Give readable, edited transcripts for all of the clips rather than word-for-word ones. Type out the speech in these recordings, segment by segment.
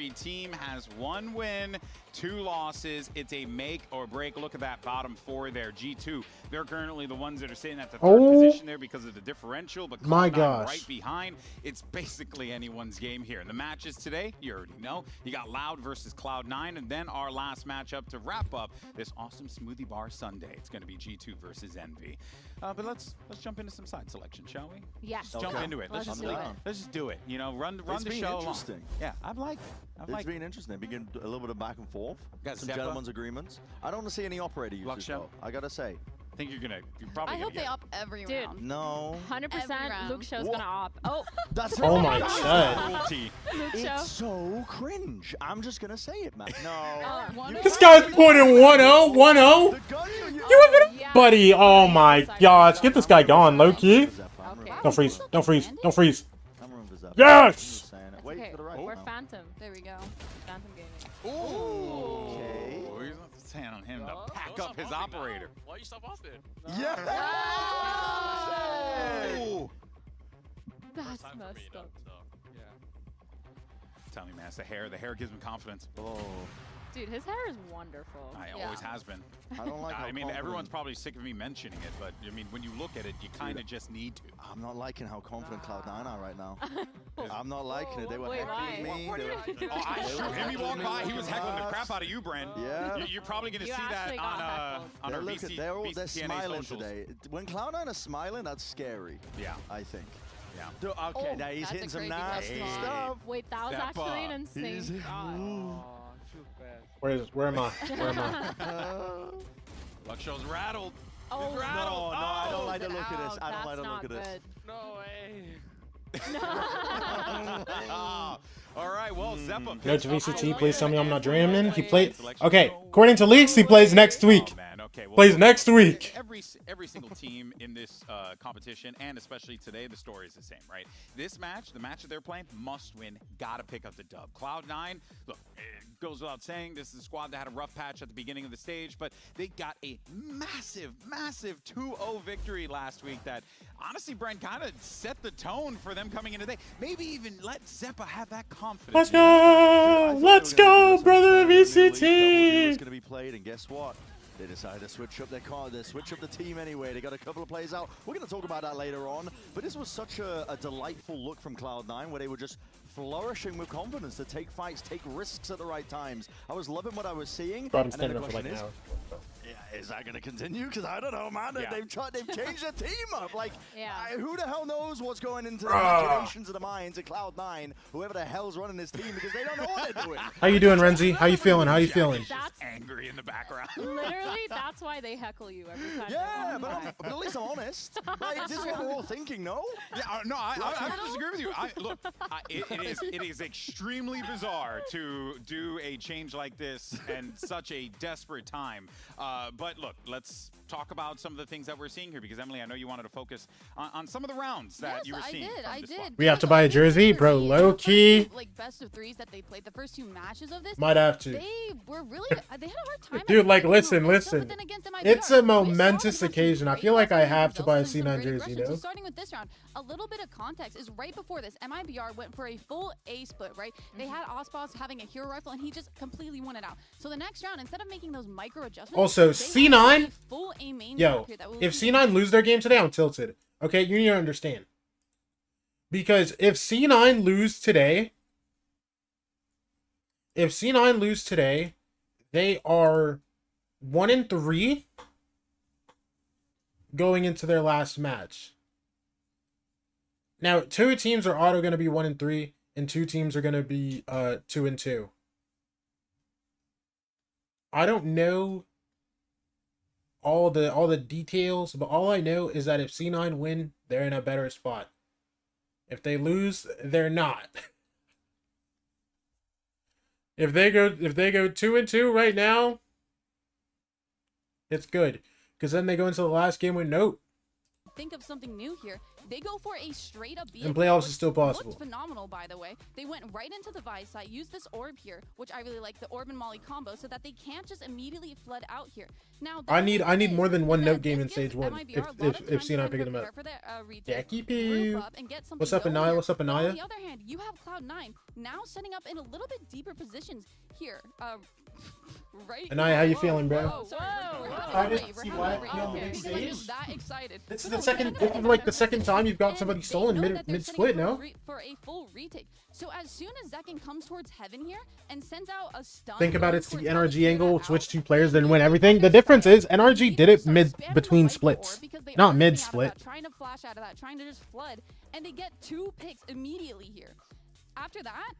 every team has 1 win, 2 losses. It's a make or break. Look at that bottom 4 there. G2, they're currently the ones that are sitting at the 3rd position there because of the differential, but Cloud9 right behind. It's basically anyone's game here. And the matches today, you already know. You got Loud versus Cloud9, and then our last matchup to wrap up this awesome smoothie bar Sunday. It's going to be G2 versus Envy. But let's jump into some side selection, shall we? Yeah. Let's jump into it. Let's just do it. You know, run the show interesting. along. Yeah, I've liked it. It's been interesting. Begin a little bit of back and forth. Got some Zeppa. gentlemen's agreements. I don't want to see any operator uses though, I gotta say. I think you're probably I gonna hope they get op every Dude. round. No. 100% Luke Show's gonna op. Oh, That's Oh right. my god. Luke Show. It's so cringe. I'm just gonna say it, man. No. This guy's pointing 1-0, 1-0. The gun You have it, buddy. Oh my gosh. Get this guy gone, low key. Don't freeze. Don't freeze. Don't freeze. Yes! Wait Okay, for the right. we're Phantom. There we go. Phantom Gaming. Ooh. Okay. He's not saying on him to pack up his operator. Why you stop off it? Yeah. That's Time for me, messed up. so, yeah. Tell me, man, it's the hair. The hair gives him confidence. Oh. Dude, his hair is wonderful. It always has been. I don't like how I mean, confident- everyone's probably sick of me mentioning it, but I mean, when you look at it, you kind of just need to. I'm not liking how confident Cloud9 are right now. I'm not liking it. They were Wait, heckling me. What They are were- you Oh, I sure him. He walked by. He was heckling the crap out of you, Bren. Yeah. You're probably going to You see that actually got heckled. on our VC, they're VCTNA smiling socials. today. When Cloud9 are smiling, that's scary. Yeah. I think. Yeah. Okay, Oh, now he's that's hitting a some crazy nasty response. stuff. Wait, that was Zeppa. actually an insane He's- shot. Too fast. Where am I? Where am I? Luck show's rattled. Oh, He's No, rattled. I don't like the Get look of this. out. I don't like the That's look of not this. No way. All right, well, Zeppa. Go to I VCT. love Please it. tell me I'm not Again, dreaming. He like- played. Okay, according to leaks, he plays next week. Oh, man. Okay. Well, Plays next week. Every single team in this competition, and especially today, the story is the same, right? This match, the match that they're playing, must win. Gotta pick up the dub. Cloud9, look, it goes without saying, this is a squad that had a rough patch at the beginning of the stage, but they got a massive, massive 2-0 victory last week that, honestly, Brent, kind of set the tone for them coming into today. Maybe even let Zeppa have that confidence. Let's go! Let's go, brother It's VCT! going to be played, and guess what? They decided to switch up their card, they switch up the team anyway. They got a couple of plays out. We're going to talk about that later on. But this was such a delightful look from Cloud9 where they were just flourishing with confidence to take fights, take risks at the right times. I was loving what I was seeing. Bro, I'm And then standing the up for like question an is, hour. yeah, is that going to continue? Because I don't know, man. Yeah. They've changed their team up. Like, Yeah. who the hell knows what's going into the machinations of the minds of Cloud9, whoever the hell's running this team, because they don't know what they're doing. How you doing, Renzi? How you feeling? How you feeling? That's Angry in the background. literally, that's why they heckle you every time. Yeah, they walk but at least I'm honest. Like, this is what we're all thinking, no? Yeah, no, I disagree with you. Look, it is extremely bizarre to do a change like this and such a desperate time. But look, let's talk about some of the things that we're seeing here, because Emily, I know you wanted to focus on some of the rounds that you were seeing. I did. We have to buy a jersey? Bro, low key. Like best of threes that they played, the first 2 matches of this, Might have to. they were really, they had a hard time. Dude, like, getting listen, momentum, listen. but then against MIBR, It's a we saw momentous them have occasion. some I great feel like I offensive have to buy a results and some C9 great jersey, you aggression. know? So starting with this round, a little bit of context is right before this, MIBR went for a full A split, right? They had Osboss having a hero rifle, and he just completely won it out. So the next round, instead of making those micro adjustments, Also, they C9 had a full A main Yo, map here that will if be- C9 lose their game today, I'm tilted. Okay, you need to understand. Because if C9 lose today, they are 1-3 going into their last match. Now, 2 teams are auto going to be 1-3, and 2 teams are going to be 2-2. I don't know all the details, but all I know is that if C9 win, they're in a better spot. If they lose, they're not. If they go 2-2 right now, it's good, because then they go into the last game with nope. think of something new here. They go for a straight up B. And playoffs which is still possible. looked phenomenal, by the way. They went right into the Vice site, used this orb here, which I really like, the orb and Molly combo, so that they can't just immediately flood out here. Now, I need more than one that note game in this gives stage 1 MIBR a lot if of time to C9 kind of picking them up. prepare for their, retake, Jackie group Poo. up and get something What's up, going Anaya? here. What's up, But on Anaya? the other hand, you have Cloud9 now setting up in a little bit deeper positions here. Right? Anaya, how you Whoa, feeling, bro? whoa, sorry, we're Whoa. having I a didn't rave, see we're why having a you on the rave. big Because I'm stage. just that excited. This is But the no, second. we're This gonna is go like the ahead second time you've got and somebody they stolen know mid that they're mid setting split. up No. for a full retake. So as soon as Zekin comes towards heaven here and sends out a stun, Think about it's the towards heaven to NRG clear angle. that Switch out, 2 players, then the win other everything. The side difference is NRG immediately did it start mid spamming the between Viper splits, orb because they not are mid getting out of split. that, trying to flash out of that, trying to just flood, and they get 2 picks immediately here. After that,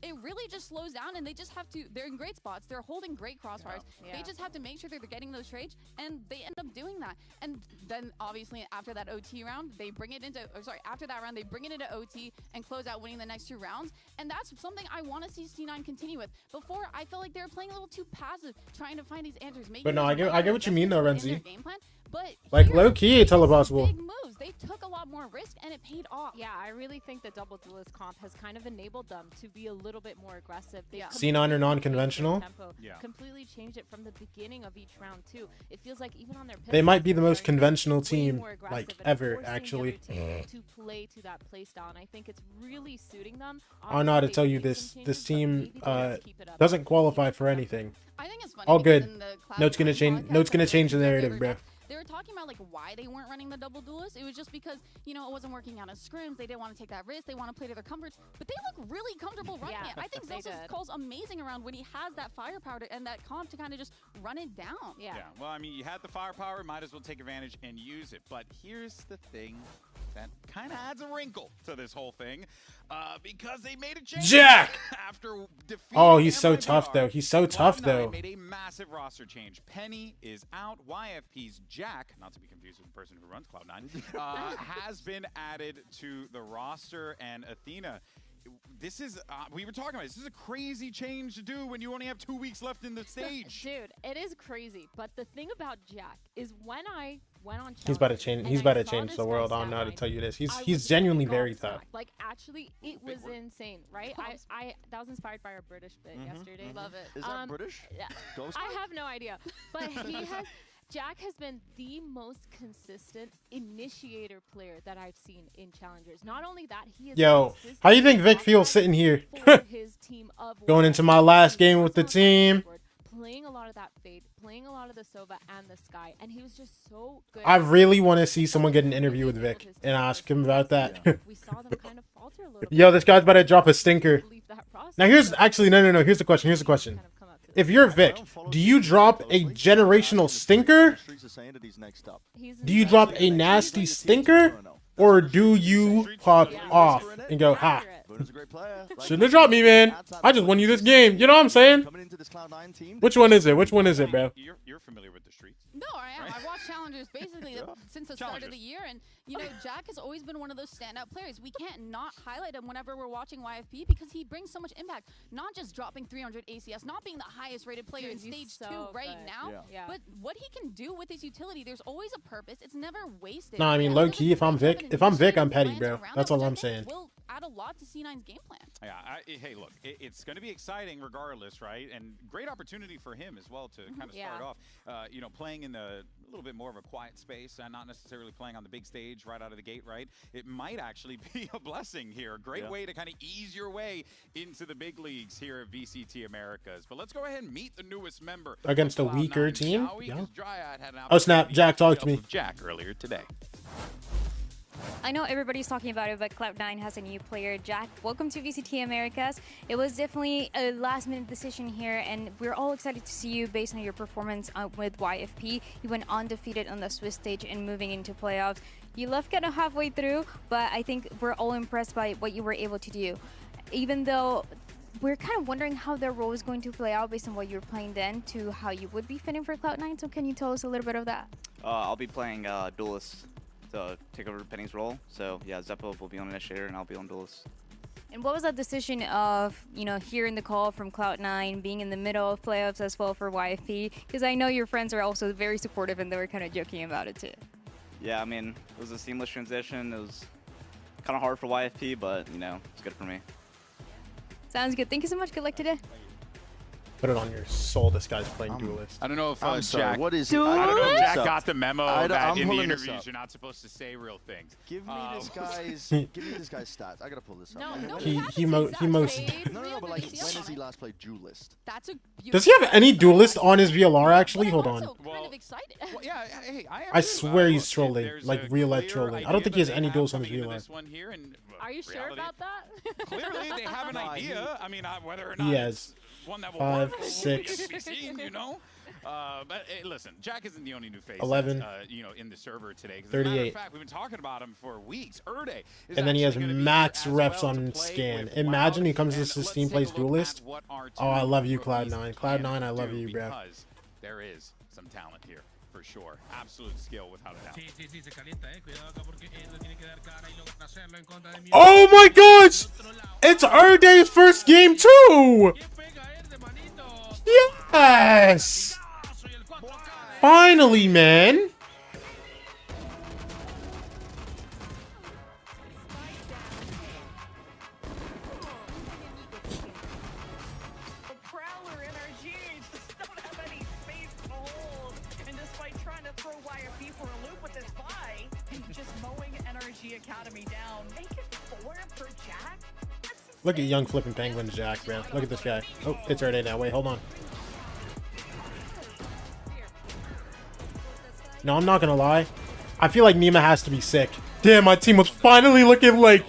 it really just slows down, and they just have to. They're in great spots. They're holding great crossfires. Yeah. They just have to make sure that they're getting those trades, and they end up doing that. And then obviously after that OT round, they bring it into. Or sorry, after that round, they bring it into OT and close out, winning the next 2 rounds. And that's something I want to see C9 continue with. Before, I felt like they were playing a little too passive, trying to find these answers. But no, I get what you mean though, Renzi. But Like, here, low key, it's they hella took possible. Big moves. They took a lot more risk, and it paid off. Yeah, I really think the double duelist comp has kind of enabled them to be a little bit more aggressive. They've Yeah. C9 or completely changed their non-conventional? tempo, Yeah. completely changed it from the beginning of each round too. It feels like even on their They might be the pistols, most they're conventional way team, more aggressive like, and ever, forcing actually. every team to play to that play style, and I think it's really suiting them. I don't know how to Obviously, tell they've you made this. some This changes, but team maybe they just keep it up. doesn't qualify for anything. I think it's funny. All because good. in the Note's gonna Cloud9 change. podcast Note's gonna that change the we did narrative, other bro. day, They were talking about like why they weren't running the double duelist. It was just because it wasn't working out in scrims. They didn't want to take that risk. They want to play to their comforts. But they look really comfortable running Yeah, it. I think they Zelsa's did. calls amazing around when he has that firepower and that comp to kind of just run it down. Yeah. Yeah, well, I mean, you had the firepower, might as well take advantage and use it. But here's the thing that kind of adds a wrinkle to this whole thing, because they made a change. Jack! After defeating Oh, he's so MIBR, tough though. He's so tough Cloud9 though. made a massive roster change. Penny is out. YFP's Jack, not to be confused with the person who runs Cloud9, has been added to the roster, and Athena. This is, we were talking about this is a crazy change to do when you only have 2 weeks left in the stage. Dude, it is crazy. But the thing about Jack is when I went on He's about to Challenge change. and He's I about to saw change this the guy's world. I don't know how to stat tell you this. He's line, I he's was genuinely very tough. gobsmacked. Like actually, it was insane, right? I that was inspired by our British bit yesterday. Love it. Is that British? Yeah. Ghost I have no idea, but Jack has been the most consistent initiator player that I've seen in challengers. Not only that, he is Yo, how you think Vic feels sitting here? for his team of Going into my last game with the team. Playing a lot of that Fade, playing a lot of the Sova and the Sky, and he was just so good. I really want to see someone get an interview with Vic and ask him about that. We saw them kind of falter a little Yo, bit. this guy's about to drop a stinker. Leave that process, Now here's but actually no. Here's the question. Here's the question. kind of come up to If you're Vic, do you drop a generational stinker? he's Do you drop a nasty stinker? Or do you pop off and go, ha? Boon's a great player. Shouldn't have dropped me, man. I just won you this game. You know what I'm saying? Coming into this Cloud9 team. Which one is it? Which one is it, bro? You're familiar with the streets. No, I am. I've watched challengers basically since the start of the year, and Jack has always been one of those standout players. We can't not highlight him whenever we're watching YFP because he brings so much impact. Not just dropping 300 ACS, not being the highest rated player in Dude, he's stage 2 so right good. now, Yeah. but what he can do with his utility, there's always a purpose. It's never wasted. No, I mean, He low doesn't key, if I'm waste Vic, an if I'm Vic, I'm initiative petty, plans bro. around That's it, all which I I'm think saying. Will add a lot to C9's game plan. Yeah, hey, look, it's going to be exciting regardless, right? And great opportunity for him as well to kind of start off, playing in a little bit more of a quiet space and not necessarily playing on the big stage right out of the gate, right? It might actually be a blessing here. A great way to kind of ease your way into the big leagues here at VCT Americas. But let's go ahead and meet the newest member Against of a weaker Cloud9, team? shall we? Yeah. 'Cause Dryad had an Oh, snap. opportunity Jack, talk to to me. with Jack earlier today. I know everybody's talking about it, but Cloud9 has a new player, Jack. Welcome to VCT Americas. It was definitely a last-minute decision here, and we're all excited to see you based on your performance with YFP. You went undefeated on the Swiss stage and moving into playoffs. You left kind of halfway through, but I think we're all impressed by what you were able to do. Even though we're kind of wondering how their role is going to play out based on what you were playing then to how you would be fitting for Cloud9. So can you tell us a little bit of that? I'll be playing Duelist to take over Penny's role. So yeah, Zeppo will be on Initiator and I'll be on Duelist. And what was that decision of, hearing the call from Cloud9, being in the middle of playoffs as well for YFP? Because I know your friends are also very supportive and they were kind of joking about it too. Yeah, I mean, it was a seamless transition. It was kind of hard for YFP, but, you know, it's good for me. Sounds good. Thank you so much. Good luck today. Put it on your soul. This guy's playing Duelist. I don't know if I'm sorry, Jack. what is I don't know if Jack up? got the memo I'm that in the pulling this interviews up. you're not supposed to say real things. Give me this guy's stats. I gotta pull this up. No, no, He- has he his most- exact same. No, but like, We when understand has he it. last played Duelist? That's a Does he have any Duelist on his VLR actually? Hold on. I'm also kind of excited. Well, yeah, hey, I swear he's look, trolling, there's like a real life clear trolling. I don't think he has idea any that duels they on have his coming into VLR. this one here, and, Are you sure reality, about that? Clearly, they have an No, idea. I mean, whether or not He it's has one that will 5, work, will 6. yet to be seen, you know. But hey, listen, Jack isn't the only new face 11, that's, you know, in the server today. 'Cause as a matter of 38. fact, we've been talking about him for weeks. Erde is And then he has actually gonna be max here as reps well to on play scan. with Imagine Loud. he comes to And this let's team, take plays a look Duelist. at what our Oh, I two love you, rookies Cloud9. can Cloud9, I love do, you, bro. because there is some talent here, for sure. Absolute skill, without a doubt. Oh my gosh! It's Erde's first game too! Yes! Finally, man! Prowler energy just don't have any space to hold. And despite trying to throw YFP for a loop with this buy, he's just mowing Energy Academy down. Make it 4 per Jack? Look at young flipping penguin Jack, bro. Look at this guy. Oh, it's Erde now. Wait, hold on. No, I'm not gonna lie. I feel like Nima has to be sick. Damn, my team was finally looking like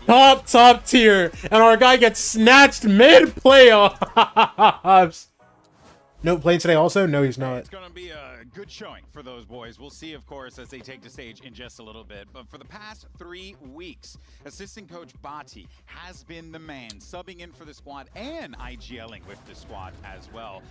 top tier, and our guy gets snatched mid-playoffs. No, playing today also? No, he's not. It's going to be a good showing for those boys. We'll see, of course, as they take the stage in just a little bit. But for the past 3 weeks, assistant coach Bati has been the man, subbing in for the squad and IGLing with the squad as well.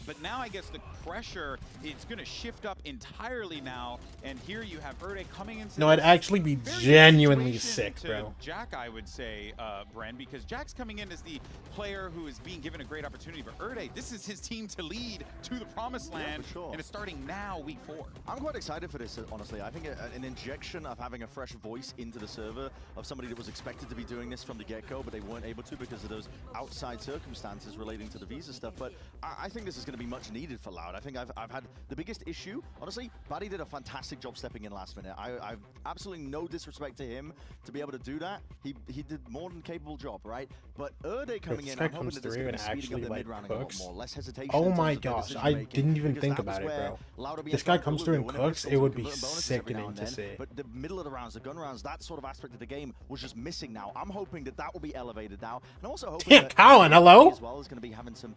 But now I guess the pressure, it's going to shift up entirely now. And here you have Erde coming into No, I'd this actually be very genuinely situation sick, to bro. Jack, I would say, Bren, because Jack's coming in as the player who is being given a great opportunity. But Erde, this is his team to lead to the promised land, for sure. and it's starting now, week 4. I'm quite excited for this, honestly. I think an injection of having a fresh voice into the server, of somebody that was expected to be doing this from the get-go, but they weren't able to because of those outside circumstances relating to the visa stuff. But I think this is going to be much needed for Loud. I think I've had the biggest issue. Honestly, Buddy did a fantastic job stepping in last minute. I've absolutely no disrespect to him to be able to do that. He did more than capable job, right? But Erde coming this in, guy I'm hoping comes that this through is going and to speeding up actually, their like, mid-rounding a lot cooks. more, less hesitation. Oh in my terms of their gosh, I decision-making, didn't even because think that was about it, where bro. Loud will be This able guy to comes go through with and whenever cooks, it it would be convert bonuses every now sickening and to then. see. But the middle of the rounds, the gun rounds, that sort of aspect of the game was just missing now. I'm hoping that that will be elevated now. And I'm also hoping Damn, that Colin, hello? as well is going to be having some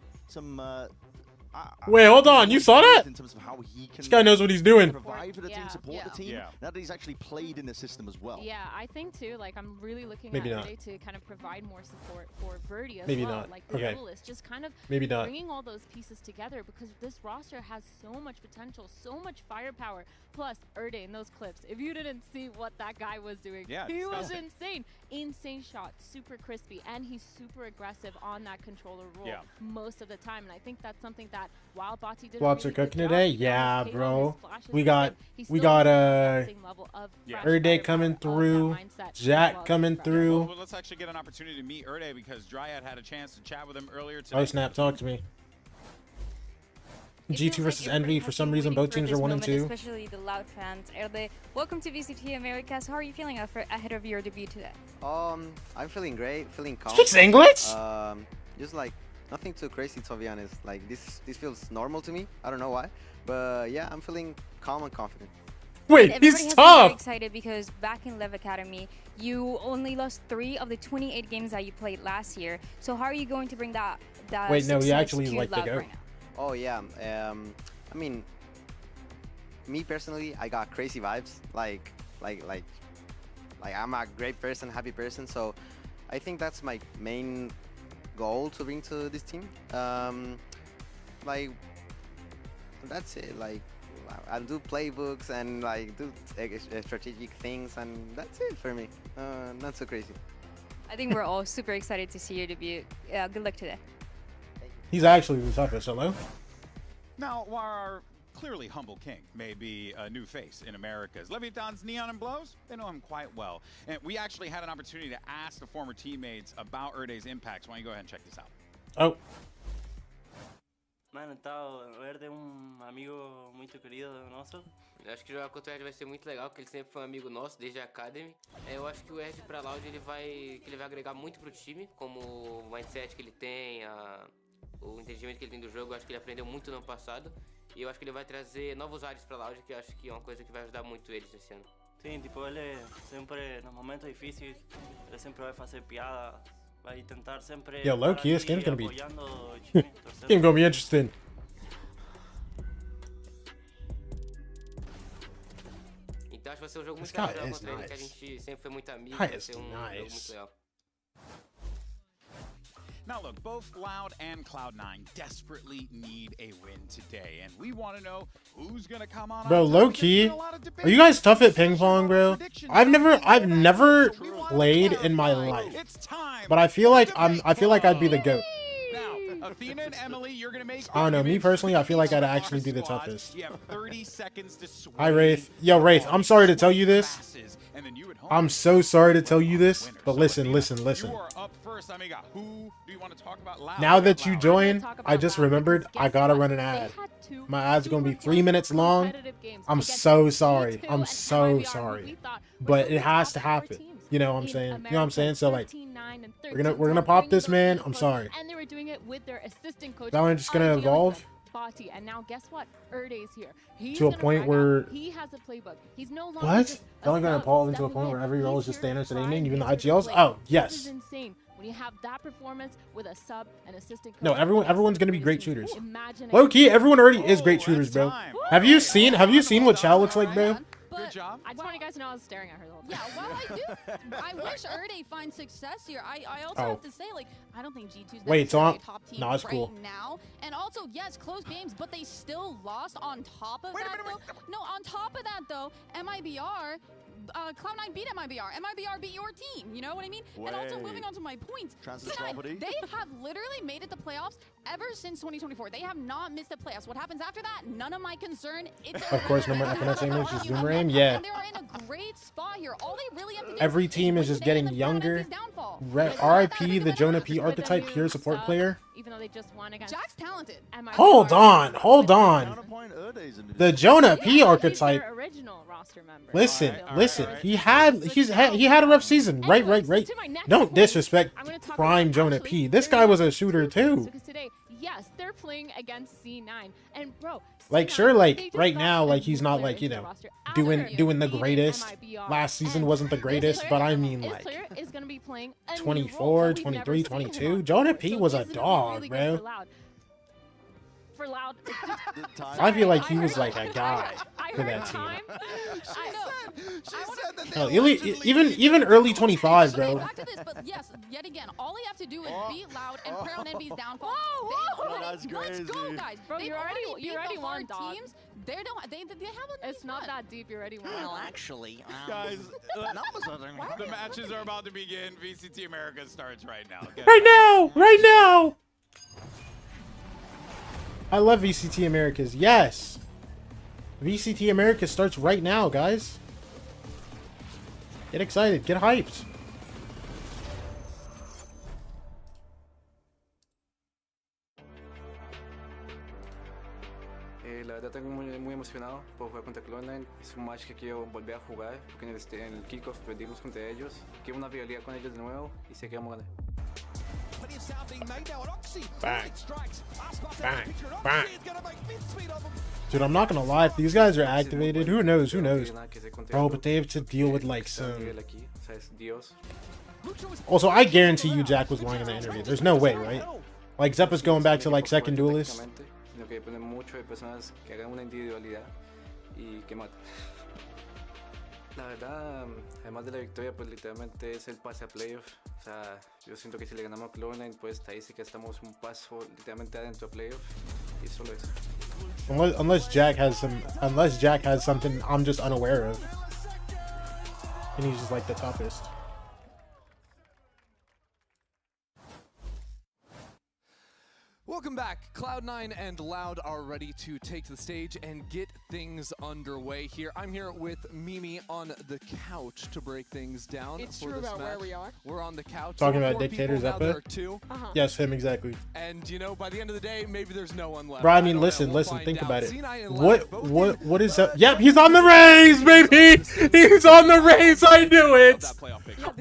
Wait, hold on, you saw that? in terms of how he can This guy knows what he's doing. provide for the team, Yeah, support yeah. the team. Yeah. Now that he's actually played in the system as well. Yeah, I think too. Like, I'm really looking Maybe at not. Erde to kind of provide more support for Verdi as Maybe well. not. Like the Okay. duelist, just kind of Maybe not. bringing all those pieces together, because this roster has so much potential, so much firepower. Plus, Erde in those clips, if you didn't see what that guy was doing, Yeah, he was disgusting. insane. Insane shot, super crispy, and he's super aggressive on that controller roll Yeah. most of the time. And I think that's something that while Bati did a Lots are really good cooking job, today? he got his Yeah, K-Roll, bro. his flashes, We and got- he we still got, doesn't have that same level of Yeah. fresh Erde firepower coming of that through, mindset as Jack well as coming fresh. through. Well, let's actually get an opportunity to meet Erde, because Dryad had a chance to chat with him earlier today. Oh snap, talk to me. It G2 feels versus like Envy, everybody for has some been reason waiting both for teams this are 1 and moment, 2. Especially the Loud fans. Erde, welcome to VCT Americas. How are you feeling ahead of your debut today? I'm feeling great, feeling calm. Speaks English? Just like nothing too crazy, to be honest. Like this feels normal to me. I don't know why, but yeah, I'm feeling calm and confident. Wait, Everybody he's has been very tough! excited because back in Lev Academy, you only lost 3 of the 28 games that you played last year. So how are you going to bring that Wait, no, he success actually is to like the Loud GOAT. right now? Oh yeah, I mean, me personally, I got crazy vibes. Like I'm a great person, happy person. So I think that's my main goal to bring to this team. Like that's it. Like I'll do playbooks and like do strategic things, and that's it for me. Not so crazy. I think we're all super excited to see your debut. Good luck today. He's actually the toughest, hello? Now, while our clearly humble king may be a new face in America's. Leviathan's Neon and Blows, they know him quite well. And we actually had an opportunity to ask the former teammates about Erde's impacts. Why don't you go ahead and check this out? Oh. Mano, tal, o Erde é amigo muito querido nosso. Eu acho que jogar contra o Erd vai ser muito legal, porque ele sempre foi um amigo nosso desde a Academy. Eu acho que o Erd pra Loud ele vai agregar muito pro time, como o mindset que ele tem, o entendimento que ele tem do jogo. Eu acho que ele aprendeu muito no ano passado. E eu acho que ele vai trazer novos ares pra Loud, que eu acho que é uma coisa que vai ajudar muito eles esse ano. Sim, tipo, ele sempre, nos momentos difíceis, ele sempre vai fazer piada, vai tentar sempre... Yo, low-key, this game's gonna be... Game gonna be interesting. Então acho que vai ser um jogo muito legal contra ele, que a gente sempre foi muito amigo, vai ser um jogo muito legal. Now look, both Loud and Cloud9 desperately need a win today, and we want to know who's gonna come on. Bro, low key, are you guys tough at ping pong, bro? I've never played in my life, but I feel like I'd be the GOAT. Now, Athena and Emily, you're gonna make. I don't know, me personally, I feel like I'd actually be the toughest. You have 30 seconds to swing. Hi, Wraith. Yo, Wraith, I'm sorry to tell you this. I'm so sorry to tell you this, but listen. You are up first, Amiga. Who do you want to talk about loud? Now that you join, I just remembered I gotta run an ad. My ad's gonna be 3 minutes long. I'm so sorry. I'm so sorry. But it has to happen. You know what I'm saying? You know what I'm saying? So like, we're gonna pop this, man. I'm sorry. And they were doing it with their assistant coach. That one's just gonna evolve. And now guess what? Erde's here. To a point where he has a playbook. He's no longer what? just They're only gonna evolve into a point where every role is just Thanos and aiming, even the IGLs? Oh, yes. This is insane. When you have that performance with a sub and assistant coach. No, everyone's gonna be great shooters. Imagine Low key, everyone already is great shooters, bro. Have you seen what Chow looks like, bro? Good job. I just want you guys to know I was staring at her the whole time. Yeah, well, I wish Erde finds success here. I also have to say, like, I don't think G2's Wait, so a top team no, it's right cool. now. And also, yes, close games, but they still lost on top of that, though. No, on top of that, though, MIBR, Cloud9 beat MIBR. MIBR beat your team, you know what I mean? And also, moving on to my points, C9, they have literally made it to playoffs ever since 2024. They have not missed the playoffs. What happens after that? None of my concern. It's of course, no more FNS aimers, just Zoomerang. Yeah. And they are in a great spot here. All they really have to do Every team is just getting younger. RIP, the Jonah P archetype pure support player. Even though they just won against Jack's talented. Hold on. The Jonah P archetype. Listen. He had a rough season. Right. Don't disrespect prime Jonah P. This guy was a shooter too. Yes, they're playing against C9, and bro, like sure, like right now, like he's not like, you know, doing the greatest. Last season wasn't the greatest, but I mean like 24, 23, 22. Jonah P was a dog, bro. For Loud, I feel like he was like a guy for that team. Hell, even early 25, bro. Back to this, but yes, yet again, all they have to do is beat Loud and prey on NB's downfall. That's let's go, guys. Bro, you already won, dog. Teams. They have a. It's not that deep. You already won. Well, actually, guys, numbers are the matches are about to begin. VCT America starts right now. Right now. I love VCT Americas. Yes. VCT America starts right now, guys. Get excited. Get hyped. La verdad estoy muy emocionado por jugar contra Cloud9. Es un match que quiero volver a jugar porque en el kickoff perdimos contra ellos. Quiero una rivalidad con ellos de nuevo y sé que vamos a ganar. Bang. Dude, I'm not gonna lie, if these guys are activated, who knows? Bro, but they have to deal with like some... Also, I guarantee you Jack was lying in the interview. There's no way, right? Like, Zeppa's going back to like second duelist. La verdad, además de la victoria, pues literalmente es el pase a playoff. O sea, yo siento que si le ganamos a Cloud9, pues estadística estamos un paso literalmente adentro a playoff. Y solo eso. Unless Jack has something I'm just unaware of. And he's just like the toughest. Welcome back. Cloud9 and Loud are ready to take the stage and get things underway here. I'm here with Mimi on the couch to break things down. It's for true this about match. where we are. We're on the couch. Talking There are about 4 dictators, people, now Epa? there are 2. Yes, him exactly. And you know, by the end of the day, maybe there's no one left. Bro, I mean, don't know. listen, We'll find think out. about it. C9 and Loud What is up? Yep, he's on the Rays, baby. He's on the Rays. I knew it.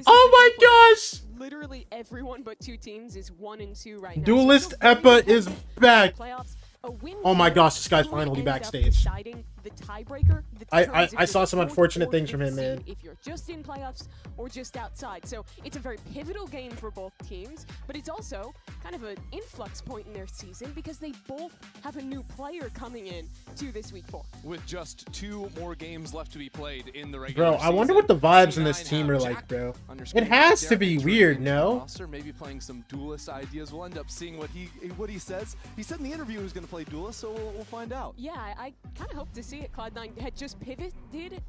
Oh my gosh. Literally everyone but 2 teams is 1-2 right now. Duelist So Epa is back. playoffs, a win Oh my here gosh, this guy's truly finally ends up backstage. deciding the tiebreaker, the I terms if saw you're some fourth unfortunate or things from fifth him, man. seed, if you're just in playoffs or just outside. So it's a very pivotal game for both teams, but it's also kind of an influx point in their season because they both have a new player coming in to this week 4. With just 2 more games left to be played in the regular Bro, I season. wonder what the vibes in this C9 team have are Jack like, bro. under It screen, has to Derek be entering weird, the no? roster, maybe playing some duelist ideas. We'll end up seeing what he says. He said in the interview he was going to play duelist, so we'll find out. Yeah, I kind of hope to see it. Cloud9 had just pivoted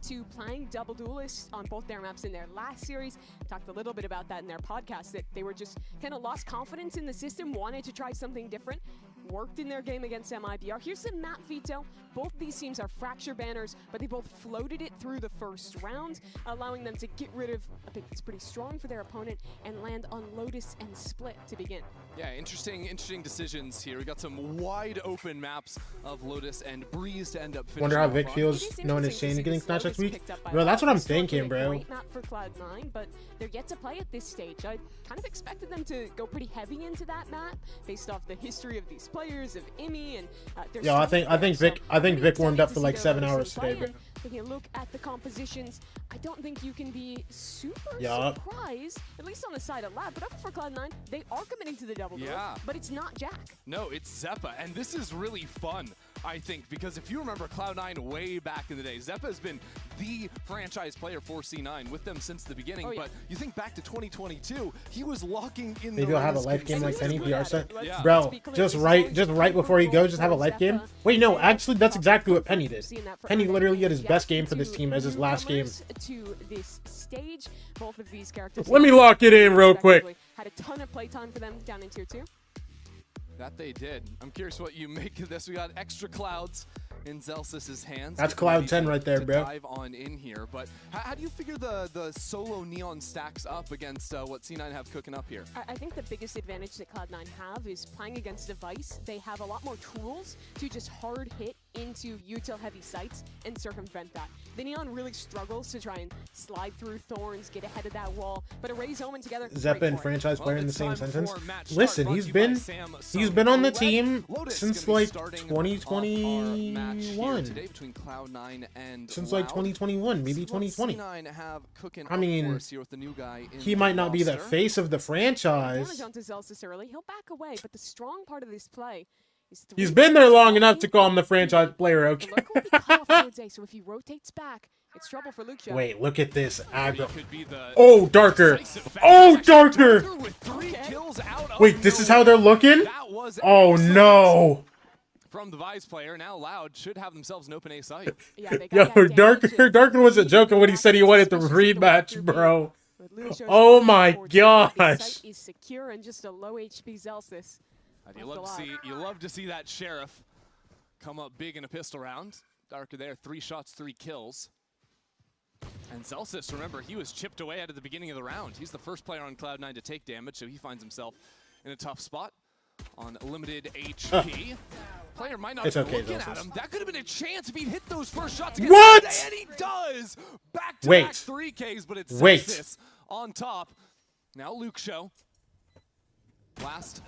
to playing double duelists on both their maps in their last series. Talked a little bit about that in their podcast, that they were just kind of lost confidence in the system, wanted to try something different. Worked in their game against MIBR. Here's the map veto. Both these teams are fracture banners, but they both floated it through the first round, allowing them to get rid of a pick that's pretty strong for their opponent and land on Lotus and Split to begin. Yeah, interesting decisions here. We got some wide open maps of Lotus and Breeze to end up finishing. Wonder how off Vic on. feels knowing his Shane getting snatched next week. Bro, that's what I'm thinking, bro. Great map for Cloud9, but they're yet to play at this stage. I kind of expected them to go pretty heavy into that map based off the history of these players, of Imi and their Yo, I think Vic warmed up for like 7 Lotus hours in play, today, bro. and taking a look at the compositions, I don't think you can be super Yup. surprised, at least on the side of Lab. But up for Cloud9, they are committing to the double duel, Yeah. but it's not Jack. No, it's Zeppa, and this is really fun, I think, because if you remember Cloud9 way back in the day, Zeppa has been the franchise player for C9 with them since the beginning, but you think back to 2022, he was locking in Maybe the I'll have a Rays life game like Penny consistently. PR set. Yeah. Bro, just right before he goes, just have a life game. Wait, no, actually, that's exactly what Penny did. Penny literally had his best game for this team as his last game. To this stage, both of these characters. Let me lock it in real quick. Had a ton of playtime for them down in tier 2. That they did. I'm curious what you make of this. We got extra clouds in Zelsis's hands. That's Cloud 10 right there, bro. Dive on in here, but how do you figure the solo Neon stacks up against what C9 have cooking up here? I think the biggest advantage that Cloud9 have is playing against Device. They have a lot more tools to just hard hit into util heavy sites and circumvent that. The Neon really struggles to try and slide through thorns, get ahead of that wall, but Array's Omen together. Zeppa and franchise player in the same sentence. Listen, he's been on the team since like 2021. Since like 2021, maybe 2020. I mean, he might not be the face of the franchise. Onto Zelsis early. He'll back away, but the strong part of this play is He's been there long enough to call him the franchise player, okay? So if he rotates back, it's trouble for Luke Show. Wait, look at this aggro. Oh, Darker. Oh, Darker. Wait, this is how they're looking? Oh, no. From the Vice player, now Loud should have themselves an open A site. Yo, Darker wasn't joking when he said he wanted the rematch, bro. Oh my gosh. Is secure and just a low HP Zelsis. You love to see that Sheriff come up big in a pistol round. Darker there, 3 shots, 3 kills. And Zelsis, remember, he was chipped away at the beginning of the round. He's the first player on Cloud9 to take damage, so he finds himself in a tough spot on limited HP. Player might not have been looking at him. That could have been a chance if he hit those first shots against What? Day, and he does! Back-to-back 3Ks, but it's Zelsis on top. Now Luke Show.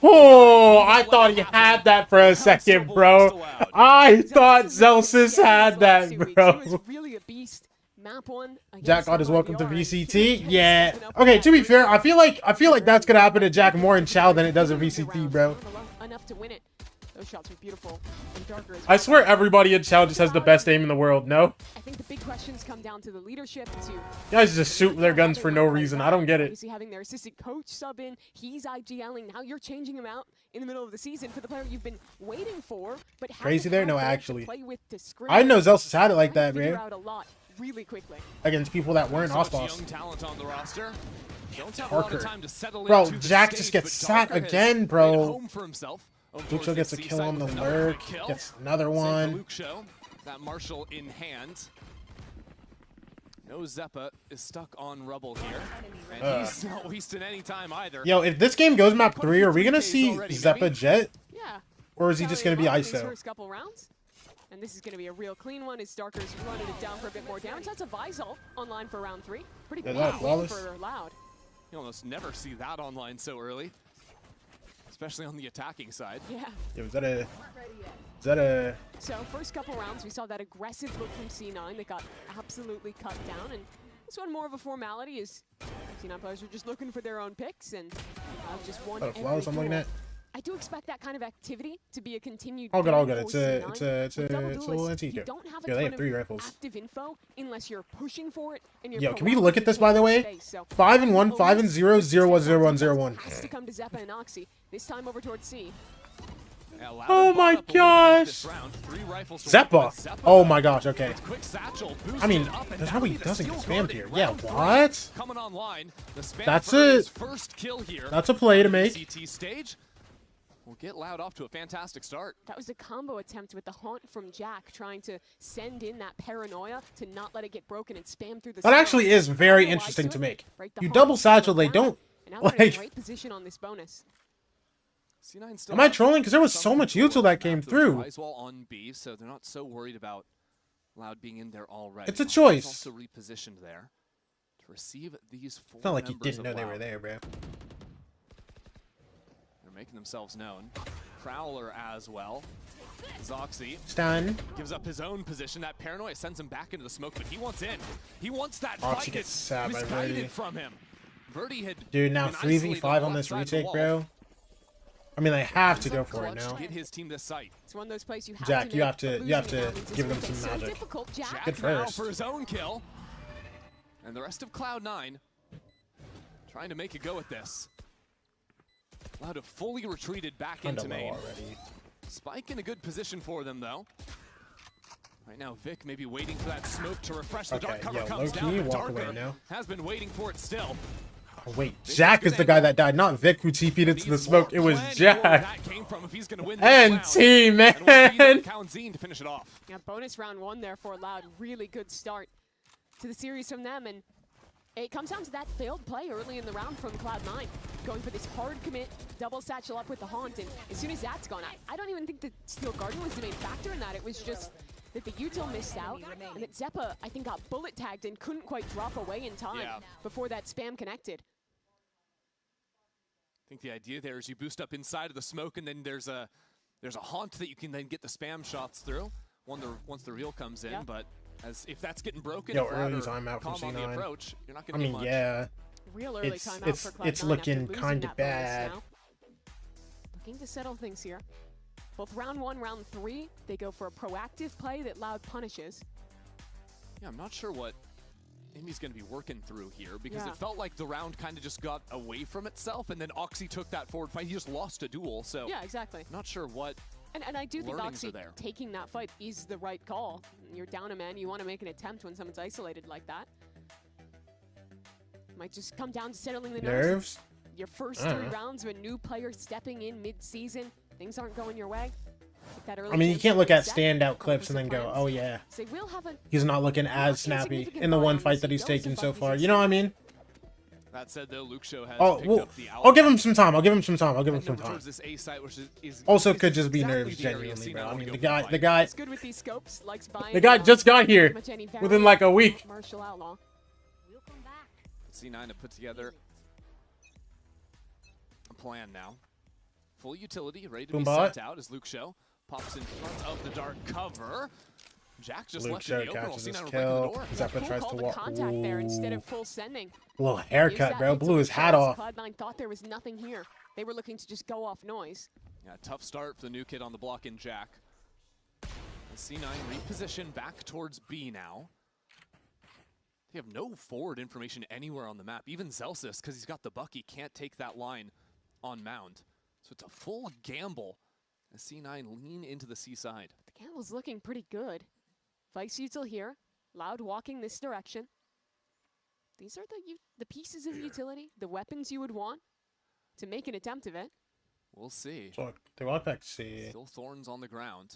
Oh, I thought he had that for a second, bro. I thought Zelsis had that, bro. Really a beast. Map 1. Jack got his welcome to VCT. Yeah. Okay, to be fair, I feel like that's gonna happen to Jack more in Chow than it does in VCT, bro. Enough to win it. Those shots were beautiful. And Darker I swear everybody in Chow just has the best aim in the world, no? I think the big questions come down to the leadership, to Guys just shoot their guns for no reason. I don't get it. obviously having their assistant coach sub in. He's IGLing. Now you're changing him out in the middle of the season for the player you've been waiting for. But Crazy there? No, actually. play with to I didn't know Zelsis had it like that, figure man. out a lot really quickly. Against people that weren't So much Osboss. young talent on the roster. Don't have a lot of Darker. time to settle Bro, into the Jack stage, just gets but sat Darker has again, made bro. home for himself Luke Show gets a kill on the lurk. Gets another one. Luke Show, that Marshall in hand. No Zeppa is stuck on rubble here, and he's not wasting any time either. Yo, if this game goes map 3, are we gonna see Zeppa Jet? Yeah. Or is he just gonna be ISO? First couple rounds. And this is going to be a real clean one as Starker's running it down for a bit more damage. That's a Visal online for round 3. Pretty big win for Loud. You almost never see that online so early, especially on the attacking side. Yeah. Yo, is that a... So first couple rounds, we saw that aggressive look from C9 that got absolutely cut down. And this one more of a formality is C9 players are just looking for their own picks and just won every Flowers I'm looking at. I do expect that kind of activity to be a continued. All good. It's a little antique. Yeah, they have 3 rifles. Active info unless you're pushing for it and you're. Yo, can we look at this by the way? 5-1, 5-0, 0-1, 0-1. Has to come to Zeppa and Oxy. This time over towards C. Oh my gosh! Zeppa! Oh my gosh, okay. I mean, that's how he doesn't get spammed here. Yeah, what? That's it. That's a play to make. We'll get Loud off to a fantastic start. That was a combo attempt with the haunt from Jack, trying to send in that paranoia to not let it get broken and spam through the. That actually is very interesting to make. You double satchel, they don't like. Great position on this bonus. Am I trolling? Because there was so much util that came through. On B, so they're not so worried about Loud being in there already. It's a choice. Also repositioned there to receive these 4. It's not like you didn't know they were there, bro. Making themselves known. Prowler as well. Zoxy Stun. Gives up his own position. That paranoia sends him back into the smoke, but he wants in. He wants that Oxy fight. gets stabbed by Verdi. From him. Verdi had Dude, now 3v5 on this retake, bro. I mean, they have to go for it now. Get his team this site. It's one of those plays you have Jack, to you have to give them some magic. Good first. For his own kill. And the rest of Cloud9 trying to make a go at this. Loud have fully retreated back into main. Already. Spike in a good position for them, though. Right now, Vic may be waiting for that smoke to refresh. The dark cover comes down, but Darker has been waiting for it still. Oh, wait, Jack is the guy that died, not Vic who TP'd into the smoke. It was Jack. And T, man. To finish it off. Yeah, bonus round 1 there for Loud. Really good start to the series from them, and it comes down to that failed play early in the round from Cloud9. Going for this hard commit, double satchel up with the haunt, and as soon as that's gone, I don't even think that Steel Guardian was the main factor in that. It was just that the util missed out, and that Zeppa, I think, got bullet tagged and couldn't quite drop away in time before that spam connected. I think the idea there is you boost up inside of the smoke, and then there's a haunt that you can then get the spam shots through once the reel comes in, but if that's getting broken, early timeout from C9. Approach, you're not gonna much. Yeah. Real early timeout for Cloud9 it's looking kind of bad. Looking to settle things here. Both round 1, round 3, they go for a proactive play that Loud punishes. Yeah, I'm not sure what Indy's going to be working through here because it felt like the round kind of just got away from itself, and then Oxy took that forward fight. He just lost a duel, so yeah, exactly. Not sure what. And I do think Oxy taking that fight is the right call. You're down a man, you want to make an attempt when someone's isolated like that. Might just come down to settling the nerves. Your first 3 rounds of a new player stepping in mid-season, things aren't going your way. I mean, you can't look at standout clips and then go, oh yeah, he's not looking as snappy in the one fight that he's taken so far. You know what I mean? That said, though, Luke Show has I'll give him some time. I'll give him some time. Also, could just be nerves, genuinely, bro. I mean, the guy just got here within like a week. C9 to put together a plan now. Full utility, ready to be sent out as Luke Show pops in front of the dark cover. Jack just left in the open. We'll see now breaking the door. Zeppa tries to walk. Contact there instead of full sending. Little haircut, bro. Blew his hat off. Cloud9 thought there was nothing here. They were looking to just go off noise. Yeah, tough start for the new kid on the block in Jack. C9 reposition back towards B now. They have no forward information anywhere on the map. Even Zelsis, because he's got the Bucky, can't take that line on Mound. So it's a full gamble as C9 lean into the C side. The gamble's looking pretty good. Vice util here. Loud walking this direction. These are the pieces of utility, the weapons you would want to make an attempt of it. We'll see. So they walk back C. Still Thorns on the ground.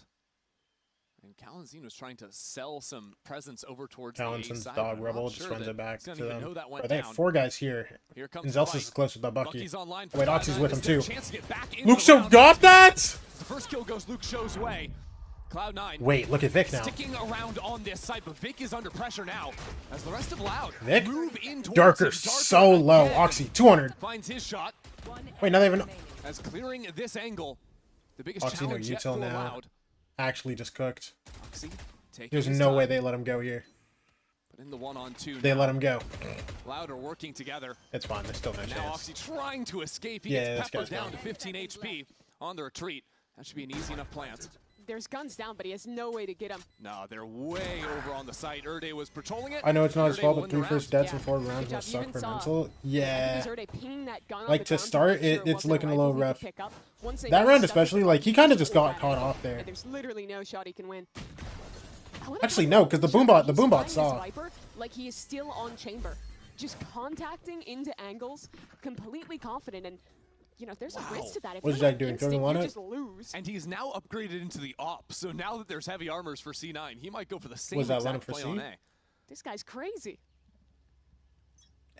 And Kalanzin was trying to sell some presence over towards the A side. Dog Rebel just runs it back to them. They have 4 guys here. Here And comes Zelsis is close with the Bucky. Bucky's online Oh, wait, for Oxy's Cloud9. with him too. Is there a chance to get back into Luke the Show round? got that? The first kill goes Luke Show's way. Cloud9. Wait, look at Vic now. Sticking around on this side, but Vic is under pressure now as the rest of Loud Vic? move in towards Darker him. so low. again Oxy, 200. finds his shot. Wait, now they even... As clearing this angle, the biggest Oxy, no challenge yet util for now. Loud. Actually just cooked. Oxy taking There's his no time. way they let him go here. But in the 1-on-2 They now, let him go. Loud are working together. It's fine. There's still no Now chance. Oxy trying to escape. He Yeah, gets this peppered guy's down gone. to 15 HP on the retreat. That should be an easy enough plant. There's guns down, but he has no way to get him. No, they're way over on the site. Erde was patrolling it. I know it's not his Erde fault, will but win the 3 first round. deaths in 4 rounds Good must job. You suck even for saw- mental. Yeah. Yeah. Like, to start, it's looking a little rough. That round especially, like, he kind of just got caught off there. There's literally no shot he can win. Actually, no, because the Boombot saw. Viper, like he is still on chamber, just contacting into angles, completely confident, and you know there's a risk to that. If What is you're Jack doing? instant, Throwing one you up? just lose. And he's now upgraded into the op. So now that there's heavy armors for C9, he might go for the same Was that exact lineup for play C? on A. This guy's crazy.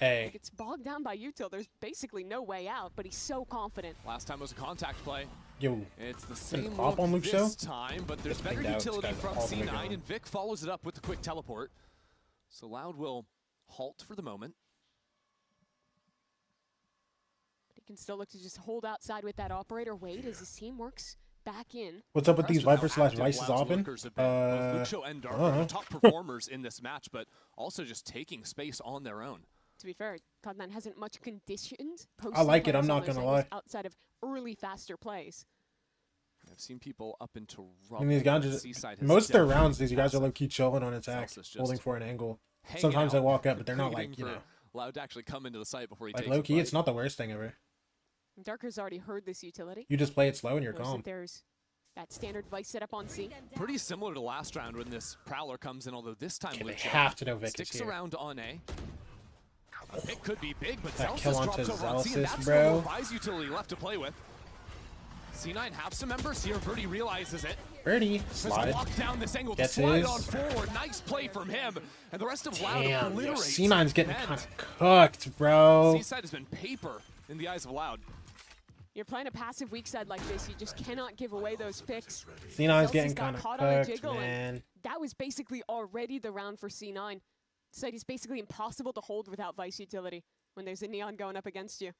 A. Like it's bogged down by util. There's basically no way out, but he's so confident. Last time was a contact play. Yo. It's the Gonna same pop look on Luke this Show? time, but there's Just better pinged out. utility This guy's from all the way C9, gone. and Vic follows it up with the quick teleport. So Loud will halt for the moment. But he can still look to just hold outside with that operator. Wait as his team works back in. What's up with these Impressed Viper with slash how Vices active Loud's open? lurkers have been. Both Luke Show and I Dark don't are know. top performers in this match, but also just taking space on their own. To be fair, Cloud9 hasn't much conditioned. I like it, players I'm on not those gonna angles lie. Outside of early, faster plays. I've seen people up into rubble. And these guys but just, Seaside has most of their definitely rounds, these guys are passed. low-key chilling on attack, Celsius just holding for an angle. hanging Sometimes they out, walk up, but they're not waiting like, you for know. Loud to actually come into the site before he Like takes low-key, the it's fight. not the worst thing ever. Darker's already heard this utility. You just play it slow and you're Knows calm. that there's that standard Vice setup on C. Pretty similar to last round when this Prowler comes in, although this time Okay, they Luke Show have to know Vic is sticks here. around on A. It could be big, but That Zelsis kill drops onto over on C, and Zelsis, that's bro. no more Vi's utility left to play with. C9 have some members here. Birdie realizes it. Birdie, Tries to slide. walk down this angle Gets to slide his. on forward. Nice play from him. And the rest of Loud Damn, yo, obliterates. C9's getting Men. kind of cooked, bro. Seaside has been paper in the eyes of Loud. You're playing a passive weak side like this, you just cannot give away those picks. C9's Zelsis getting got kind of caught on a cooked, jiggle, and man. that was basically already the round for C9. Site is basically impossible to hold without Vice utility when there's a Neon going up against you.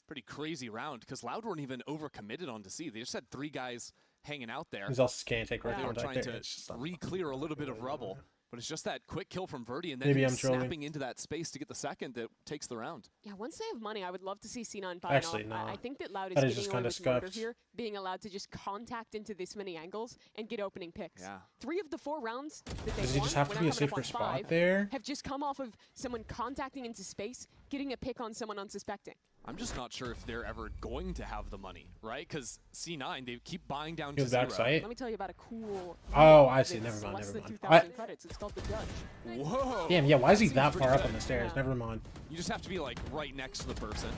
Pretty crazy round because Loud weren't even overcommitted onto C. They just had 3 guys hanging out there. Zelsis can't take right They were contact trying there. to It's just not- re-clear a little bit of rubble. But it's just that quick kill from Verdi and then Maybe him I'm trolling. snapping into that space to get the second that takes the round. Yeah, once they have money, I would love to see C9 buy Actually, off. no. I think that Loud is That is getting just away kinda with murder scuffed. here, being allowed to just contact into this many angles and get opening picks. Yeah. 3 of the 4 rounds that they Does he won, just have to when be a they're coming up safer on spot 5, there? have just come off of someone contacting into space, getting a pick on someone unsuspecting. I'm just not sure if they're ever going to have the money, right? Because C9, they keep buying down He to was 0. backside. Let me tell you about a cool... Oh, I see. that's Never mind, less never than mind. 2,000 credits. It's called The Judge. Whoa. Damn, yeah, why is he That that seems far pretty up on good. the stairs? Never mind. You just have to be like right next to the person.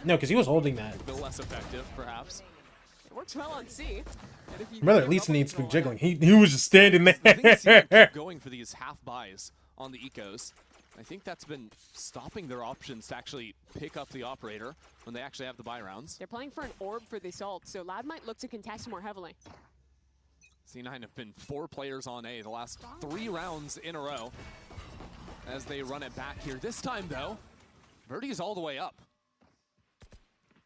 No, because he was holding that. A bit less effective, perhaps. It works well on C. And if you Brother get at least rubble needs to be control on jiggling. He was just standing I think C9 there. keep going for these half buys on the ecos. I think that's been stopping their options to actually pick up the operator when they actually have the buy rounds. They're playing for an orb for this ult, so Loud might look to contest more heavily. C9 have been 4 players on A the last 3 rounds in a row as they run it back here. This time, though, Verdi is all the way up.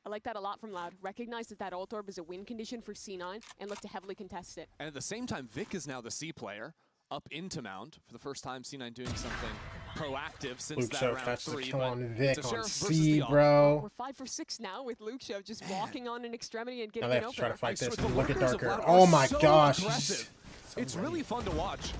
I like that a lot from Loud. Recognize that that ult orb is a win condition for C9 and look to heavily contest it. And at the same time, Vic is now the C player, up into Mound. For the first time, C9 doing something proactive since Luke that Show round catch the 3. kill but on it's Vic a on Sheriff versus C, the Op. bro. We're 5 for 6 now with Luke Show just walking on an extremity and Now getting they an have to try to opener. fight this. The Look at lurkers of Darker. Loud Oh are my so gosh. aggressive. It's really fun to watch.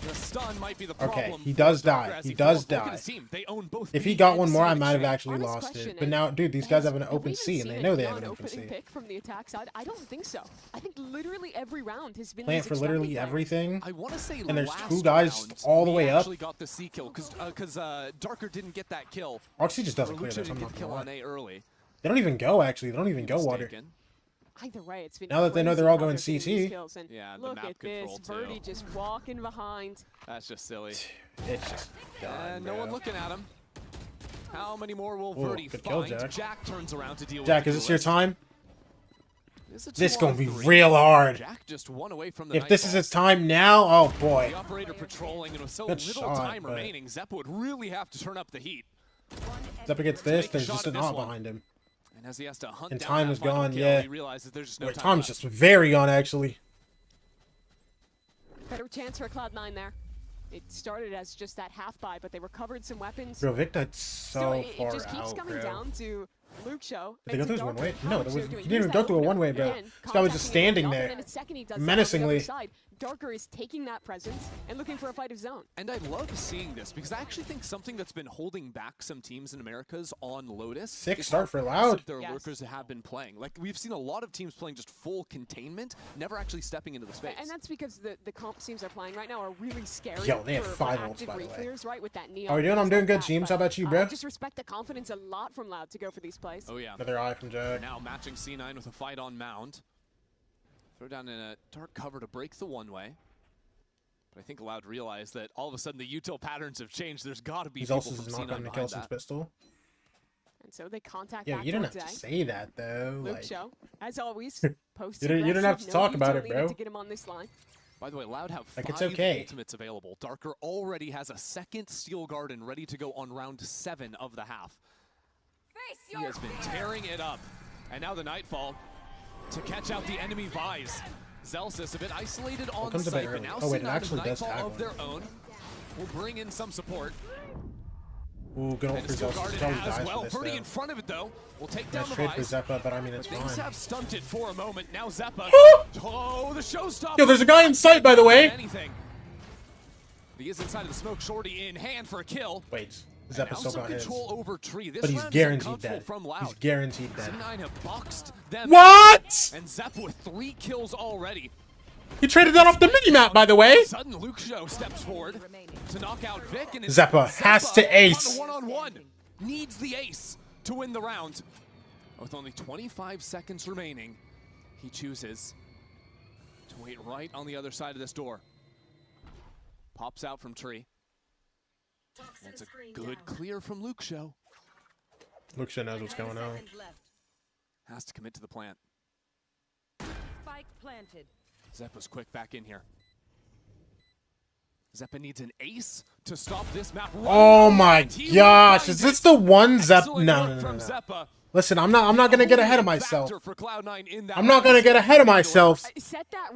The stun might be the Okay, problem he does for Darker die. as He falls. does Look at die. his team. They own both If he B got and one C more, I in might have exchange. actually Honest lost question, it. But now, dude, these guys have an Have we open even C, and seen they it know they beyond have an open opening C. pick from the attack side? I don't think so. I think literally every round has been Plant these for extracting literally players. everything. I want to say And there's last two guys round, all the we way up. actually got the C kill because Darker didn't get that kill. Roxy just doesn't Or clear Lucio this, I'm didn't not get the kill gonna on lie. A early. They don't even go, actually. They don't even go water. Mistaken. Either way, it's been Now that they know crazy they're all how going they're getting these CT. kills, and Yeah, the look map at this, control, too. Birdie just walking behind. That's just silly. It's just done, And no bro. one looking at him. How many more will Ooh, Verdi good kill, find? Jack. Turns around to deal Jack, with is this your time? This is This gonna be 2-on-3. real hard. Jack just one away from the If this is nightfall. his time now, oh boy. The operator patrolling and with so Good little shot, time but- remaining, Zeppa would really have to turn up the heat. Up against To this, make a there's shot just at an this op one. behind him. And as he has to hunt And down time that is final gone, kill, yeah. he realizes there's just no Wait, time time's left. just very gone, actually. Better chance for Cloud9 there. It started as just that half buy, but they recovered some weapons. Bro, Vic died so it far just keeps out, coming bro. down to Luke Show. Did they go and through to his one Darker. way? No, How there was, Luke he Show doing? didn't even Here's go that through a opener. one-way, bro. Again, This guy was just contacting standing the there, and then the second he does that on the menacingly. other side, Darker is taking that presence and looking for a fight of zone. And I love seeing this because I actually think something that's been holding back some teams in Americas on Lotus. Sick is start how for aggressive Loud. Their Yes. lurkers have been playing. Like we've seen a lot of teams playing just full containment, never actually stepping into the space. And that's because the comp teams they're playing right now are really scary. Yo, they have for 5 ults, active by the way. re-clears, right, with that neon. How are we doing? I'm things doing like good, that, James. How but, about you, bro? I just respect the confidence a lot from Loud to go for these plays. Oh yeah. Another eye from Jack. Now matching C9 with a fight on Mound. Throw down in a dark cover to break the one-way. But I think Loud realized that all of a sudden the util patterns have changed. There's got to be He's people also from just not C9 gotten a behind kill since that. pistol. And so they contact Yeah, back you didn't have towards to A. say that, though. Luke Like, Show, as always, post You didn't have to talk about it, bro. To get him on this line. By the way, Loud have Like, 5 it's okay. ultimates available. Darker already has a second Steel Garden ready to go on round 7 of the half. He has been tearing it up. And now the Nightfall to catch out the enemy Vise. Zelsis a bit isolated on comes a bit site, but early. now Oh, wait, it C9 actually with does Nightfall tag of one. their own will bring in some support. ooh, good ult And for Steel Zelsis. Garden Probably as dies well. for this, Verdi though. in front of it though. Will take down Nice the trade for Vise. Zeppa, but I mean, it's But things fine. have stunted for a moment. Now Zeppa. Oh, the showstopper. Yo, there's a guy in sight, by the way. Anything. He is inside of the smoke. Shorty in hand for a kill. Wait, And Zeppa now still some got his. control over Tree. This But he's round is guaranteed uncomfortable dead. From Loud. He's guaranteed dead. C9 have boxed them. What? And Zeppa with 3 kills already. He traded that off the minimap, by the way. Sudden Luke Show steps forward to knock out Vic. And Zeppa has to ace. On a one-on-one. Needs the ace to win the round. With only 25 seconds remaining, he chooses to wait right on the other side of this door. Pops out from Tree. That's a good clear from Luke Show. Luke Show knows what's going on. Has to commit to the plant. Spike planted. Zeppa's quick back in here. Zeppa needs an ace to stop this map. Oh my gosh, is this the one Zeppa? Excellent No, work no, no, from no. Zeppa. Listen, I'm not gonna get ahead of myself. Factor for Cloud9 in that I'm not gonna get ahead of myself.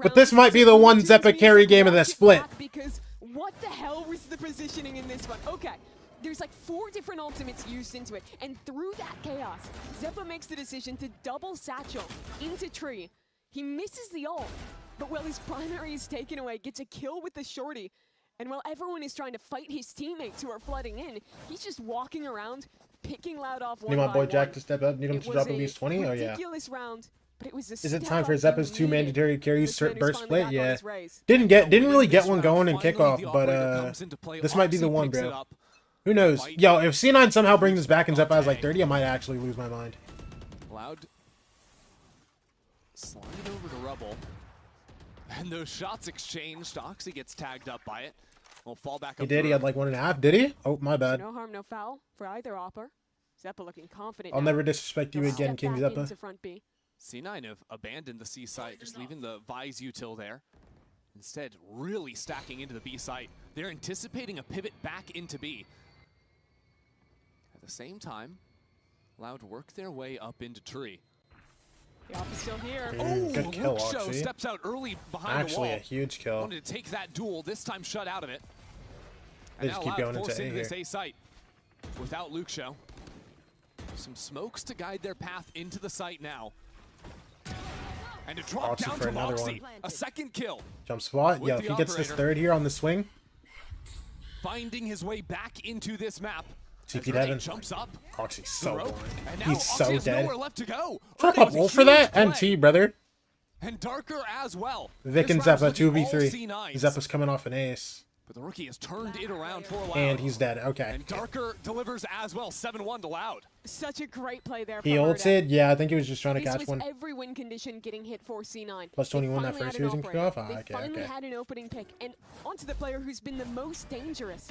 But this might be the one Zeppa carry game of the split. Because what the hell was the positioning in this one? Okay, there's like 4 different ultimates used into it, and through that chaos, Zeppa makes the decision to double satchel into Tree. He misses the ult, but while his primary is taken away, gets a kill with the shorty. And while everyone is trying to fight his teammates who are flooding in, he's just walking around, picking Loud off one Need my by boy one. Jack to step up. Need him to drop at least 20. Oh yeah. Ridiculous round, but it was a Is it step time for up Zeppa's he 2 needed. mandatory carries This man who's burst finally split? back on Yeah. his race. Didn't really get one going in kickoff, but this might be the one, bro. Who knows? Yo, if C9 somehow brings this back and Zeppa has like 30, I might actually lose my mind. Loud. Slide over to Rubble. And those shots exchanged. Oxy gets tagged up by it. Will fall back He up. did. He had like 1.5. Did he? Oh, my bad. No harm, no foul for either Opper. Zeppa looking confident. I'll now. never disrespect you He'll again, step King back Zeppa. into front B. C9 have abandoned the C site, just leaving the Vise util there. Instead, really stacking into the B site. They're anticipating a pivot back into B. At the same time, Loud work their way up into Tree. The Op is still here. Good kill, Luke Show Oxy. steps out early behind Actually, the a wall. huge kill. Wanted to take that duel, this time shut out of it. They And just now keep Loud going into forced A into this here. A site without Luke Show. Some smokes to guide their path into the site now. And to drop Oxy down for to another Moxie. one. A second kill. Jump spot. With Yo, the if he gets this operator. 3rd here on the swing, finding his way back into this map. TP Devin. Jumps up. Oxy's so boring. And now He's so Oxy has dead. nowhere left to go. Drop a roll for that? NT, brother. And Darker as well. Vic and This round's Zeppa, looking all 2v3. C9s. Zeppa's coming off an ace. But the rookie has turned it around for Loud. And he's dead. Okay. And Darker delivers as well. 7-1 to Loud. Such a great play there. He from ulted? Yeah, I think he was just trying to this catch was one. every win condition getting hit for C9. Plus 21 They that finally first had an series in operator. kickoff? Ah, They okay, finally okay. had an opening pick. And onto the player who's been the most dangerous.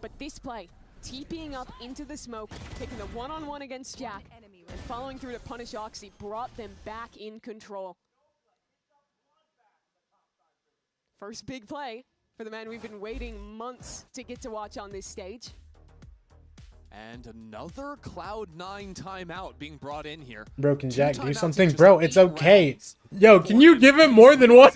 But this play, TPing up into the smoke, taking the one-on-one against Jack, and following through to punish Oxy, brought them back in control. First big play for the man we've been waiting months to get to watch on this stage. And another Cloud9 timeout being brought in here. Bro, can Jack do timeouts something? in Bro, just it's 8 okay. rounds. Yo, can you give him more than one?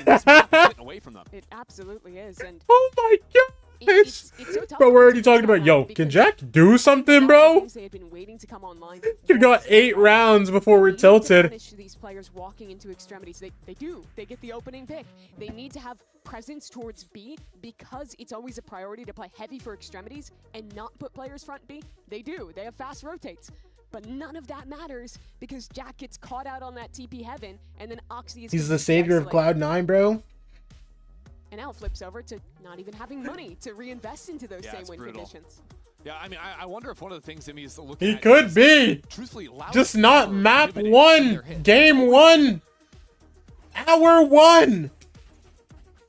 Away from them. It absolutely is. And oh my god. it's so tough Bro, we're already talking about, yo, can Jack do something, bro? they had been waiting to come online. You got 8 rounds before we're tilted. Punish these players walking into extremities. They do. They get the opening pick. They need to have presence towards B because it's always a priority to play heavy for extremities and not put players front B. They do. They have fast rotates. But none of that matters because Jack gets caught out on that TP heaven and then Oxy is... He's the savior of Cloud9, bro. And now it flips over to not even having money to reinvest into those same win conditions. Yeah, I mean, I wonder if one of the things that he's looking He at could is, be. Truthfully, Loud Just not never map pivoted 1. in their hit. Game 1. Hour 1.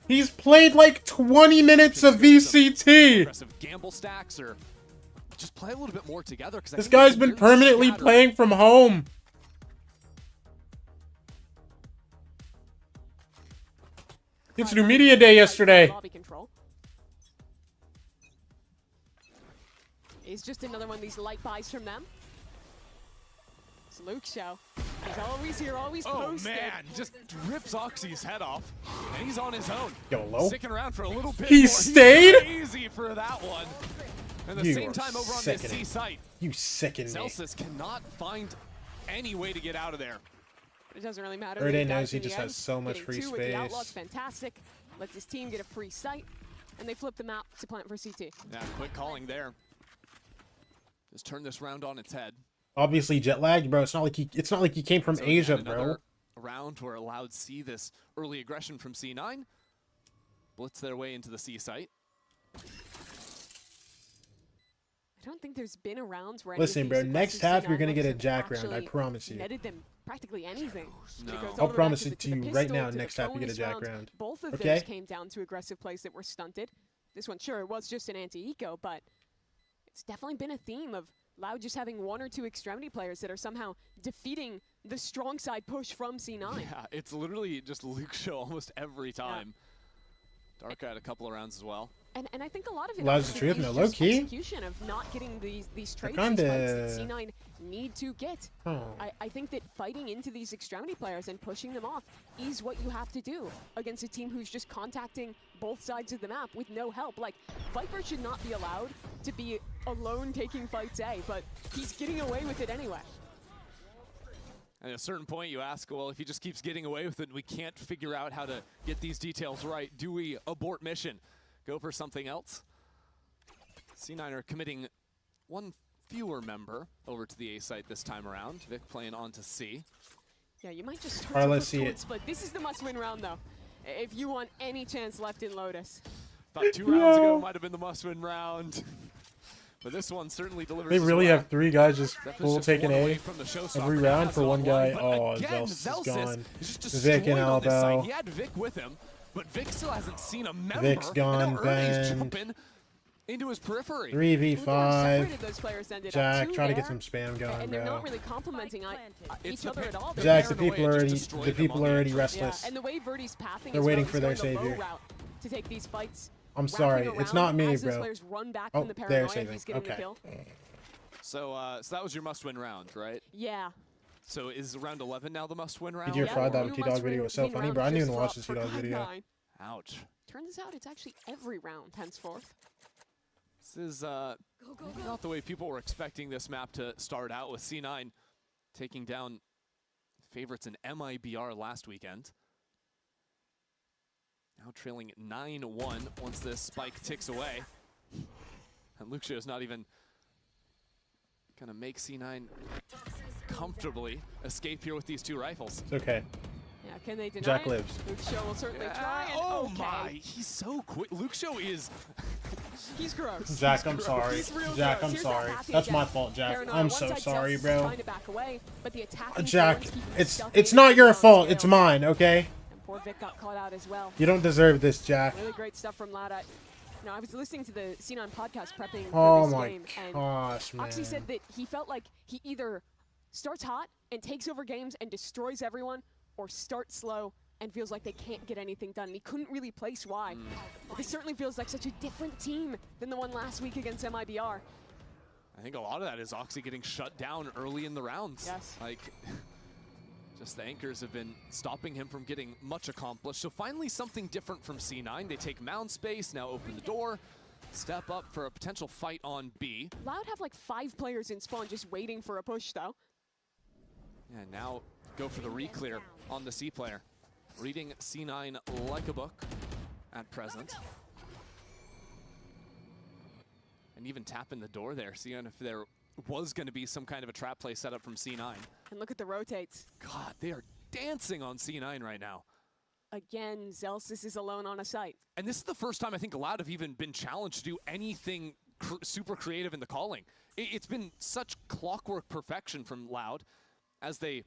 He's played like 20 minutes of VCT. Aggressive gamble stacks or just play a little bit more together. This guy's been permanently playing from home. It's new media day yesterday. Lobby control. Is just another one of these light buys from them. It's Luke's show. He's always here, always posted. Oh man, just rips Oxy's head off, and he's on his own. YOLO. Sticking around for a little bit He more. stayed? He's crazy for that one. And the You same are time over on this sickening. C site. You sicken me. Celsius cannot find any way to get out of there. It doesn't really matter. Erday They got knows he in the just end, has so much getting free 2 with the Outlaws, space. fantastic. Lets his team get a free site, and they flip the map to plant for CT. Yeah, quick calling there. Just turn this round on its head. Obviously jet lagged, bro. It's not like he came from So Asia, again, bro. another round where allowed see this early aggression from C9. Blitz their way into the C site. I don't think there's been a round where Listen, bro, next half you're gonna get a Jack round, I promise you. Netted them practically anything. No. It goes I'll all the way promise back it to to the you right pistol, now, to the next half you get a bonus Jack rounds. round. Both of Okay? those came down to aggressive plays that were stunted. This one, sure, it was just an anti-eco, but it's definitely been a theme of Loud just having 1 or 2 extremity players that are somehow defeating the strong side push from C9. Yeah, it's literally just Luke's show almost every time. Dark had a couple of rounds as well. And I think a lot of it Loud's the honestly truth, is no, just low-key. execution of not getting these trades, kinda- these fights that C9 need to get. Oh. I think that fighting into these extremity players and pushing them off is what you have to do against a team who's just contacting both sides of the map with no help. Like, Viper should not be allowed to be alone taking fights A, but he's getting away with it anyway. And at a certain point you ask, well, if he just keeps getting away with it and we can't figure out how to get these details right, do we abort mission? Go for something else? C9 are committing 1 fewer member over to the A site this time around. Vic playing on to C. Yeah, you might just start Alright, to let's look see towards it. split. This is the must-win round, though, if you want any chance left in Lotus. Thought 2 rounds ago might have been the must-win round. But this one certainly delivers. They as really well. have 3 guys just Zephyr's full just taking one away A from the showstopper. every Now round has for it one on guy. but Oh, again, Zelsis is gone. is just Vic and destroyed on this side. Elbow. He had Vic with him, but Vic still hasn't seen a member. Vic's gone, and now Ernie's Ben. jumping into his periphery. 3v5. 3v5. Jack, try to get some spam going, And they're not bro. really complimenting It's each other at all. Jack, the paranoia people are just already destroyed the them people on are the already entry. restless. And the way Verdi's pathing They're is waiting going for their the low savior. route to take these fights. I'm wrapping sorry, it's not around me, as those bro. players run back Oh, from the they're paranoia, saving. he's getting the Okay. kill. So that was your must-win round, right? Yeah. So is round 11 now the must-win round? Did you fried that new T-Dog video? It was so must-win funny, round bro. I didn't even just watch the dropped T-Dog for video. Cloud9. Ouch. Turns out it's actually every round henceforth. This is not the way people were expecting this map to start out, with C9 taking down favorites in MIBR last weekend. Now trailing 9-1 once this spike ticks away. And Luxio's not even gonna make C9 comfortably escape here with these two rifles. It's okay. Yeah, can they deny Jack it? lives. Luxio will certainly try. And Oh my, he's so quick. Luxio is... He's gross. Jack, I'm sorry. Jack, I'm sorry. That's my fault, Jack. I'm so sorry, bro. Jack, it's not your fault. It's mine, okay? And poor Vic got caught out as well. You don't deserve this, Jack. Really great stuff from Loud. You know, I was listening to the C9 podcast prepping Oh for this my game, and gosh, man. Oxy said that he felt like he either starts hot and takes over games and destroys everyone, or starts slow and feels like they can't get anything done. And he couldn't really place why. This certainly feels like such a different team than the one last week against MIBR. I think a lot of that is Oxy getting shut down early in the rounds. Yes. Like, just the anchors have been stopping him from getting much accomplished. So finally something different from C9. They take mound space, now open the door, step up for a potential fight on B. Loud have like 5 players in spawn just waiting for a push though. Yeah, now go for the re-clear on the C player. Reading C9 like a book at present. And even tapping the door there, seeing if there was going to be some kind of a trap play set up from C9. And look at the rotates. God, they are dancing on C9 right now. Again, Zelsis is alone on a site. And this is the first time I think Loud have even been challenged to do anything super creative in the calling. It's been such clockwork perfection from Loud as they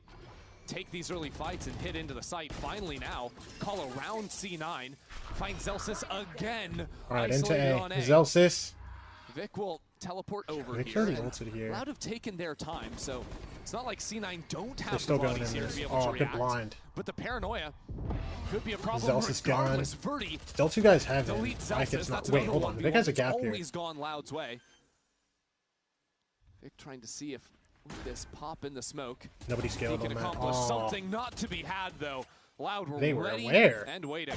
take these early fights and hit into the site. Finally now, call around C9, find Zelsis again. All right, into isolated A. on A. Zelsis. Vic will teleport over Vic here. already ulted here. Loud have taken their time, so it's not like C9 don't They're have still the going bodies in here this. to be able Oh, to good react. blind. But the paranoia could be a problem Zelsis gone. regardless. Verdi Still 2 guys have him. delete Like Zelsis. it's not. That's Wait, another hold one. on. Vic has a It's gap here. always gone Loud's way. Vic trying to see if this pop in the smoke. Nobody he scaled can on that. accomplish Oh. something not to be had though. Loud were They were ready aware. and waiting.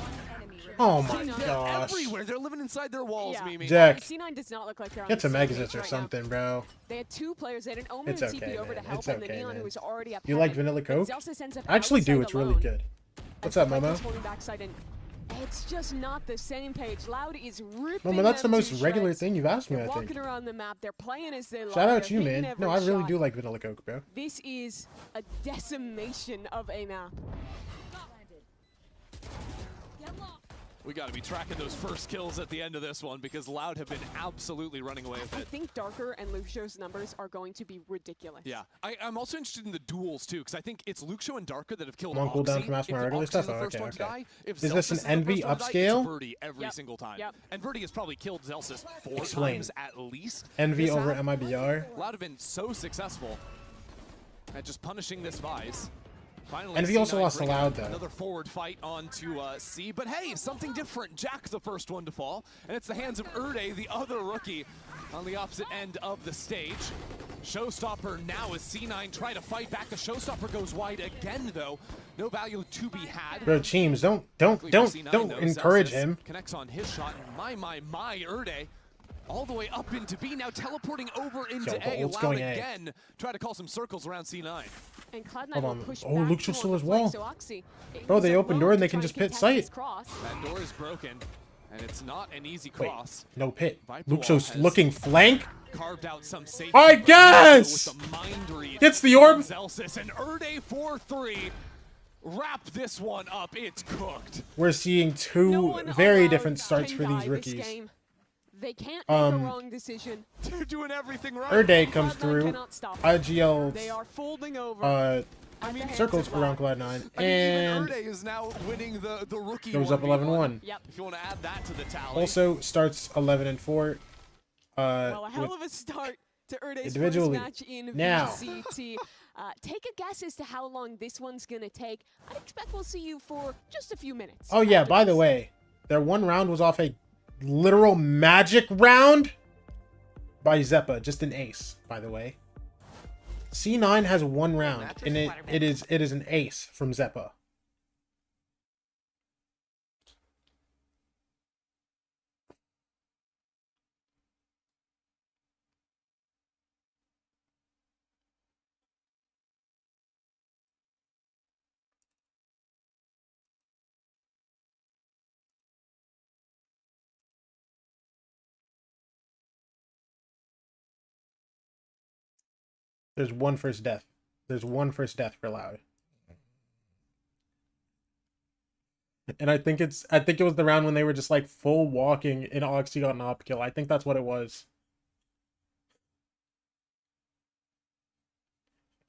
Oh my They're gosh. everywhere. They're living inside their walls, Yeah. Mimi. Jack, C9 does not look like they're on get the some same exits page or right now. something, bro. They had 2 players. They had an Omen It's and okay, TP over to man. help, It's and the okay, Neon man. who was already up. You like heaven. vanilla Coke? And Zelsis ends up I actually do. outside It's really alone. good. What's And up, Momo? Spike is holding backside, and it's just not the same page. Loud is ripping Momo, that's the them most to regular shreds. thing you've asked me, They're I think. walking around the map. They're playing as they like. Shout out They're to you, hitting man. every No, I really shot. do like vanilla Coke, bro. This is a decimation of a map. We got to be tracking those first kills at the end of this one because Loud have been absolutely running away with I it. think Darker and Luxio's numbers are going to be ridiculous. Yeah, I'm also interested in the duels too because I think it's Luxio and Darker that have killed One Oxy. cooldown from Asthma If regular Oxy's stuff? the Oh, first okay, one to okay. die, if Is this Zelsis an the Envy first one to die, upscale? It's Verdi every Yep. single time. Yep. And Verdi has probably killed Zelsis 4 Explain. times at least. Envy this over half. MIBR. Loud have been so successful at just punishing this Vise. Finally, Envy also C9 lost bringing Loud, though. Another forward fight onto C, but hey, something different. Jack's the first one to fall, and it's the hands of Erde, the other rookie, on the opposite end of the stage. Showstopper now as C9 try to fight back. The Showstopper goes wide again, though. No value to be had. Bro, Cheems, don't encourage him. Connects on his shot. My Erde. All the way up into B, now teleporting over into Yo, A. ult's Loud going A. again. Try to call some circles around C9. And Cloud9 Hold will on. push Oh, back Luxio's towards still the as flank, well. so Oxy, Bro, he's they open alone door and to they can try just to pit contest this site. cross. That door is broken, and it's not an easy Wait, cross. no pit. Viper Luxio's has looking flank. Carved out some safety. I but guess! with the mind read Gets the orb. on Zelsis and Erde 4-3. Wrap this one up. It's cooked. We're seeing No two one very allowed different starts can for die these this rookies. game. They can't make a wrong decision. They're doing everything right. Erde comes Cloud9 through. cannot stop them. IGL's They are folding over. I mean, circles around Cloud9. I mean, And even Erde is now winning the rookie goes up 11-1. Yep. If you want to add that to the tally. Also starts 11-4. Well, a hell with of a start to Erde's first individually. match in Now. VCT. Take a guess as to how long this one's going to take. I expect we'll see you for just a few minutes. Oh yeah, after by the this. way, their one round was off a literal magic round by Zeppa, just an ace, by the way. C9 has one round, and it is an ace from Zeppa. There's one first death. There's one first death for Loud. And I think it was the round when they were just like full walking and Oxy got an op kill. I think that's what it was.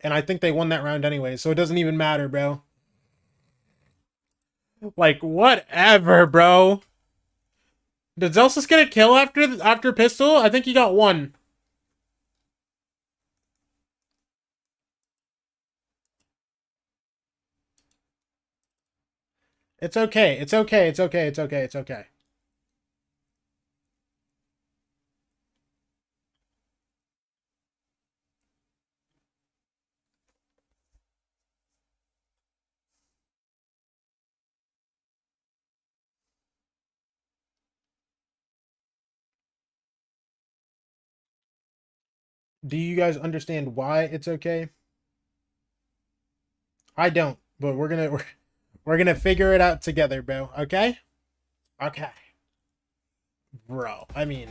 And I think they won that round anyway, so it doesn't even matter, bro. Like, whatever, bro. Did Zelsis get a kill after pistol? I think he got one. It's okay. It's okay. It's okay. It's okay. It's okay. Do you guys understand why it's okay? I don't, but we're gonna figure it out together, bro. Okay? Okay. Bro, I mean,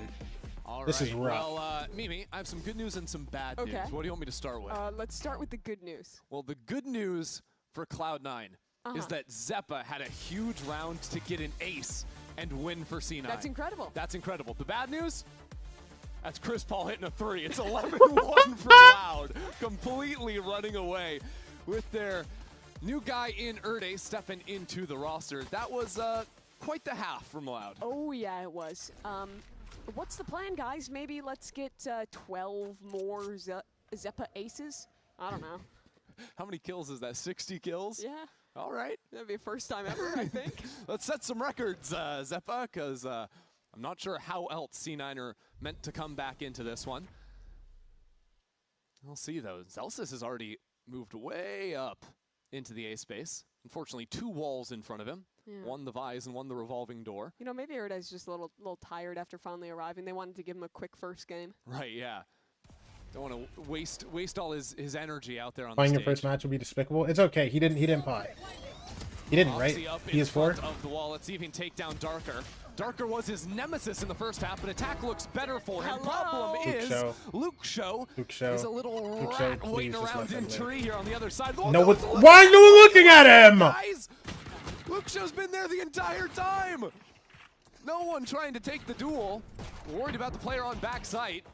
this is rough. Well, Mimi, I have some good news and some bad news. What do you want me to start with? Let's start with the good news. Well, the good news for Cloud9 is that Zeppa had a huge round to get an ace and win for C9. That's incredible. That's incredible. The bad news? That's Chris Paul hitting a 3. It's 11-1 for Loud. Completely running away with their new guy in Erde stepping into the roster. That was quite the half from Loud. Oh, yeah, it was. What's the plan, guys? Maybe let's get 12 more Zeppa aces? I don't know. How many kills is that? 60 kills? Yeah. All right. That'd be a first time ever, I think. Let's set some records, Zeppa, because I'm not sure how else C9 are meant to come back into this one. We'll see, though. Zelsis has already moved way up into the A space. Unfortunately, 2 walls in front of him. Yeah. One the Vise and one the revolving door. You know, maybe Erde's just a little tired after finally arriving. They wanted to give him a quick first game. Right, yeah. Don't want to waste all his energy out there on Playing the your stage. first match would be despicable. It's okay. He didn't pie. He didn't, right? He is 4. Of the wall. Let's see if he can take down Darker. Darker was his nemesis in the first half, but attack looks better for him. Problem is, Luke Show is a little rat waiting around in tree here on the other side. Oh, no, why is no one looking at him? Guys, Luke Show's been there the entire time. No one trying to take the duel. Worried about the player on back site.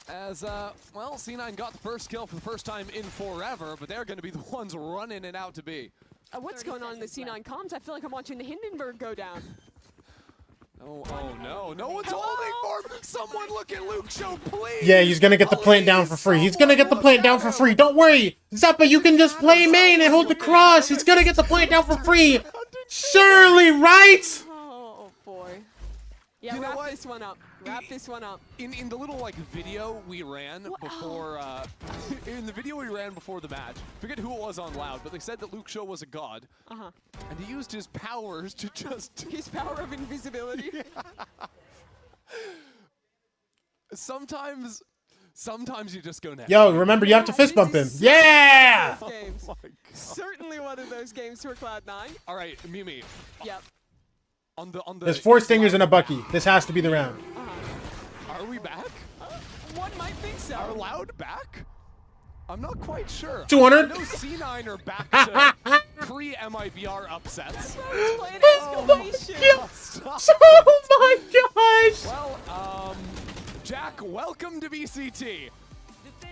As, well, C9 got the first kill for the first time in forever, but they're going to be the ones running it out to be. What's going on in the C9 comms? I feel like I'm watching the Hindenburg go down. Oh no, no one's holding for him. Someone look at Luke Show, please. Yeah, he's gonna get the plant down for free. He's gonna get the plant down for free. Don't worry. Zeppa, you can just play main and hold the cross. He's gonna get the plant down for free. Surely, right? Oh, boy. Yeah, wrap this one up. Wrap this one up. In the little like video we ran before in the video we ran before the match, forget who it was on Loud, but they said that Luke Show was a god. And he used his powers to just his power of invisibility. Sometimes you just go next. Yo, remember you have to fist bump him. Yeah! Oh my God. Certainly one of those games for Cloud9. All right, Mimi. Yep. On the There's 4 stingers and a Bucky. This has to be the round. Are we back? One might think so. Are Loud back? I'm not quite sure. 200? I know C9 are back to pre-MIBR upsets. Oh my gosh! Well, Jack, welcome to VCT.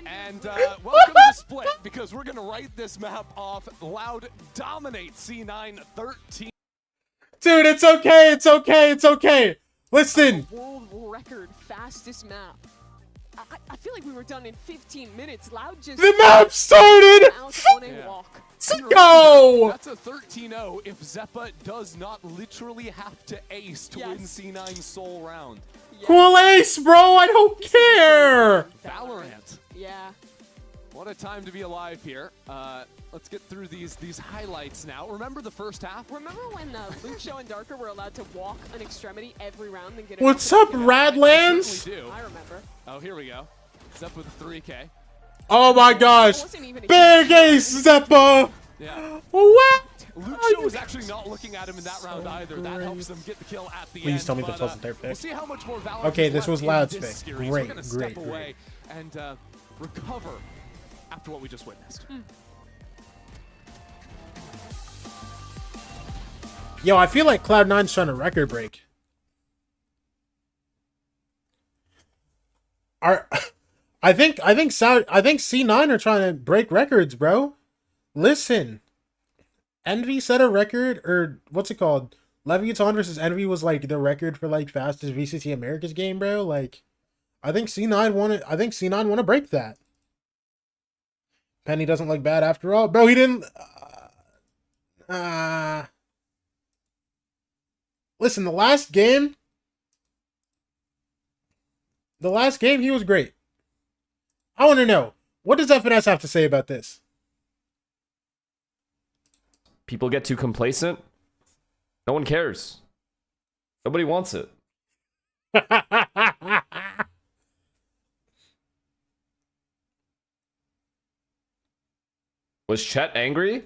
And welcome to Split, because we're going to write this map off. Loud dominates C9 13. Dude, it's okay, it's okay, it's okay. Listen. World record fastest map. I feel like we were done in 15 minutes. Loud just... The map started! On a walk. Let's go! That's a 13-0 if Zeppa does not literally have to ace to win C9's sole round. Cool ace, bro, I don't care! Valorant. Yeah. What a time to be alive here. Let's get through these highlights now. Remember the first half? Remember when Luke Show and Darker were allowed to walk an extremity every round and get What's up, Radlands? I remember. Oh, here we go. Zeppa with 3K. Oh my gosh! Big ace, Zeppa! Yeah. What? Luke Show was actually not looking at him in that round either. That helps them get the kill at the end. Please tell me this wasn't their pick. We'll see how much more Valorant Okay, this was Loud's pick. pick. We're Great, gonna great, step away and recover after what we just witnessed. Yo, I feel like Cloud9's trying to record break. I think C9 are trying to break records, bro. Listen, Envy set a record, or what's it called? Leviathan versus Envy was like the record for like fastest VCT Americas game, bro. Like, I think C9 want to break that. Penny doesn't look bad after all, bro. He didn't. Listen, the last game he was great. I want to know, what does FNS have to say about this? People get too complacent. No one cares. Nobody wants it. Was Chet angry?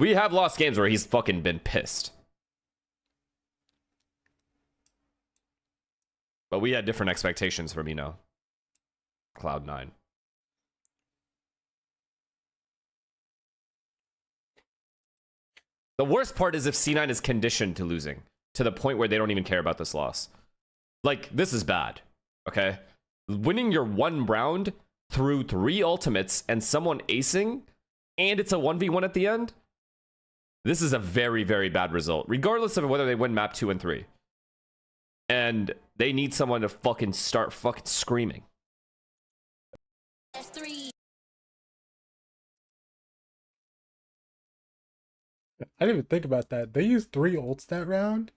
We have lost games where he's fucking been pissed. But we had different expectations from, Cloud9. The worst part is if C9 is conditioned to losing to the point where they don't even care about this loss. Like, this is bad, okay? Winning your one round through 3 ultimates and someone acing, and it's a 1v1 at the end, this is a very, very bad result, regardless of whether they win map 2 and 3. And they need someone to fucking start fucking screaming. I didn't even think about that. They used 3 ults that round?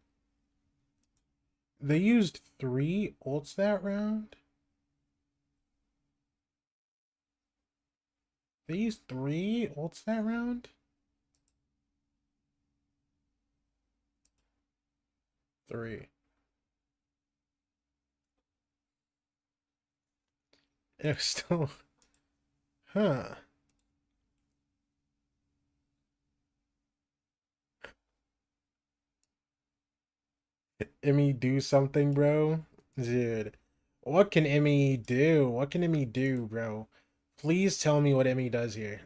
They used 3 ults that round? They used 3 ults that round? 3. It was still... Huh. Emmy do something, bro? Dude. What can Emmy do? What can Emmy do, bro? Please tell me what Emmy does here.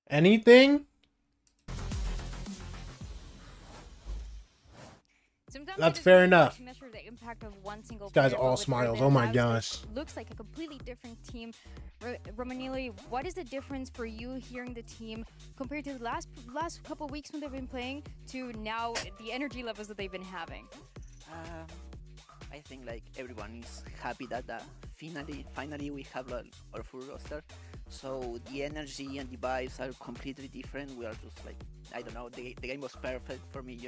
Anything? That's fair enough. Measure the impact of one single This guy's player, all but with smiles. Urban Oh my Labs, gosh. it looks like a completely different team. Romanili, what is the difference for you hearing the team compared to the last couple weeks when they've been playing to now the energy levels that they've been having? I think like everyone is happy that finally we have our full roster. So the energy and the vibes are completely different. We are just like, I don't know, the game was perfect for me,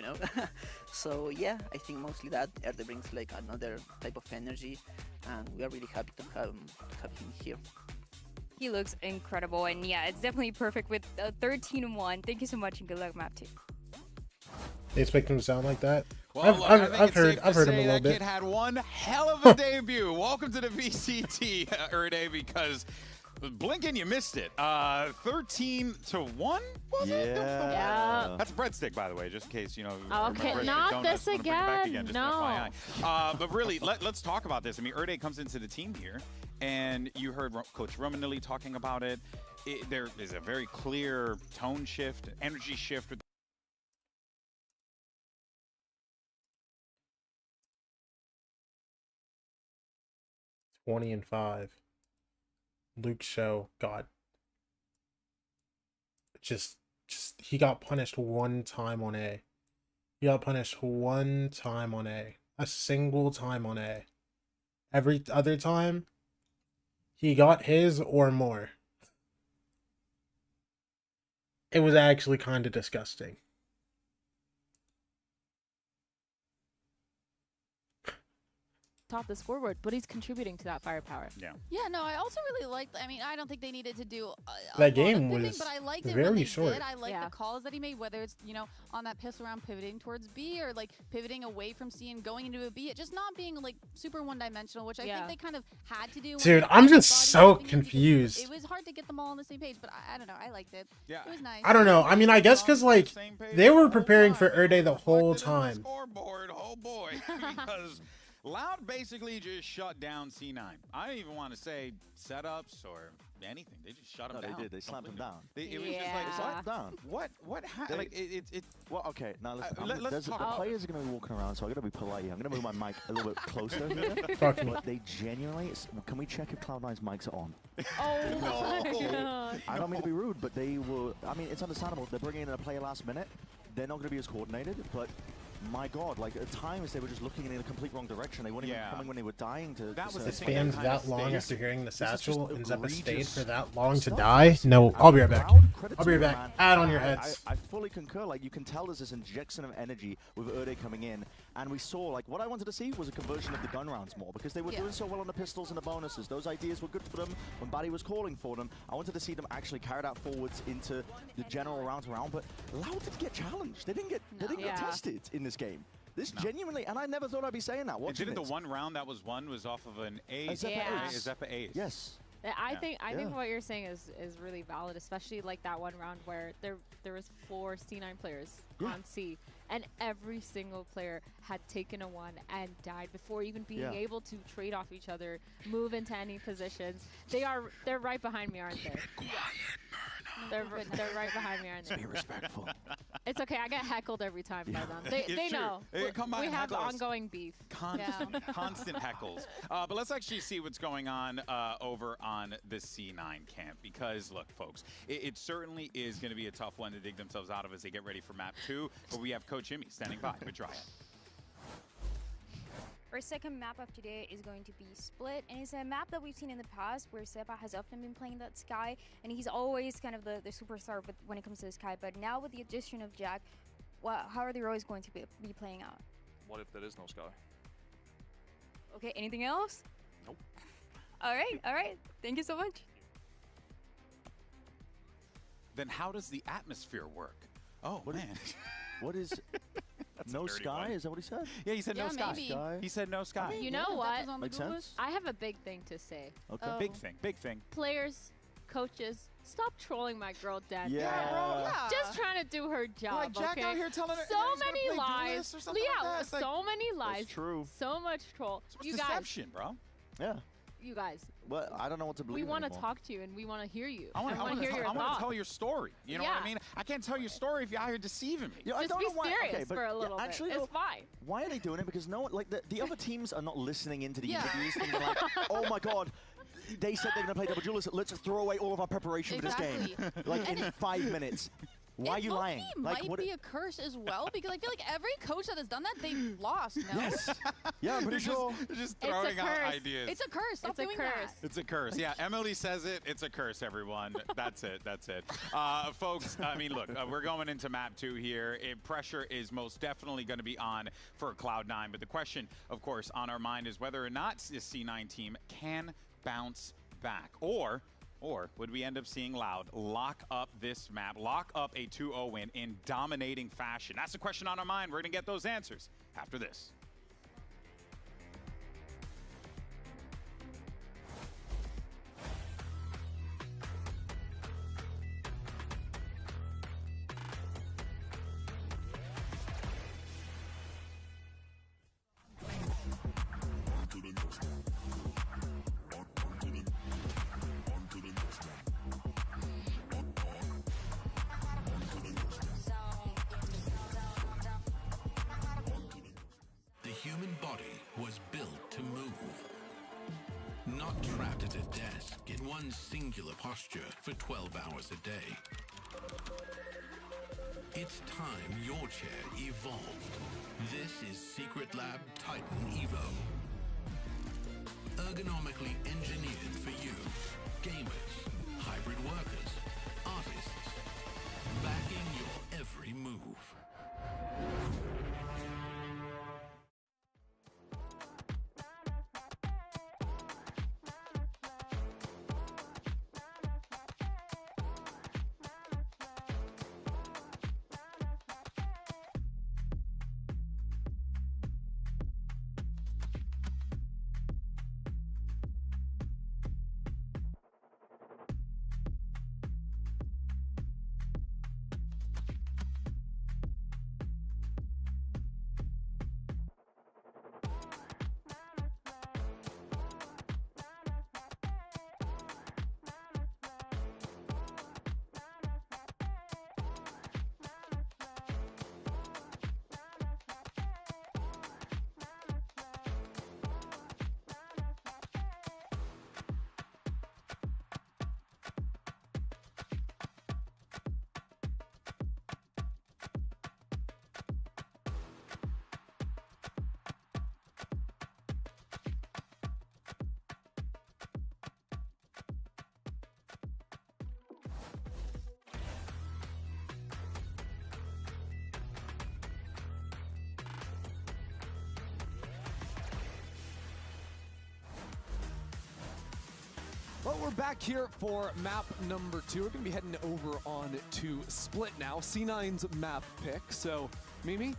So yeah, I think mostly that Erde brings like another type of energy, and we are really happy to have him here. He looks incredible, and yeah, it's definitely perfect with 13-1. Thank you so much, and good luck, map 2. They expect him to sound like that? Well, I've heard him a little bit. That kid had one hell of a debut. Welcome to the VCT, Erde, because blinking, you missed it. 13-1, was it? Yeah. That's a breadstick, by the way, just in case, Okay, not this again. No. But really, let's talk about this. I mean, Erde comes into the team here, and you heard Coach Romanili talking about it. There is a very clear tone shift, energy shift with 20-5. Luke's show got just he got punished one time on A. He got punished one time on A. A single time on A. Every other time, he got his or more. It was actually kind of disgusting. top the scoreboard, but he's contributing to that firepower. Yeah. Yeah, no, I also really liked. I mean, I don't think they needed to do that game was but I liked it very when they short. did. I liked the calls that he made, whether it's on that pistol round pivoting towards B or like pivoting away from C and going into a B. It just not being like super one-dimensional, which I think they kind of had to do. Dude, I'm just so confused. It was hard to get them all on the same page, but I don't know. I liked it. Yeah. It was nice. I don't know. I mean, I guess because like they were preparing for Erde the whole time. Scoreboard, oh boy, because Loud basically just shut down C9. I don't even want to say setups or anything. They just shut them down. They did. They slapped them down. It was just like, slapped down. What happened? Like, it. Well, okay. Now listen. Let's talk the about players are going to be walking around, so I'm going to be polite here. I'm going to move my mic a little bit closer here. Fuck me. But they genuinely. Can we check if Cloud9's mics are on? Oh my God. I don't mean to be rude, but they were. I mean, it's understandable. They're bringing in a player last minute. They're not going to be as coordinated, but. My God, like at times they were just looking in a complete wrong direction. They weren't even coming when they were dying to. That was It spanned that long after hearing the satchel and Zeppa stayed egregious for that long to die? No, I'll be right back. I'll be right back. Add on your heads. I fully concur. Like you can tell there's this injection of energy with Erde coming in, and we saw like what I wanted to see was a conversion of the gun rounds more because they were doing so well on the pistols and the bonuses. Those ideas were good for them when Batty was calling for them. I wanted to see them actually carry that forwards into the general round to round, but Loud didn't get challenged. They didn't get tested in this game. This genuinely, and I never thought I'd be saying that. Didn't the one round that was won was off of an ace? Zeppa ace. Yes. I think what you're saying is really valid, especially like that one round where there was 4 C9 players on C, and every single player had taken a one and died before even being able to trade off each other, move into any positions. They're right behind me, aren't they? They're right behind me, aren't they? Be respectful. It's okay. I get heckled every time by them. They know. We have ongoing beef. Constant heckles. But let's actually see what's going on over on the C9 camp. Because, look, folks, it certainly is going to be a tough one to dig themselves out of as they get ready for map 2. But we have Coach Jimmy standing by with Dryad. Our second map of today is going to be Split, and it's a map that we've seen in the past where Zeppa has often been playing that Sky, and he's always kind of the superstar when it comes to the Sky. But now with the addition of Jack, how are they always going to be playing out? What if there is no Sky? Okay, anything else? Nope. All right. Thank you so much. Then how does the atmosphere work? Oh, man. What is... No Sky? Is that what he said? Yeah, he said no Sky. Maybe. He said no Sky. I mean, You know what? Makes sense. I have a big thing to say. Okay. Big thing. Players, coaches, stop trolling my girl Dad. Yeah. bro. Yeah. Just trying to do her job. Like Jack okay? out here telling her so he's gonna many play lies. Duelist or something like that. It's so like, many lies. That's true. So much troll. It's You deception, bro. Yeah. you guys. Well, I don't know what to believe. We want to anymore. talk to you and we want to hear you. I want to hear your thoughts. tell your story. You know what I mean? I can't tell your story if you're out here deceiving me. Yeah, I Just don't be know why. serious Okay, for a little actually, bit. It's fine. Why are they doing it? Because no one, like the other teams are not listening into the interviews, thinking like, oh my God. They said they're going to play double duelist. Let's just throw away all of our preparation for this game. Like in 5 minutes. Why are you lying? It might be a curse as well, because I feel like every coach that has done that, they've lost. No? Yes. Yeah, I'm pretty sure. Just throwing out ideas. It's a curse. Stop doing that. It's a curse. Yeah, Emily says it. It's a curse, everyone. That's it. That's it. Folks, I mean, look, we're going into map 2 here. Pressure is most definitely going to be on for Cloud9. But the question, of course, on our mind is whether or not this C9 team can bounce back. Or would we end up seeing Loud lock up this map, lock up a 2-0 win in dominating fashion? That's the question on our mind. We're going to get those answers after this. Human body was built to move. Not trapped at a desk in one singular posture for 12 hours a day. It's time your chair evolved. This is Secret Lab Titan Evo. Ergonomically engineered for you, gamers, hybrid workers, artists, backing your every move. Well, we're back here for map number 2. We're going to be heading over on to Split now. C9's map pick. So, Mimi,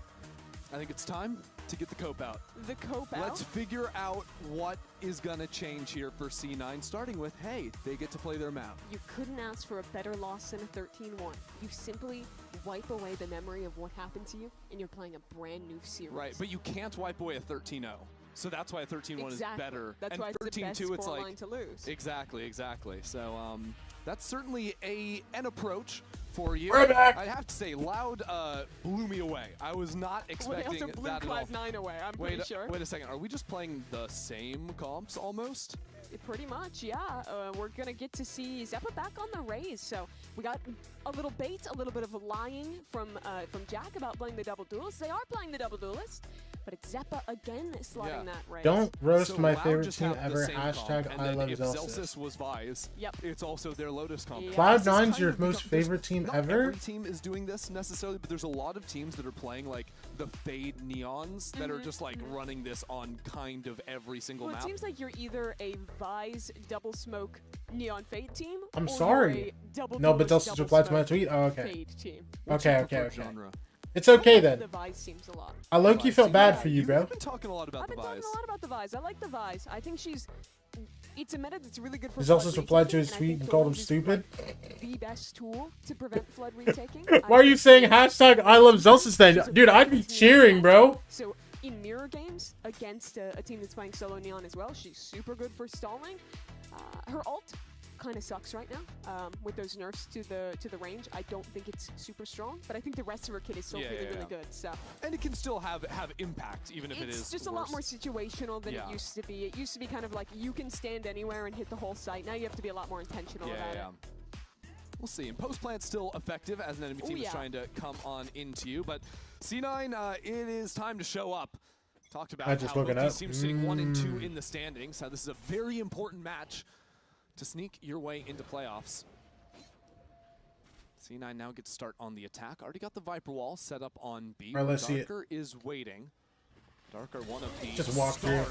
I think it's time to get the cope out. The cope out? Let's figure out what is going to change here for C9, starting with, hey, they get to play their map. You couldn't ask for a better loss than a 13-1. You simply wipe away the memory of what happened to you, and you're playing a brand new series. Right, but you can't wipe away a 13-0. So that's why a 13-1 is better. That's why it's the best scoreline to lose. Exactly. So that's certainly an approach for you. We're back. I have to say, Loud blew me away. I was not expecting they also blew that at all. Cloud9 away, I'm pretty sure. Wait a second. Are we just playing the same comps almost? Pretty much, yeah. We're going to get to see Zeppa back on the Raze. So we got a little bait, a little bit of lying from Jack about playing the double duelist. They are playing the double duelist. But it's Zeppa again slotting that Raze. Don't roast my Loud favorite just team have the ever. same Hashtag comp, I and love then if Zelsis. was Vise, it's also their Lotus comp. Cloud9's your most favorite team not ever? Every team is doing this necessarily, but there's a lot of teams that are playing like the Fade Neons that are just like running this on kind of every single Well, map. it seems like you're either a Vise double smoke Neon Fade team. I'm or sorry. You're a double No, but duelist, Zelsis double replied to my smoke tweet? Oh, okay. Fade team. Okay. It's okay then. The Vise teams a lot. I low-key felt bad for you, bro. You've been talking a lot about the Vise. I've been talking a lot about the Vise. I like the Vise. I think it's a meta that's really good for Zelsis flood replied to retaking, his and I tweet think and called him Doge is, stupid. like, the best tool to prevent flood retaking. Why are you saying hashtag I love Zelsis then? Dude, I'd be cheering, bro. So in mirror games against a team that's playing solo Neon as well, she's super good for stalling. Her ult kind of sucks right now with those nerfs to the range. I don't think it's super strong, but I think the rest of her kit is still really good. So and it can still have impact even if it is it's just a lot more situational than it used to be. It used to be kind of like you can stand anywhere and hit the whole site. Now you have to be a lot more intentional about it. We'll see. And post plant's still effective as an enemy team is trying to come on into you, but C9, it is time to show up. Talked about how both these teams sitting 1 and 2 in the standings. This is a very important match to sneak your way into playoffs. C9 now gets to start on the attack. Already got the Viper wall set up on B. All right, let's see it. Darker is waiting. Darker, one of the Just walk through.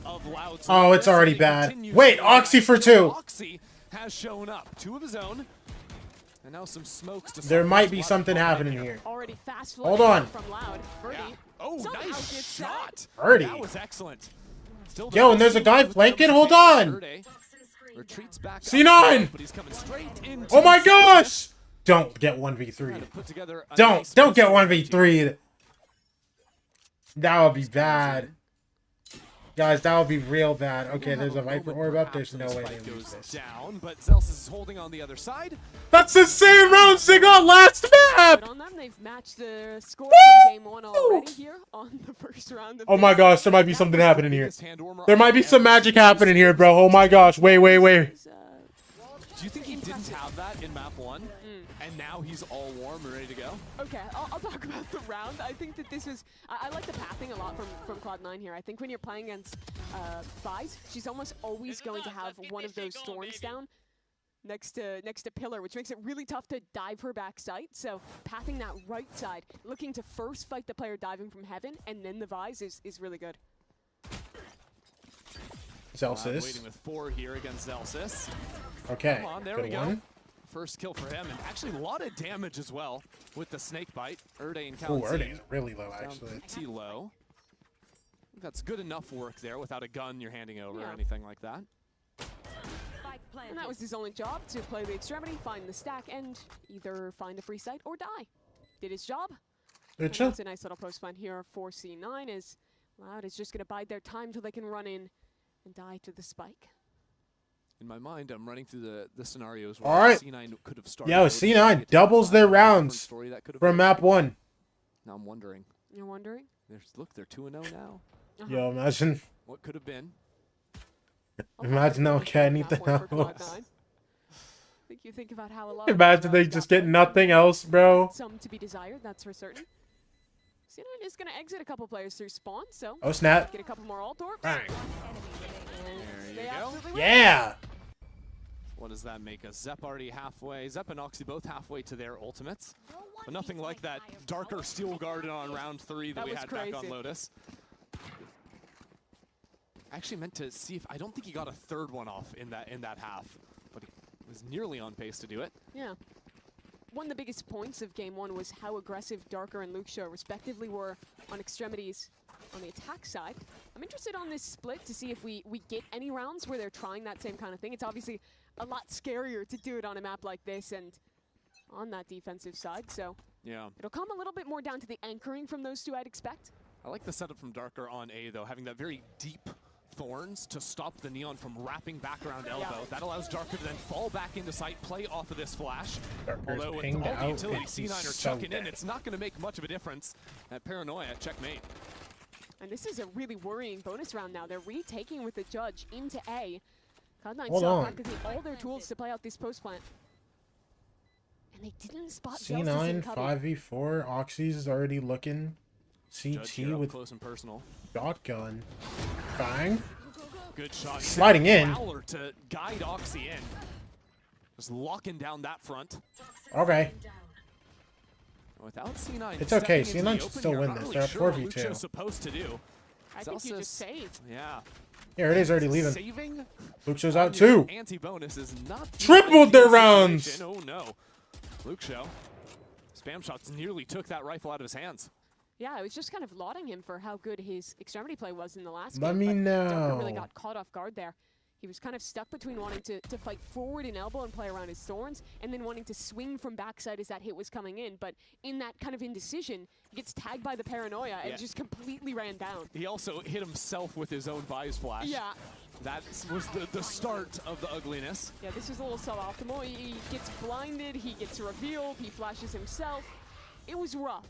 Of Loud's Oh, it's already bad. Wait, Oxy for 2. Oxy has shown up. 2 of his own. And now some smokes to There might be something happening here. Already fast Hold on. from Loud. Birdie. Oh, nice shot. Birdie. That was excellent. Yo, and there's a guy flanking. Hold on. Retreats back C9. but he's coming straight into Oh my gosh. Don't get 1v3. Don't get 1v3. That would be bad. Guys, that would be real bad. Okay, there's a Viper orb up. There's no way they lose this. Down, but Zelsis is holding on the other side. That's the same rounds they got last map. But on them, they've matched the score from game 1 already here on the first round. Of Oh my gosh, there might be something happening here. There might be some magic happening here, bro. Oh my gosh. Wait. Do you think he didn't have that in map 1? And now he's all warm and ready to go? Okay, I'll talk about the round. I think that this was... I like the pathing a lot from Cloud9 here. I think when you're playing against Vise, she's almost always going to have one of those thorns down next to Pillar, which makes it really tough to dive her back site. So pathing that right side, looking to first fight the player diving from heaven, and then the Vise is really good. Zelsis. Waiting with 4 here against Zelsis. Okay, Come on, there good we go. one. First kill for him, and actually a lot of damage as well with the snake bite. Erde and Oh, Kalinzi Erde's really low, actually. pretty low. I think that's good enough work there without a gun you're handing over or anything like that. And that was his only job, to play the extremity, find the stack, and either find a free site or die. Did his job. Good job. That's a nice little post plan here for C9, as Loud is just going to bide their time till they can run in and die to the spike. In my mind, I'm running through the scenarios where All right. C9 could have started. Yo, C9 doubles their rounds from map 1. Now I'm wondering. You're wondering? Look, they're 2-0 now. Yo, imagine. What could have been? Imagine they don't get anything else. You think about how a lot Imagine they just get nothing else, bro. Some to be desired, that's for certain. C9 is going to exit a couple players through spawn, so Oh, snap. get a couple more alt orbs. Bang. There you go. Yeah. What does that make us? Zep already halfway. Zep and Oxy both halfway to their ultimates. But nothing like that darker Steel Garden on round 3 that we had back on Lotus. I actually meant to see if I don't think he got a third one off in that half, but he was nearly on pace to do it. Yeah. One of the biggest points of game one was how aggressive Darker and Luxio respectively were on extremities on the attack side. I'm interested on this split to see if we get any rounds where they're trying that same kind of thing. It's obviously a lot scarier to do it on a map like this and on that defensive side, so yeah, it'll come a little bit more down to the anchoring from those two, I'd expect. I like the setup from Darker on A, though, having that very deep thorns to stop the Neon from wrapping back around elbow. Yeah. That allows Darker to then fall back into sight, play off of this flash. Darker's Although with pinged all the out, utility and C9 he's are so chucking in, dead. it's not going to make much of a difference. That Paranoia, checkmate. And this is a really worrying bonus round now. They're retaking with the judge into A. Cloud9 Hold saw on. practically all their tools to play out this post plant. And they didn't spot Zelsis C9 and Cubby. 5v4. Oxy's is already looking. Judge CT here up with close and personal. shotgun. Bang. Good shot. Sliding in. Fowler to guide Oxy in. Just locking down that front. Okay. Without C9, It's okay. stepping into C9 the should open still here, win not this. really They're at sure what 4v2. Luxio's supposed to do. I think you Zelsis- just saved. Yeah. Here it is, already leaving. Saving Luxio's on out your too. Anti-bonus is not the Tripled their ideal rounds. situation. Oh no. Luxio. Spam shots nearly took that rifle out of his hands. Yeah, I was just kind of lauding him for how good his extremity play was in the last Let game. me but Darker really know. got caught off guard there. He was kind of stuck between wanting to fight forward in elbow and play around his thorns, and then wanting to swing from backside as that hit was coming in. But in that kind of indecision, he gets tagged by the Paranoia and just completely ran down. He also hit himself with his own Vise Flash. Yeah. That was the start of the ugliness. Yeah, this is a little suboptimal. He gets blinded, he gets revealed, he flashes himself. It was rough.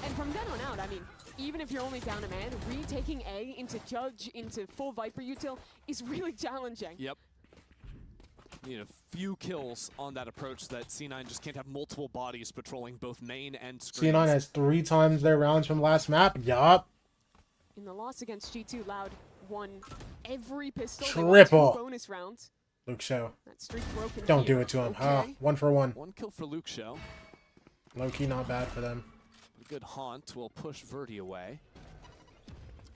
And from then on out, I mean, even if you're only down a man, retaking A into Judge, into full Viper util is really challenging. Yep. Need a few kills on that approach that C9 just can't have multiple bodies patrolling both main and screens. C9 has 3 times their rounds from last map. Yup. In the loss against G2, Loud won every pistol. Triple. They won 2 bonus rounds. Luxio. That streak broken. Don't here. do it to him. Okay. Ah, 1 for 1. One kill for Luxio. Low key, not bad for them. A good haunt will push Verdi away.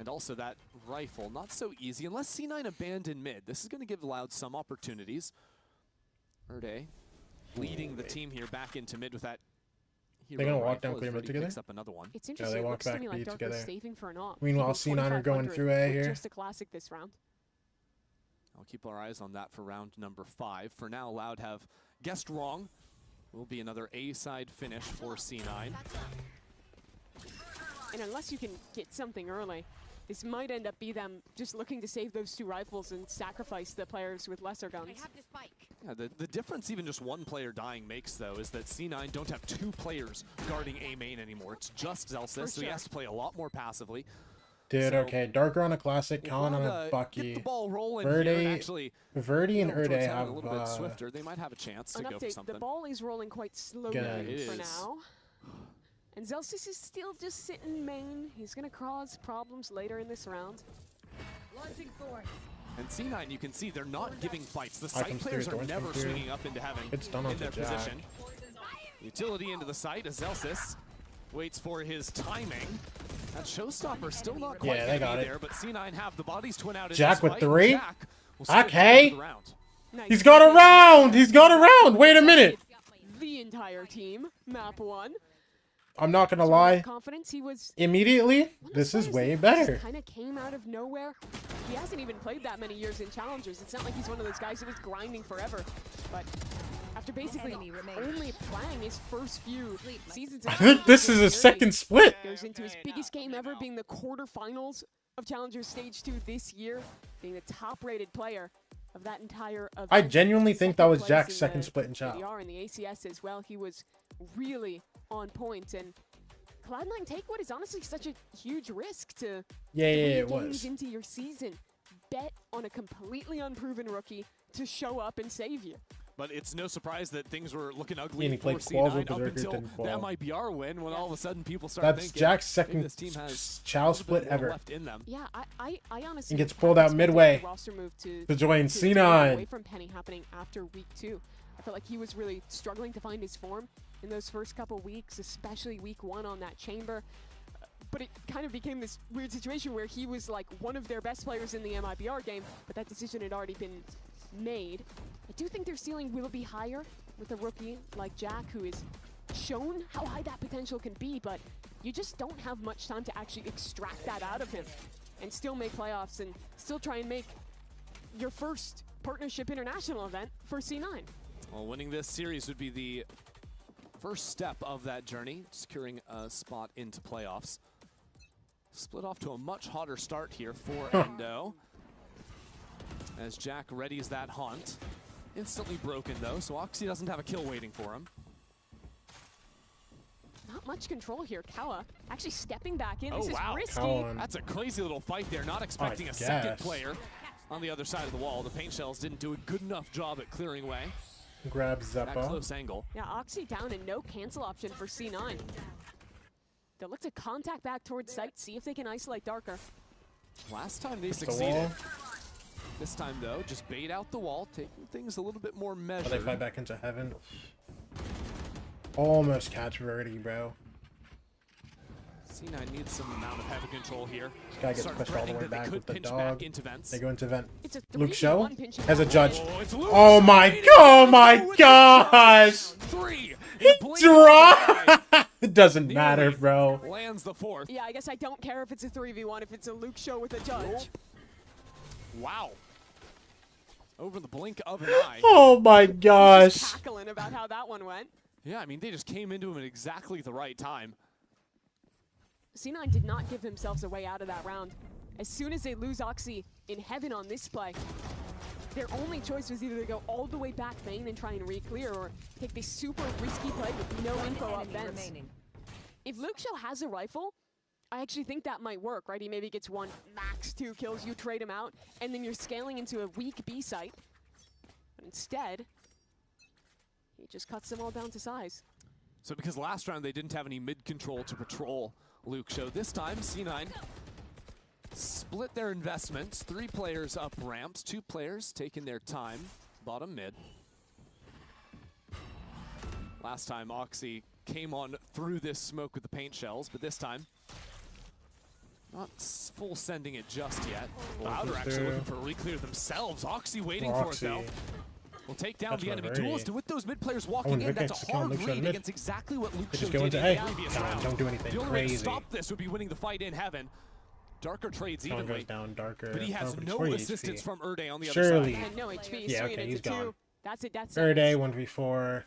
And also that rifle, not so easy unless C9 abandon mid. This is going to give Loud some opportunities. Erde leading the team here back into mid with that. They're gonna walk rifle down as clear mid Verdi together? picks up another one. It's Yeah, interesting. they It walk looks to back me B like Darker's together. saving for an op. Meanwhile, Keeping C9 are going 2500 through A with here. Just a classic this round. I'll keep our eyes on that for round number 5. For now, Loud have guessed wrong. Will be another A-side finish for C9. And unless you can get something early, this might end up be them just looking to save those 2 rifles and sacrifice the players with lesser guns. Yeah, the difference even just one player dying makes, though, is that C9 don't have 2 players guarding A main anymore. It's just Zelsis, so he has to play a lot more passively. Dude, So, okay. Darker on a classic, if Colin on Loud, a get Bucky. the ball rolling here and Verdi actually and go towards Erde town have a little bit swifter, they might have a chance to An go for update, something. the ball is rolling quite slowly Guns. It for is. now. And Zelsis is still just sitting main. He's going to cause problems later in this round. And C9, you can see they're not giving fights. The I site comes players through, are Thorns never comes through. swinging up into heaven It's done in onto their Jack. position. Utility into the site as Zelsis waits for his timing. That showstopper still not quite Yeah, they gonna got be it. there, but C9 have the bodies twin out in Jack this with fight. 3? Jack will switch Okay. into the round. He's got a round! He's got a round! Wait a minute! The entire team, map 1. I'm not gonna lie. Confidence, he was Immediately, this is way better. kind of came out of nowhere. He hasn't even played that many years in Challengers. It's not like he's one of those guys that was grinding forever. But after basically only playing his first few seasons, I think this is a second split. Goes into his biggest game ever, being the quarterfinals of Challengers Stage 2 this year, being the top-rated player of that entire event. I genuinely think that was Second place Jack's in second the split in chat. KDR and the ACS as well. He was really on point, and Cloud9 take what is honestly such a huge risk to Yeah, three it games was. into your season. Bet on a completely unproven rookie to show up and save you. But it's no surprise that things were looking Yeah, ugly and he for played quals C9 with up Berserker, until didn't the qual. MIBR win, when all of a sudden people start That's thinking Jack's maybe second this team has Chow a split little bit more ever. left in them. Yeah, I honestly And gets kinda pulled out expected midway the roster move to join take C9. away from Penny happening after week 2. I felt like he was really struggling to find his form in those first couple weeks, especially week 1 on that chamber. but it kind of became this weird situation where he was like one of their best players in the MIBR game, but that decision had already been made. I do think their ceiling will be higher with a rookie like Jack, who has shown how high that potential can be, but you just don't have much time to actually extract that out of him and still make playoffs and still try and make your first partnership international event for C9. Well, winning this series would be the first step of that journey, securing a spot into playoffs. Split off to a much hotter start here for Endo. As Jack readies that haunt. Instantly broken though, so Oxy doesn't have a kill waiting for him. Not much control here. Kawa actually stepping back in. Oh, this wow. is risky. That's a crazy little fight there. Not expecting a second player on the other side of the wall. The paint shells didn't do a good enough job at clearing away. Grabs That Zeppo. close angle. Yeah, Oxy down and no cancel option for C9. They'll look to contact back towards site, see if they can isolate Darker. Last time they The succeeded. wall. This time though, just bait out the wall, taking things a little bit more Oh, measured. they fight back into heaven. Almost catch Verdi, bro. C9 needs some amount of heavy control here. This guy gets Start pushed all the threatening way that they back could with the pinch dog. back into vents. They go into vent. It's a Luke Show 3v1 pinching as a back. judge. Oh, it's Luke Oh my gosh! Three. He dropped. It doesn't matter, bro. Lands the fourth. Yeah, I guess I don't care if it's a 3v1, if it's a Luke Show with a judge. Wow. Over the blink of an eye. Oh my Just gosh. cackling about how that one went. Yeah, I mean, they just came into him at exactly the right time. C9 did not give themselves a way out of that round. As soon as they lose Oxy in heaven on this play, their only choice was either to go all the way back main and try and re-clear, or take this super risky play with no info up vents. If Luke Show has a rifle, I actually think that might work, right? He maybe gets one, max 2 kills, you trade him out, and then you're scaling into a weak B site. But instead, he just cuts them all down to size. So because last round they didn't have any mid control to patrol Luke Show, this time C9 split their investments. 3 players up ramps, 2 players taking their time, bottom mid. Last time Oxy came on through this smoke with the paint shells, but this time not full sending it just yet. Cloud are actually looking for a re-clear themselves. Oxy waiting for it though. Will take down the enemy duelist, and with those mid players walking in, that's a hard read against exactly what Luke Show did in the previous round. Don't do anything The only way to crazy. stop this would be winning the fight in heaven. Darker trades Someone evenly, goes down Darker. but he has Oh, no 40 assistance HP. from Erde on the Surely. other side. And no HP, Yeah, swinging okay, into he's 2. gone. That's it, that's Third it. day, 1v4.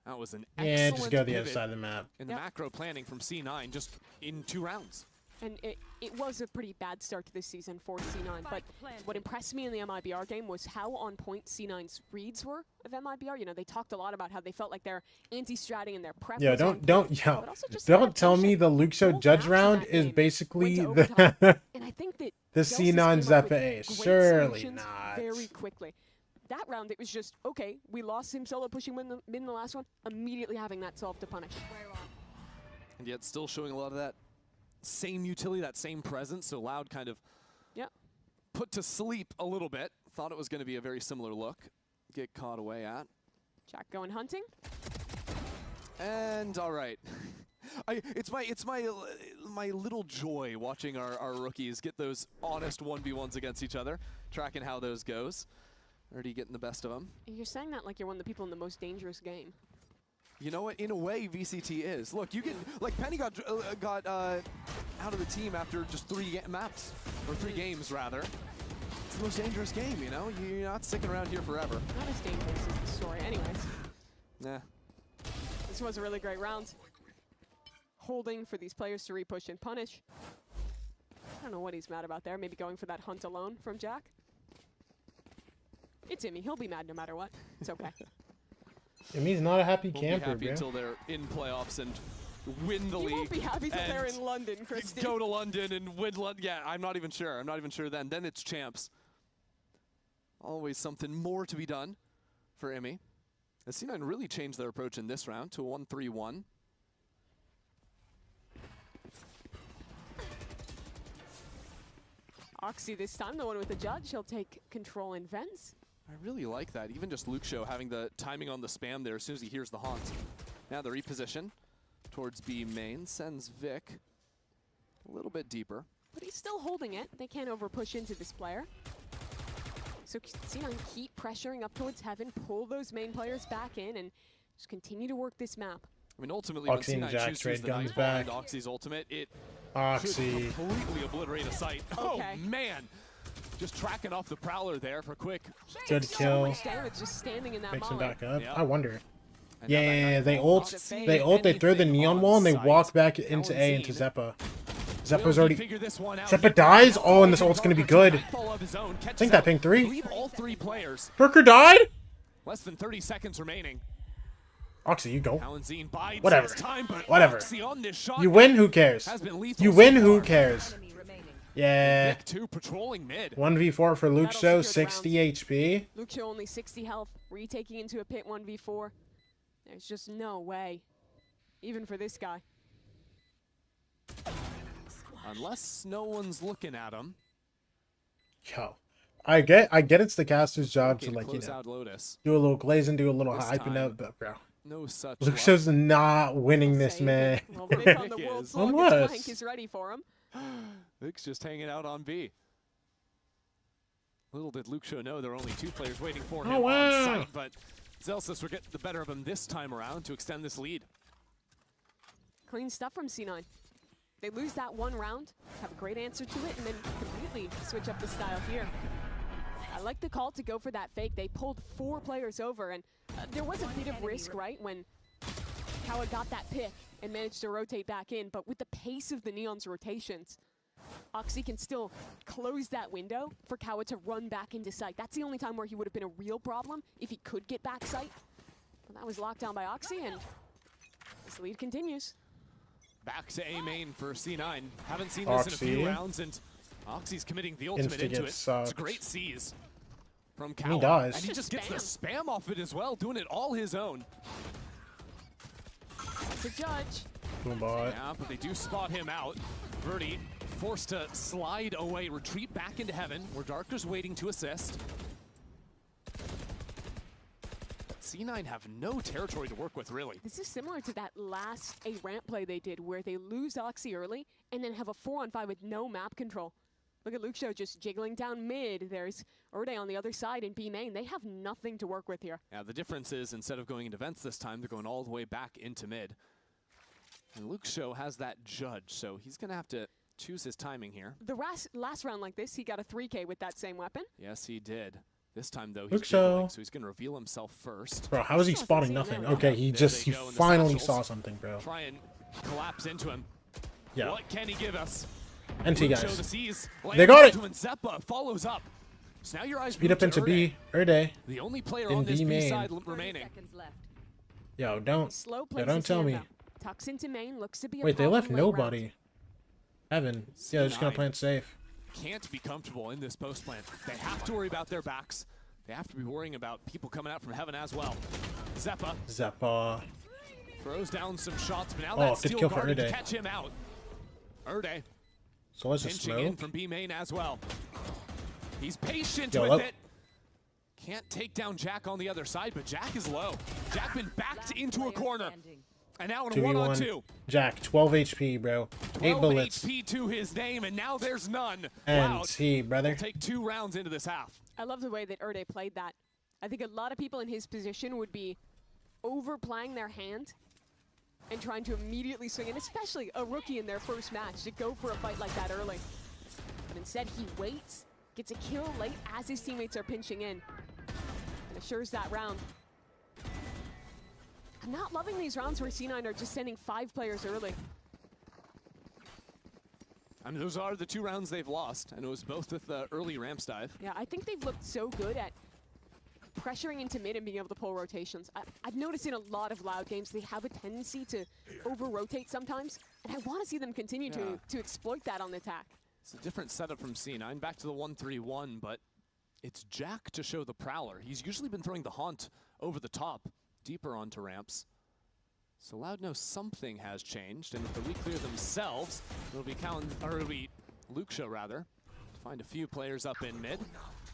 That was an Yeah, excellent just go the other pivot side of the map. in the macro planning from C9 just in 2 rounds. And it was a pretty bad start to this season for C9, but what impressed me in the MIBR game was how on point C9's reads were of MIBR. You know, they talked a lot about how they felt like their anti-stratting and their prep Yeah, was on don't point, yo, but also just don't tell me the Luke Show judge round is basically the and I think that the Delsis C9 came up with Zeppa A. great Surely solutions not. very quickly. That round, it was just, okay, we lost him solo pushing mid in the last one, immediately having that solved to punish. And yet still showing a lot of that same utility, that same presence. So Loud kind of put to sleep a little bit. Thought it was going to be a very similar look. Get caught away at. Jack going hunting. And all right. It's my little joy watching our rookies get those honest 1v1s against each other, tracking how those goes. Already getting the best of them. You're saying that like you're one of the people in the most dangerous game. You know what? In a way, VCT is. Look, you can like Penny got out of the team after just 3 maps or 3 games rather. It's the most dangerous game. You know, you're not sticking around here forever. Not as dangerous as the story, anyways. Nah. This was a really great round. Holding for these players to repush and punish. I don't know what he's mad about there. Maybe going for that hunt alone from Jack. It's Immy. He'll be mad no matter what. It's okay. He's not a happy Won't camper, be happy bro. until they're in playoffs and win the league. You won't be happy till they're and in London, Christy. Go to London and win London. Yeah, I'm not even sure. I'm not even sure then. Then it's champs. Always something more to be done for Immy. The C9 really changed their approach in this round to a 1-3-1. Oxy this time, the one with the judge. He'll take control in vents. I really like that. Even just Luke Show having the timing on the spam there as soon as he hears the haunt. Now the reposition towards B main sends Vic. A little bit deeper. But he's still holding it. They can't over-push into this player. So C9 keep pressuring up towards Heaven, pull those main players back in, and just continue to work this map. I mean, ultimately, when Oxy and C9 Jack chooses trade the guns Nightfall back. and Oxy's ultimate, it Oxy. could completely obliterate a site. Okay. Oh, man. Just tracking off the Prowler there for quick. Good So kill. much damage just standing in that Picks him molly. back up. Yeah. I wonder. And now that Yeah, they Nightfall ult. not see They ult. They throw the anything neon on wall and they site. walk back into A Alan into Zine. Zeppa. Will Zeppa's he already. figure this one out? Zeppa dies. Oh, and this ult's gonna be good. Nightfall of his own, I catches think that out, ping 3. believe all 3 players. Burker died. Less than 30 seconds remaining. Oxy, you go. Alan Zine bides Whatever. his time, but Whatever. Oxy on this shot You win. Who cares? has been lethal You so win. Who far. cares? Yeah. Vic 2 patrolling mid. 1v4 for Luke That'll Show. secure the 60 HP. Luke Show only 60 health, retaking into a pit 1v4. There's just no way, even for this guy. Unless no one's looking at him. Yo, I get it's the caster's job Okay, to like close out Lotus. do a little glazing, do a little This hyping time, up, but bro, No such Luke luck. Show's not winning this, man. Well, Vic on the world's longest Unless- flank is ready for him. Vic's just hanging out on B. Little did Luke Show know there are only 2 players waiting for him wow. on site, but Zelsis will get the better of him this time around to extend this lead. Clean stuff from C9. They lose that one round, have a great answer to it, and then completely switch up the style here. I like the call to go for that fake. They pulled 4 players over, and there was a bit of risk, right, when Kawa got that pick and managed to rotate back in, but with the pace of the Neon's rotations, Oxy can still close that window for Kawa to run back into sight. That's the only time where he would have been a real problem if he could get back sight. But that was locked down by Oxy, and this lead continues. Back to A main for C9. Haven't seen this in a few Oxy. rounds, and Oxy's committing the ultimate into it. Sucked. It's a great seize from And Kawa. he dies. And he just gets the spam off it as well, doing it all his own. To judge. Boom bot. Yeah, but they do spot him out. Birdie forced to slide away, retreat back into Heaven, where Darker's waiting to assist. C9 have no territory to work with, really. This is similar to that last A ramp play they did where they lose Oxy early and then have a 4-on-5 with no map control. Look at Luke Show just jiggling down mid. There's Erde on the other side in B main. They have nothing to work with here. Yeah, the difference is instead of going into vents this time, they're going all the way back into mid. And Luke Show has that judge, so he's going to have to choose his timing here. The last round like this, he got a 3K with that same weapon. Yes, he did. This time, though, he's Luke Show. jiggling, so he's going to reveal himself first. Bro, how is he spotting nothing? Okay, he finally saw something, bro. Try and collapse into him. Yeah. What can he give us? NT Luke guys. Show the C's, They got it. into Zeppa follows up. So now your eyes Speed move up into to B. Erde. the only player in on this B B main. side remaining. Yo, don't. Slow Yo, plays don't his tell hand me. though. Tucks into main, looks to be a Wait, they left problem late round. nobody. Evan. Yeah, they're just gonna C9. plant safe. Can't be comfortable in this post plant. They have to worry about their backs. They have to be worrying about people coming out from Heaven as well. Zeppa Zeppa. throws down some shots, but now Oh, that's good steel kill for guarded to Erde. catch him out. Erde So let's just pinching in smoke. from B main as well. He's patient Yo, with up. it. Can't take down Jack on the other side, but Jack is low. Jack been backed into a corner. And now in a 2v1. one-on-two. Jack, 12 HP, bro. 8 12 bullets. HP to his name, and now there's none. And Loud T, brother. will take 2 rounds into this half. I love the way that Erde played that. I think a lot of people in his position would be overplaying their hand and trying to immediately swing, and especially a rookie in their first match, to go for a fight like that early. But instead, he waits, gets a kill late as his teammates are pinching in, and assures that round. I'm not loving these rounds where C9 are just sending 5 players early. I mean, those are the 2 rounds they've lost, and it was both with the early ramps dive. Yeah, I think they've looked so good at pressuring into mid and being able to pull rotations. I've noticed in a lot of Loud games, they have a tendency to over-rotate sometimes, and I want to see them continue to exploit that on the attack. It's a different setup from C9, back to the 1-3-1, but it's Jack to show the Prowler. He's usually been throwing the Haunt over the top, deeper onto ramps. So Loud knows something has changed, and if they re-clear themselves, it'll be Luke Show rather, to find a few players up in mid.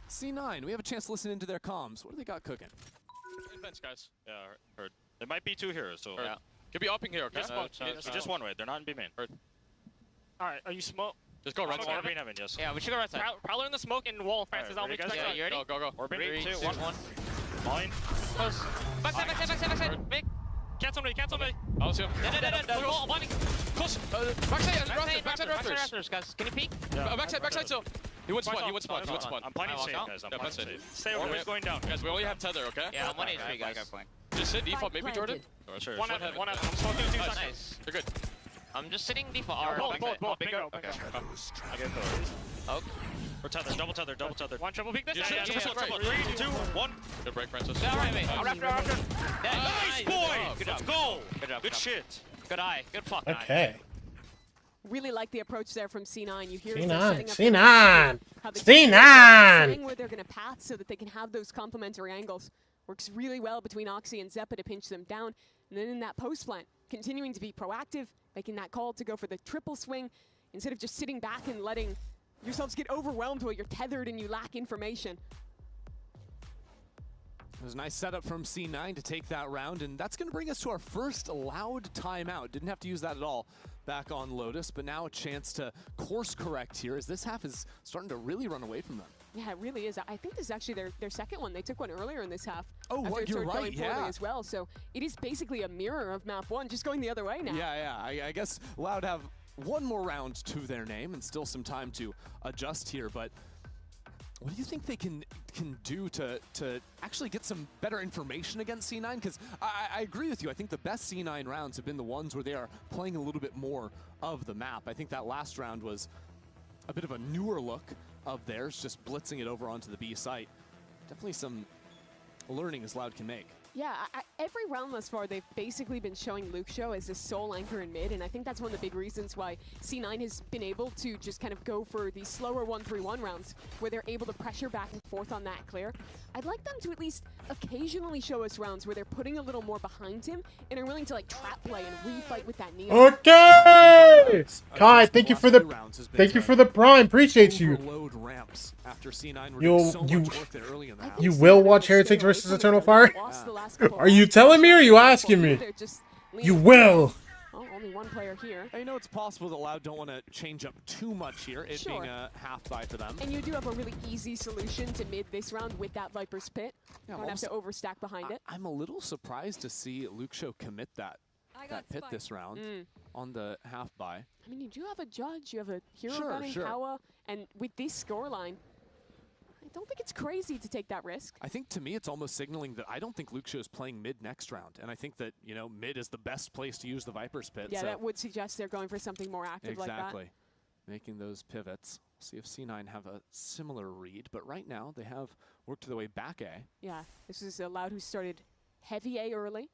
C9, we have a chance to listen into their comms. What do they got cooking? Bench, guys. Yeah, heard. There might be 2 here, so. Yeah. Could be upping here, okay? Just one way. They're not in B main. Heard. Alright, are you smoke? Just go right side. side. Heaven, yes. Yeah, we should go right side. Prowler in the smoke and wall. Francis, I'll make Yeah, you ready? Go, go, go. Orbit. 3, 2, 1. Mine. Close. Backside, backside, backside, backside. Make. Cancel me, cancel me. I'll see him. Go, one. Close. Backside rafters. Guys, can you peek? Backside still. He went spawn, he went spawn. I'm planning safe, guys. I'm planning safe. Stay over, he's going down. Guys, we only have tether, okay? Yeah, I'm 1 HP, guys. Just sit default, maybe Jordan? Oh, sure. One heaven. I'm smoking 2 seconds. Nice. You're good. I'm just sitting default. Both. Bingo. Okay. I get close. Okay. We're tethered, double tethered. One triple peek this? Yeah, triple. 3, 2, 1. Good break, Francis. Alright, mate. I'll raptor. Nice, boy! Let's go! Good shit. Good eye. Good fuck. Okay. Really like the approach there from C9. You hear C9. C9. C9. Where they're going to path so that they can have those complementary angles. Works really well between Oxy and Zeppa to pinch them down. And then in that post plant, continuing to be proactive, making that call to go for the triple swing instead of just sitting back and letting yourselves get overwhelmed while you're tethered and you lack information. It was a nice setup from C9 to take that round, and that's going to bring us to our first allowed timeout. Didn't have to use that at all back on Lotus, but now a chance to course correct here as this half is starting to really run away from them. Yeah, it really is. I think this is actually their second one. They took one earlier in this half. Oh, well, you're right, yeah. As well, so it is basically a mirror of map 1, just going the other way now. Yeah. I guess Loud have one more round to their name and still some time to adjust here, but what do you think they can do to actually get some better information against C9? Because I agree with you. I think the best C9 rounds have been the ones where they are playing a little bit more of the map. I think that last round was a bit of a newer look of theirs, just blitzing it over onto the B site. Definitely some learning as Loud can make. Yeah, every round thus far, they've basically been showing Luxio as a sole anchor in mid, and I think that's one of the big reasons why C9 has been able to just kind of go for these slower 1-3-1 rounds, where they're able to pressure back and forth on that clear. I'd like them to at least occasionally show us rounds where they're putting a little more behind him and are willing to like trap play and refight with that Neo. Okay! Kai, thank you for the prime. Appreciate you. Overload ramps after C9 were doing so much work there early in the house. You will watch Heretics versus Eternal Fire? Are you telling me or are you asking me? You will. Well, only one player here. I know it's possible that Loud don't want to change up too much here, it being a half buy for them. And you do have a really easy solution to mid this round with that Viper's Pit. You don't have to overstack behind it. I'm a little surprised to see Luxio commit that pit this round on the half buy. I mean, you do have a judge, you have a hero gun in Kawa, and with this scoreline, I don't think it's crazy to take that risk. I think to me it's almost signaling that I don't think Luxio is playing mid next round, and I think that, you know, mid is the best place to use the Viper's Pit. Yeah, so that would suggest they're going for something more active like that. Exactly. Making those pivots. See if C9 have a similar read, but right now they have worked their way back A. Yeah, this is a Loud who started heavy A early.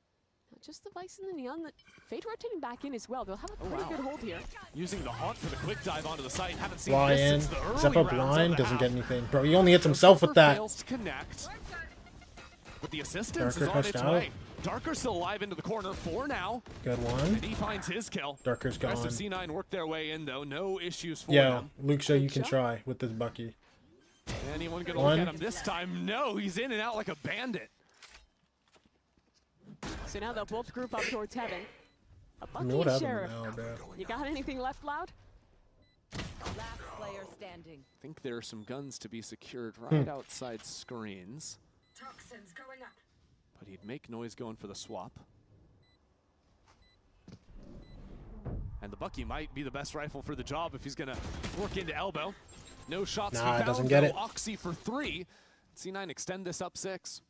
Just the Vice and the Neon. Fade rotating back in as well. They'll have a pretty good hold here. Using the haunt for the quick dive onto the site. Haven't seen Fly this in. since the early Zeppa rounds blind, of the doesn't half. get anything. Bro, he only hits himself with that. Fails to connect. But the assistance Darker is on pushed its out. way. Darker's still alive into the corner. 4 now. Good one. And he finds his kill. Darker's The rest of gone. C9 worked their way in though. No issues for Yo, them. Luxio, you can try with this Bucky. Anyone gonna One. look at him this time? No, he's in and out like a bandit. So now they'll both group up towards Heaven. A I Bucky mean, what and happened Sheriff. now, bro? You got anything left, Loud? Last player standing. I think there are some guns to be secured right outside screens. Toxins going up. But he'd make noise going for the swap. And the Bucky might be the best rifle for the job if he's going to work into elbow. No shots Nah, he found, doesn't get no it. Oxy for 3. C9 extend this up 6.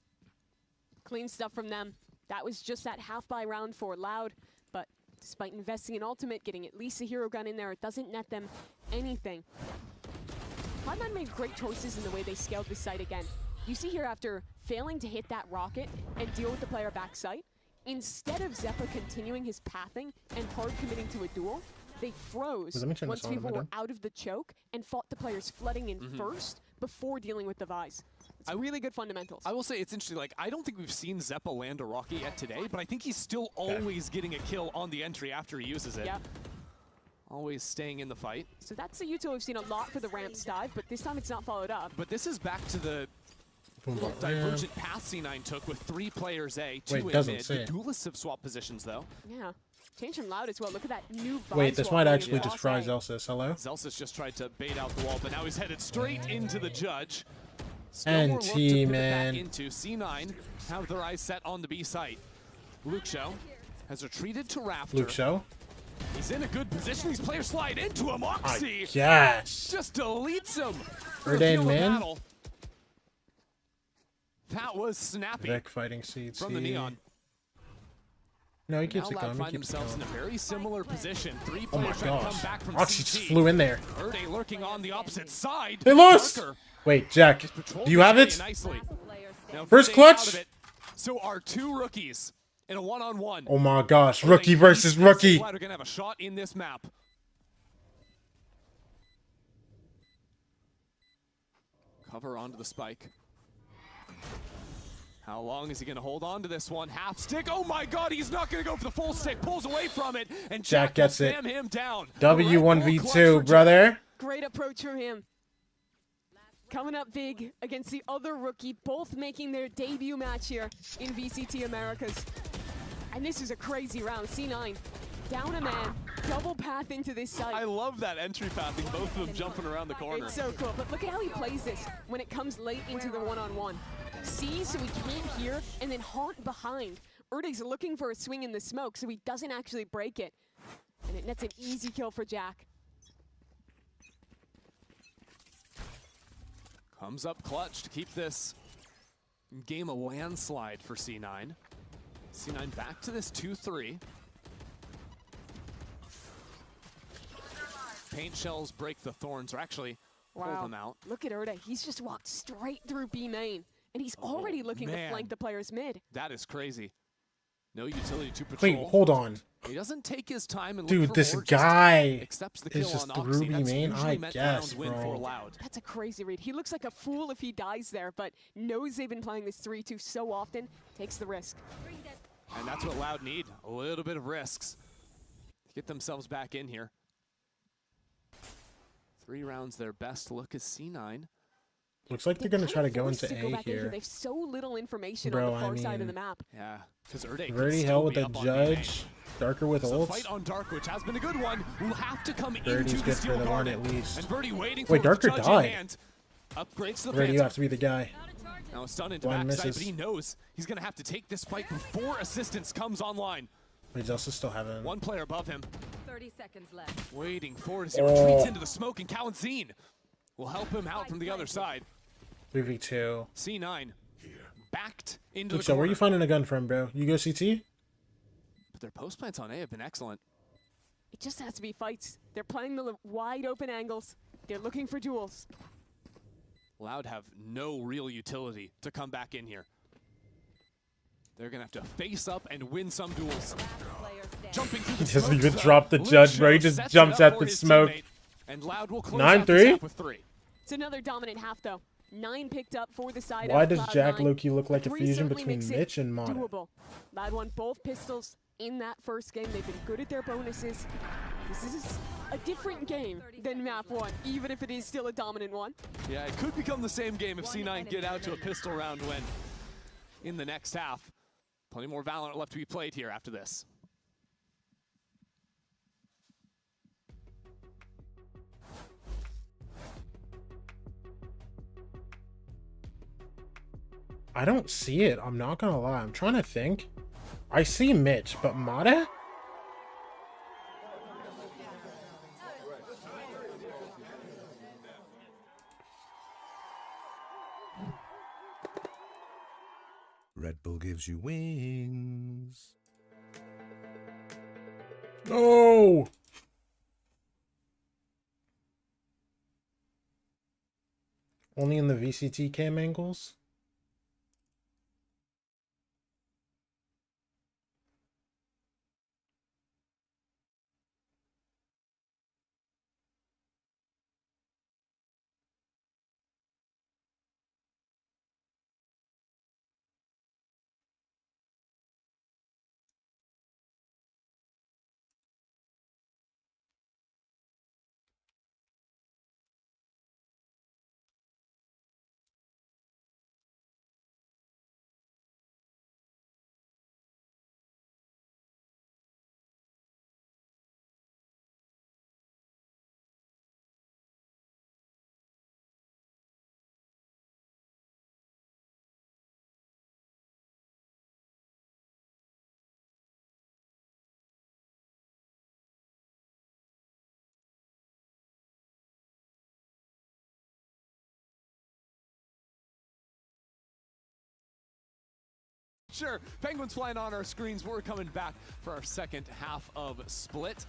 Clean stuff from them. That was just that half-buy round for Loud, but despite investing in ultimate, getting at least a hero gun in there, it doesn't net them anything. Cloud9 made great choices in the way they scaled this site again. You see here after failing to hit that rocket and deal with the player backside, instead of Zeppa continuing his pathing and hard committing to a duel, they froze Let me turn once this on, am I people were done? out of the choke and fought the players flooding in first before dealing with the Vise. It's really good fundamentals. I will say it's interesting, like, I don't think we've seen Zeppa land a rocket yet today, but I think he's still always getting a kill on the entry after he uses it. Yeah. Always staying in the fight. So that's the util we've seen a lot for the ramps dive, but this time it's not followed up. But this is back to the little divergent path C9 took with 3 players A, 2 Wait, in doesn't mid. say The it. duelists have swapped positions though. Yeah. Change from Loud as well. Look at that new Wait, this might actually just fry Zelsis. Hello? Zelsis just tried to bait out the wall, but now he's headed straight into the judge. NT, man. Back into C9 have their eyes set on the B site. Luke Show has retreated to Rafter. Luke Show? He's in a good position. These players slide into him. Oxy yes. just deletes him. Erdain, man. That was snappy. Vic fighting seeds from the Neon. No, he keeps now it going. Find He keeps it themselves going. in a very similar position. Three Oh my players trying to come gosh. back from Oxy CT. just flew in there. Erdain lurking on the opposite side. They lost! Darker Wait, Jack, do you have it? nicely. Now, First Erdain clutch? out of it. So our two rookies in a one-on-one. Oh my gosh, rookie versus rookie. Cloud are gonna have a shot in this map. Cover onto the spike. How long is he going to hold on to this one? Half stick. Oh my god, he's not going to go for the full stick. Pulls away from it, and Jack gets it. him down. W1v2, brother. Great approach from him. Coming up big against the other rookie, both making their debut match here in VCT Americas. And this is a crazy round. C9 down a man, double path into this site. I love that entry pathing, both of them jumping around the corner. It's so cool, but look at how he plays this when it comes late into the one-on-one. Sees so he can't hear, and then haunt behind. Erdain's looking for a swing in the smoke, so he doesn't actually break it. And it nets an easy kill for Jack. Comes up clutch to keep this game a landslide for C9. C9 back to this 2-3. Paint shells break the thorns, or actually pull them out. Look at Erdain. He's just walked straight through B main, and he's already looking to flank the players mid. That is crazy. No utility to patrol. Wait, hold on. He doesn't take his time and Dude, look for this more, guy accepts the is kill just on through Oxy. B That's main, usually I meant guess, round win for bro. Loud. That's a crazy read. He looks like a fool if he dies there, but knows they've been playing this 3-2 so often, takes the risk. And that's what Loud need, a little bit of risks to get themselves back in here. 3 rounds, their best look is C9. Looks like they're going to try to go into A here. They have so little information Bro, on the far I side of the mean, map. Yeah, because Erdain Verdi hell with the judge. Darker with so ults. fight on Dark, which has been a good one. Will have to come Verdi's into the good for steel the one garden. at least. And Verdi waiting Wait, for Darker the judge died. in hand. Upgrades to the Verdi, you Phantom. have to be the guy. Now a stun into One backside, misses. but he knows he's going to have to take this fight before assistance comes online. Wait, Zelsis still having. One player above him. 30 seconds left. Waiting for it as he Oh. retreats into the smoke, and Kalanzine will help him out from the other side. 3v2. C9 backed into Luke, the so corner. where you finding a gun from, bro? You go CT? But their post plants on A have been excellent. It just has to be fights. They're playing the wide open angles. They're looking for duels. Loud have no real utility to come back in here. They're going to have to face up and win some duels. Jumping through He the doesn't smoke, even though. drop the Luke judge, bro. He Show just sets it jumps up at for the his smoke. teammate, and Loud will close out this 9-3? half with 3. It's another dominant half, though. 9 picked up for the side Why of does Jack Cloud9. Loki look like a 3 fusion certainly between makes it Mitch and Mata? Doable. Loud won both pistols in that first game. They've been good at their bonuses. This is a different game than map 1, even if it is still a dominant one. Yeah, it could become the same game if C9 get out to a pistol round win in the next half. Plenty more Valorant left to be played here after this. I don't see it. I'm not gonna lie. I'm trying to think. I see Mitch, but Mata? Red Bull gives you wings. No! Only in the VCT cam angles? sure. Penguins flying on our screens. We're coming back for our second half of Split.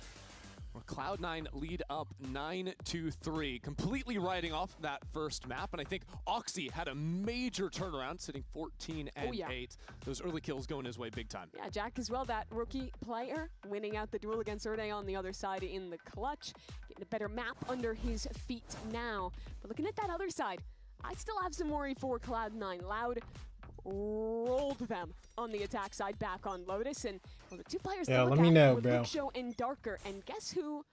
Cloud9 lead up 9-3, completely riding off that first map. And I think Oxy had a major turnaround, sitting 14 and 8. Those early kills going his way big time. Yeah, Jack as well, that rookie player, winning out the duel against Erde on the other side in the clutch. Getting a better map under his feet now. But looking at that other side, I still have some worry for Cloud9. Loud rolled them on the attack side back on Lotus, and well, the two players yeah, that let me know, were bro. Luxio and Darker, and guess who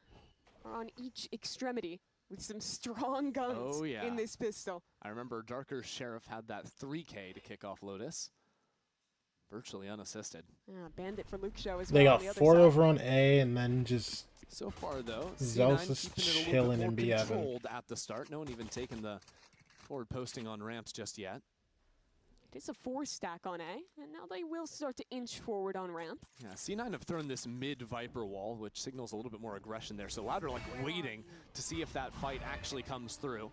are on each extremity with some strong guns in this pistol. I remember Darker Sheriff had that 3K to kick off Lotus. Virtually unassisted. Yeah, Bandit for Luxio as well. They got on the other 4 side. over on A, and then just so far though, Zeus is keeping it a little chilling bit in more B7. controlled at the start. No one even taking the forward posting on ramps just yet. It is a 4-stack on A, and now they will start to inch forward on ramp. Yeah, C9 have thrown this mid-Viper wall, which signals a little bit more aggression there. So Louder like waiting to see if that fight actually comes through.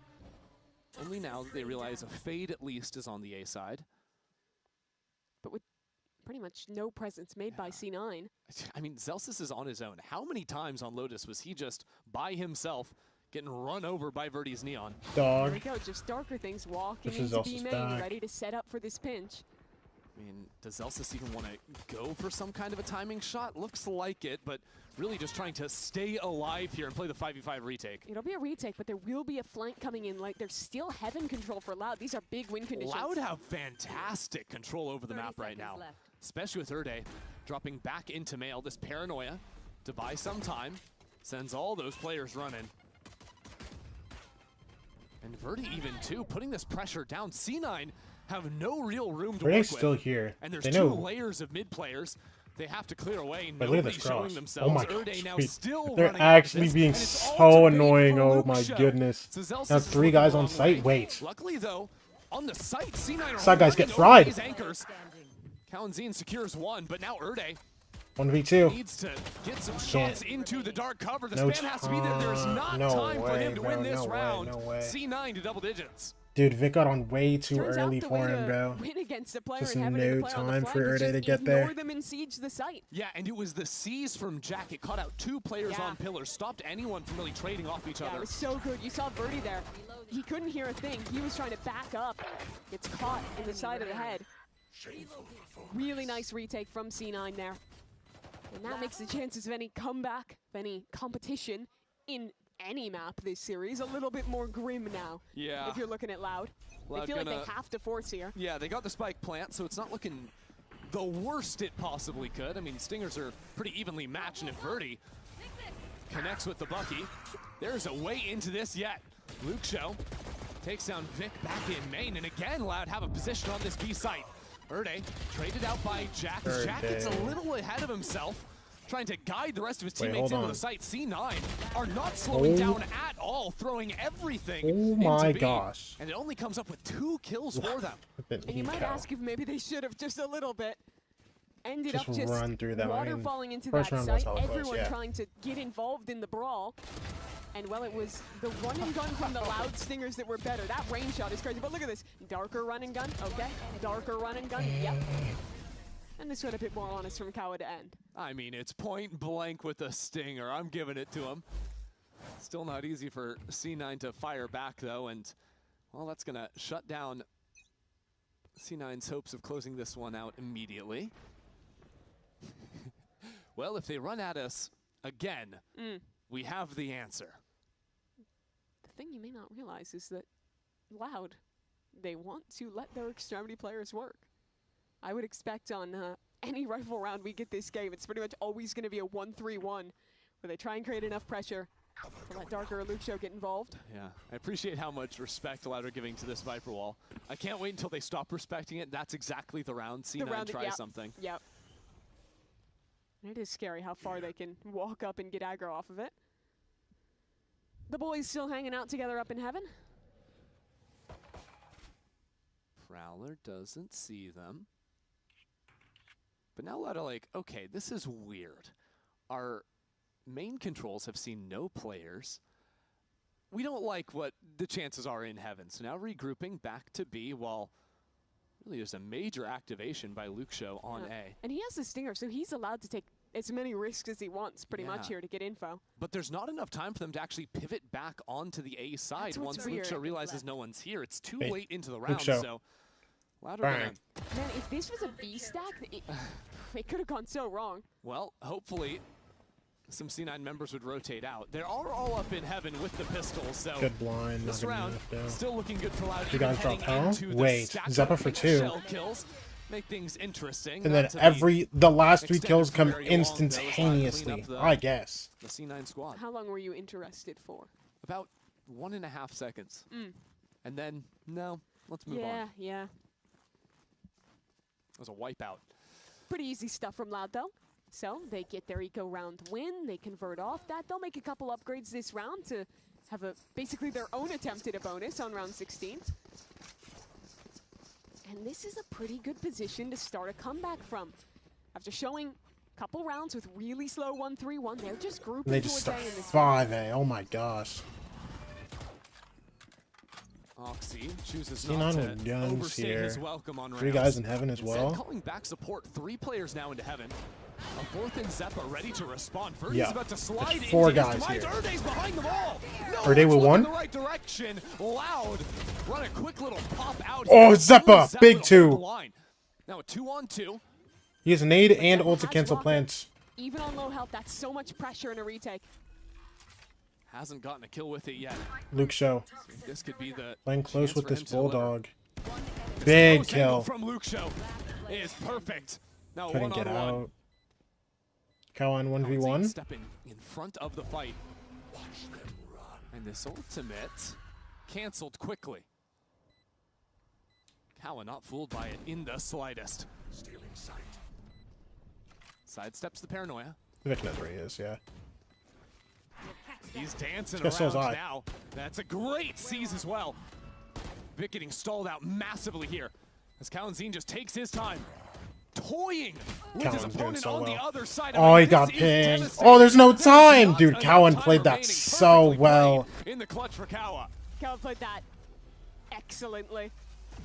Only now that they realize a fade at least is on the A side. But with pretty much no presence made by C9. I mean, Zelsis is on his own. How many times on Lotus was he just by himself getting run over by Verdi's Neon? Dog. There we go, just Darker things walking This is into Zelsis B main, back. ready to set up for this pinch. I mean, does Zelsis even want to go for some kind of a timing shot? Looks like it, but really just trying to stay alive here and play the 5v5 retake. It'll be a retake, but there will be a flank coming in. Like, there's still heaven control for Loud. These are big win conditions. Loud have fantastic control over the map right now, especially with Erde dropping back into Mail. This paranoia to buy some time sends all those players running. And Verdi even too, putting this pressure down. C9 have no real room to work with. still here. And there's They two know. layers of mid players they have to clear away. But look at Nobody's this showing cross. themselves. Oh my Erde gosh. now Wait, still they're running at actually this, being and it's all so to blame annoying. for Oh my Luxio. goodness. So Zelsis That's is 3 looking guys a on long site. way. Wait. Luckily though, on the site, C9 are Side guys get running over fried. these anchors. Kalanzine secures one, but now Erde 1v2. needs to get some shots into the dark cover. The No span has to be there. There's not no time for way, him to bro. win this No way, round. no way. C9 to double digits. Dude, Vic got on way too Turns early out the for way him, to bro. win against a player Just and having to no play on the time flank for is Erde to just get ignore there. them and siege the site. Yeah, and it was the C's from Jack. It caught out 2 players on pillars, stopped anyone from really trading off each Yeah, other. it was so good. You saw Verdi there. He couldn't hear a thing. He was trying to back up. Gets caught in the side of the head. Really nice retake from C9 there. And that makes the chances of any comeback, of any competition in any map this series a little bit more grim now. Yeah. If you're looking at Loud. Loud They feel like gonna- they have to force here. Yeah, they got the spike plant, so it's not looking the worst it possibly could. I mean, Stingers are pretty evenly matched, and if Verdi connects with the Bucky, there's a way into this yet. Luxio takes down Vic back in main, and again, Loud have a position on this B site. Erde traded out by Jack. Jack gets a little ahead of himself, trying to guide the rest of his Wait, teammates hold into on. the site. C9 are not slowing Oh. down at all, throwing everything Oh into my B, gosh. and it only comes up with 2 kills for them. And you might ask if maybe they should have just a little bit. Ended Just up just run through them. I mean, waterfalling into first that round was site. how it was, Everyone yeah. trying to get involved in the brawl. And well, it was the run and gun from the Loud Stingers that were better. That range shot is crazy. But look at this. Darker run and gun. Okay. Darker run and gun. Yep. And this one a bit more honest from Kawa to end. I mean, it's point blank with a stinger. I'm giving it to him. Still not easy for C9 to fire back, though, and, well, that's going to shut down C9's hopes of closing this one out immediately. Well, if they run at us again, we have the answer. The thing you may not realize is that Loud, they want to let their extremity players work. I would expect on any rifle round we get this game, it's pretty much always going to be a 1-3-1, where they try and create enough pressure to let Darker or Luxio get involved. Yeah, I appreciate how much respect Loud are giving to this Viper wall. I can't wait until they stop respecting it. That's exactly the round. C9 tries something. Yep. And it is scary how far they can walk up and get aggro off of it. The boys still hanging out together up in heaven. Prowler doesn't see them. But now Loud are like, okay, this is weird. Our main controls have seen no players. We don't like what the chances are in heaven. So now regrouping back to B while Really just a major activation by Luke Show on A. And he has the stinger, so he's allowed to take as many risks as he wants pretty much here to get info. But there's not enough time for them to actually pivot back onto the A side once Luke Show realizes no one's here. It's too late into the round, so louder than Man, if this was a B stack, it could have gone so wrong. Well, hopefully some C9 members would rotate out. They're all up in heaven with the pistols, so good blind. this round still looking good for Loud. You guys drop hell? Wait, Zeppa for 2. Kills. Make things interesting. And then the last 3 kills come instantaneously, I guess. The C9 squad. How long were you interested for? About 1.5 seconds. And then, no, let's move on. Yeah. It was a wipeout. Pretty easy stuff from Loud, though. So they get their eco round win. They convert off that. They'll make a couple upgrades this round to have basically their own attempt at a bonus on round 16. And this is a pretty good position to start a comeback from. After showing a couple rounds with really slow 1-3-1, they're just grouping They just start in this 5A. Oh my gosh. Oxy chooses C9 not with to guns overstay here. his welcome on 3 rounds. guys in heaven as Instead, well. calling back support, 3 players now into heaven. A 4th in Zeppa ready to respond. Verdi's Yeah, about to slide there's 4 into guys his here. demise. Erde's behind them all. No Erde with one's 1. looking the right direction. Loud. Run a quick little pop out. Oh, here. Zeppa, Only big to 2. hold the line. Now a 2-on-2. He has nade and ult to cancel plants. Even on low health, that's so much pressure in a retake. Hasn't gotten a kill with it yet. Luke Show. This could be the Playing close chance with for this him to deliver. bulldog. Big Close angle kill. from Luke Show is perfect. Now Couldn't get 1-on-1. out. Cowan 1v1. Stepping in front of the fight. And this ultimate canceled quickly. Cowan not fooled by it in the slightest. Sidesteps the paranoia. Vic knows where he is, yeah. He's dancing This guy around sells eye. now. That's a great seize as well. Vic getting stalled out massively here as Kalanzine just takes his time. Toying with his Cowan's doing opponent so on well. the other side. Oh, he got pinged. Oh, there's no time! Dude, Cowan played that so well. In the clutch for Kawa. Cowan played that excellently.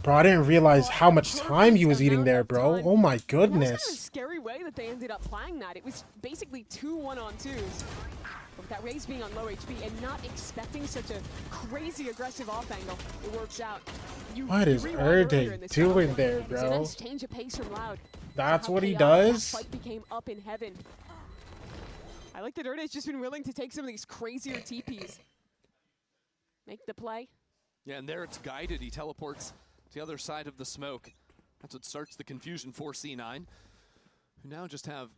Bro, I didn't realize how much time he was eating there, bro. Oh my That was kind of a goodness. scary way that they ended up playing that. It was basically 2 1-on-2s. But with that Raze being on low HP and not expecting such a crazy aggressive off angle, it works out. What is Erde doing there, It's a bro? nice change of pace from Loud. That's How what he chaotic does? That fight became up in heaven. I like that Erde's just been willing to take some of these crazier TPs. Make the play. Yeah, and there it's guided. He teleports to the other side of the smoke. That's what starts the confusion for C9, who now just have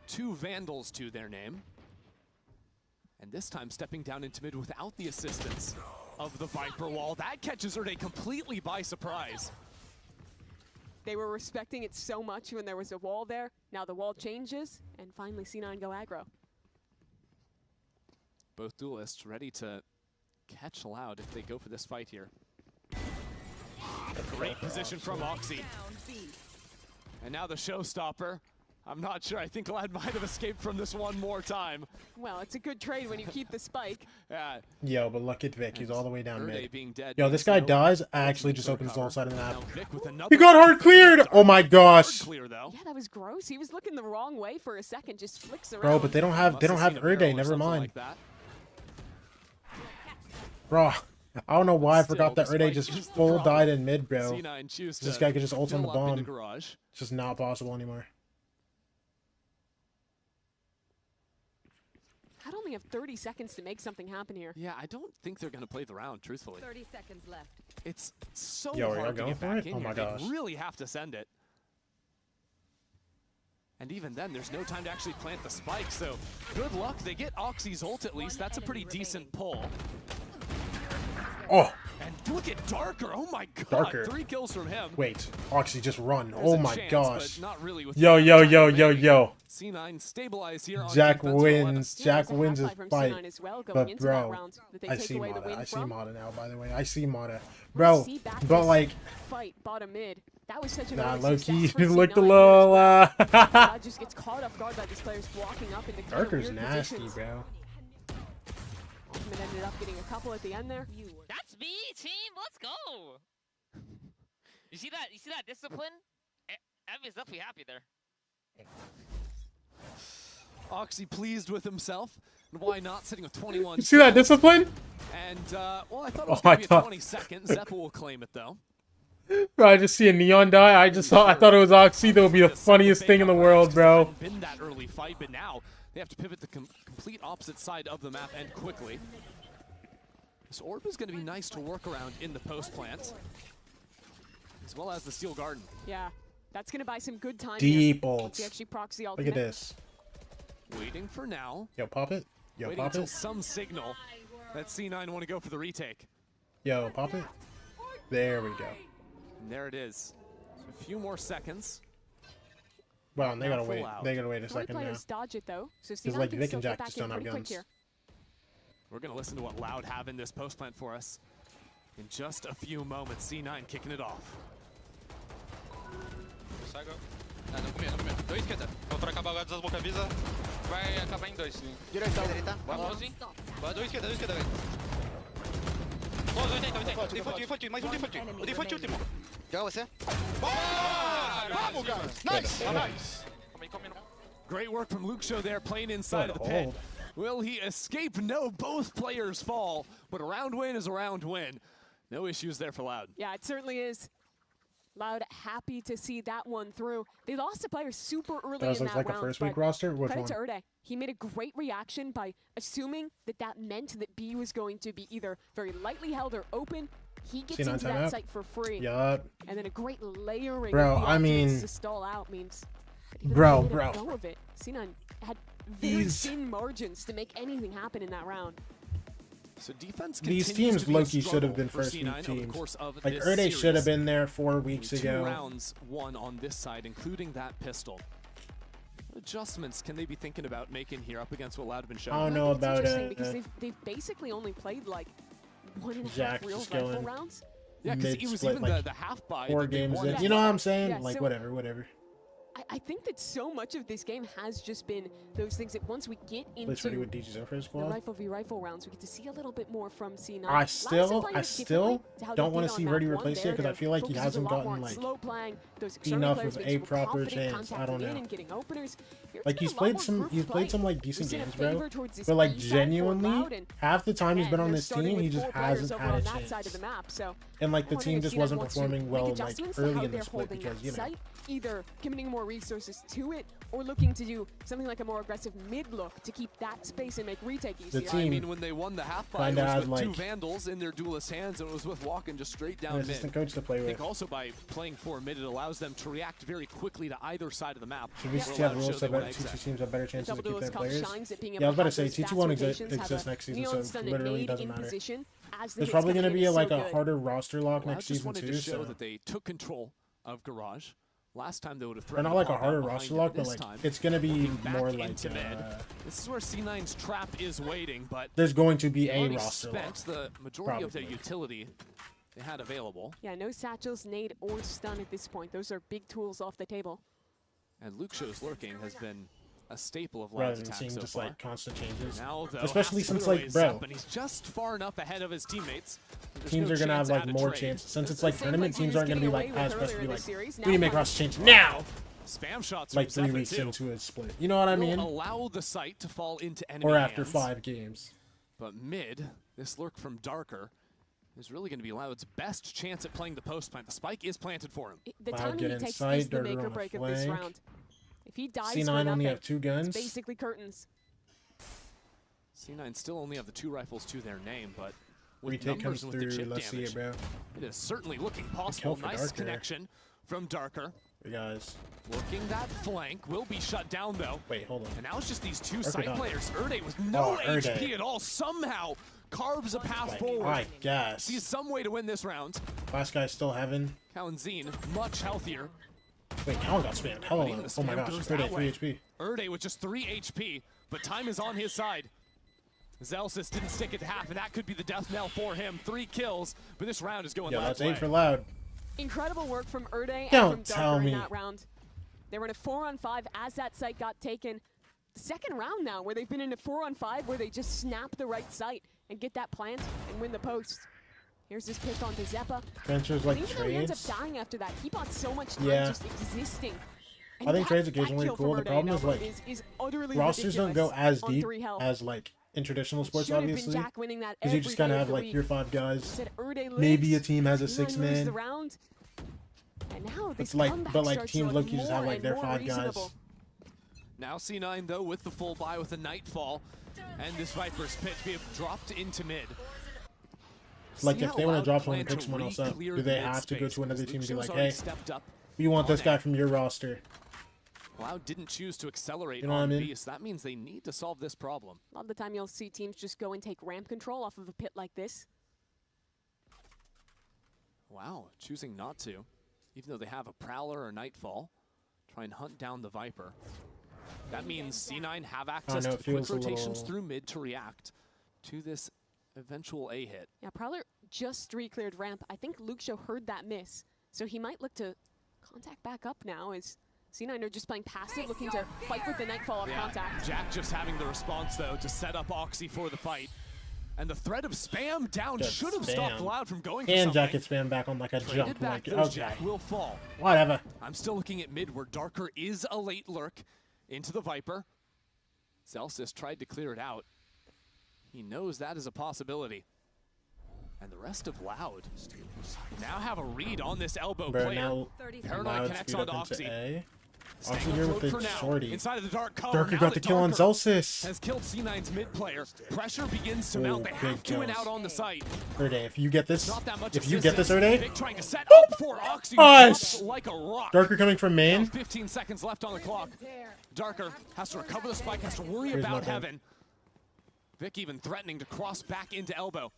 2 Vandals to their name. And this time stepping down into mid without the assistance of the Viper Wall. That catches Erde completely by surprise. They were respecting it so much when there was a wall there. Now the wall changes, and finally C9 go aggro. Both duelists ready to catch Loud if they go for this fight here. Great position from Oxy. And now the showstopper. I'm not sure. I think Loud might have escaped from this one more time. Well, it's a good trade when you keep the spike. Yeah. Yo, but look at Vic. He's all the way down Erde mid. being dead Yo, this guy means no dies. Actually just opens the whole side of the map. Vic with He another got hard cleared! Oh my gosh. clear though. Yeah, that was gross. He was looking the wrong way for a second, just flicks around. Bro, but they don't have Must Erde. seen a barrel or Never something mind. like that. Bro, I don't know why I Still, forgot that despite Erde just just the full problem, died in mid, bro. C9 choose This to guy could just ult on the fill up into bomb. garage. It's just not possible anymore. I'd only have 30 seconds to make something happen here. Yeah, I don't think they're going to play the round, truthfully. 30 seconds left. It's so Yo, are y'all hard to going get for back it? in Oh here. my They gosh. really have to send it. And even then, there's no time to actually plant the spike, so good luck. They get Oxy's ult at least. That's a pretty decent pull. Oh, And look at Darker. Oh my god. Darker. 3 kills from him. wait. Oxy, just run. There's Oh a my chance, gosh. but not really with Yo, the yo, time yo, yo, remaining. yo. C9 stabilized here on Jack defense for 11. wins. Yeah, Jack there's a wins his half-life from fight. C9 as well going But into that bro, round that they I take see away the Mata. win I see from. Mata now, by the way. I see Mata. We'll Bro, see back but this like, fight bottom mid. That was such an nah, early low success key, for looked a C9 little, God just gets caught off guard by these players walking up into kind of Darker's weird nasty, positions. bro. Ultimate ended up getting a couple at the end there. That's me, team. Let's go. You see that? You see that discipline? Ev is definitely happy there. Oxy pleased with himself. And why not? Sitting with 21. You see that discipline? And, well, I thought it was going to be a 20 seconds. Zeppa will claim it, though. Bro, I just see a neon die. I thought it was Oxy. That would be the funniest thing in the world, bro. Been that early fight, but now they have to pivot the complete opposite side of the map and quickly. This orb is going to be nice to work around in the post plant, as well as the steel garden. Yeah, that's going to buy some good time. Deep ults. Actually proxy Look at this. Waiting for now. Yo, pop it. Yo, Waiting pop until it. some signal that C9 want to go for the retake. Yo, pop it. There we go. And there it is. So a few more seconds. Well, they gotta wait. They gotta wait a second now. Players dodge it though, so Because like Vic and Jack just don't have guns. We're gonna listen to what Loud have in this post plant for us in just a few moments. C9 kicking it off. Saga. Ah, no começo. Dois esquerda. Vou trocar a bagulho das boca avisa. Vai acabar em dois, sim. Direita. Bora, bora, dois esquerda, velho. Pô, 80. Default, mais default. O default último. Já você? Vamos, guys. Nice. Nice. Great work from Luke Show there, playing inside of the pit. Will he escape? No, both players fall, but a round win is a round win. No issues there for Loud. Yeah, it certainly is. Loud happy to see that one through. They lost a player super early in that round. That looks like a first week roster? Which credit one? to Erde. He made a great reaction by assuming that that meant that B was going to be either very lightly held or open. He gets into that site for free. Yup. And then a great layering Bro, of the I mean, to stall out means bro. Go of it. C9 had very thin margins to make anything happen in that round. So defense these teams low-key should have been first week teams. Like Erde should have been there 4 weeks ago. 2 rounds won on this side, including that pistol. What adjustments can they be thinking about making here up against what Loud have been showing? I don't know about it. Because they've basically only played like 1.5 real rifle rounds. Yeah, because it was even the half buy. 4 games in. You know what I'm saying? Yeah, like, so whatever. I think that so much of this game has just been those things that once we get into the rifle v rifle rounds, we get to see a little bit more from C9. I still don't want to see Verdi replaced here because I feel like he hasn't gotten like enough of a proper chance. I don't know. Like he's played some like decent games, bro. But like genuinely, half the time he's been on this team, he just hasn't had a chance. And like the team just wasn't performing well like early in the split because you know. Either committing more resources to it or looking to do something like a more aggressive mid look to keep that space and make retake easier. The team, I mean, when they won the half fight, it was with 2 Vandals in their duelist hands, and it was with walking just straight down mid. Assistant coach to play with. I think also by playing 4 mid, it allows them to react very quickly to either side of the map. Should we have rules so that T2 teams have better chances to keep their players? Yeah, I was about to say T2 won't exist next season, so it literally doesn't matter. There's probably going to be like a harder roster lock next season too. To show that they took control of Garage. Last time they would have thrown not like a harder roster lock, but like it's gonna be more like this is where C9's trap is waiting, but there's going to be a roster lock. The majority of their utility they had available. Yeah, no satchels, nade, or stun at this point. Those are big tools off the table. And Luke Show's lurking has been a staple of rather than seeing so just far. Like constant changes. Now, though, especially since like bro, and he's just far enough ahead of his teammates. Teams are gonna have like more chances since it's like tournament. Teams aren't gonna be like as pressed to be like we need to make roster change now. Spam shots like 3 weeks into a split. You know what I mean? Allow the site to fall into enemy or after hands. 5 games. But mid, this lurk from Darker is really going to be Loud's best chance at playing the post plant. The spike is planted for him. The time he takes is the make or break of this round. If he dies C9 for only have 2 guns. It's basically curtains. C9 still only have the 2 rifles to their name, but with retake comes with through. The chip Let's damage, see it, bro. It is certainly looking possible. Nice connection from Darker. Hey guys. Working that flank will be shut down though. Wait, hold on. And now it's just these 2 side players. Erde with no HP at all somehow carves a path forward. I guess. Sees some way to win this round. Last guy's still heaven. Kalanzine much healthier. Wait, Callan got spammed. Hello. Oh my gosh, Erde 3 HP. Erde with just 3 HP, but time is on his side. Zelsis didn't stick it to half, and that could be the death knell for him. 3 kills, but this round is going Loud's way. That's 8 for Loud. Incredible work from Erde and from Darker in that round. They were in a 4-on-5 as that site got taken. Second round now where they've been in a 4-on-5 where they just snap the right site and get that plant and win the post. Here's this pick onto Zeppa. Ventures like even though he ends trades. up dying after that, he bought so much time just existing. And I think trades that occasionally are kill cool. from The problem Erde is like is utterly rosters don't go ridiculous as on deep 3 health. as like in traditional sports, Should have been obviously. Jack winning that Because you just kind of every have day of like the your week. 5 guys. Instead, Erde Maybe a lives, team has a T9 loses 6-man. the round. And now this It's like, comeback but like starts to teams look look, you just have more like and their more 5 guys. reasonable. Now C9 though with the full buy with the Nightfall, and this Viper's pitch being dropped into mid. Like See if how they want to Loud drop someone plan and pick to someone else up, re-clear do the they mid have to go space, to another because team and be Luxio's like, already hey, stepped up we want this on guy it. from your roster? Loud didn't choose to accelerate You know what I on mean? B, so that means they need to solve this problem. A lot of the time you'll see teams just go and take ramp control off of a pit like this. Wow, choosing not to, even though they have a Prowler or Nightfall. Try and hunt down the Viper. That means C9 have access know, to it quick feels a rotations little- through mid to react to this eventual A hit. Yeah, Prowler just 3-cleared ramp. I think Luxio heard that miss, so he might look to contact back up now as C9 are just playing passive, looking to fight with the Nightfall off contact. Jack just having the response though to set up Oxy for the fight. And the threat of spam down Just should have spam. stopped Loud from going for And something. Jack gets spammed back on like a Traded jump. back, Like, those okay. Jack will fall. Whatever. I'm still looking at mid where Darker is a late lurk into the Viper. Celsius tried to clear it out. He knows that is a possibility. And the rest of Loud now have a read on this elbow Bro, player. now Paranoid Loud connects speed onto up Oxy. into A. Staying Oxy here with afloat for the now. shorty. Inside of the dark cover. Darker Now got that the kill on Darker Celsius. has killed C9's mid player. Pressure begins to Ooh, mount. They big have to win kills. out on the site. Erde, if you get this, Not that much if you get this, assistance. Erde, Vic trying to set up for Oxy. Nice! Drops like a rock. Darker coming from main. Now 15 seconds left on the clock. Darker has to recover the spike, has to worry Here's about nothing. Heaven. Vic even threatening to cross back into elbow.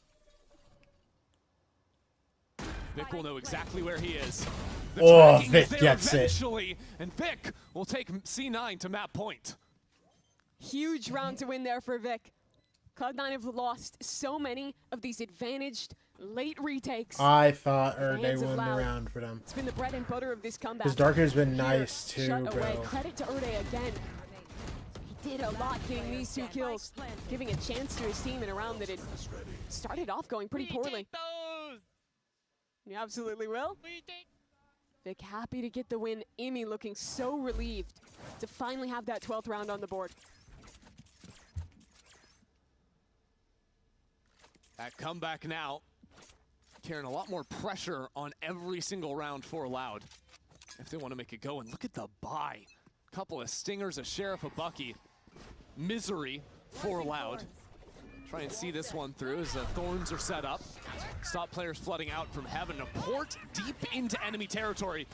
Vic will know exactly where he is. The Oh, tracking Vic is there gets it. eventually, and Vic will take C9 to map point. Huge round to win there for Vic. Cloud9 have lost so many of these advantaged late retakes. I thought Erde Hands of won the Loud. round for them. It's been the bread and butter of this comeback. Because Darker's been Here, nice too, shut away. bro. Credit to Erde again. He did a lot getting these 2 kills, giving a chance to his team in a round that had started off going pretty poorly. You absolutely will. Vic happy to get the win. Imi looking so relieved to finally have that 12th round on the board. That comeback now, carrying a lot more pressure on every single round for Loud if they want to make it go. And look at the buy. Couple of stingers, a Sheriff, a Bucky. Misery for Loud. Try and see this one through as the Thorns are set up. Stop players flooding out from Heaven. A port deep into enemy territory.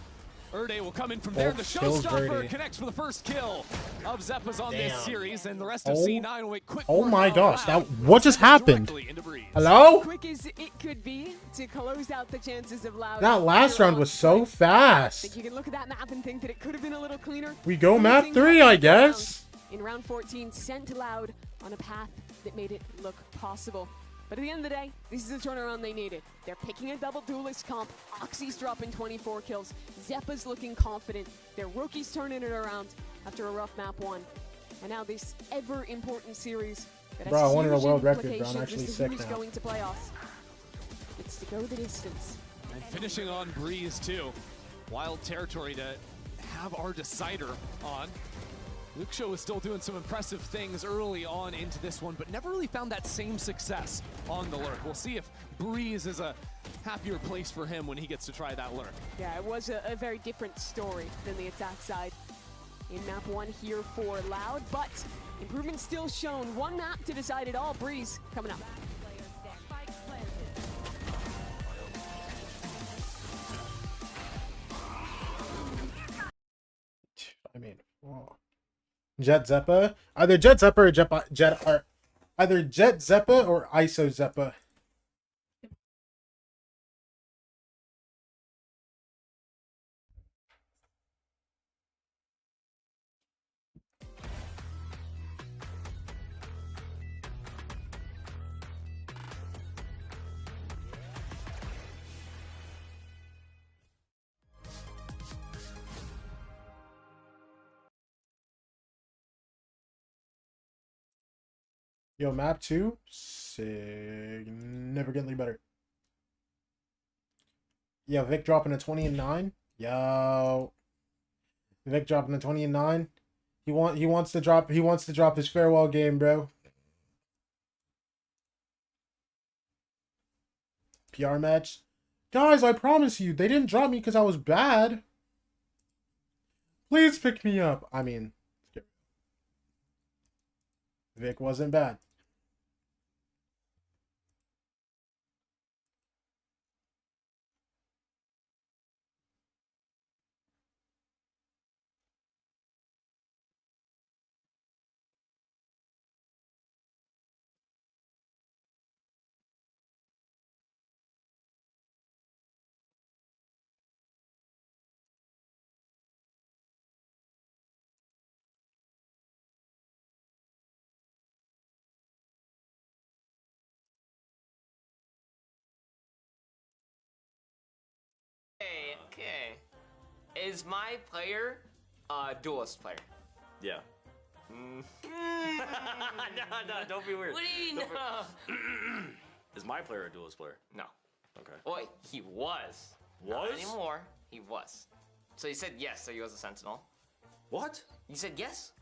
Erde will come in from there. The kills showstopper Birdie. connects for the first kill of Zeppa's on this Damn. series, and the rest of Oh. C9 will wait quick. Oh work my on gosh, Loud. that what just happened? Directly into Breeze. Hello? Quick as it could be to close out the chances of Loud. That last round was so I fast. think you can look at that map and think that it could have been a little cleaner. We go map Losing 3, I round guess. In round 14, sent Loud on a path that made it look possible. But at the end of the day, this is the turnaround they needed. They're picking a double duelist comp. Oxy's dropping 24 kills. Zeppa's looking confident. Their rookies turning it around after a rough map 1. And now this ever important series that has Bro, I wanted a huge world record, bro. I'm implications actually as to sick who's now. going to playoffs. It's to go the distance. And finishing on Breeze too. Wild territory to have our decider on. Luxio was still doing some impressive things early on into this one, but never really found that same success on the lurk. We'll see if Breeze is a happier place for him when he gets to try that lurk. Yeah, it was a very different story than the attack side in map 1 here for Loud, but improvement still shown. One map to decide it all. Breeze coming up. I mean, whoa. Jet Zeppa? Either Jet Zeppa or either Jet Zeppa or ISO Zeppa. Yo, map 2, significantly better. Yo, Vic dropping a 20 and 9. Yo, Vic dropping a 20 and 9. He wants to drop his farewell game, bro. PR match. Guys, I promise you, they didn't drop me because I was bad. Please pick me up. I mean, Vic wasn't bad. Okay. Is my player a duelist player? Yeah. No, don't be weird. What do you mean, no? Is my player a duelist player? No. Okay. Wait, he was. Not anymore. He was. So you said yes, so he was a sentinel. What? You said yes?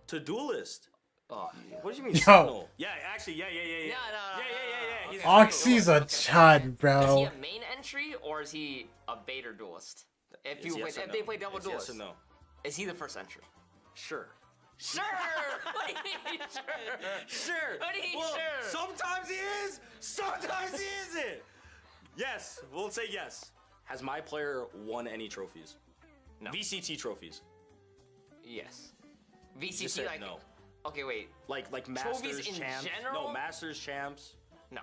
To duelist. Oh. What do you mean Yo. sentinel? Yeah, actually, yeah. No. He's Oxy's a chud, Is he bro. a main entry or is he a bait or duelist? If It's yes or if no. they play double It's duelist, yes or no. is he the first entry? Sure. Sure. What do you mean sure? Sure. What do you mean Well, sure? sometimes he is. Sometimes he isn't. Yes, we'll say yes. Has my player won any trophies? No. VCT trophies. Yes. You VCT said like no. Okay, wait. Like Trophies Masters in champs. general? No, Masters champs. No.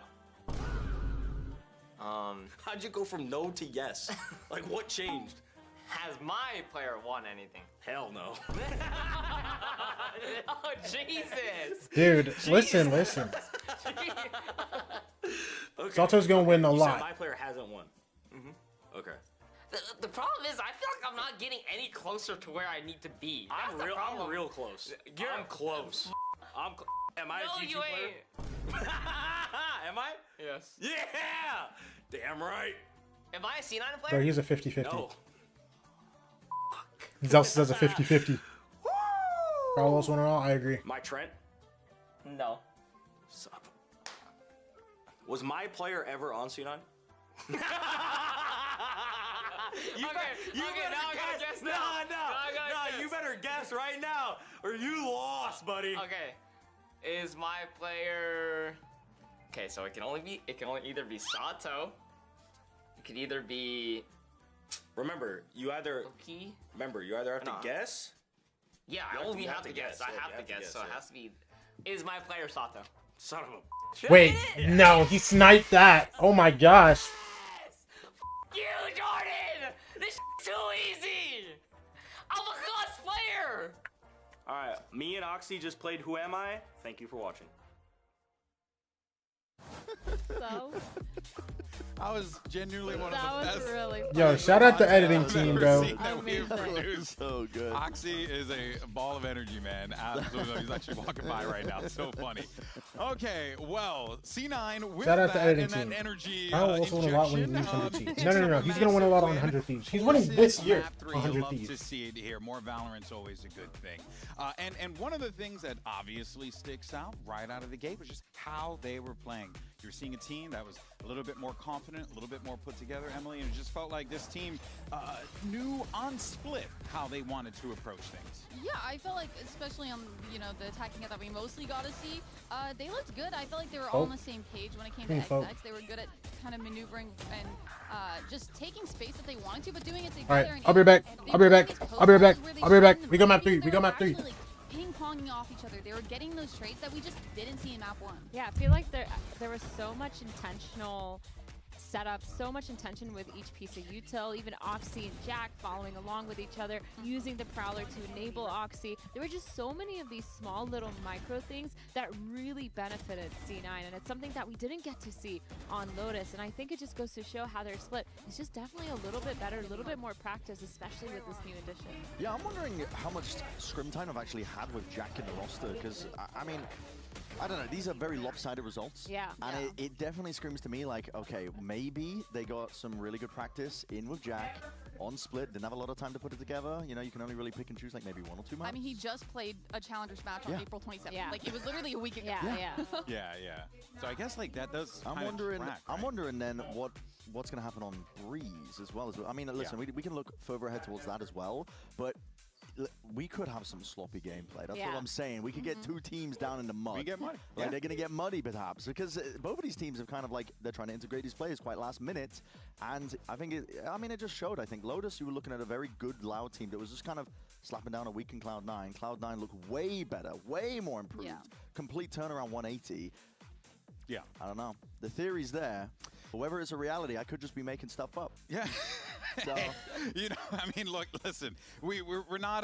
How'd you go from no to yes? Like what changed? Has my player won anything? Hell no. Oh Jesus! Dude, listen. Okay. Salto's gonna win a You said lot. my player hasn't won. Okay. The problem is, I feel like I'm not getting any closer to where I need to be. I'm real close. I'm close. Am I No, a G2 you player? ain't. Am I? Yes. Yeah! Damn right. Am I a C9 player? Bro, he's a 50-50. No. Zelsis does a 50-50. Carlos won it all. I agree. My Trent? No. Son of a... Was my player ever on C9? You better guess now. No, you better guess right now, or you lost, buddy. Okay. Is my player? Okay, so it can only either be Sato. It could either be. Remember, you either Loki. Remember, you either have to guess. Yeah, You I have only to- have to guess. I Yeah, have you to guess, so it yeah. has to be. Is my player Sato? Son of a. Wait, no, he sniped that. Oh my gosh. You, Jordan! This is too easy! I'm a class player! Alright, me and Oxy just played Who Am I? Thank you for watching. So I was genuinely one of the that best. was really Yo, shout out the editing team, bro. So good. Oxy is a ball of energy, man. Absolutely. He's actually walking by right now. It's so funny. Okay, well, C9 with Shout out the that editing and that team. energy I also win a lot when he leaves 100 injection, Thieves. No. He's gonna win a lot on 100 Thieves. He's winning this year Map 3, on 100 love to Thieves. see it here. More Valorant's always a good thing. And one of the things that obviously sticks out right out of the gate was just how they were playing. You're seeing a team that was a little bit more confident, a little bit more put together, Emily, and it just felt like this team knew on split how they wanted to approach things. Yeah, I felt like, especially on the attacking that we mostly got to see, they looked good. I felt like they were all on the same page when it came to XX. They were good at kind of maneuvering and just taking space that they wanted to, but doing it together. All right, and I'll be right back. I'll be right back. I'll be right back. I'll be right back. We go map 3. We go map 3. Ping-ponging off each other. They were getting those trades that we just didn't see in map 1. Yeah, I feel like there was so much intentional setup, so much intention with each piece of util, even Oxy and Jack following along with each other, using the Prowler to enable Oxy. There were just so many of these small little micro things that really benefited C9, and it's something that we didn't get to see on Lotus, and I think it just goes to show how they're split. It's just definitely a little bit better, a little bit more practice, especially with this new addition. Yeah, I'm wondering how much scrim time I've actually had with Jack in the roster, because, I mean, I don't know. These are very lopsided results. Yeah. And it definitely screams to me like, okay, maybe they got some really good practice in with Jack on split. Didn't have a lot of time to put it together. You know, you can only really pick and choose like maybe 1 or 2 maps. I mean, he just played a challengers match on April 27th. Yeah. Like, it was literally a week ago. Yeah. So I guess like that does. I'm wondering then what's going to happen on Breeze as well. I mean, listen, we can look further ahead towards that as well, but we could have some sloppy gameplay. That's what I'm saying. We could get 2 teams down in the mud. We get muddy. Like they're going to get muddy perhaps because both of these teams have kind of like they're trying to integrate these players quite last minute, and I think it just showed. I think Lotus, you were looking at a very good Loud team that was just kind of slapping down a weakened Cloud9. Cloud9 looked way better, way more improved. Complete turnaround 180. Yeah. I don't know. The theory's there. But whether it's a reality, I could just be making stuff up. Yeah. So, you know, I mean, look, listen, we're not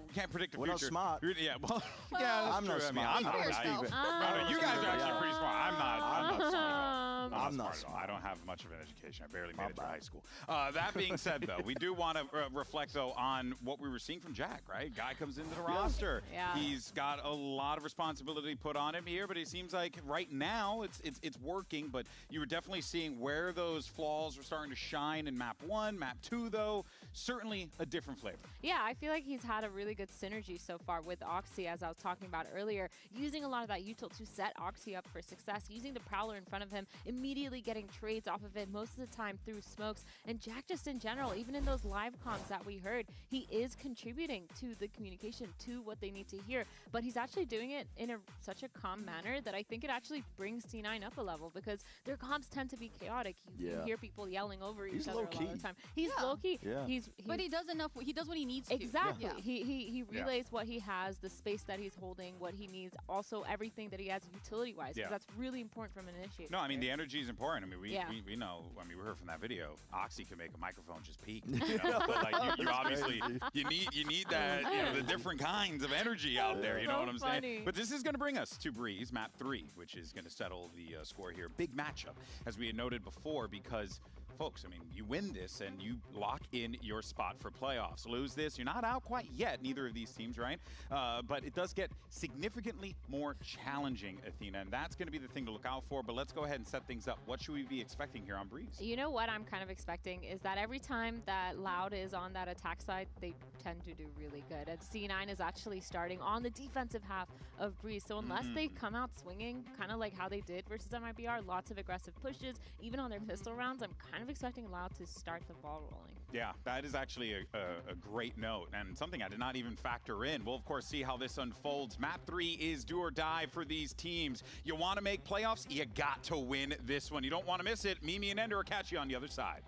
we can't predict the we're future. not smart. Yeah, well, yeah, that's I'm true. not I mean, smart. I'm not. No, you guys are actually pretty smart. I'm not smart. I'm not smart. I don't have much of an education. I barely made it to high school. That being said, though, we do want to reflect, though, on what we were seeing from Jack, right? Guy comes into the roster. Yeah. He's got a lot of responsibility put on him here, but it seems like right now it's working, but you were definitely seeing where those flaws were starting to shine in map 1. Map 2, though, certainly a different flavor. Yeah, I feel like he's had a really good synergy so far with Oxy, as I was talking about earlier, using a lot of that util to set Oxy up for success, using the Prowler in front of him, immediately getting trades off of it, most of the time through smokes. And Jack, just in general, even in those live comms that we heard, he is contributing to the communication, to what they need to hear, but he's actually doing it in such a calm manner that I think it actually brings C9 up a level, because their comms tend to be chaotic. You hear people yelling over each other a lot of the time. He's low-key. Yeah. But he does enough. He does what he needs to. Exactly. He relays what he has, the space that he's holding, what he needs, also everything that he has utility-wise, because that's really important from an initiator. No, I mean, the energy is important. I mean, we know, I mean, we heard from that video, Oxy can make a microphone just peak. You know? But like, you obviously, you need that, you know, the different kinds of energy out there, you know what I'm saying? But this is going to bring us to Breeze, map 3, which is going to settle the score here. Big matchup, as we had noted before, because folks, I mean, you win this and you lock in your spot for playoffs. Lose this, you're not out quite yet, neither of these teams, right? But it does get significantly more challenging, Athena, and that's going to be the thing to look out for. But let's go ahead and set things up. What should we be expecting here on Breeze? You know what I'm kind of expecting is that every time that Loud is on that attack side, they tend to do really good. And C9 is actually starting on the defensive half of Breeze. So unless they come out swinging, kind of like how they did versus MIBR, lots of aggressive pushes, even on their pistol rounds, I'm kind of expecting Loud to start the ball rolling. Yeah, that is actually a great note and something I did not even factor in. We'll, of course, see how this unfolds. Map 3 is do or die for these teams. You want to make playoffs? You got to win this one. You don't want to miss it. Mimi and Ender will catch you on the other side.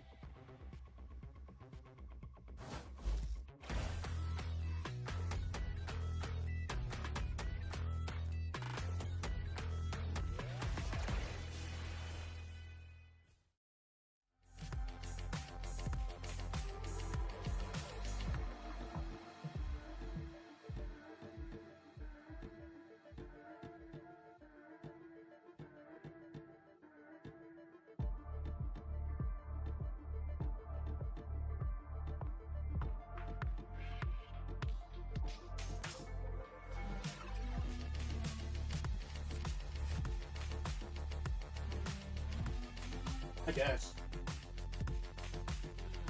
I guess.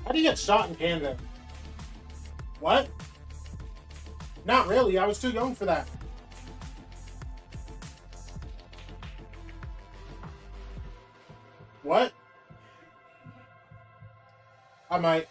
How do you get shot in Canada? What? Not really. I was too young for that. What? I might.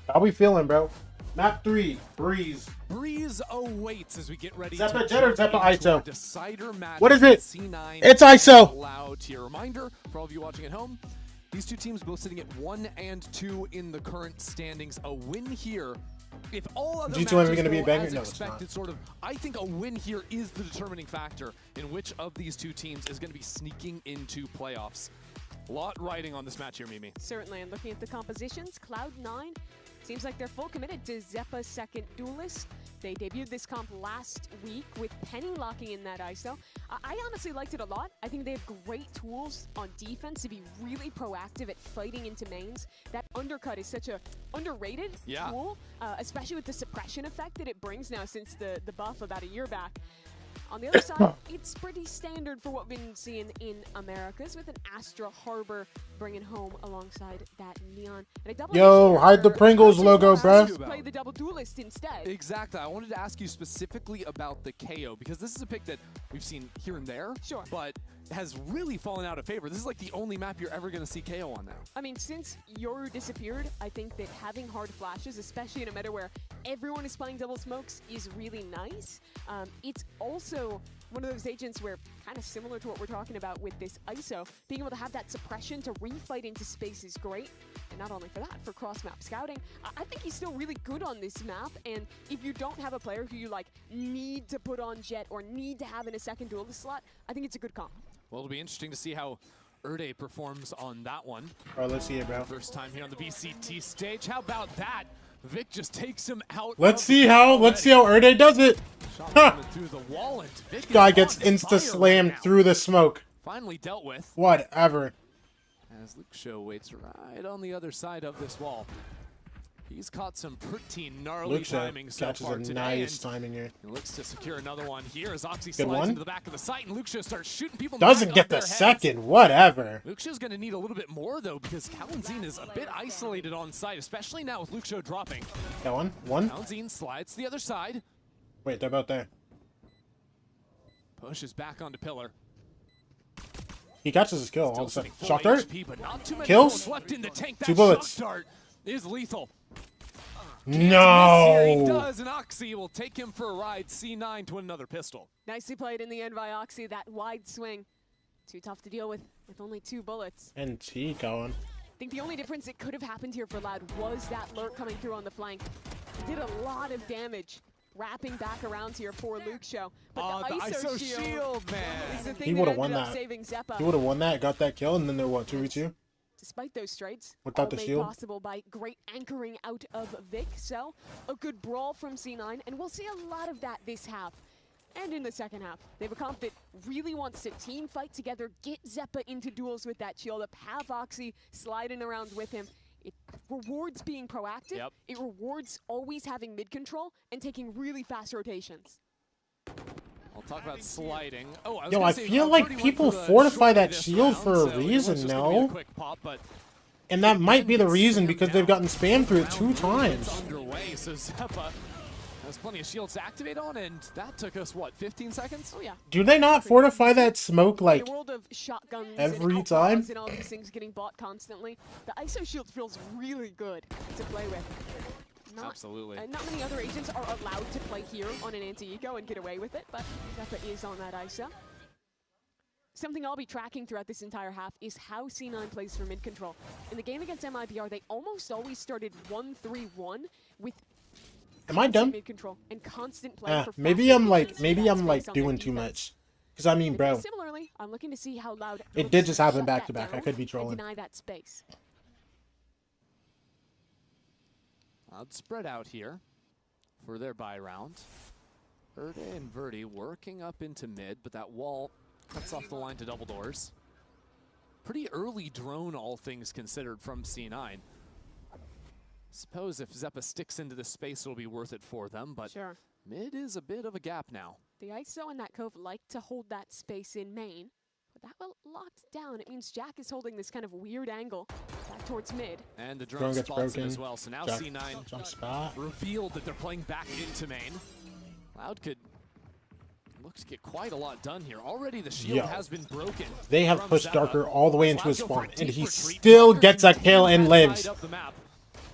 How we feeling, bro? Map 3, Breeze. Breeze awaits as we get ready Zepa Jet or Zepa ISO? Decider match. What is it? C9 it's ISO. Loud tier. Reminder for all of you watching at home, these two teams both sitting at 1 and 2 in the current standings. A win here if all other G2 ever gonna be a go banger? as No, it's expected, not. sort of, I think a win here is the determining factor in which of these two teams is going to be sneaking into playoffs. A lot riding on this match here, Mimi. Certainly, and looking at the compositions, Cloud9 seems like they're full committed to Zeppa's second duelist. They debuted this comp last week with Penny locking in that ISO. I honestly liked it a lot. I think they have great tools on defense to be really proactive at fighting into mains. That undercut is such a underrated tool, especially with the suppression effect that it brings now since the buff about a year back. On the other side, it's pretty standard for what we've been seeing in Americas, with an Astra Harbor bringing home alongside that Neon. And a double Yo, hide the Pringles logo, bruh. Play the double duelist instead. Exactly. I wanted to ask you specifically about the KO, because this is a pick that we've seen here and there, but has really fallen out of favor. This is like the only map you're ever going to see KO on now. I mean, since Yoru disappeared, I think that having hard flashes, especially in a meta where everyone is playing double smokes, is really nice. It's also one of those agents where, kind of similar to what we're talking about with this ISO, being able to have that suppression to refight into space is great. And not only for that, for cross-map scouting, I think he's still really good on this map. And if you don't have a player who you like need to put on Jet or need to have in a second duelist slot, I think it's a good comp. Well, it'll be interesting to see how Erde performs on that one. All right, let's see it, bro. First time here on the VCT stage. How about that? Vic just takes him out. Let's see how Erde does it. Shot through the wall, and Vic Guy gets insta-slammed through the smoke. Finally dealt with. Whatever. As Luke Show waits right on the other side of this wall. He's caught some pretty gnarly timing so far today. Nice timing here. He looks to secure another one here as Oxy Good slides one. into the back of the site, and Luke Show starts shooting people. Doesn't get the second. Whatever. Luke Show's going to need a little bit more though, because Kalenzine is a bit isolated on site, especially now with Luke Show dropping. That one. One. Kalenzine slides to the other side. Wait, they're about there. Pushes back onto Pillar. He catches his kill all of a sudden. Full Shock dart. HP, but not too many Kills. bullets left in the tank. That 2 bullets. Shock dart is lethal. No. He does, and Oxy will take him for a ride. C9 to another pistol. Nicely played in the end by Oxy. That wide swing, too tough to deal with only 2 bullets. And T going. I think the only difference that could have happened here for Loud was that lurk coming through on the flank. It did a lot of damage, wrapping back around here for Luke Show. But the ISO shield, man. Is the thing He would have won ended up that. saving Zeppa. He would have won that, got that kill, and then they're what, 2v2? Despite those straights, Without all the made shield? possible by great anchoring out of Vic. So a good brawl from C9, and we'll see a lot of that this half. And in the second half, they have a comp that really wants to team fight together, get Zeppa into duels with that shield up, have Oxy sliding around with him. It rewards being proactive. Yep. It rewards always having mid control and taking really fast rotations. I'll talk about sliding. Oh, Yo, I feel like people fortify that shield for a reason, no? And that might be the reason, because they've gotten spammed through it 2 times. Underway, so Zeppa has plenty of shields to activate on, and that took us, what, 15 seconds? Oh, yeah. Do they not fortify that smoke, like, In a world of shotguns every and time? outlaws and all these things getting bought constantly, the ISO shield feels really good to play with. Absolutely. Not many other agents are allowed to play here on an anti-eco and get away with it, but Zeppa is on that ISO. Something I'll be tracking throughout this entire half is how C9 plays for mid control. In the game against MIBR, they almost always started 1-3-1 with Am I dumb? mid control and constant play for maybe I'm like doing too much. Because I mean, bro, Similarly, I'm looking to see how Loud it did just happen back to back. I could be trolling. deny that space. Loud spread out here for their buy round. Erde and Verdi working up into mid, but that wall cuts off the line to double doors. Pretty early drone, all things considered, from C9. Suppose if Zeppa sticks into this space, it'll be worth it for them, but mid is a bit of a gap now. The ISO and that Cove like to hold that space in main, but that will locked down. It means Jack is holding this kind of weird angle back towards mid. And the drone gets spots it broken. as well, so now Jack C9 jump spot. revealed that they're playing back into main. Loud could look to get quite a lot done here. Already the shield Yo. has been broken. They have from pushed Zeppa. Darker all the way into his Loud go for spawn, a and deep he retreat. still Darker gets a kill and that lives. side of the map.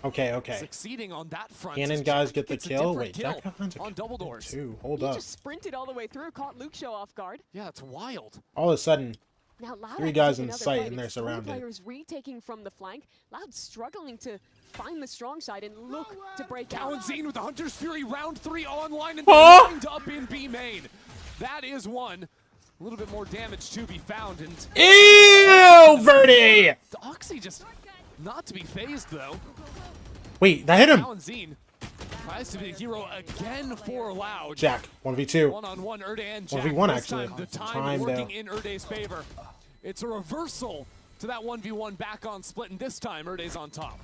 Okay, okay. Succeeding on that front. Cannon as guys Jack get the gets a kill. different Wait, Jack kill Hunt's a on double doors. too. Hold He up. just sprinted all the way through, caught Luke Show off guard. Yeah, it's wild. All of a sudden, Now Loud 3 guys in another sight fight. and they're It's 3 surrounded. players retaking from the flank. Loud struggling to find the strong side and look to break out. Cloud9 with the Hunter's Fury, round 3 online and Huh? lined up in B main. That is one. A little bit more damage to be found. And Ew, Verdi! Oxy just not to be phased though. Wait, that hit him. Cloud9 tries to be the hero again for Loud. Jack, 1v2. One-on-one, Erde and Jack. 1v1 This actually. time, the time Time working though. in Erde's favor. It's a reversal to that 1v1 back on split, and this time Erde's on top.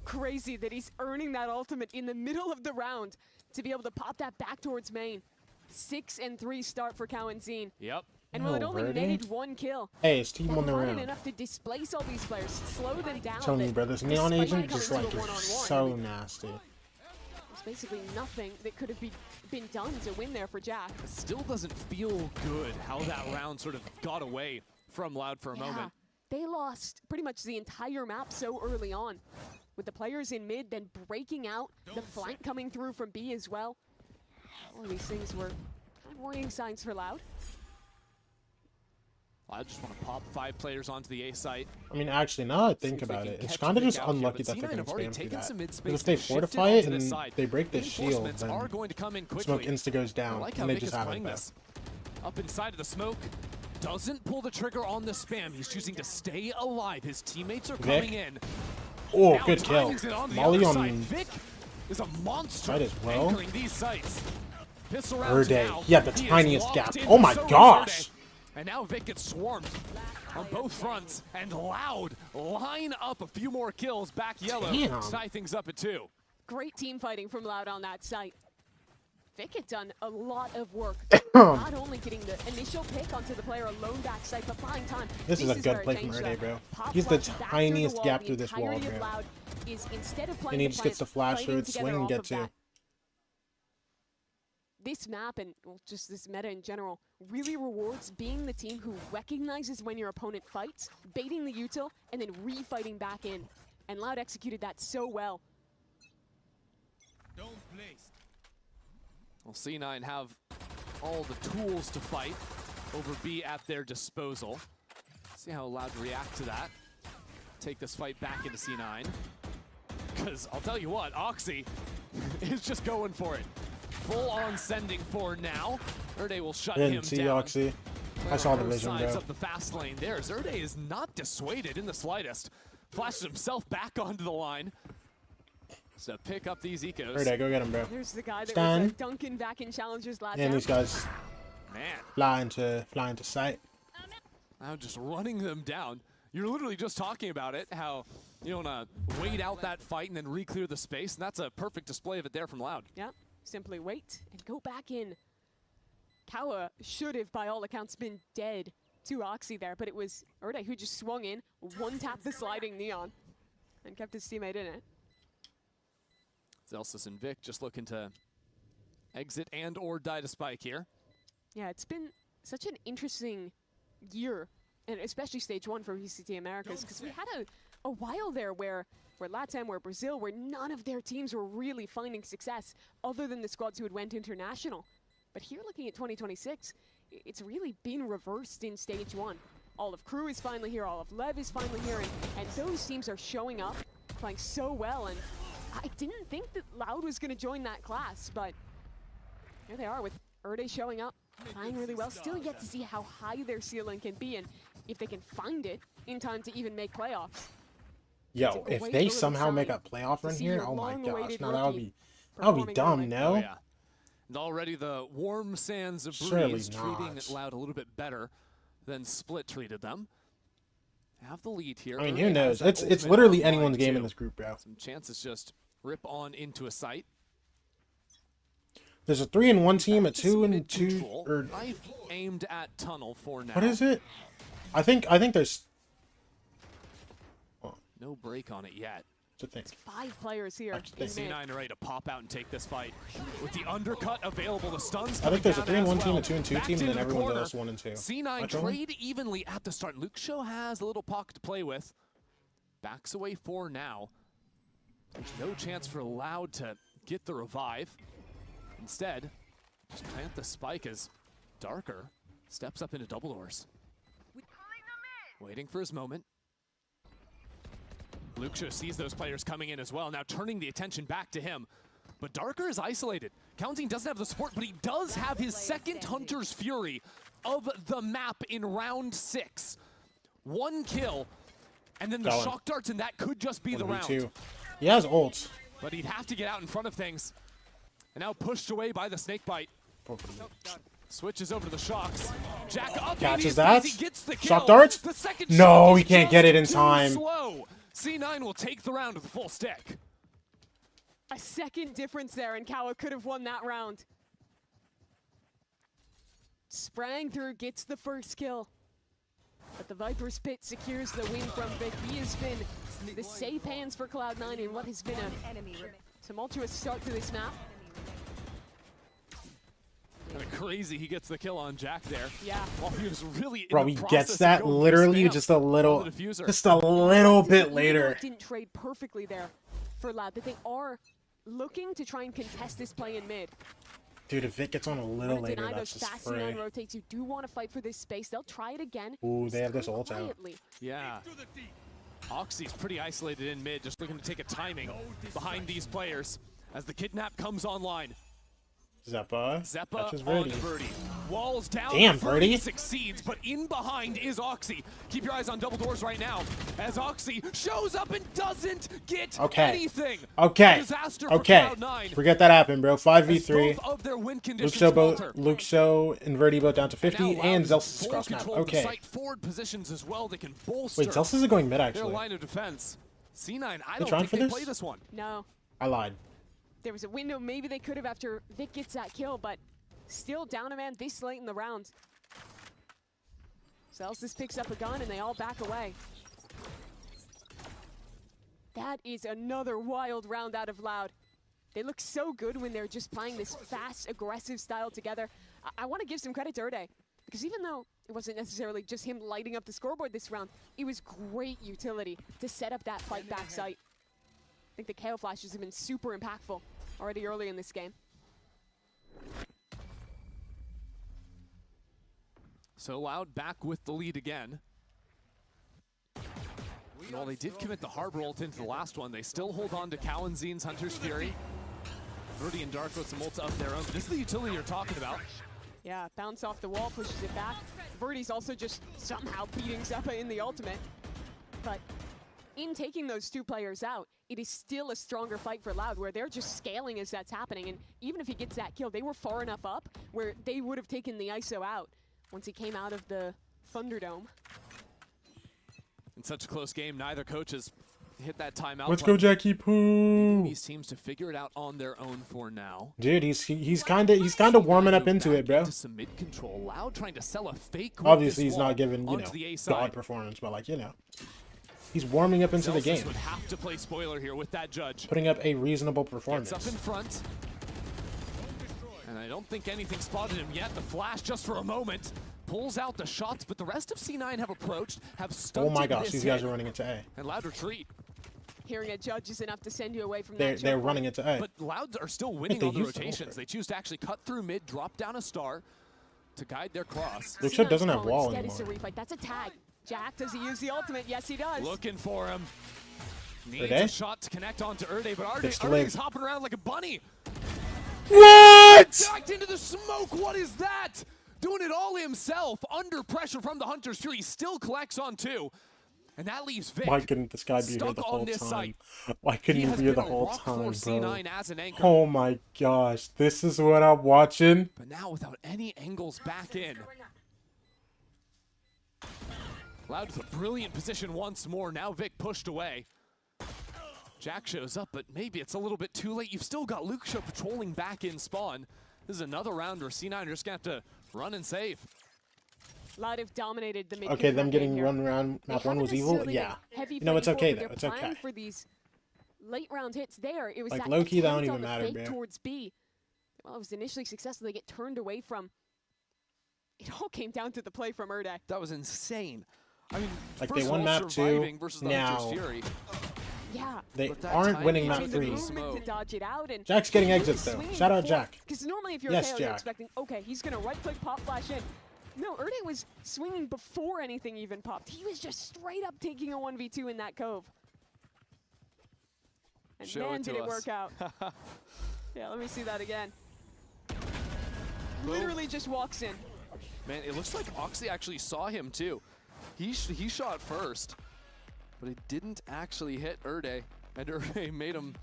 Crazy that he's earning that ultimate in the middle of the round to be able to pop that back towards main. 6-3 start for Cloud9. Yep. And while it only Verdi. netted 1 kill, Hey, it's team on the provided round. enough to displace all these players, slow them down. Telling you, that bro, this Neon despite Agent coming just to a like is one-on-one, so nasty. there's basically nothing that could have been done to win there for Jack. It still doesn't feel good how that round sort of got away from Loud for a moment. They lost pretty much the entire map so early on, with the players in mid then breaking out, the flank coming through from B as well. All of these things were kind of warning signs for Loud. I just want to pop 5 players onto the A site. I mean, actually, now that I think about it, it's kind of just unlucky that they can spam through that. Because if they fortify it and they break the shield, then Smoke insta goes down, and they just have it back. Up inside of the smoke, doesn't pull the trigger on the spam. He's choosing to stay alive. His teammates are coming in. Oh, Now good kill. timings it on the Molly other on side. Vic is a monster right as well. anchoring these sites. Pistol rounds Erde, now. he had the He is tiniest locked gap. in, Oh my so is gosh. Erde. And now Vic gets swarmed on both fronts, and Loud line up a few more kills back yellow. Damn. Tie things up at 2. Great team fighting from Loud on that site. Vic had done a lot of work, not only getting the initial pick onto the player alone back site, but buying time. This is a good where it play from changed Erde, up. bro. Pop He's the flash back through the tiniest wall. gap The through this wall, entirety of bro. Loud is instead of And playing he the just gets to plant, flash through fighting it, swing, together and off get of 2. that. This map and well, just this meta in general really rewards being the team who recognizes when your opponent fights, baiting the util, and then refighting back in. And Loud executed that so well. Well, C9 have all the tools to fight over B at their disposal. See how Loud react to that. Take this fight back into C9. Because I'll tell you what, Oxy is just going for it. Full on sending for now. Erde will shut him Didn't see down. Oxy. I saw the Both vision, sides bro. of the fast lane there. Erde is not dissuaded in the slightest. Flashes himself back onto the line. So pick up these ecos. Erde, go get him, bro. There's the guy that Stan. was Duncan back in Challengers last And these guys Man. fly into sight. Now just running them down. You're literally just talking about it, how you want to wait out that fight and then re-clear the space, and that's a perfect display of it there from Loud. Yeah, simply wait and go back in. Kawa should have, by all accounts, been dead to Oxy there, but it was Erde who just swung in, one-tapped the sliding Neon, and kept his teammate in it. Zelsis and Vic just looking to exit and or die to spike here. Yeah, it's been such an interesting year, and especially stage 1 for VCT Americas, because we had a while there where LATAM, where Brazil, where none of their teams were really finding success other than the squads who had went international. But here, looking at 2026, it's really been reversed in stage 1. All of Crew is finally here, all of Lev is finally here, and those teams are showing up, playing so well, and I didn't think that Loud was going to join that class, but here they are with Erde showing up, playing really well. Still yet to see how high their ceiling can be and if they can find it in time to even make playoffs. Yo, if they somehow make a playoff run here, oh my gosh, now that would be dumb, no? Oh, yeah. And already the warm sands of Surely Breeze treating not. Loud a little bit better than Split treated them. Have the lead here. I mean, Erde who has knows? that It's ultimate literally online, anyone's game too. in this group, bro. Some chances just rip on into a site. There's a 3-1 team, a 2-2, or Knife aimed at tunnel for now. what is it? I think there's No break on it yet. It's 5 players here. C9 are ready to pop out and take this fight. With the undercut available, the stuns I think there's a coming down 3-1 as team, well. a 2-2 Backed team, and into then the everyone's corner. else 1-2. C9 Which one? trade evenly at the start. Luke Show has a little pocket to play with. Backs away for now. There's no chance for Loud to get the revive. Instead, just plant the spike as Darker steps up into double doors. Waiting for his moment. Luxo sees those players coming in as well, now turning the attention back to him. But Darker is isolated. Cloud9 doesn't have the support, but he does have his second Hunter's Fury of the map in round 6. 1 kill, and then the shock darts, and that could just be the round. He has ults. But he'd have to get out in front of things. And now pushed away by the snake bite. Switches over to the shocks. Jack up, catches that. Gets the kill. Shock darts? The second No, shock he can't get it in time. Slow. C9 will take the round with a full stick. A second difference there, and Kawa could have won that round. Sprang through, gets the first kill. But the Viper's Pit secures the win from Vic. He has been the safe hands for Cloud9 in what has been a tumultuous start to this map. Kind of crazy he gets the kill on Jack there. Yeah. While he was really Bro, he gets that literally just a little bit later. Didn't trade perfectly there for Loud, but they are looking to try and contest this play in mid. Dude, if Vic gets on a little later, that's just free. Rotates. You do want to fight for this space. They'll try it again. Ooh, they have this ult out. Yeah. Oxy's pretty isolated in mid, just looking to take a timing behind these players as the kidnap comes online. Zeppa on Verdi. Walls down. Damn, Verdi succeeds, but in behind is Oxy. Keep your eyes on double doors right now as Oxy shows up and doesn't get anything. Disaster for Cloud9. Forget that happened, bro. 5v3. Both of their win Luxo and Verdi both down to 50, and Zelsis is cross map. Okay. Forward positions as well. They can bolster. Wait, Zelsis is going mid actually. Their line of defense. C9, I don't think they play this one. No. I lied. There was a window maybe they could have after Vic gets that kill, but still down a man this late in the round. Celsius picks up a gun and they all back away. That is another wild round out of Loud. They look so good when they're just playing this fast, aggressive style together. I want to give some credit to Erde, because even though it wasn't necessarily just him lighting up the scoreboard this round, it was great utility to set up that fight back site. I think the KO flashes have been super impactful already early in this game. So Loud back with the lead again. While they did commit the harbor ult into the last one, they still hold on to Kalenzin's Hunter's Fury. Verdi and Dark with some ults of their own. This is the utility you're talking about. Yeah, bounce off the wall, pushes it back. Verdi's also just somehow beating Zeppa in the ultimate. But in taking those two players out, it is still a stronger fight for Loud, where they're just scaling as that's happening. And even if he gets that kill, they were far enough up where they would have taken the ISO out once he came out of the Thunderdome. In such a close game, neither coach has hit that timeout. Let's go, Jackie Poo. These teams to figure it out on their own for now. Dude, he's kind of warming up into it, bro. Some mid control. Loud trying to sell a fake. Obviously, he's not giving god performance, but like he's warming up into the game. Would have to play spoiler here with that judge. Putting up a reasonable performance. Gets up in front. And I don't think anything spotted him yet. The flash just for a moment. Pulls out the shots, but the rest of C9 have approached, have stunted. Oh my gosh, these guys are running into A. And Loud retreat. Hearing a judge is enough to send you away from that. They're running into A. But Loud are still winning on the rotations. They choose to actually cut through mid, drop down a star to guide their cross. Luxo doesn't have wall anymore. That's a tag. Jack, does he use the ultimate? Yes, he does. Looking for him. Needs a shot to connect onto Erde, but Erde's hopping around like a bunny. What? Backed into the smoke. What is that? Doing it all himself, under pressure from the Hunter's Fury. He still collects on 2. And that leaves Vic. Why couldn't this guy be here the whole time? Why couldn't he be here the whole time, bro? Oh my gosh, this is what I'm watching. But now without any angles back in. Loud with a brilliant position once more. Now Vic pushed away. Jack shows up, but maybe it's a little bit too late. You've still got Luxo patrolling back in spawn. This is another round where C9 are just going to have to run and save. Loud have dominated the mid. Okay, them getting run around map 1 was evil? Yeah. No, it's okay though. It's okay. For these late round hits there, it was like that low-key, that don't even matter, bro. Towards B. Well, it was initially successful. They get turned away from. It all came down to the play from Erde. That was insane. I mean, like they won map 2, now yeah. They aren't winning map 3. To dodge it out and Jack's getting exits though. Shout out Jack. Because normally if you're yes, KO, Jack. you're expecting, okay, he's going to right-click, pop flash in. No, Erde was swinging before anything even popped. He was just straight up taking a 1v2 in that cove. And Show man, it to did it us. work out. Yeah, let me see that again. Literally just walks in. Man, it looks like Oxy actually saw him too. He shot first, but it didn't actually hit Erde, and Erde made him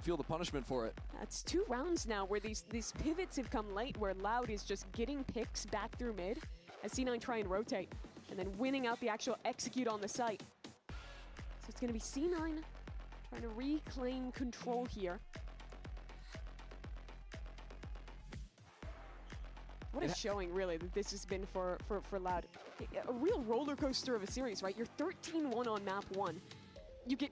feel the punishment for it. That's 2 rounds now where these pivots have come late, where Loud is just getting picks back through mid as C9 try and rotate, and then winning out the actual execute on the site. So it's going to be C9 trying to reclaim control here. What a showing, really, that this has been for Loud. A real roller coaster of a series, right? You're 13-1 on map 1. You get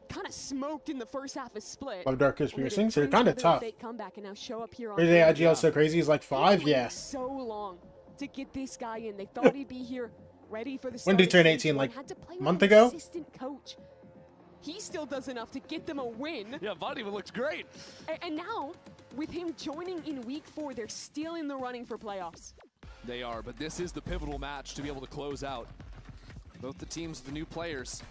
kind of smoked in the first half of split. A lot of darkest piercings. They're kind of tough. Comeback and now show up here on Where's the IGL so crazy? He's like 5, yeah. So long to get this guy in. They thought he'd be here, ready for the start. When did he turn 18? Like a month ago? Assistant coach. He still does enough to get them a win. Yeah, Vadi looks great. And now, with him joining in week 4, they're still in the running for playoffs. They are, but this is the pivotal match to be able to close out. Both the teams, the new players,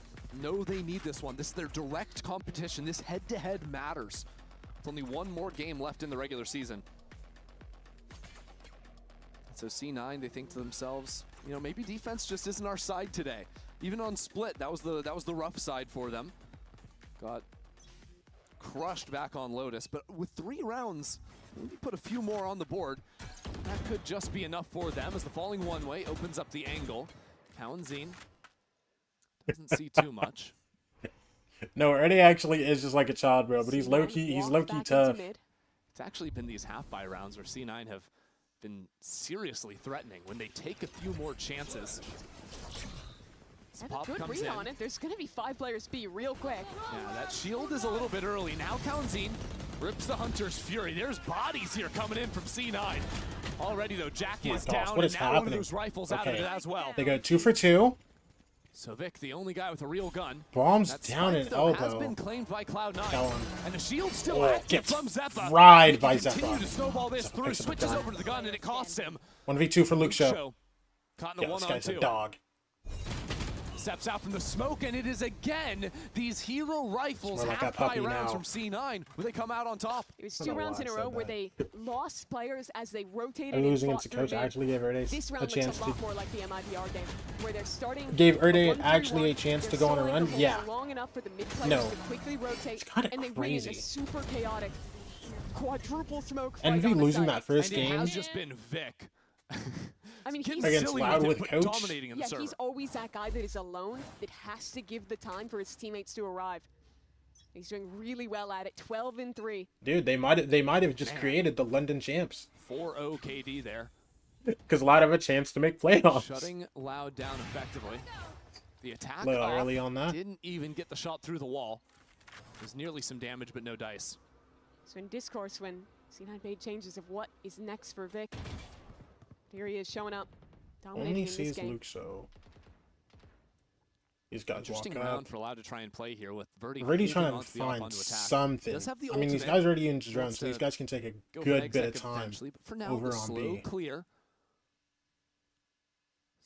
know they need this one. This is their direct competition. This head-to-head matters. With only one more game left in the regular season. So C9, they think to themselves, you know, maybe defense just isn't our side today. Even on split, that was the rough side for them. Got crushed back on Lotus, but with 3 rounds, maybe put a few more on the board. That could just be enough for them as the falling one-way opens up the angle. Townsend doesn't see too much. No, Ernie actually is just like a child, bro, but he's low-key tough. It's actually been these half-buy rounds where C9 have been seriously threatening when they take a few more chances. Pop Good comes read in. on it. There's going to be 5 players B real quick. Yeah, that shield is a little bit early. Now Townsend rips the Hunter's Fury. There's bodies here coming in from C9. Already, though, Jackie is down, what and is now one of happening? those rifles out of it as well. They go 2 for 2. So Vic, the only guy with a real gun. Bombs That down spike, and though, elbow. has been claimed by Cloud9. That one. And the shield still Oh, active gets from Zeppa. fried by He can continue Zeppa. to snowball this Zeppa through, picks up a switches gun. over to the gun, and it costs him. 1v2 for Luke Show. Caught in a Yeah, this guy's 1-on-2. a dog. Steps out from the smoke, and it is again these hero rifles, More like a half-buy puppy rounds now. from C9, where they come out on top. It was 2 rounds in a row where they lost players as they rotated And and losing fought against the through coach mid. actually gave Erde This a round chance looks a lot to more like the MIBR game, where they're starting gave Erde a 1-3-1, actually a chance to they're go on a soloing run. the whole Yeah. long enough for the mid players No. to quickly rotate, kinda and they win in a crazy. super chaotic quadruple smoke fight Envy on the losing site. that first And it game. has just been Vic. I mean, Getting he's Against silly Loud it, with but coach. dominating in the yeah, server. he's always that guy that is alone, that has to give the time for his teammates to arrive. He's doing really well at it, 12-3. Dude, they might have just created the London champs. 4-0 KD there. Because Loud have a chance to make playoffs. Shutting Loud down effectively. The attack Little off, early on that. didn't even get the shot through the wall. There's nearly some damage, but no dice. So in Discourse, when C9 made changes of what is next for Vic, here he is showing up, dominating Only in this sees game. Luke Show. These guys Interesting walk round up. for Loud to try and play here with Verdi. Already moving trying to onto the off find onto attack. something. Does have the I mean, these ultimate. guys are already in drones, Wants so these to guys can take a go for good an bit of exec time eventually, but for now, over the on slow B. clear.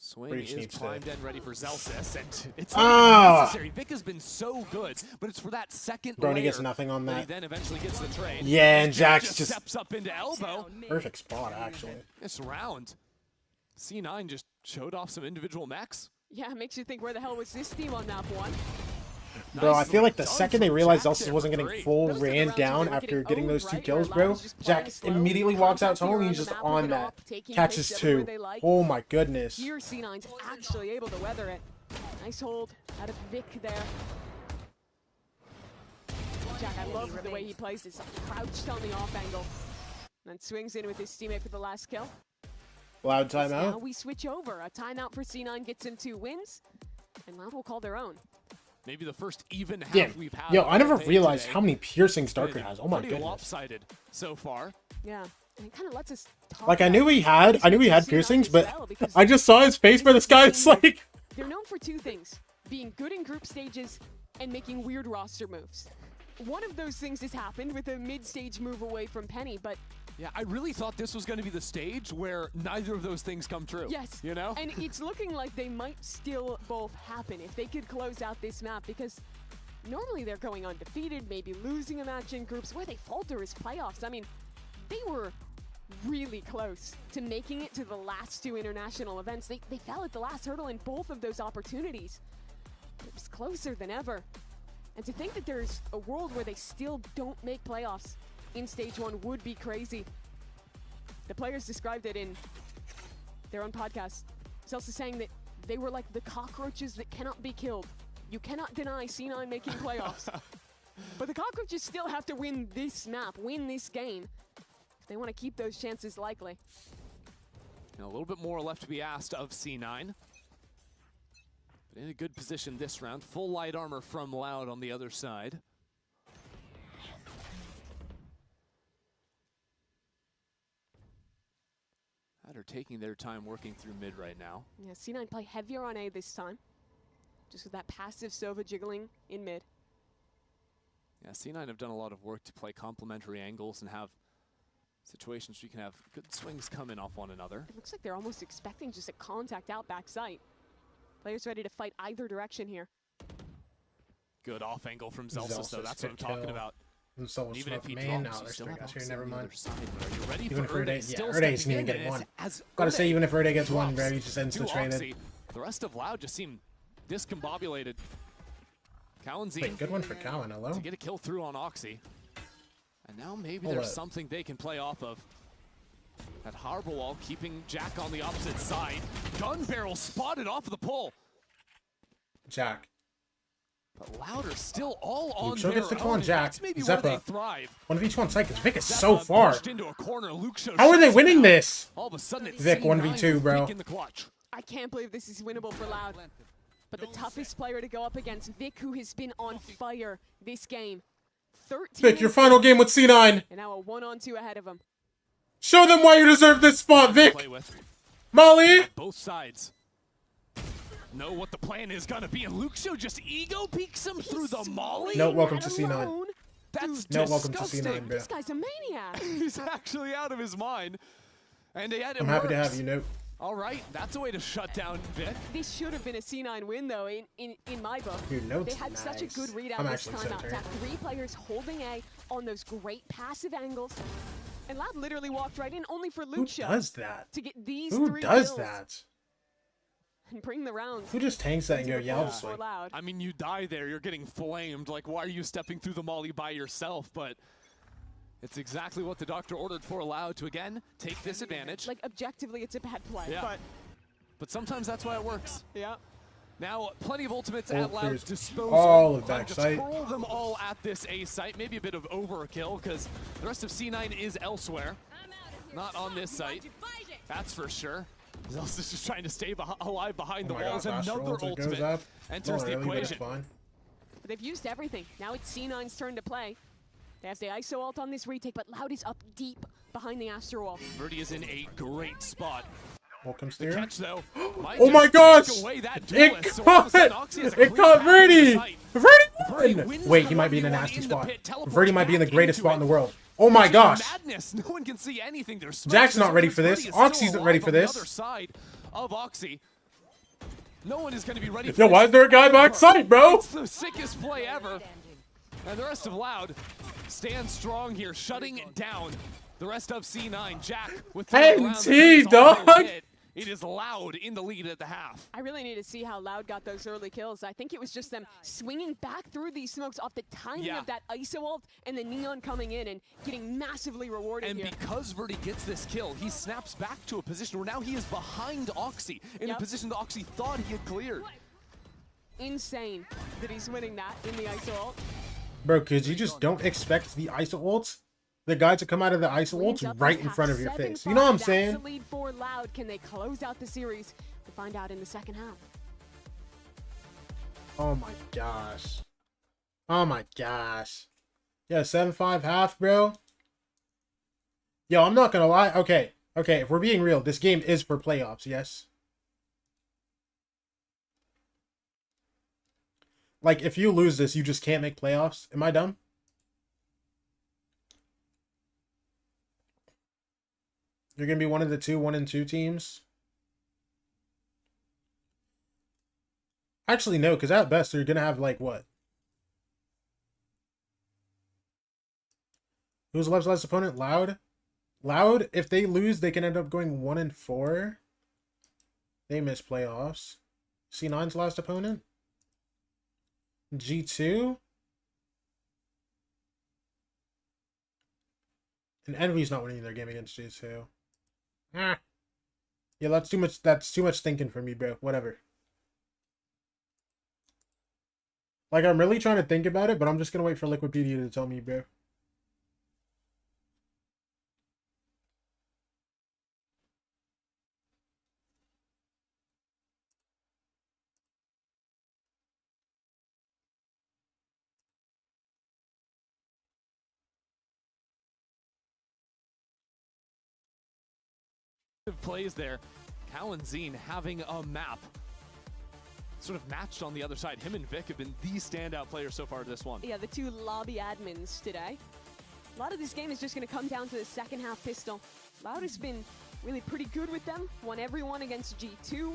Swing Breach is needs to- primed and ready for Zelsis, and it's Ah! not even necessary. Vic has been so good, but it's for that second Brony layer gets nothing on He that. then eventually gets the trade. Yeah, and Jax just just steps up into elbow. perfect spot actually. This round, C9 just showed off some individual mechs. Yeah, it makes you think, where the hell was this team on map 1? Bro, I feel like the done second they from realized Jack Zelsis there wasn't for getting 3. full Those are the ran rounds down where they were after getting getting owned, those 2 right? kills, Where bro, Loud was just Jack playing slow, immediately walks out to contacting home and around he's the just map, on picking that. up, taking Catches picks everywhere 2. they like. Oh my goodness. Here, C9's actually able to weather it. Nice hold out of Vic there. Jack, I love the way he plays this. Crouched on the off angle. And swings in with his teammate for the last kill. Loud Now timeout. we switch over. A timeout for C9 gets him 2 wins. And Loud will call their own. Maybe the first even half Damn. we've had. Yo, all I never day realized today. how many piercings Darker Pretty- has. Oh my pretty goodness. lopsided so far. Yeah. And it kind of lets us talk Like I about knew he had C9 piercings, as but well, because I just saw his face where this guy's like they're known for 2 things: being good in group stages and making weird roster moves. One of those things has happened with a mid-stage move away from Penny, but Yeah, I really thought this was going to be the stage where neither of those things come true. Yes. You know? And it's looking like they might still both happen if they could close out this map, because normally they're going undefeated, maybe losing a match in groups. Where they falter is playoffs. I mean, they were really close to making it to the last 2 international events. They fell at the last hurdle in both of those opportunities. It was closer than ever. And to think that there's a world where they still don't make playoffs in stage 1 would be crazy. The players described it in their own podcast. It's also saying that they were like the cockroaches that cannot be killed. You cannot deny C9 making playoffs. But the cockroaches still have to win this map, win this game, if they want to keep those chances likely. And a little bit more left to be asked of C9. But in a good position this round. Full light armor from Loud on the other side. Are taking their time working through mid right now. Yeah, C9 play heavier on A this time. Just with that passive Sova jiggling in mid. Yeah, C9 have done a lot of work to play complementary angles and have situations where you can have good swings come in off one another. It looks like they're almost expecting just a contact out back sight. Players ready to fight either direction here. Good off angle from Zelsis, though. That's what I'm talking about. So Even if he man, drops, no, you still they're have still Oxy never on the mind. other side. But are you ready Even if for Erde, still Erde stepping isn't even in, getting and one. as Gotta say, even if Erde gets one, drops bro, he just ends to the traded. Oxy, the rest of Loud just seem discombobulated. Cowan's Wait, good one for Cowan, hello? to get a kill through on Oxy. And now maybe Hold there's up. something they can play off of. That harbor wall keeping Jack on the opposite side. Gun barrel spotted off of the pole. Jack. But Louder still all on Luke Show their gets the own. call on Jack. That's maybe where they Zeppa. thrive. One of each one side, because Vic is so far. Pushed into a corner. Luke Show How are they shuts winning him out. this? All of a sudden it's Vic, C9 1v2, with bro. Vic in the clutch. I can't believe this is winnable for Loud. But the toughest player to go up against, Vic, who has been on fire this game. 13 Vic, your final game with C9. And now a 1-on-2 ahead of him. Show them why you deserve this spot, Vic. Play with. Molly. Both sides know what the plan is gonna be, and Luke Show just ego peeks him through the molly. No, welcome to C9. That's No, disgusting. welcome to C9, bro. This guy's a maniac. He's actually out of his mind. And yet it I'm happy to works. have you, Nope. All right, that's a way to shut down Vic. This should have been a C9 win, though, in my book. Dude, Note's They had such a nice. good readout I'm this actually time out. so To have 3 players holding A on those great passive angles. And Loud literally walked right in, only for Who Lucia does that? to get these Who 3 does kills that? and bring the rounds. Who just tanks that and go, into the yeah, I'll ball just for swing. Loud. I mean, you die there, you're getting flamed. Like, why are you stepping through the molly by yourself? But it's exactly what the doctor ordered for Loud to, again, take this advantage. Like, objectively, it's a bad play, Yeah. But sometimes that's why it works. Yeah. Now, plenty of ultimates Oh, at Loud's there's disposal. all of Cloud back just sight. hurl them all at this A site. Maybe a bit of overkill, because the rest of C9 is elsewhere. Not on this site. That's for sure. Zelsis is just trying to stay alive behind the Oh my walls. gosh, Another Astro ult, it goes ultimate up. enters the Early, but it's equation. fine. But they've used everything. Now it's C9's turn to play. They have the ISO ult on this retake, but Loud is up deep behind the Astro wall. Verdi is in a great spot. Welcome, The Steer. catch, though, might Oh my just gosh! take away that It duelist. So all of a sudden, Oxy has a It clear caught path into the Verdi! site. Verdi won! wins Wait, the he might be in a 1v1 nasty in the spot. pit, teleports Verdi might be in the back greatest into spot in it. the world. Oh my Which is gosh! Madness. No one can see anything. There's Jack's smokes not ready as for this. Verdi is still Oxy's not ready alive for on the this. other side of Oxy. No one is going to be ready for Yo, this. why is there a guy back sight, bro? It's the sickest play ever. And the rest of Loud stands strong here, shutting down the rest of C9. Jack with 3 rounds of NT, kills on dog! their hit. It is Loud in the lead at the half. I really need to see how Loud got those early kills. I think it was just them swinging back through these smokes off the timing of that ISO ult and the Neon coming in and getting massively rewarded And here. because Verdi gets this kill, he snaps back to a position where now he is behind Oxy, in a position that Oxy thought he had cleared. Insane that he's winning that in the ISO ult. Bro, because you just don't expect the ISO ults, the guy to come out of the ISO ults right in front of your face. You know what I'm saying? That's the lead for Loud. Can they close out the series? We'll find out in the second half. Oh my gosh. Oh my gosh. Yeah, 7-5 half, bro. Yo, I'm not gonna lie. Okay, if we're being real, this game is for playoffs, yes? Like, if you lose this, you just can't make playoffs. Am I dumb? You're going to be one of the 1 and 2 teams? Actually, no, because at best, you're going to have, like, what? Who's Love's last opponent? Loud? Loud, if they lose, they can end up going 1 and 4. They miss playoffs. C9's last opponent? G2? And Envy's not winning their game against G2. Ah. Yeah, that's too much thinking for me, bro. Whatever. Like, I'm really trying to think about it, but I'm just gonna wait for Liquipedia to tell me, bro. Plays there. Cal and Zine having a map sort of matched on the other side. Him and Vic have been the standout players so far to this one. Yeah, the 2 lobby admins today. A lot of this game is just going to come down to the second half pistol. Loud has been really pretty good with them. Won everyone against G2.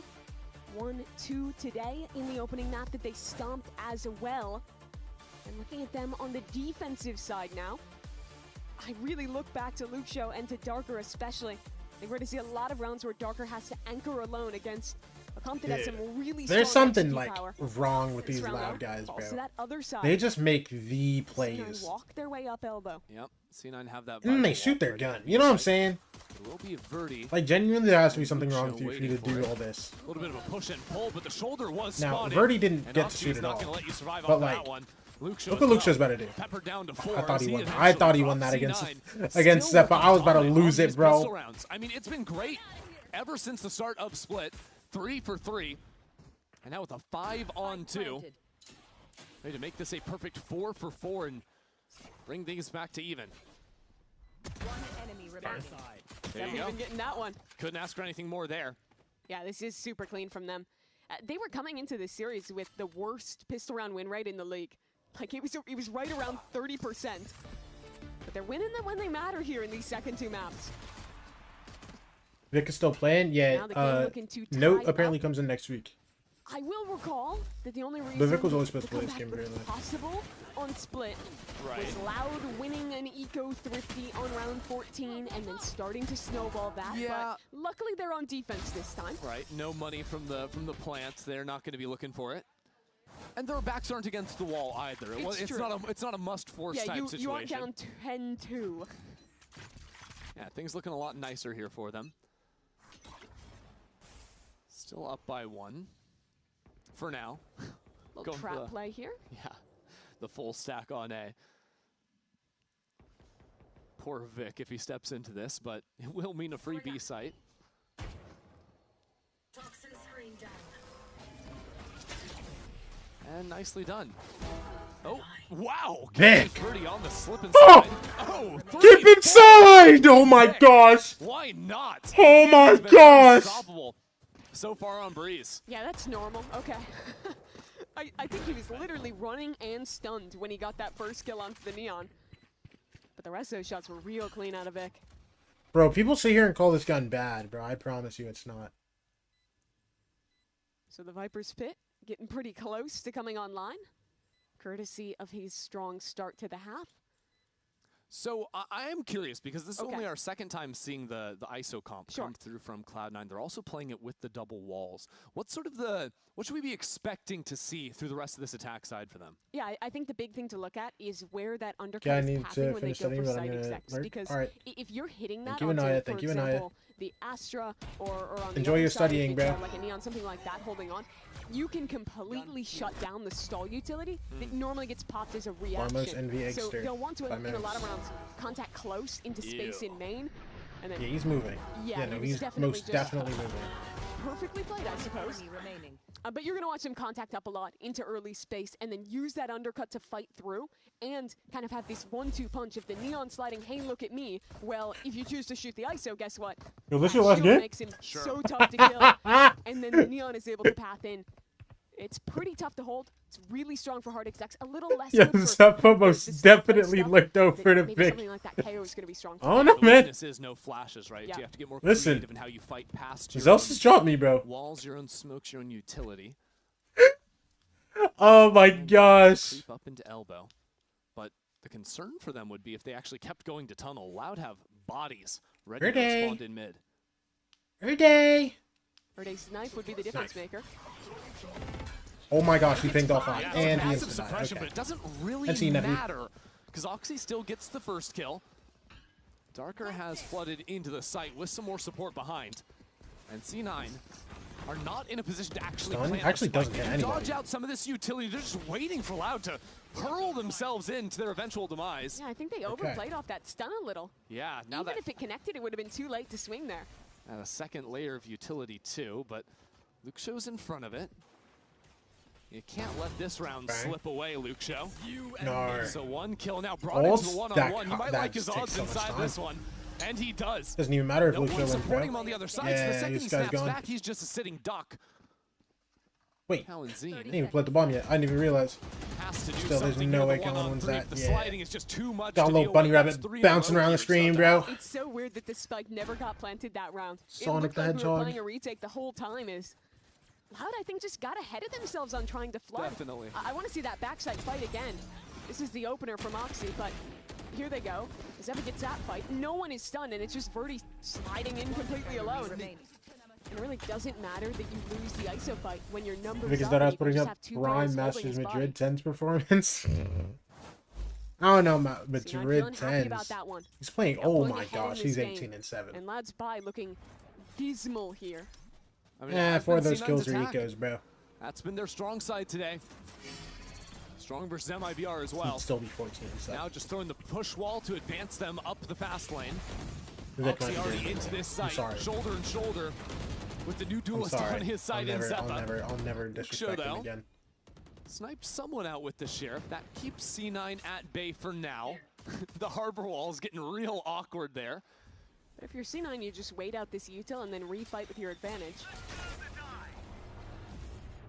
1-2 today in the opening map that they stomped as well. And looking at them on the defensive side now, I really look back to Luxio and to Darker especially. I think we're going to see a lot of rounds where Darker has to anchor alone against a comp that has some really There's strong something XP like power. wrong with these Loud guys, bro. To that other side. They just make the plays. C9 walk their way up elbow. Yep, C9 have that. And then they shoot their gun. You know what I'm saying? It will be a Verdi. Like, genuinely, there has to be something wrong with you for you to do all this. A little bit of a push and pull, but the shoulder was Now, spotted. Verdi didn't And get to Oxy shoot is at not all. gonna let you survive But, off like, that one. look what Luxio's about to do. Peppered down to 4 I thought as he won. eventually I thought he won drops that against C9. Still Seppa. I was about to on lose these it, bro. pistol rounds. I mean, it's been great ever since the start of Split. 3 for 3. And now with a 5-on-2. Ready to make this a perfect 4 for 4 and bring things back to even. One enemy remaining. There you go. Even getting that one. Couldn't ask for anything more there. Yeah, this is super clean from them. They were coming into this series with the worst pistol round win rate in the league. Like, it was right around 30%. But they're winning them when they matter here in these second 2 maps. Vic is still playing? Yeah, Now the game looking to Note tie apparently up. comes in next week. I will recall that the only reason But Vic was always supposed the to play this comeback game, looked apparently. possible on Split was Loud winning an Eco Thrifty on round 14 and then starting to snowball that. Yeah. But luckily they're on defense this time. Right, no money from the plant. They're not going to be looking for it. And their backs aren't against the wall either. It's not a must force type situation. You aren't down 10-2. Yeah, things looking a lot nicer here for them. Still up by 1 for now. Little trap play here. Yeah, the full stack on A. Poor Vic if he steps into this, but it will mean a free B site. And nicely done. Oh, wow! Vic! Pretty on the slip and Oh! slide. Oh, Keep inside! Oh my gosh! Why not? Oh my He's been gosh! unstoppable so far on Breeze. Yeah, that's normal. Okay. I think he was literally running and stunned when he got that first kill onto the Neon. But the rest of those shots were real clean out of Vic. Bro, people sit here and call this gun bad, bro. I promise you it's not. So the Viper's Pit getting pretty close to coming online, courtesy of his strong start to the half. So I am curious because this is only our second time seeing the ISO comp come through from Cloud9. They're also playing it with the double walls. What should we be expecting to see through the rest of this attack side for them? Yeah, I think the big thing to look at is where that undercut is passing when they go for side execs. Because if you're hitting that onto, for example, the Astra or on Enjoy the your other side, studying, if bro. it's, like a Neon, something like that holding on, you can completely shut down the stall utility that normally gets popped as a reaction. So they'll want to, in a lot of rounds, contact close into space in main. And then, Yeah, he's moving. Yeah, no, he he's definitely most definitely moving. Perfectly played, I suppose. But you're going to watch him contact up a lot into early space and then use that undercut to fight through and kind of have this 1-2 punch of the Neon sliding, hey, look at me. Well, if you choose to shoot the ISO, guess what? Yo, this your last game? Makes him so tough to kill. And then the Neon is able to path in It's pretty tough to hold. It's really strong for hard execs. A little less. Yeah, good for Zeppa most definitely looked over to maybe pick. something like that KO is going to be strong. Oh no, man. This is no flashes, right? Yeah. You have to get more Listen. creative in how you fight past your Zeus just dropped me, bro. walls, your own smokes, your own utility. Oh my gosh. Creep up into elbow. But the concern for them would be if they actually kept going to tunnel. Loud have bodies ready to respond in mid. Erday. Erday's knife would be the difference maker. Oh my gosh, he pinged off on. Yeah, And he passive instant suppression, okay. but it doesn't really I've seen that move. matter because Oxy still gets the first kill. Darker has flooded into the site with some more support behind, and C9 are not in a position to actually Stun plant actually the spike. doesn't hit They anybody. dodge out some of this utility. They're just waiting for Loud to hurl themselves into their eventual demise. Yeah, I think they overplayed off that stun a little. Yeah, now Even that if it connected, it would have been too late to swing there. and a second layer of utility too, but Luke Show's in front of it. You can't let this round slip away, Luke Show. No. So one kill now brought into the one-on-one. You might that like his takes odds so much inside time. this one. And he does. Doesn't even matter if No Luke one Show wins, supporting him bro. on the other side. So the Yeah, second this he guy's snaps gone. back, he's just a sitting duck. Wait, How I didn't even plant the bomb yet. I didn't even realize. Has to do Still, there's something no here. way The Callan wins 1-on-3, that. The Yeah. sliding is just too much. Got a to little deal bunny with. rabbit That's 3 in a bouncing row around the here. stream, bro. It's so weird that this spike never got planted that round. Sonic it the looked like we were Hedgehog. playing a retake the whole time. Is Loud, I think, just got ahead of themselves on trying to flood. Definitely. I want to see that backside fight again. This is the opener for Moxie, but here they go. Zeppa gets that fight. No one is stunned, and it's just Verdi sliding in completely alone. And it really doesn't matter that you lose the ISO fight when your numbers Because up that and I you was putting just up have two Prime players holding Masters his Madrid body. 10's performance. I don't know, Madrid feeling happy about 10's. that one. He's playing, Yeah, oh pulling my ahead in gosh, this he's game. 18 and 7. And Loud's Spy looking dismal here. I mean, Yeah, that's 4 of been those C9's kills are attack. ecos, bro. That's been their strong side today. Strong versus MIBR as well. He'd still be 14 and 7. Now just throwing the push wall to advance them up the fast lane. Who's that Oxy trying to already do? into this I'm site, sorry. shoulder and shoulder with the new I'm duelist sorry. on his side in Zeppa. I'll never disrespect him though. again. Snipes someone out with the Sheriff. That keeps C9 at bay for now. The harbor wall is getting real awkward there. If you're C9, you just wait out this util and then refight with your advantage.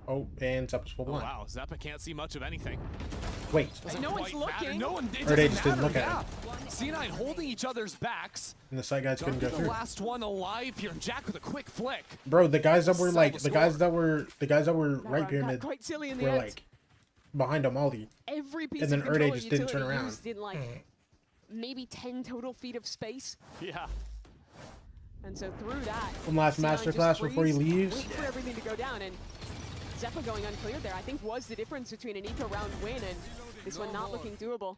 Oh, and Zeppa's full Oh, blind. wow, Zeppa can't see much of anything. Wait. Doesn't No one's quite matter. looking. No one, it Or they doesn't just didn't matter, look at yeah. C9 holding each other's backs. And the side guys couldn't go Darker the through. last one alive here, and Jack with a quick flick. Bro, the guys that were Sell like the the guys that were right round got pyramid quite silly in the were end. like behind Amali. Every piece And then of Erde control just didn't turn utility around. used in like maybe 10 total feet of space. Yeah. And so through that, One last C9 just masterclass before he freeze, leaves. Wait for everything to go down, and Zeppa going uncleared there, I think, was the difference between an eco round win and this one not looking doable.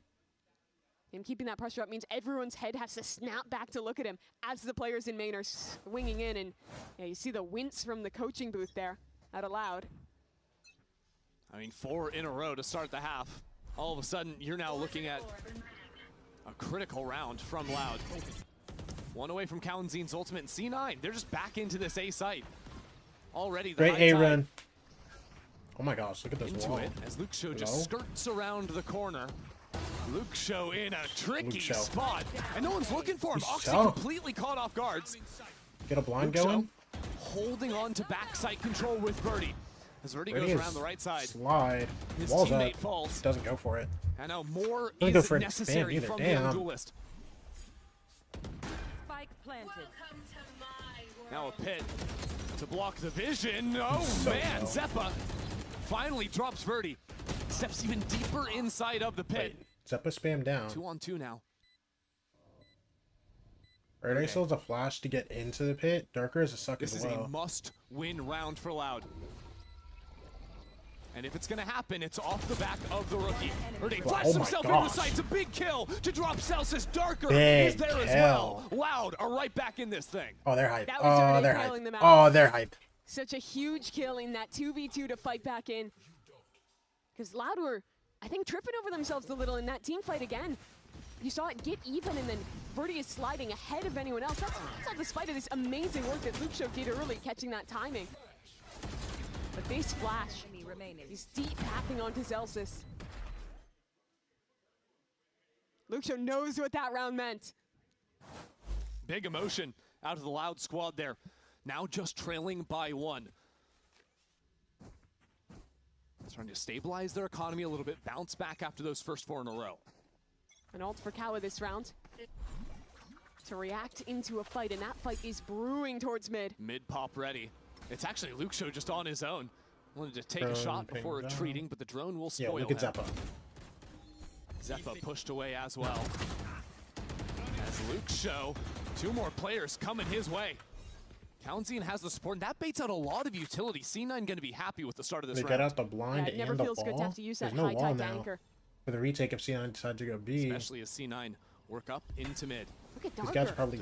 Him keeping that pressure up means everyone's head has to snap back to look at him as the players in main are swinging in, and yeah, you see the wince from the coaching booth there out of Loud. I mean, 4 in a row to start the half. All of a sudden, you're now looking at a critical round from Loud. One away from Kalenzin's ultimate, and C9, they're just back into this A site. Already the Great high A tide run. Oh my gosh, look at this into wall. it as Luke Show just Hello? skirts around the corner. Luke Show in a tricky Luke Show. spot, and no one's looking for him. Luke Oxy Show. completely caught off guards. Get a blind Luke going. Show holding on to backside control with Birdie. As Birdie Ready goes is around the right side. Slide. His Walls teammate up. falls. Doesn't go for it. And now more Doesn't go is for an expand necessary either. from the young Damn. duelist. Spike planted. Now a pit to block the vision. Oh So man, low. Zeppa finally drops Birdie. Steps even deeper inside of the pit. Wait, Zeppa spam down. 2-on-2 now. Erde still has a flash to get into the pit. Darker is a suck This as is well. a must-win round for Loud. And if it's going to happen, it's off the back of the rookie. Erde Wow, flashes oh my himself into the gosh. sight. It's a big kill to drop Celsius. Darker Big is there as kill. well. Loud are right back in this thing. Oh, they're hyped. That was Oh, Erde they're calling hyped. them out. Oh, they're hyped. Such a huge kill in that 2v2 to fight back in. Because Loud were, I think, tripping over themselves a little in that team fight again. You saw it get even, and then Birdie is sliding ahead of anyone else. That's all despite of this amazing work that Luke Show did early, catching that timing. But they splash. He's deep pathing onto Celsius. Luke Show knows what that round meant. Big emotion out of the Loud squad there. Now just trailing by 1. Trying to stabilize their economy a little bit, bounce back after those first 4 in a row. An ult for Kawa this round to react into a fight, and that fight is brewing towards mid. Mid pop ready. It's actually Luke Show just on his own. Wanted to take a shot before retreating, but the drone will spoil look at him. Zeppa. Zeppa pushed away as well. As Luke Show, 2 more players coming his way. Cloud9 has the support, and that baits out a lot of utility. C9 going to be happy with the start of this round. They get out the blind and the never feels good to have to use that There's no high wall tide now. anchor. For the retake if C9 decides to go B. Especially as C9 work up into mid. Look at These guys are probably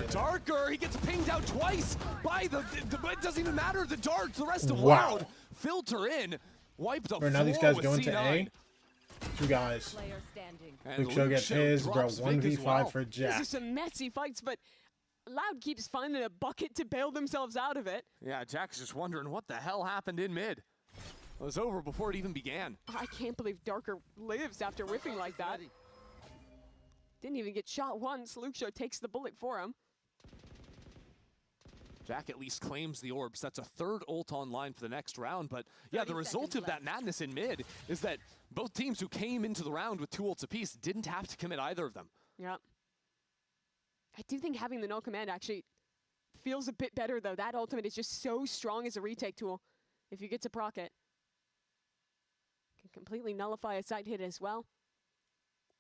Darker, he gets pinged out twice by the it doesn't even matter, the darts, the rest of Wow. Loud filter in, wipe the Or now these floor guys with go into C9. A. 2 guys. And Luke Show gets his, bro. drops Vic as 1v5 well. for Jack. These are some messy fights, but Loud keeps finding a bucket to bail themselves out of it. Yeah, Jack's just wondering what the hell happened in mid. It was over before it even began. I can't believe Darker lives after whiffing like that. Didn't even get shot once. Luke Show takes the bullet for him. Jack at least claims the orbs. That's a 3rd ult online for the next round. But yeah, the result of that madness in mid is that both teams who came into the round with 2 ults apiece didn't have to commit either of them. Yeah. I do think having the null command actually feels a bit better, though. That ultimate is just so strong as a retake tool. If you get to proc it, can completely nullify a side hit as well.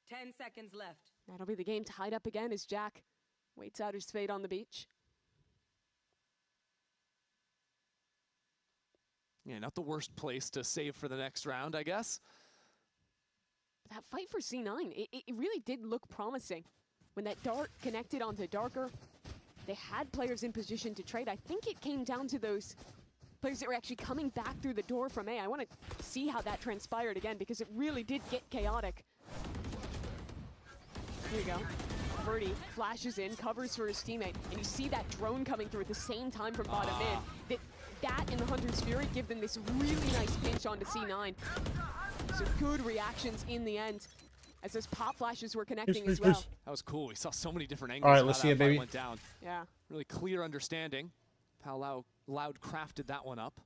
10 seconds left. That'll be the game tied up again as Jack waits out his fate on the beach. Yeah, not the worst place to save for the next round, I guess. That fight for C9, it really did look promising. When that dart connected onto Darker, they had players in position to trade. I think it came down to those players that were actually coming back through the door from A. I want to see how that transpired again, because it really did get chaotic. Here you go. Birdie flashes in, covers for his teammate, and you see that drone coming through at the same time from bottom mid. That and the Hunter's Fury give them this really nice pinch onto C9. So good reactions in the end, as those pop flashes were connecting as well. That was cool. We saw so many different angles. All right, of let's how see that it, fight baby. Went down. Yeah. Really clear understanding of how Loud crafted that one up.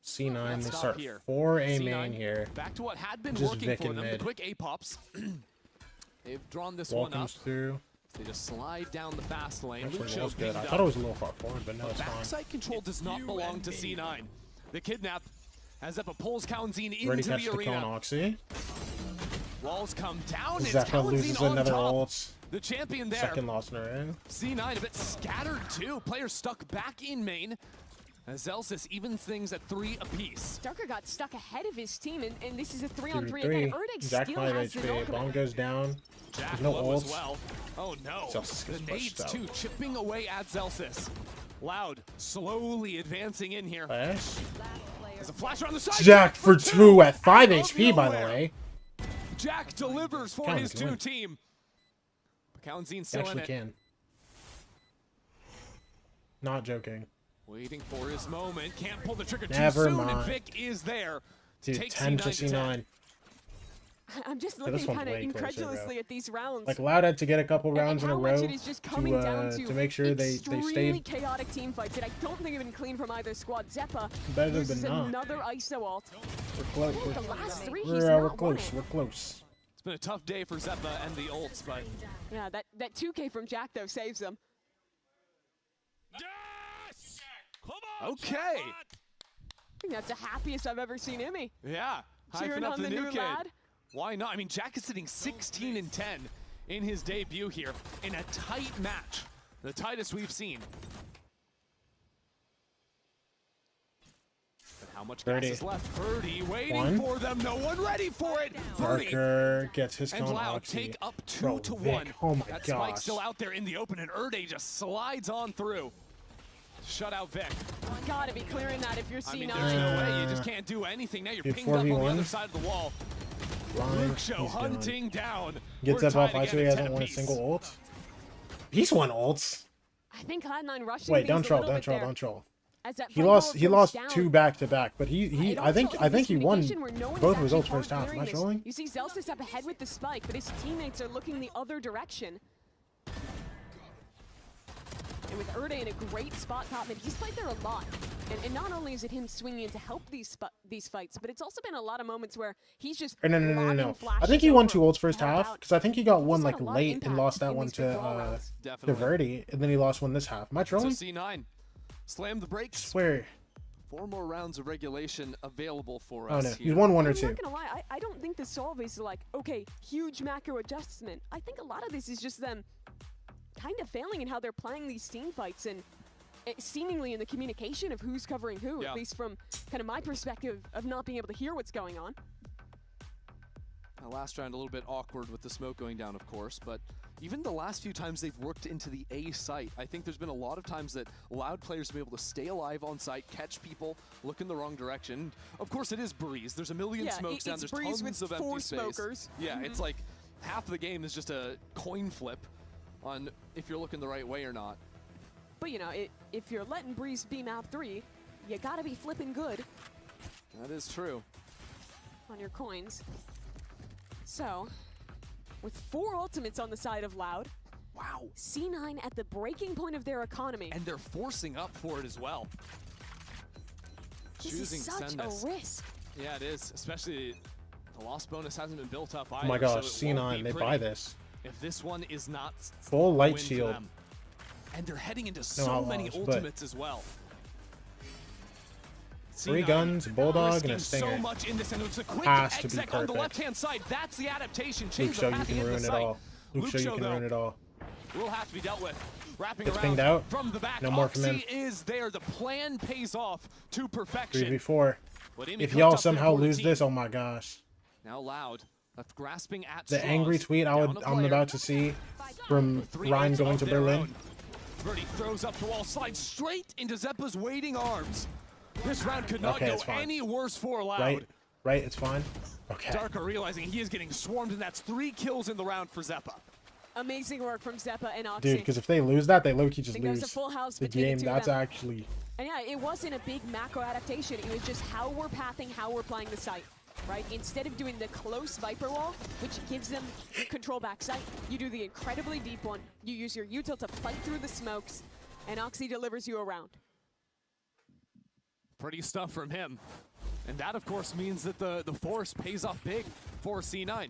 C9, they Stop start here. 4A C9, main here. Back to what had been Just working Vic for in them. The mid. quick A pops. They've drawn this Wall one up. comes through. They just slide down the fast lane. Actually, Luke that Show's was good. I picked thought it up. was a little far forward, but no, it's fine. Backside control does not belong to C9. The kidnap as Zeppa pulls Cloud9 into Ready the catch the arena. cone Oxy. Walls come down. It's Zeppa Cloud9 loses on another top. ult. The champion there. Second loss in a row. C9 a bit scattered too. Players stuck back in main. As Zelsis evens things at 3 apiece. Darker got stuck ahead of his team, and this is a 3-on-3 3v3. again. Erdeg Jack still 5 has the null HP. Bomb command. goes down. Jack There's no low as ult. well. Oh no. Zelsis The gets nades pushed out. too, chipping away at Zelsis. Loud, slowly advancing in here. Flash. There's a flash around the side. Jack for 2 at 5 HP, by the nowhere. way. Jack delivers for Cloud9 his can win. team. But Cloud9 He still in actually it. can. Not joking. Waiting for his moment. Can't pull the trigger Never too soon, mind. and Vic is there. Dude, Take 10 to C9 to 10. C9. I'm just Yeah, this looking one's kind of way closer, incredulously bro. at these rounds. Like, Loud had to get a couple rounds in a how row much it is just coming down to make sure they extremely stayed. chaotic team fights that I don't think have been clean from either squad. Zeppa Better than loses not. another ISO ult. We're close. The last 3 he's We're not won close. it. We're close. It's been a tough day for Zeppa and the ults, but Yeah, that 2K from Jack though saves him. Yes! Come on, okay. I think that's the happiest I've ever seen Emmy. Yeah. Cheering Hyping up on the new kid. lad. Why not? I mean, Jack is sitting 16 and 10 in his debut here in a tight match, the tightest we've seen. But how much gas 30. is left? 30 waiting One. for them. No one ready for it. 30. Darker gets his And cone Loud Oxy. take up 2 Bro, to Vic, 1. oh my That gosh. spike's still out there in the open, and Erde just slides on through. Shut out Vic. Gotta be clearing that if you're C9. I mean, there's no way. You just can't do anything. Now you're Dude, pinged up on the 4v1. other side of the wall. Blind. Luke Show He's done. hunting down. Gets We're up off tied ISO. He again at hasn't 10 won a apiece. single ult. He's won ults. I think Cloud9 rushing Wait, things don't a troll, little don't bit troll, there. don't troll. As that He fight lost. ball He comes lost down. 2 back to back, but he. And I think he won miscommunication where no one's both actually results hard first half. Am I clearing this. trolling? You see Zelsis up ahead with the spike, but his teammates are looking the other direction. And with Erde in a great spot top mid, he's played there a lot. And not only is it him swinging in to help these fights, but it's also been a lot of moments where he's just No. I think he won 2 ults first half, because I think he got one like late and lost that one to Verdi, and then he lost one this half. Am I trolling? So C9 slam the brakes. Swear. 4 more rounds of regulation available for Oh us. no, here. he's won 1 or I'm 2. not gonna lie, I don't think the solve is like, okay, huge macro adjustment. I think a lot of this is just them kind of failing in how they're playing these team fights and seemingly in the communication of who's covering who, at least from kind of my perspective of not being able to hear what's going on. Last round a little bit awkward with the smoke going down, of course, but even the last few times they've worked into the A site, I think there's been a lot of times that Loud players have been able to stay alive on site, catch people, look in the wrong direction. Of course, it is Breeze. There's a million smokes down. There's tons of empty space. Smokers. Yeah, it's like half the game is just a coin flip on if you're looking the right way or not. But you know, if you're letting Breeze be map 3, you gotta be flipping good. That is true. On your coins. So, with 4 ultimates on the side of Loud. Wow. C9 at the breaking point of their economy. And they're forcing up for it as well. This is such a risk. Yeah, it is. Especially the loss bonus hasn't been built up either. Oh my gosh, so C9, they buy this. If this one is not Full light shield. And they're heading into so many ultimates as well. 3 guns, Bulldog, and a Stinger. So much in this, and it's a quick Has to be exec on the perfect. left-hand side. That's the adaptation. Luke Show, you can ruin it all. Luke Show, you can ruin it all. Will have to be dealt with. Wrapping Gets around pinged out. from the back. No more from him. Oxy is there. The plan pays off to perfection. 3v4. If y'all somehow lose this, oh my gosh. Now Loud, left grasping at The angry tweet I'm about to see from Ryan going to Berlin. Verdi throws up the wall, slides straight into Zeppa's waiting arms. This round could not go any worse for Loud. Right, it's fine. Okay. Darko realizing he is getting swarmed, and that's 3 kills in the round for Zeppa. Amazing work from Zeppa and Oxy. Dude, because if they lose that, they low-key just lose a full house the between game. the two of That's them. actually... And yeah, it wasn't a big macro adaptation. It was just how we're pathing, how we're playing the site, right? Instead of doing the close Viper wall, which gives them control back site, you do the incredibly deep one. You use your util to fight through the smokes, and Oxy delivers you a round. Pretty stuff from him. And that, of course, means that the force pays off big for C9.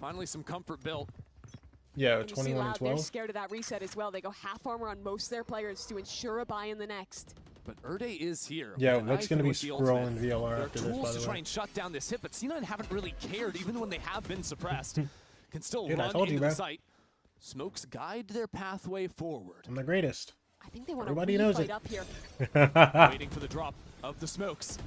Finally, some comfort built. Yeah, and 21 and 12. They're scared of that reset as well. They go half armor on most of their players to ensure a buy in the next. But Erde is here. Yeah, Luke's going to be scrolling VLR there after are this, tools by to the try way. and shut down this hit, but C9 haven't really cared, even when they have been suppressed. Can still Dude, I run told into you, the bro. site. Smokes guide their pathway forward. I'm the greatest. I think they want Everybody to knows fight it. up here. Waiting for the drop of the smokes.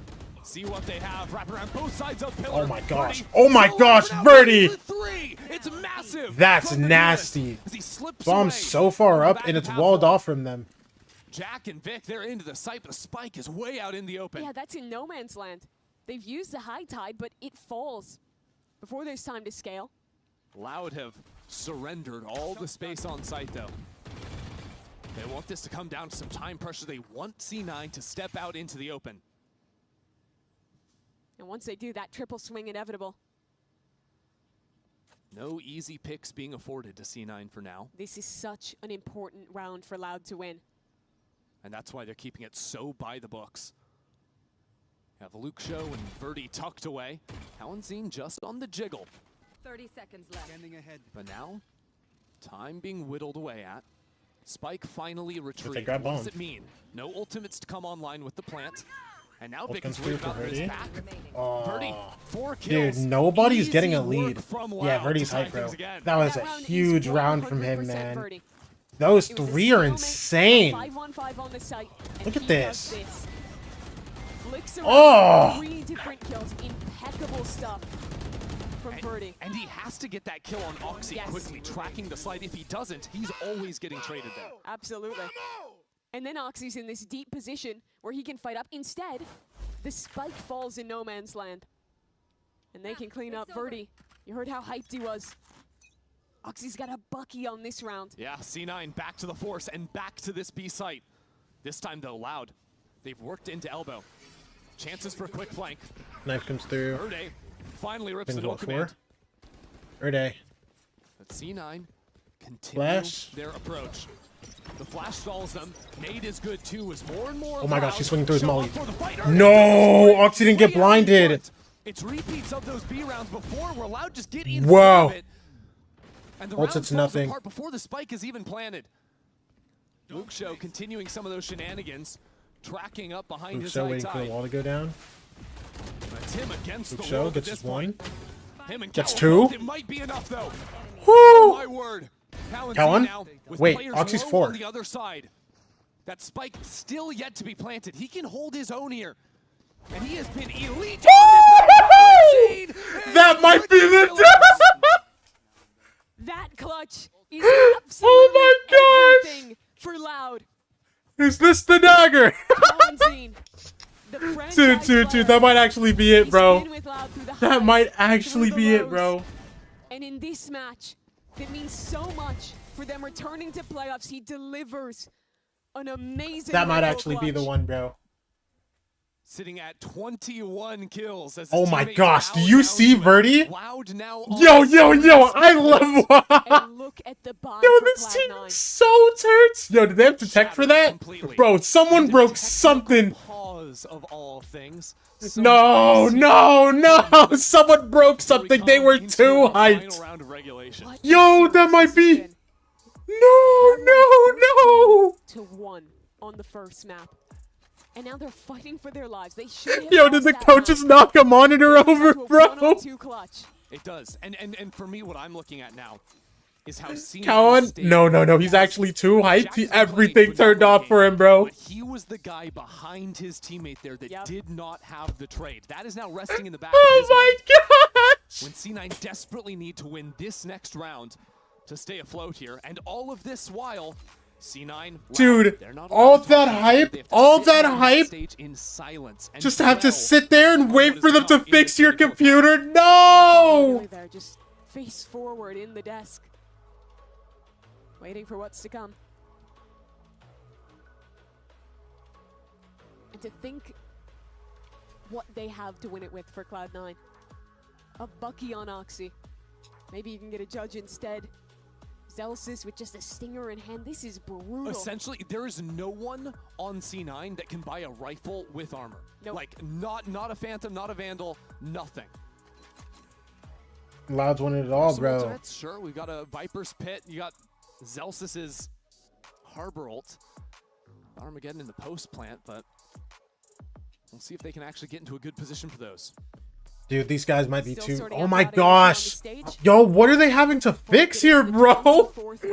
See what they have. Wrap around both sides of pillar. Oh my gosh. Verdi Oh my gosh, Verdi! 3. It's massive. That's from the nasty. as he slips Bomb's away so far from the up, back and of it's half walled wall. off from them. Jack and Vic, they're into the site, but the spike is way out in the open. Yeah, that's in no man's land. They've used the high tide, but it falls before there's time to scale. Loud have surrendered all the space on site, though. They want this to come down to some time pressure. They want C9 to step out into the open. And once they do, that triple swing inevitable. No easy picks being afforded to C9 for now. This is such an important round for Loud to win. And that's why they're keeping it so by the books. Have Luke Show and Verdi tucked away. Halenzine just on the jiggle. 30 seconds left. Standing ahead. But now, time being whittled away at. Spike finally retrieved. grab What does bomb. it mean? No ultimates to come online with the plant. And now Ult Vic is comes worried through for about his Verdi. back. Oh. Verdi, 4 Dude, kills. nobody's getting a Easy work lead. from Yeah, Loud Verdi's to tie hype, bro. things again. That was a round is huge round from him, 100% man. Verdi. Those It was a 3 are stalemate, insane. 5-1-5 on the site, and Look at he this. does this. Flicks around, Oh! 3 different kills. Impeccable stuff from Verdi. And he has to get that kill on Oxy quickly, tracking the slide. If he doesn't, he's always getting traded there. Absolutely. And then Oxy's in this deep position where he can fight up. Instead, the spike falls in no man's land. And they can clean up Verdi. You heard how hyped he was. Oxy's got a bucky on this round. Yeah, C9 back to the force and back to this B site. This time, though, Loud. They've worked into elbow. Chances for a quick flank. Knife comes through. Erde finally rips Pings the dual what for? command. Erde. But C9 continue Flash. their approach. The flash stalls them. Nade is good too as more and more. Oh my gosh, he's swinging through his molly. No, Oxy didn't get blinded. It's repeats of those B rounds before. We're allowed to just get inside of it. And the round it's falls nothing. apart before the spike is even planted. Luke Show continuing some of those shenanigans, tracking up behind Luke his Show high waiting for the tide. wall to go down. Tim against Luke the Show wall gets at his this point. one. Him and Gets Cal, two. it might be enough though. Woo! Oh my word. Callan? Now with Wait, players Oxy's low 4. on the other side. That spike still yet to be planted. He can hold his own here. And he has been elite. That might be the That clutch is absolutely Oh my gosh! everything for Loud. Is this the dagger? Dude, that might actually be it, bro. That might actually be it, bro. And in this match, that means so much for them returning to playoffs. He delivers an amazing. That might Lego actually be the clutch. one, bro. Sitting at 21 kills. As Oh my gosh, do you see Verdi? Loud now Yo, I love And look at the buy Yo, for this team Cloud9. is so turds. Yo, did they have to tech for that? Bro, someone broke something. Pause of all things. No, someone broke something. They were too hyped. Yo, that might be. No. 2-1 on the first map. And now they're fighting for their lives. They should have Yo, did the coaches knock a monitor over, bro? It does. And for me, what I'm looking at now is how Callan? No. He's actually too hyped. Everything turned off for him, bro. But he was the guy behind his teammate there that did not have the trade. That is now resting in the back of his my gosh! When C9 desperately need to win this next round to stay afloat here, and all of this while C9, Dude, all that hype, stage in silence, and just to have to sit there and wait for them to fix your computer? No! They're just face forward in the desk, waiting for what's to come. And to think what they have to win it with for Cloud9. A Bucky on Oxy. Maybe you can get a judge instead. Zelsis with just a stinger in hand. This is brutal. Essentially, there is no one on C9 that can buy a rifle with armor. Nope. Like, not a Phantom, not a Vandal, nothing. Loud's winning it all, bro. Ultimates, sure, we've got a Viper's Pit. You got Zelsis's Harbor ult. Armageddon in the post plant, but we'll see if they can actually get into a good position for those. Dude, these guys might be too. Oh my gosh. Yo, what are they having to fix here, bro?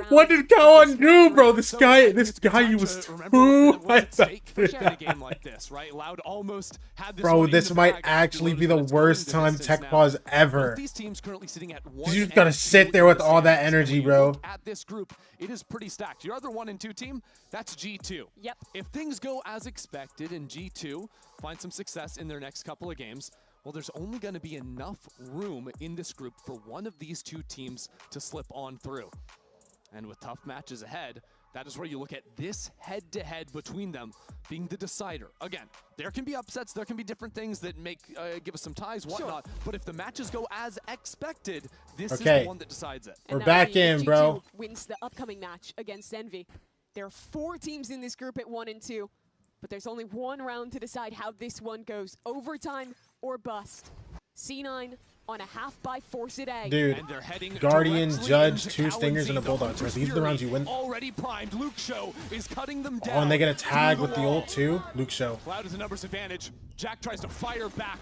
What did Callan do, bro? This guy he was too in a game like this, right? Loud almost had this. Bro, this might actually be the worst time tech pause ever. These teams currently sitting at 1. You just gotta sit there with all that energy, bro. At this group, it is pretty stacked. Your other 1 and 2 team, that's G2. Yep. If things go as expected and G2 find some success in their next couple of games, well, there's only going to be enough room in this group for one of these two teams to slip on through. And with tough matches ahead, that is where you look at this head-to-head between them being the decider. Again, there can be upsets, there can be different things that make give us some ties, whatnot. Sure. But if the matches go as expected, this is the one that decides it. We're back in, bro. Wins the upcoming match against Envy. There are 4 teams in this group at 1 and 2, but there's only 1 round to decide how this one goes. Overtime or bust. C9 on a half-buy force it A. Dude, Guardian, Judge, 2 Stingers, and a Bulldog. So these are the rounds you win. Already primed. Luke Show is cutting them down. Oh, and they get a tag with the ult too. Luke Show. Cloud is a numbers advantage. Jack tries to fire back.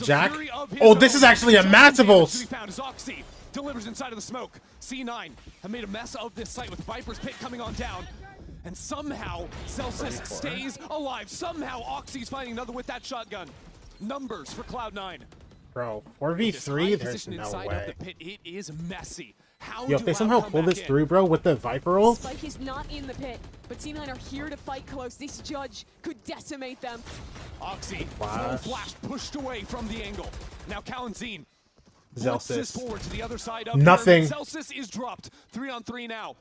Jack? Oh, this is actually a massive ult. Oxy delivers inside of the smoke. C9 have made a mess of this site with Viper's Pit coming on down. And somehow, Celsius stays alive. Somehow, Oxy's finding another with that shotgun. Numbers for Cloud9. Bro, 4v3, there's no way. Of the pit, it is messy. How Yo, if they somehow pull this through, bro, with the Viper ult. Spike is not in the pit, but C9 are here to fight close. This Judge could decimate them. Oxy, full flash pushed away from the angle. Now Kalanzine. Zelsis forward to the other side of nothing. Celsius is dropped. 3-on-3 now.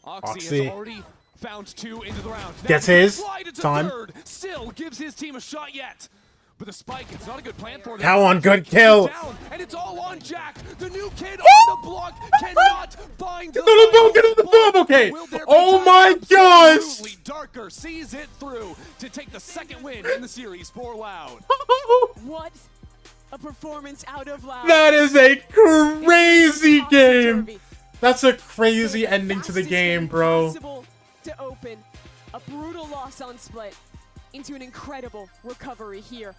Oxy has already found 2 into the round. Gets his time. Still gives his team a shot yet. But the spike, it's not a good plan for them. How on good kill. Down, and it's all on Jack. The new kid on the block cannot find the bomb. Okay. Oh my gosh. Darker sees it through to take the second win in the series for Loud. What a performance out of Loud. That is a crazy game. That's a crazy ending to the game, bro. To open a brutal loss on split into an incredible recovery here.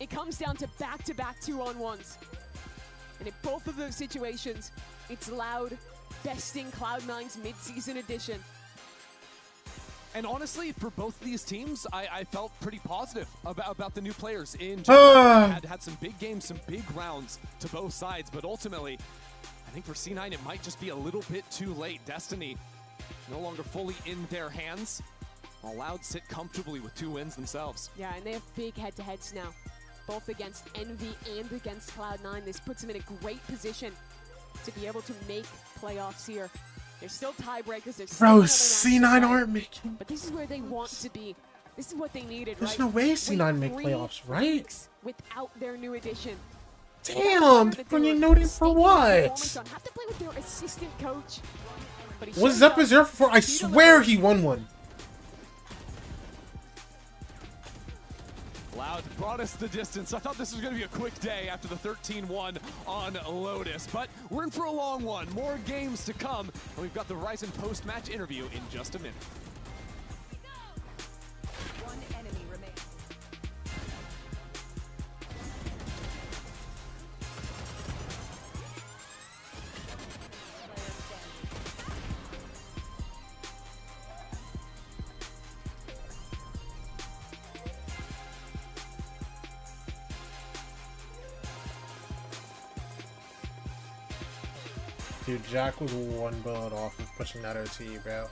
It comes down to back-to-back 2-on-1s. And in both of those situations, it's Loud besting Cloud9's mid-season edition. And honestly, for both of these teams, I felt pretty positive about the new players in general. had some big games, some big rounds to both sides, but ultimately, I think for C9, it might just be a little bit too late. Destiny no longer fully in their hands. While Loud sit comfortably with 2 wins themselves. Yeah, and they have big head-to-heads now, both against Envy and against Cloud9. This puts them in a great position to be able to make playoffs here. There's still tiebreakers. There's Bro, C9 aren't making. But this is where they want to be. This is what they needed. There's no way C9 make playoffs, right? Without their new addition. Damn, they're bringing Nodin for what? Have to play with their assistant coach. What's up is there for? I swear he won one. Loud brought us the distance. I thought this was going to be a quick day after the 13-1 on Lotus, but we're in for a long one. More games to come, and we've got the Ryzen post-match interview in just a minute. One enemy remains. Dude, Jack was 1 bullet off of pushing that OT, bro.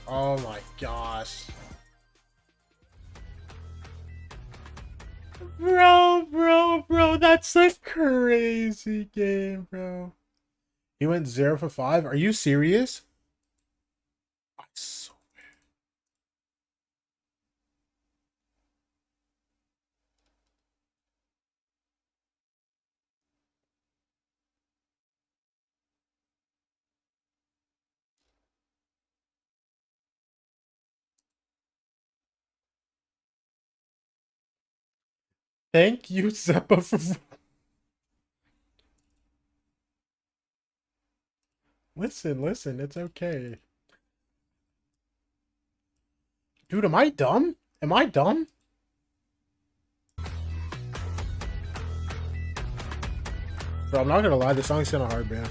Oh my gosh. Bro, that's a crazy game, bro. He went 0 for 5. Are you serious? I swear. Thank you, Zeppa, for... Listen, it's okay. Dude, am I dumb? Am I dumb? Bro, I'm not gonna lie, this song's kinda hard, man.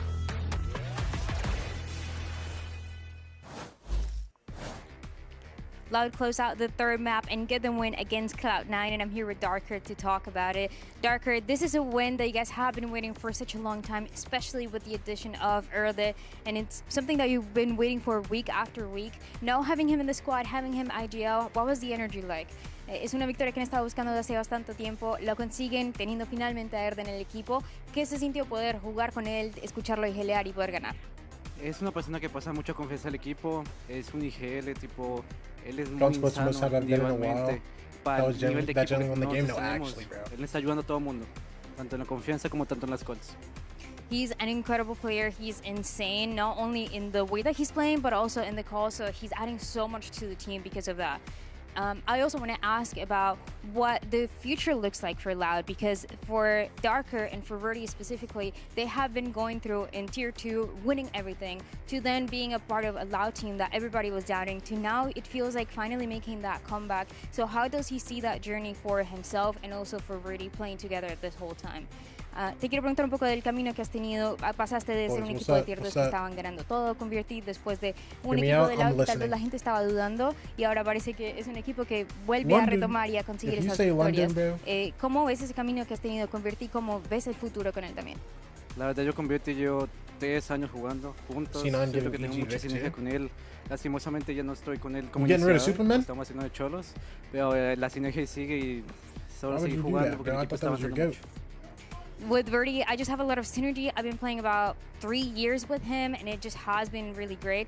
Loud close out the third map and get the win against Cloud9, and I'm here with Darker to talk about it. Darker, this is a win that you guys have been waiting for such a long time, especially with the addition of Erde, and it's something that you've been waiting for week after week. Now having him in the squad, having him IGL, what was the energy like? Es una victoria que han estado buscando desde hace bastante tiempo, lo consiguen teniendo finalmente a Erde en el equipo. ¿Qué se sintió poder jugar con él, escucharlo IGLear y poder ganar? Es una persona que pasa mucha confianza al equipo, es un IGL tipo... Él es muy insano individualmente para el nivel de equipo que nosotros tenemos. Él está ayudando a todo el mundo, tanto en la confianza como tanto en las calls. He's an incredible player. He's insane, not only in the way that he's playing, but also in the call. So he's adding so much to the team because of that. I also want to ask about what the future looks like for Loud, because for Darker and for Verdi specifically, they have been going through in Tier 2, winning everything, to then being a part of a Loud team that everybody was doubting, to now it feels like finally making that comeback. So how does he see that journey for himself and also for Verdi playing together this whole time? Te quiero preguntar un poco del camino que has tenido. Pasaste de ser un equipo de Tier 2 que estaban ganando todo, convertir después de un equipo de Loud que tal vez la gente estaba dudando, y ahora parece que es un equipo que vuelve a retomar y a conseguir esas victorias. ¿Cómo ves ese camino que has tenido convertir? ¿Cómo ves el futuro con él también? La verdad, yo convertí 3 años jugando juntos. Siento que tengo mucha sinergia con él. Lastimosamente ya no estoy con él como iniciador, estamos haciendo de cholos, pero la sinergia sigue y solo seguir jugando porque el equipo está avanzando mucho. with Verdi, I just have a lot of synergy. I've been playing about 3 years with him, and it just has been really great.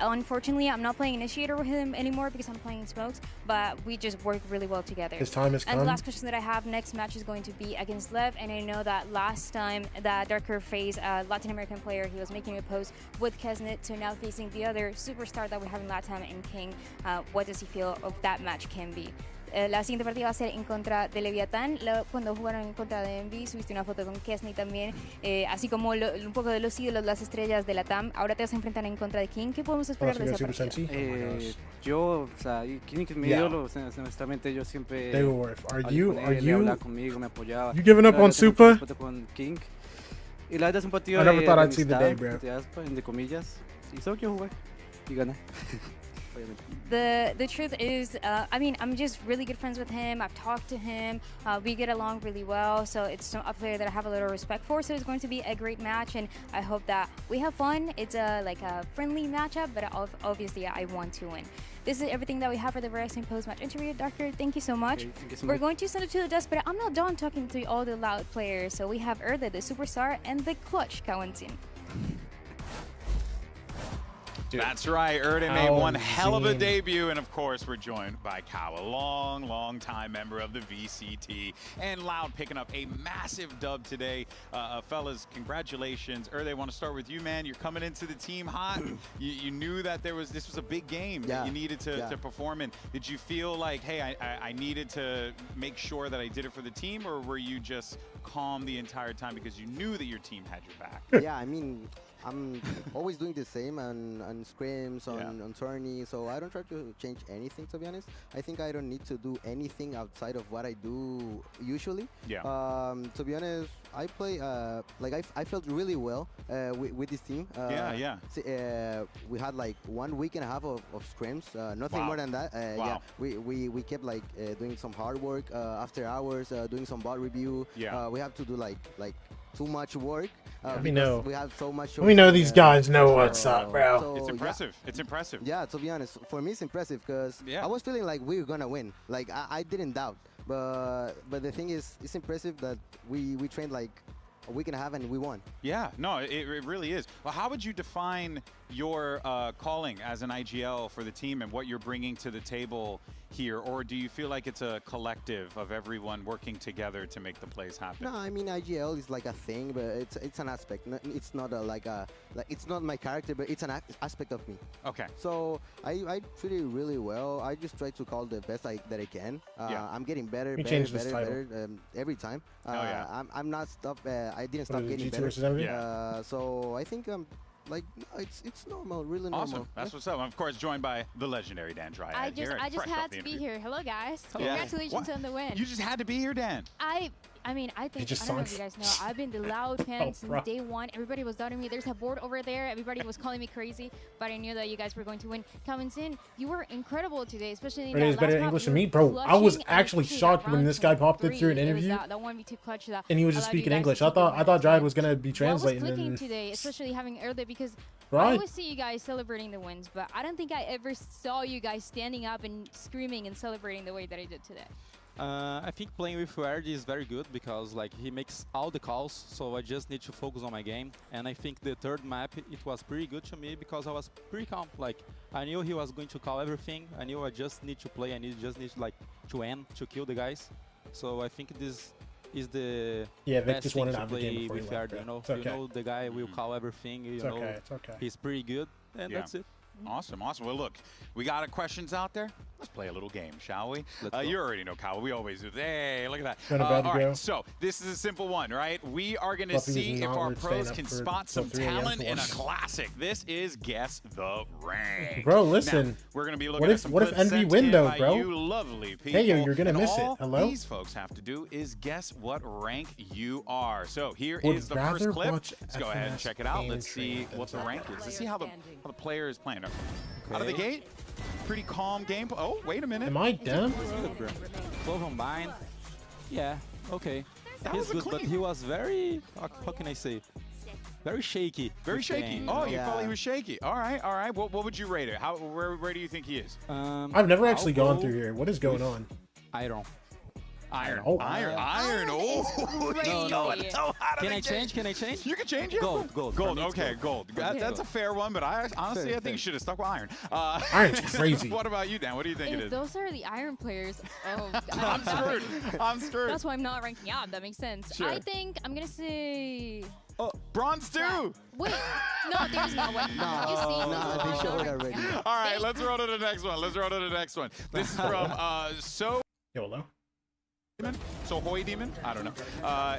Unfortunately, I'm not playing Initiator with him anymore because I'm playing Smokes, but we just work really well together. His time has come. And the last question that I have, next match is going to be against Lev, and I know that last time that Darker faced a Latin American player, he was making a post with Kesnet, so now facing the other superstar that we have in Latam and King. What does he feel of that match can be? La siguiente partida va a ser en contra de Leviatán. Cuando jugaron en contra de Envy, subiste una foto con Kesney también, así como un poco de los ídolos, las estrellas de la TAM. Ahora te vas a enfrentar en contra de King. ¿Qué podemos esperar de esa partida? Yo, o sea, King es mi ídolo, honestamente yo siempre Are you hablaba conmigo, me apoyaba. You giving up on Super? Con King. Y la verdad es un partido I never thought I'd see the day, bro. De comillas. Y solo quiero jugar y ganar. The truth is, I mean, I'm just really good friends with him. I've talked to him. We get along really well. So it's a player that I have a little respect for. So it's going to be a great match, and I hope that we have fun. It's like a friendly matchup, but obviously I want to win. This is everything that we have for the Verizon post-match interview. Darker, thank you so much. We're going to send it to the dust, but I'm not done talking to all the loud players. So we have Erde, the superstar, and the clutch Kawantin. Dude. That's right. Erde made one hell of a debut. And, of course, we're joined by Kao, a long time member of the VCT. And Loud picking up a massive dub today. Fellas, congratulations. Erde, I want to start with you, man. You're coming into the team hot. you knew that this was a big game that you needed to perform in. Did you feel like, hey, I needed to make sure that I did it for the team? Or were you just calm the entire time because you knew that your team had your back? Yeah, I mean, I'm always doing the same on scrims, on tourney, so I don't try to change anything, to be honest. I think I don't need to do anything outside of what I do usually. Yeah. To be honest, I play, like I felt really well with this team. We had like 1 week and a half of scrims, nothing more than that. Yeah, we kept like doing some hard work after hours, doing some bot review. We have to do like too much work. We know. We have so much. We know these guys know what's up, bro. So, it's impressive. It's impressive. Yeah, to be honest, for me it's impressive because I was feeling like we were gonna win. Like I didn't doubt, but the thing is, it's impressive that we trained like a week and a half and we won. Yeah, no, it really is. Well, how would you define your calling as an IGL for the team and what you're bringing to the table here? Or do you feel like it's a collective of everyone working together to make the plays happen? No, I mean IGL is like a thing, but it's an aspect. It's not it's not my character, but it's an aspect of me. Okay. So I treat it really well. I just try to call the best that I can. I'm getting better every time. I'm not I didn't stop getting better. So I think like it's normal, really normal. Awesome. That's what's up. I'm of course joined by the legendary Dan Dryad. I just had to be here. Hello guys. Congratulations on the win. You just had to be here, Dan. I mean, I think, I don't know if you guys know, I've been the Loud fan since day one. Everybody was doubting me. There's a board over there. Everybody was calling me crazy, but I knew that you guys were going to win. Calvin, you were incredible today, especially in that last better English than me, bro. I was actually shocked when this guy popped it through an interview, that 1v2 clutch that and he was just speaking English. I thought Dryad was gonna be translating. I was clicking today, especially having Erde, because I always see you guys celebrating the wins, but I don't think I ever saw you guys standing up and screaming and celebrating the way that I did today. I think playing with Erde is very good because like he makes all the calls, so I just need to focus on my game. And I think the third map, it was pretty good to me because I was pretty calm. Like I knew he was going to call everything. I knew I just need to play. Just need like to end to kill the guys. So I think this is the best thing to play with Erde. You know, you know the guy will call everything. You know, it's okay. He's pretty good, and that's it. Awesome. Well, look, we got questions out there. Let's play a little game, shall we? You already know, Kyle. We always do. Hey, look at that. All right, so this is a simple one, right? We are going to see if our pros can spot some talent in a classic. This is Guess the Rank. Bro, listen. Now, we're going to be looking at some what if Envy win, though, bro? You lovely people. Hey, you're going to miss it. Hello? All these folks have to do is guess what rank you are. So here is the first clip. Let's go ahead and check it out. Let's see what the rank is. Let's see how the player is playing. Out of the gate, pretty calm game. Oh, wait a minute. Am I dumb? 12 on mine. Yeah, okay. He's good, but he was very, how can I say? Very shaky. Very shaky. Oh, you thought he was shaky. All right. What would you rate it? Where do you think he is? I've never actually gone through here. What is going on? Iron. Iron. Oh. Iron. Oh, he's going so hot. Can I change? Can I change? You can change it. Gold. Gold. Okay, gold. That's a fair one, but honestly, I think you should have stuck with iron. Iron's crazy. What about you, Dan? What do you think it is? Those are the iron players. Oh, I'm screwed. I'm screwed. That's why I'm not ranking up. That makes sense. Sure. I think I'm gonna say. Oh, bronze 2. Wait, no, there's no way. No, they showed it already. All right, let's roll to the next one. This is from YOLO. Demon? Sohoy Demon? I don't know.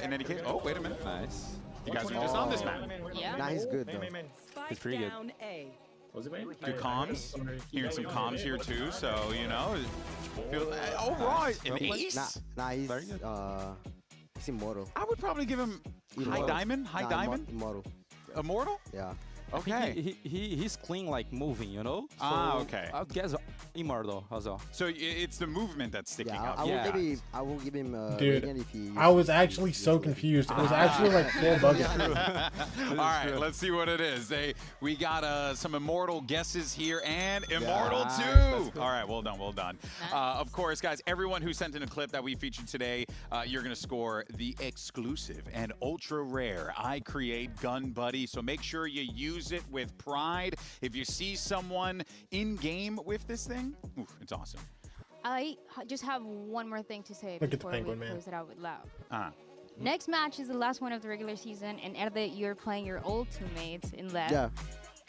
In any case, oh, wait a minute. Nice. You guys are just on this map. Yeah. Nah, he's good, though. It's pretty good. Do comms. Hearing some comms here, too, so, you know. Oh, right. An ace? Nah, he's he's immortal. I would probably give him high diamond. Immortal. Immortal? Yeah. Okay. He's clean, like moving, you know. So okay. I guess immortal as well. So it's the movement that's sticking out. I will give him. Dude, if he I was actually so confused. It was actually like full buggy. All right, let's see what it is. We got some immortal guesses here and immortal 2. All right, well done, well done. Of course, guys, everyone who sent in a clip that we featured today, you're gonna score the exclusive and ultra rare I Create Gun Buddy. So make sure you use it with pride. If you see someone in game with this thing, oof, it's awesome. I just have one more thing to say Look at the before we penguin, man. close it out with loud. Next match is the last one of the regular season, and Erde, you're playing your old teammates in left. Yeah.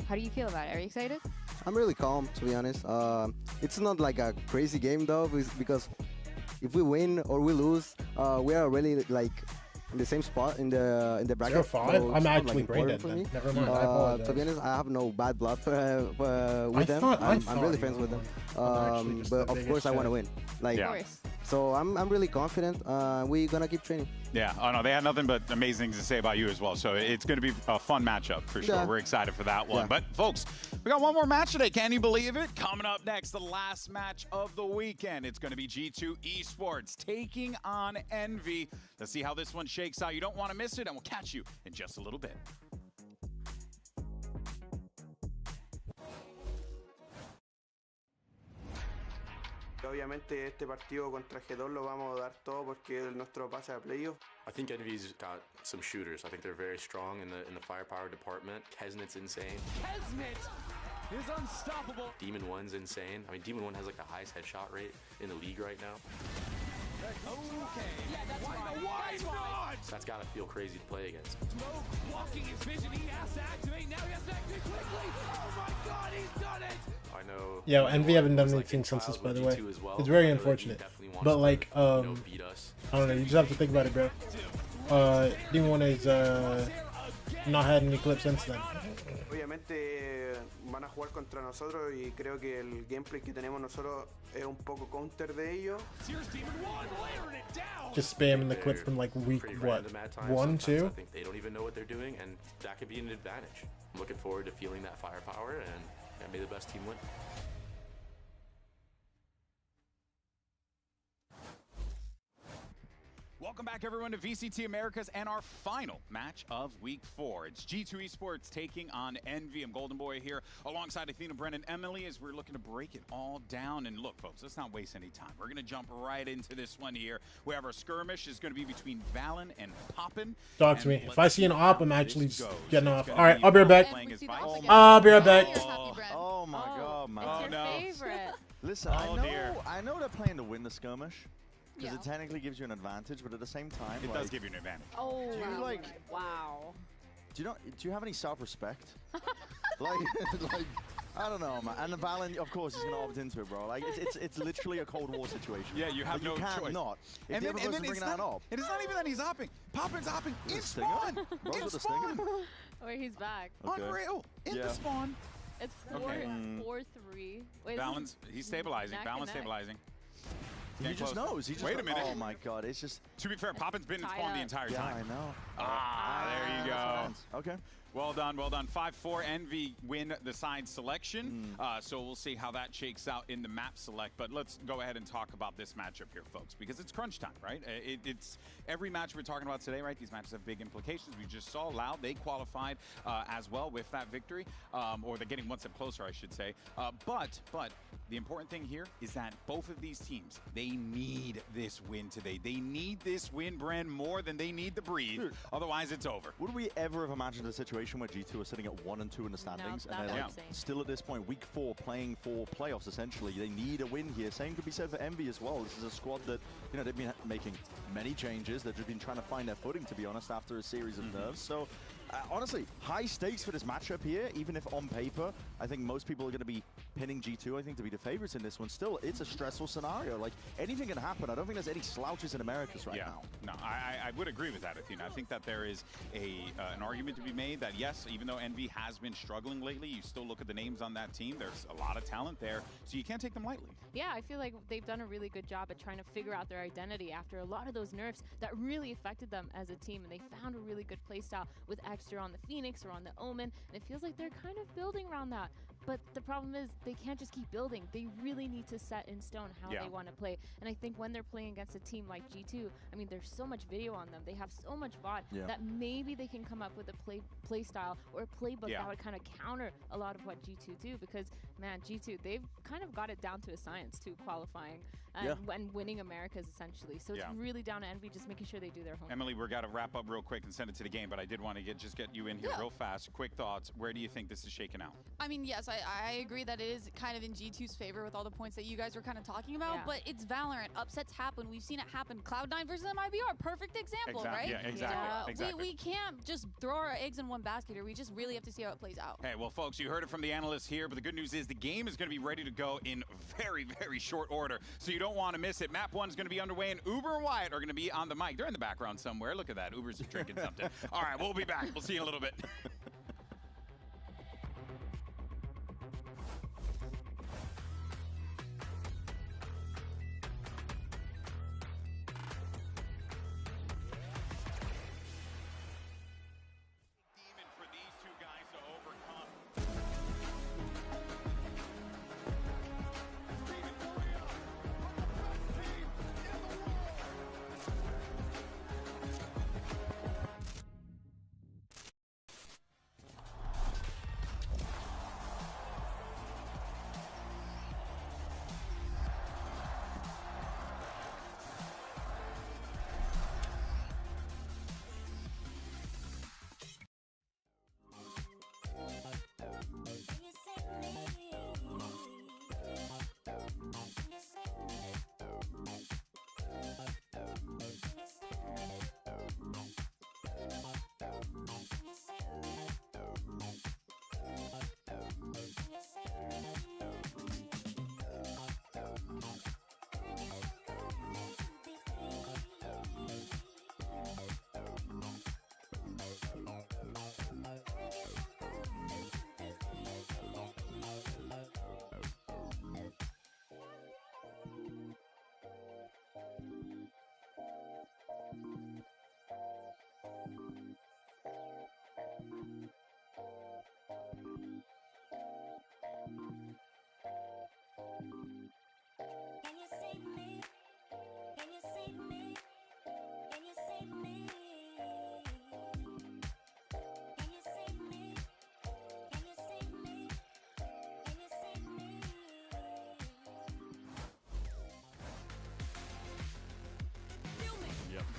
How do you feel about it? Are you excited? I'm really calm, to be honest. It's not like a crazy game though, because if we win or we lose, we are really like in the same spot in the bracket. 0-5? So I'm it's actually not, brain like, dead for then. me. Never mind, I apologize. To be honest, I have no bad blood with them. I'm really friends with them. But of course, I want to win. Like, so I'm really confident. We're gonna keep training. Yeah. Oh no, they had nothing but amazing things to say about you as well. So it's going to be a fun matchup for sure. Yeah. We're excited for that one. Yeah. But folks, we got one more match today. Can you believe it? Coming up next, the last match of the weekend. It's going to be G2 Esports taking on Envy. Let's see how this one shakes out. You don't want to miss it, and we'll catch you in just a little bit. Obviamente este partido contra G2 lo vamos a dar todo porque es nuestro pase a playoff. I think Envy's got some shooters. I think they're very strong in the firepower department. Kesnet's insane. Kesnet is unstoppable. Demon 1's insane. I mean, Demon 1 has like the highest headshot rate in the league right now. Okay. Yeah, that's why not? That's gotta feel crazy to play against. Smoke blocking his vision. He has to activate. Now he has to activate quickly. Oh my god, he's done it. I know. Yo, Envy haven't done anything since this, by the way. It's very unfortunate. But like, I don't know. You just have to think about it, bro. Demon 1 is not had any clips since then. Obviamente van a jugar contra nosotros y creo que el gameplay que tenemos nosotros es un poco counter de ellos. Just spamming the clip from like week, what, 1, 2? I think they don't even know what they're doing, and that could be an advantage. I'm looking forward to feeling that firepower, and may the best team win. Welcome back, everyone, to VCT Americas and our final match of Week 4. It's G2 Esports taking on Envy. I'm Golden Boy here alongside Athena, Brennan, Emily, as we're looking to break it all down. And look, folks, let's not waste any time. We're going to jump right into this one here. We have our skirmish is going to be between Valen and Poppin. Talk to me. If I see an op, I'm actually just getting off. All right, I'll be right back. I'll be right back. Oh my god, man. It's your favorite. Listen, I know they're playing to win the skirmish. Because it technically gives you an advantage, but at the same time, it does give you an advantage. Oh, do you like? Wow. Do you have any self-respect? like, I don't know, man. And the Valen, of course, is gonna opt into it, bro. Like, it's literally a Cold War situation. Yeah, you have no choice. You can't not. If And the other person's bringing out an op. It is not even that he's opping. Poppin's opping in spawn. In spawn. Wait, he's back. Okay. Unreal. In the spawn. It's 4-3. Wait, Balance. He's stabilizing. Balance stabilizing. He just knows. He just Wait a minute. Oh my god, it's just. To be fair, Poppin's been in spawn the entire time. Yeah, I know. Ah, there you go. Okay. Well done, well done. 5-4, Envy win the side selection. So we'll see how that shakes out in the map select. But let's go ahead and talk about this matchup here, folks, because it's crunch time, right? It's every match we're talking about today, right? These matches have big implications. We just saw Loud, they qualified as well with that victory, or they're getting one step closer, I should say. But the important thing here is that both of these teams, they need this win today. They need this win, Bren, more than they need the breathe. Dude, otherwise, it's over. Would we ever have imagined a situation where G2 are sitting at 1 and 2 in the standings, and they're like still at this point, week 4, playing for playoffs essentially? They need a win here. Same could be said for Envy as well. This is a squad that, you know, they've been making many changes. They've just been trying to find their footing, to be honest, after a series of nerves. So honestly, high stakes for this matchup here, even if on paper, I think most people are going to be pinning G2, I think, to be the favorites in this one. Still, it's a stressful scenario. Like, anything can happen. I don't think there's any slouches in Americas right now. No, I would agree with that, Athena. I think that there is an argument to be made that, yes, even though Envy has been struggling lately, you still look at the names on that team. There's a lot of talent there, so you can't take them lightly. Yeah, I feel like they've done a really good job at trying to figure out their identity after a lot of those nerfs that really affected them as a team, and they found a really good playstyle with Extra on the Phoenix or on the Omen, and it feels like they're kind of building around that. But the problem is they can't just keep building. They really need to set in stone how they want to play. And I think when they're playing against a team like G2, I mean, there's so much video on them. They have so much VOD that maybe they can come up with a play style or a playbook that would kind of counter a lot of what G2 do. Because, man, G2, they've kind of got it down to a science too, qualifying and winning Americas, essentially. So it's really down to Envy, just making sure they do their homework. Emily, we're got to wrap up real quick and send it to the game, but I did want to get you in here real fast. Quick thoughts. Where do you think this is shaking out? I mean, yes, I agree that it is kind of in G2's favor with all the points that you guys were kind of talking about, but it's Valorant. Upsets happen. We've seen it happen. Cloud9 versus MIBR, perfect example, right? Yeah, exactly. We can't just throw our eggs in one basket here. We just really have to see how it plays out. Hey, well, folks, you heard it from the analysts here, but the good news is the game is going to be ready to go in very, very short order, so you don't want to miss it. Map 1 is going to be underway, and Uber and Wyatt are going to be on the mic. They're in the background somewhere. Look at that. Uber's drinking something. All right, we'll be back. We'll see you in a little bit.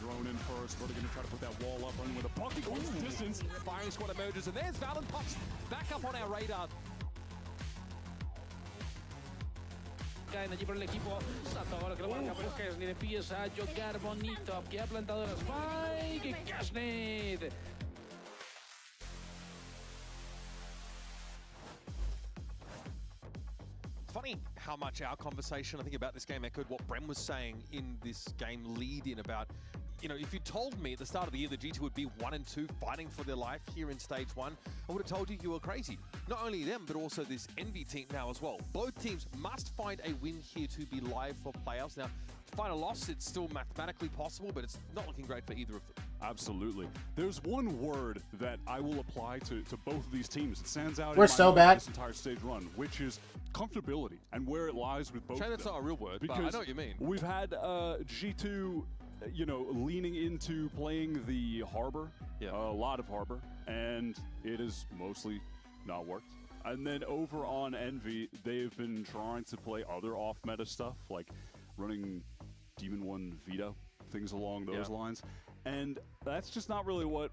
Drone in first, but they're going to try to put that wall up on with a bucket goes distance. Firing squad emerges, and there's Valen pops back up on our radar. Caen allí por el equipo. Santo ahora que lo marca por Kesnid. Empieza a jugar bonito. Que ha plantado la spike. Kesnid. Funny how much our conversation, I think, about this game echoed what Bren was saying in this game lead-in about, you know, if you told me at the start of the year that G2 would be 1 and 2 fighting for their life here in stage 1, I would have told you were crazy. Not only them, but also this Envy team now as well. Both teams must find a win here to be live for playoffs. Now, to find a loss, it's still mathematically possible, but it's not looking great for either of them. Absolutely. There's one word that I will apply to both of these teams. It stands out We're in so my bad. this entire stage run, which is comfortability and where it lies with both. That's not a real word, because but I know what you mean. We've had G2, leaning into playing the Harbor, a lot of Harbor, and it has mostly not worked. And then over on Envy, they've been trying to play other off-meta stuff, like running Demon 1 Vita, things along those lines. And that's just not really what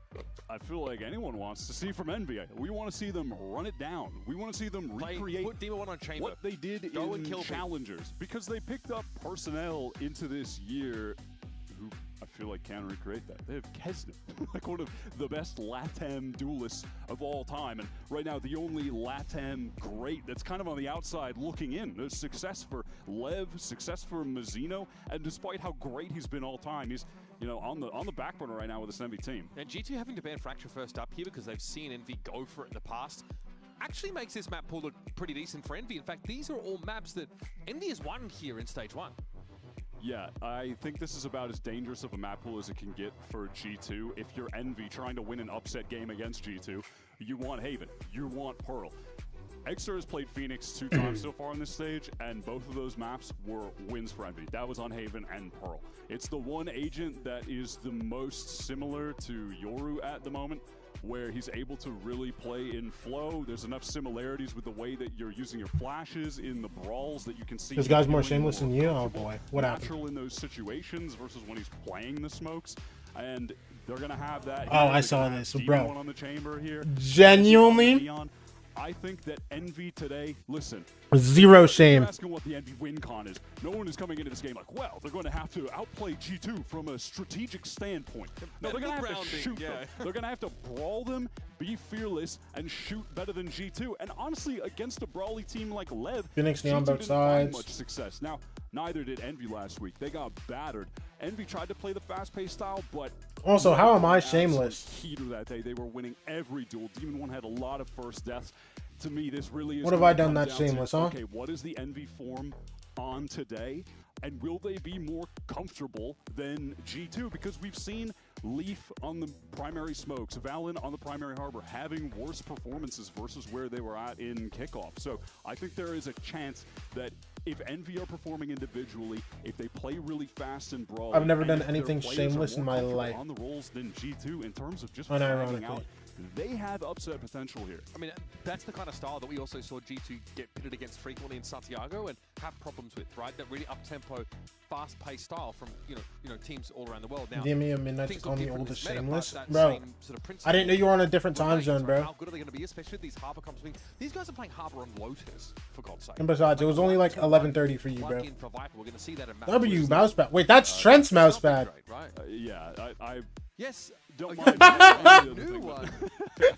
I feel like anyone wants to see from Envy. We want to see them run it down. We want to see them recreate put Demon 1 on Chamber. What they did in Challengers. Because they picked up personnel into this year who I feel like can recreate that. They have Kesnet, like one of the best LATAM duelists of all time. And right now, the only LATAM great that's kind of on the outside looking in. There's success for Lev, success for Mazzino, and despite how great he's been all time, he's on the back burner right now with this Envy team. And G2 having to ban Fracture first up here because they've seen Envy go for it in the past actually makes this map pool look pretty decent for Envy. In fact, these are all maps that Envy has won here in Stage 1. Yeah, I think this is about as dangerous of a map pool as it can get for G2. If you're Envy trying to win an upset game against G2, you want Haven, you want Pearl. Exer has played Phoenix 2 times so far on this stage, and both of those maps were wins for Envy. That was on Haven and Pearl. It's the one agent that is the most similar to Yoru at the moment, where he's able to really play in flow. There's enough similarities with the way that you're using your flashes in the brawls that you can see. This guy's more shameless than you? Oh boy, what happened? Natural in those situations versus when he's playing the smokes, and they're gonna have that. Oh, I saw this, bro. On the chamber here. Genuinely. I think that Envy today, listen. Zero shame. You're asking what the Envy win con is. No one is coming into this game like, well, they're going to have to outplay G2 from a strategic standpoint. No, they're going to have to shoot them. They're going to have to brawl them, be fearless, and shoot better than G2. And honestly, against a brawly team like Lev, Phoenix Neon both didn't find sides. much success. Now, neither did Envy last week. They got battered. Envy tried to play the fast-paced style, but also, how am I shameless? Heater that day, they were winning every duel. Demon 1 had a lot of first deaths. To me, this really is. What have I done that shameless, huh? Okay, what is the Envy form on today, and will they be more comfortable than G2? Because we've seen Leaf on the primary smokes, Valen on the primary harbor, having worse performances versus where they were at in kickoff. So I think there is a chance that if Envy are performing individually, if they play really fast and brawl, I've never done anything shameless in my life. On the rolls than G2 in terms of just finding out. They have upset potential here. I mean, that's the kind of style that we also saw G2 get pitted against frequently in Santiago and have problems with, right? That really up-tempo, fast-paced style from teams all around the world. Now, give me a minute to call me old as shameless, bro. Sort of I didn't know you were on a different time zone, bro. How good are they going to be, especially these Harbor comps? These guys are playing Harbor on Lotus, for God's sake. And besides, it was only like 11:30 for you, bro. We're going to see that in W mousepad. Wait, that's Trent's mousepad. Right? Yeah, I yes. Don't mind. New one.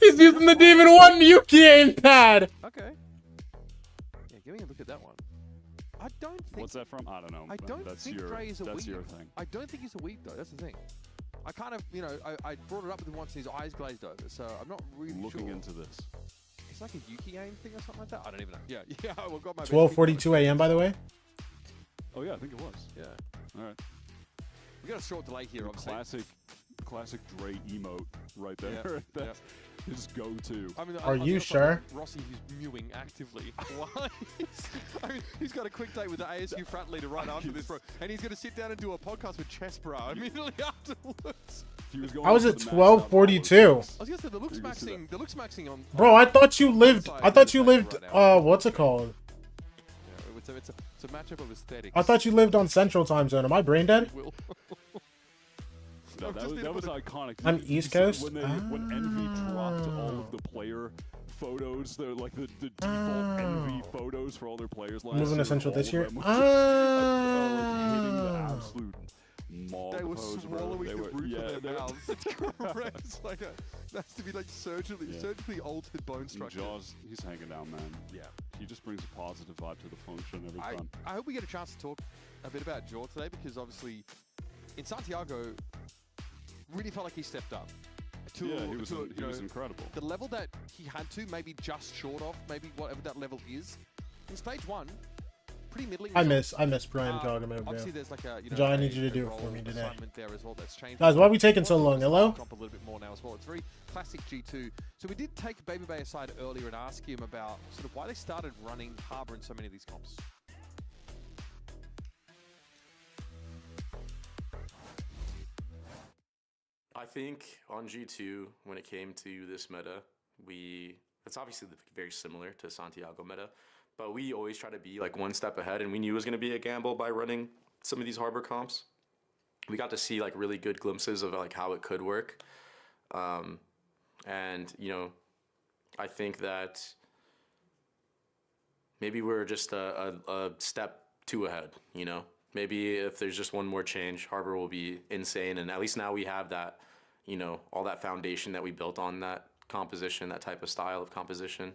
He's using the Demon 1 Yuki aimpad. Okay. Yeah, give me a look at that one. I don't think. What's that from? I don't know. I don't think Dre is a weeb. That's your thing. I don't think he's a weeb though. That's the thing. I kind of, I brought it up with him once. His eyes glazed over, so I'm not really looking into this. It's like a Yuki aim thing or something like that. I don't even know. Yeah. Well, got my 12:42 a.m. by the way. Oh yeah, I think it was. Yeah. All right. We got a short delay here. Obviously. Classic Dre emote right there. That's his go-to. I mean, are you sure? Rossi, who's mewing actively. Why? I mean, he's got a quick date with the ASU front leader right after this, bro. And he's going to sit down and do a podcast with Chess Bra immediately afterwards. I was at 12:42. I was going to say the looks maxing on. Bro, I thought you lived. What's it called? Yeah, it's a matchup of aesthetics. I thought you lived on Central Time Zone. Am I brain dead? No, that was iconic. I'm East Coast. When Envy dropped all of the player photos, the default Envy photos for all their players last year. Moving to Central this year. Hitting the absolute mob. They were pose, swallowing the roof of their mouths. It's correct. It's like that has to be like surgically altered bone structure. Jaws, he's hanging down, man. Yeah. He just brings a positive vibe to the function every time. I hope we get a chance to talk a bit about Jaw today because obviously in Santiago, really felt like he stepped up. He was incredible. The level that he had to, maybe just short of, maybe whatever that level is. In stage 1, pretty middling. I miss Brian talking about Obviously, bro. there's like a That's all I need you to do for me today. There as well that's changed. Guys, why are we taking so long? Hello? Drop a little bit more now as well. It's very classic G2. So we did take Baby Bay aside earlier and ask him about sort of why they started running Harbor in so many of these comps. I think on G2, when it came to this meta, it's obviously very similar to Santiago meta, but we always try to be like one step ahead, and we knew it was going to be a gamble by running some of these Harbor comps. We got to see like really good glimpses of like how it could work. And, you know, I think that maybe we're just a step too ahead, you know? Maybe if there's just one more change, Harbor will be insane. And at least now we have that, you know, all that foundation that we built on that composition, that type of style of composition.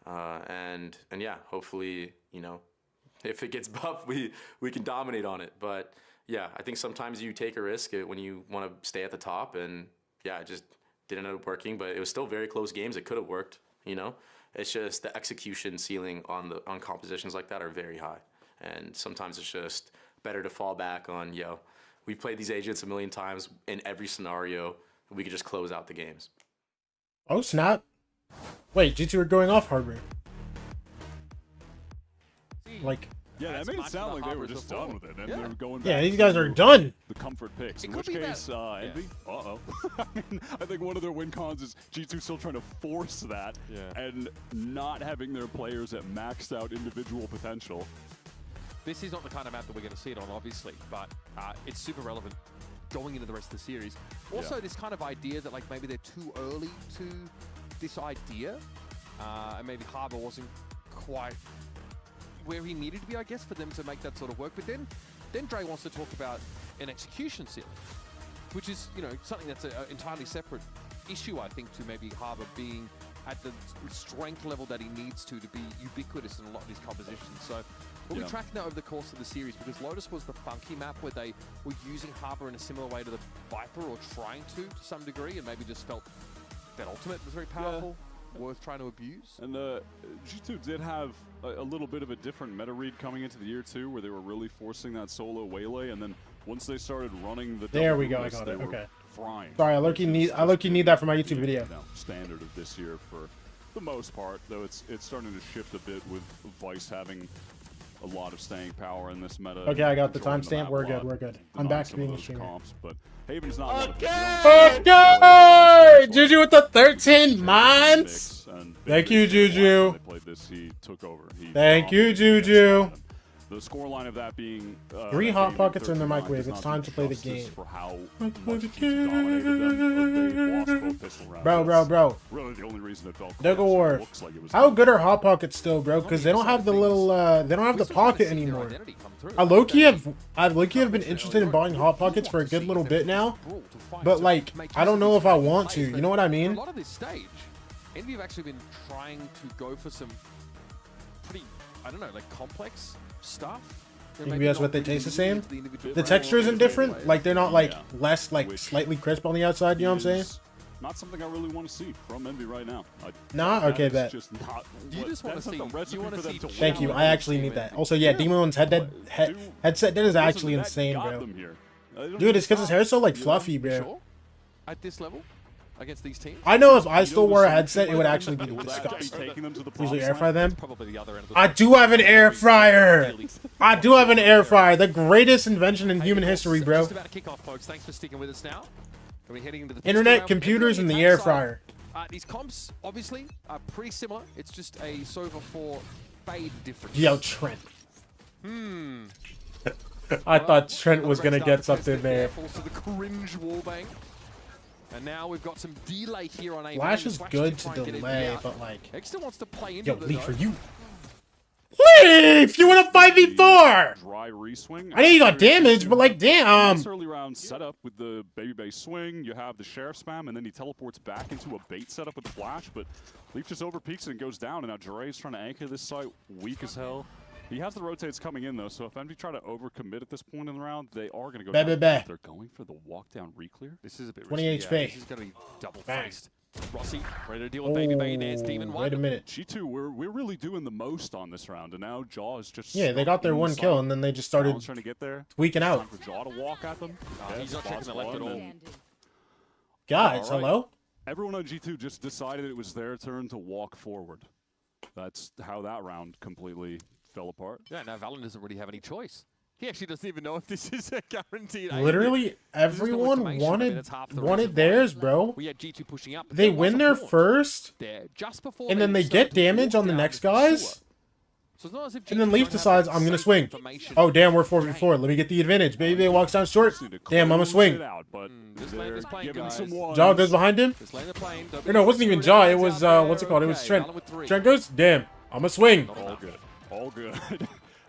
And yeah, hopefully, you know, if it gets buffed, we can dominate on it. But yeah, I think sometimes you take a risk when you want to stay at the top, and yeah, it just didn't end up working, but it was still very close games. It could have worked, you know? It's just the execution ceiling on compositions like that are very high. And sometimes it's just better to fall back on, yo, we've played these agents a million times in every scenario. We could just close out the games. Oh, snap. Wait, G2 are going off Harbor. Like... Yeah, that made it sound like they were just done with it, and they were going back. Yeah, these guys are done. The comfort picks. In which case, Envy. I mean, I think one of their win cons is G2 still trying to force that, and not having their players at maxed out individual potential. This is not the kind of map that we're going to see it on, obviously, but it's super relevant going into the rest of the series. Also, this kind of idea that like maybe they're too early to this idea, and maybe Harbor wasn't quite where he needed to be, I guess, for them to make that sort of work. But then Dre wants to talk about an execution ceiling, which is, you know, something that's an entirely separate issue, I think, to maybe Harbor being at the strength level that he needs to be ubiquitous in a lot of these compositions. So we'll be tracking that over the course of the series, because Lotus was the funky map where they were using Harbor in a similar way to the Viper, or trying to some degree, and maybe just felt that Ultimate was very powerful. Worth trying to abuse. And G2 did have a little bit of a different meta read coming into the year too, where they were really forcing that solo waylay, and then once they started running the there we go, I got it. Okay. Frying. Sorry, I low-key need that for my YouTube video. Standard of this year for the most part, though it's starting to shift a bit with Vice having a lot of staying power in this meta. Okay, I got the timestamp. We're good. I'm back to being a streamer. But Haven's not okay! Juju with the 13 months! Thank you, Juju. He took over. Thank you, Juju. The scoreline of that being 3 hot pockets in the microwave. It's time to play the game. For how much them, bro. Really, the only reason it felt close, like how good are hot pockets still, bro? Because they don't have the little, they don't have the pocket anymore. I low-key have been interested in buying hot pockets for a good little bit now, but like, I don't know if I want to. You know what I mean? A lot of this stage, Envy have actually been trying to go for some pretty, I don't know, like complex stuff. Maybe that's what they taste the same. The texture isn't different. Like they're not like less like slightly crisp on the outside. You know what I'm saying? Not something I really want to see from Envy right now. Nah, okay, bet. Just not, you just want to see. You want to see. Thank you. I actually need that. Also, yeah, Demon's headset is actually insane, bro. Dude, it's because his hair is so like fluffy, bro. At this level. Against these teams? I know if I still wore a headset, it would actually be disgusting. Usually air fry them. I do have an air fryer. I do have an air fryer. The greatest invention in human history, bro. Just about to kick off, folks. Thanks for sticking with us now. We're heading into the internet, computers, and the air fryer. These comps, obviously, are pretty similar. It's just a Sova 4 fade difference. Yo, Trent. I thought Trent was going to get something there. Also the cringe wallbang. And now we've got some delay here on A. Flash is good to delay, but like... Extra wants to play into Leaf, for you. Leaf! You want a 5v4! Dry reswing. I know you got damage, but like, damn! This early round setup with the Baby Bay swing, you have the Sheriff spam, and then he teleports back into a bait setup with the Flash, but Leaf just overpeaks it and goes down, and now Jure is trying to anchor this site, weak as hell. He has the rotates coming in, though, so if Envy try to overcommit at this point in the round, they are going to go down. They're going for the walk down reclear. This is a bit 20 risky. HP. This is going to be double-faced. Rossi ready to deal with Baby Bayonets. Demon one. Wait a minute. G2, we're really doing the most on this round, and now Jaw is just they got their one kill, and then they just started trying to get there. tweaking out. Time for Jaw to walk at them. He's not checking the left at all. Guys, hello? Everyone on G2 just decided it was their turn to walk forward. That's how that round completely fell apart. Yeah, now Valen doesn't really have any choice. He actually doesn't even know if this is a guaranteed. Literally everyone wanted theirs, bro. We had G2 pushing up. They win their first, just before and then they get damage on the next guys. So it's not as if and then Leaf decides, I'm going to swing. Oh, damn, we're 4v4. Let me get the advantage. Baby walks down short. Damn, I'm going to swing. Jaw goes behind him. Or no, it wasn't even Jaw. It was, what's it called? It was Trent. Trent goes, damn, I'm going to swing. All good. All good.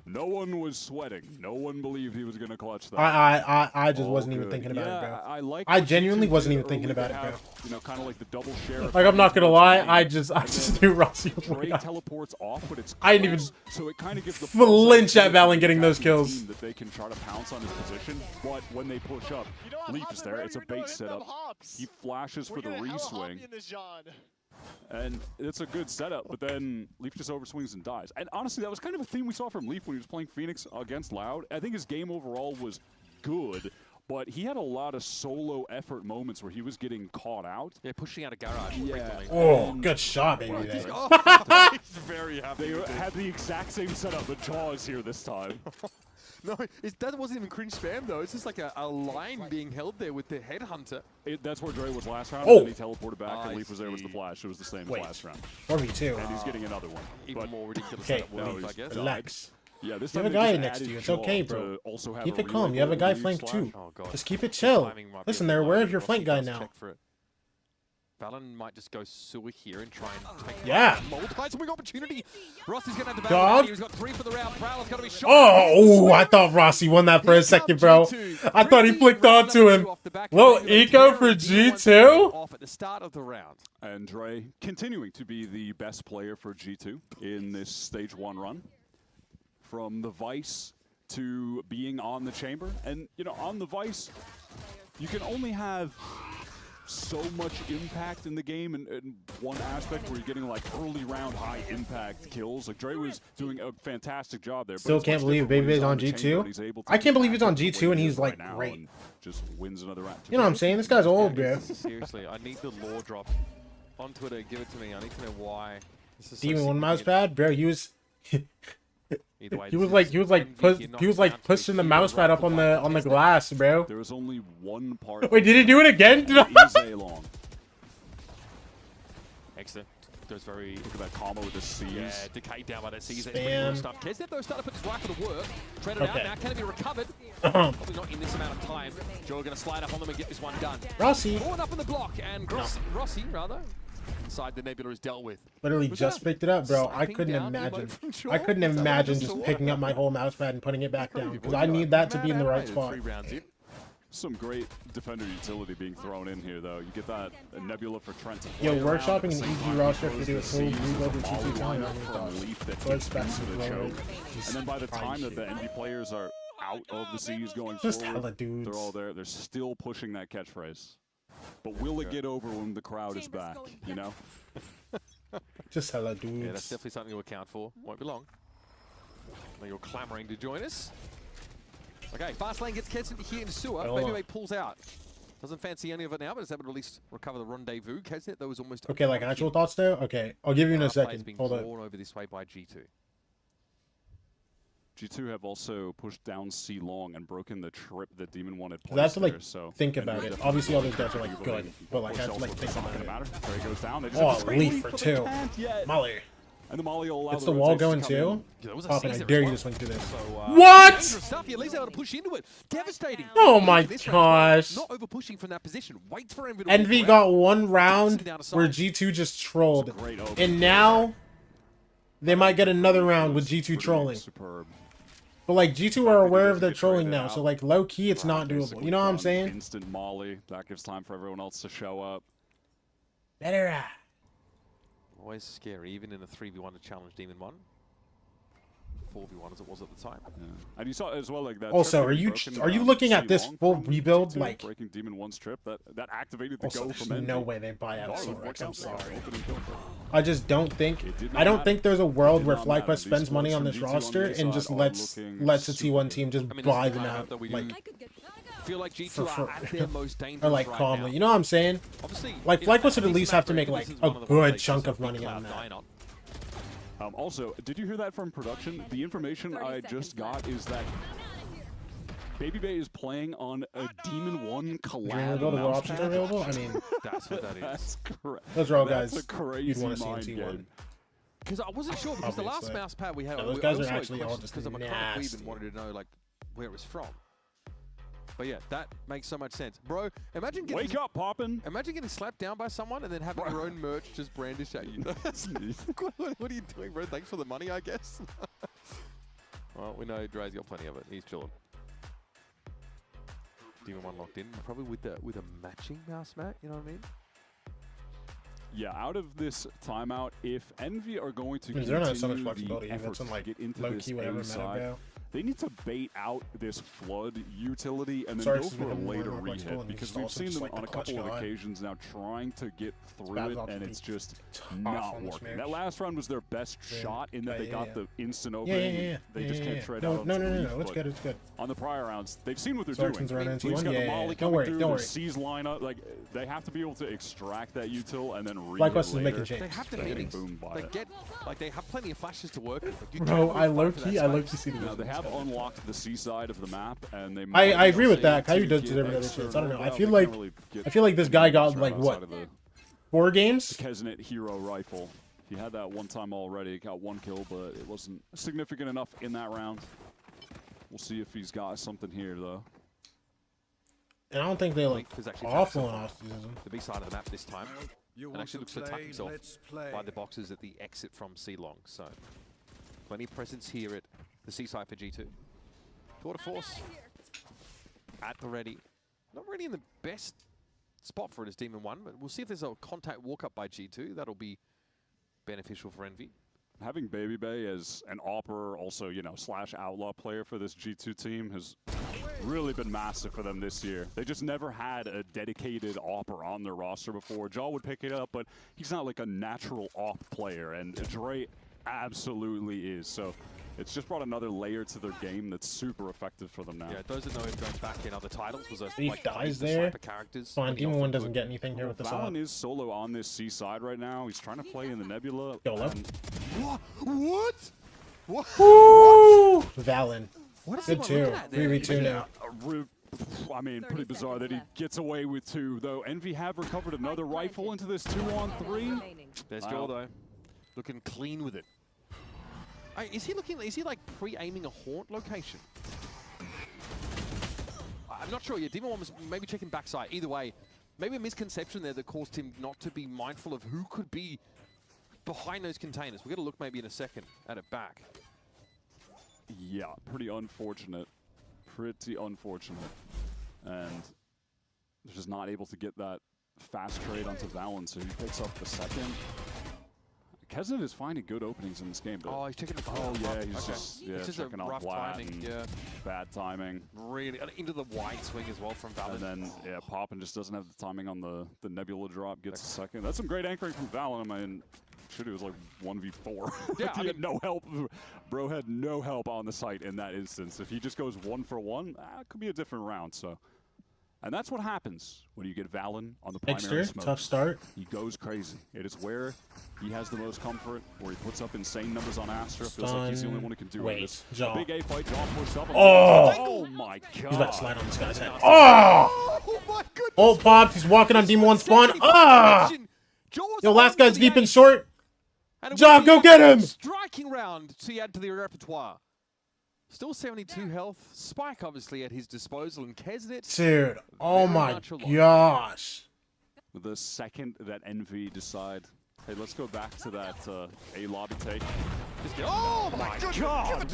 No one was sweating. No one believed he was going to clutch that. I just wasn't even thinking about it, bro. I genuinely wasn't even thinking about it, bro. You know, kind of like the double share. Like, I'm not gonna lie, I just knew Rossi was Dre teleports off, but it's I didn't even so it kind of gives the flinch at Valen getting those kills. That they can try to pounce on his position, but when they push up, Leaf is there. It's a bait setup. He flashes for the re-swing. And it's a good setup, but then Leaf just overswings and dies. And honestly, that was kind of a theme we saw from Leaf when he was playing Phoenix against Loud. I think his game overall was good, but he had a lot of solo effort moments where he was getting caught out. Yeah, pushing out a garage. Yeah. Oh, good shot, baby. He's very happy. They had the exact same setup, but Jaw is here this time. No, that wasn't even cringe spam, though. It's just like a line being held there with the headhunter. That's where Dre was last round, oh. And then he teleported back, and Leaf was there with the flash. It was the same as last round. 4v2. And he's getting another one. Even more ridiculous okay, setup with Leaf, I guess. Relax. Yeah, this you have a guy next to you. It's okay, bro. Keep it calm. You have a guy flank too. Just keep it chill. Listen, they're aware of your flank guy now. Valen might just go sewer here and try and take multiple swing opportunity. Rossi's going to have the battle. He's got 3 for the round. Prowler's going to be shot. Oh, I thought Rossi won that for a second, bro. I thought he flicked onto him. Little eco for G2. Off at the start of the round. And Dre continuing to be the best player for G2 in this stage 1 run. From the Vice to being on the chamber. And, you know, on the Vice, you can only have so much impact in the game in one aspect where you're getting like early round high impact kills. Like Dre was doing a fantastic job there. Still can't believe Baby's on G2. I can't believe he's on G2 and he's like great. Just wins another round. You know what I'm saying? This guy's old, bro. Seriously, I need the lore drop on Twitter. Give it to me. I need to know why. Demon one mouse pad, bro. He was he was like pushing the mouse pad up on the glass, bro. There was only one part. Wait, did he do it again? Long. Excellent. There's very look at that combo with the C's. Yeah, decay down by the C's. Spam. Stuff. Kesnet though started to put his rifle to work. Treaded out now. Can it be recovered? Probably not in this amount of time. Joe going to slide up on them and get this one done. Rossi. Going up on the block and Rossi rather. Inside the Nebula is dealt with. Literally just picked it up, bro. I couldn't imagine. I couldn't imagine just picking up my whole mouse pad and putting it back down because I need that to be in the right spot. Some great defender utility being thrown in here, though. You get that Nebula for Trent. Yo, workshopping an easy roster to do a full reload with G2 time. And then by the time that the Envy players are out of the C's going forward, they're all there. They're still pushing that catchphrase. But will it get over when the crowd is back, you know? Just hella dudes. Yeah, that's definitely something to account for. Won't be long. Now you're clamoring to join us. Okay, fast lane gets Kesnet here in sewer. Baby pulls out. Doesn't fancy any of it now, but is able to at least recover the rendezvous. Kesnet, though, was almost... Okay, like actual thoughts, though? Okay, I'll give you in a second. Hold on. Over this way by G2. G2 have also pushed down C long and broken the trip that Demon wanted. I have to like think about it. Obviously, all those guys are like good, but like I have to like think about it. There he goes down. Oh, Leaf for 2. Molly. And the Molly will allow it's the wall going too? Poppin', I dare you to swing through this. What? Stuff. At least able to push into it. Devastating. Oh my gosh. Not over pushing from that position. Wait for Envy. Envy got one round where G2 just trolled. And now they might get another round with G2 trolling. Superb. But like G2 are aware of their trolling now, so like low key it's not doable. You know what I'm saying? Instant Molly. That gives time for everyone else to show up. Better. Always scary, even in a 3v1 to challenge Demon 1. 4v1 as it was at the time. Yeah. And you saw as well like that. Also, are you looking at this full rebuild like breaking Demon 1's trip that activated the also, go from there's Envy? no way they buy out Sorex. I'm sorry. Opening kill. I just don't think there's a world where FlyQuest spends money on this roster and just lets the T1 team just buy them out like feel like G2 are at their most dangerous or like right calmly. now. You know what I'm saying? Obviously, like FlyQuest would at least have to make like a good chunk of money on that. Also, did you hear that from production? The information I just got is that Baby Bay is playing on a Demon 1 collab. The options are available? I mean, that's what that is. That's correct. Those are all guys That's a crazy you'd want to see in mind T1. game. Because I wasn't sure, because the last mouse pad we had, those guys are actually all just because I'm a chronic weeb and nasty. wanted to know like where it was from. But yeah, that makes so much sense. Bro, imagine getting... Wake up, Poppin'! Imagine getting slapped down by someone and then having your own merch just brandished at you. What are you doing, bro? Thanks for the money, I guess. Well, we know Dre's got plenty of it. He's chilling. Demon 1 locked in, probably with a matching mouse mat, you know what I mean? Yeah, out of this timeout, if Envy are going to they're not so much continue flexibility. the effort That's to like get into low this key whatever A side, meta they need to bait out this flood utility and then Sorry, go it's for a become more and later more flexible, rehit and because just we've also seen just them like on the a couple clutch of guy. occasions now trying to get through Bad it, luck and to it's be just tough not on this working. match. That last run was their best shot in that they got the instant Yeah, opening. They just can't tread out. No, it's good, it's good. On the prior rounds, they've seen what they're Sorkin's doing. around Lee's T1, got the yeah. molly Don't coming worry, through, don't their worry. C's line up. Like they have to be able to extract that util and then FlyQuest read is it making later. changes. They have the Getting meetings. boomed by They it. get, like, they have plenty of flashes to work with. Like, you Bro, can't I really fight for that low-key space. see the Now, they have unlocked the C side of the map, and they I agree with that. Caillou Caillou does deserve another chance. I don't know. I feel like this guy got like what 4 games? The Kesnet hero rifle. He had that one time already. Got 1 kill, but it wasn't significant enough in that round. We'll see if he's got something here, though. And I don't think they look awful in off season. The B side of the map this time. And actually looks to tuck himself by the boxes at the exit from C-Long. So, plenty of presence here at the C side for G2. Tour de Force at the ready. Not really in the best spot for it as Demon 1, but we'll see if there's a contact walk up by G2. That'll be beneficial for Envy. Having Baby Bay as an AWPer, also, you know, / outlaw player for this G2 team has really been massive for them this year. They just never had a dedicated AWPer on their roster before. Jaw would pick it up, but he's not like a natural AWP player, and Dre absolutely is. So it's just brought another layer to their game that's super effective for them now. Yeah, those that know him going back in other titles was He like dies the there. sniper characters. Fine, Demon 1 doesn't get anything here with the Valen side. is solo on this C side right now. He's trying to play in the Nebula. Yolo. What? Woo! Valen. What is Good 2. 3v2 now. I mean, pretty bizarre that he gets away with 2, though. Envy have recovered another rifle into this 2-on-3. There's Jaw though, looking clean with it. Is he like pre-aiming a haunt location? I'm not sure. Yeah, Demon 1 was maybe checking backside. Either way, maybe a misconception there that caused him not to be mindful of who could be behind those containers. We're gonna look maybe in a second at it back. Yeah, pretty unfortunate. Pretty unfortunate. And they're just not able to get that fast trade onto Valen, so he picks up the second. Kesnet is finding good openings in this game. Oh, he's checking the he's okay. just It's just checking a out rough Blatt timing, and yeah. bad timing. Really, into the wide swing as well from Valen. And then, yeah, Poppin just doesn't have the timing on the Nebula drop, gets a second. That's some great anchoring from Valen. I mean, should it was like 1v4. Yeah, he had no help. Bro had no help on the site in that instance. If he just goes 1 for 1, it could be a different round. So, and that's what happens when you get Valen on the primary smoke. Tough start. He goes crazy. It is where he has the most comfort, where he puts up insane numbers on Astra. Feels like he's the only one who can do it. Jaw. A big A fight, Jaw pushed up. Oh my god. He's about to slide on this guy's head. Oh my goodness. Ult popped. He's walking on Demon 1 spawn. Yo, last guy's deep and short. Jaw, go get him. Striking round to add to the repertoire. Still 72 health. Spike obviously at his disposal, and Kesnet. Dude, oh my gosh. With the second that Envy decide, hey, let's go back to that A lobby take. Oh my god!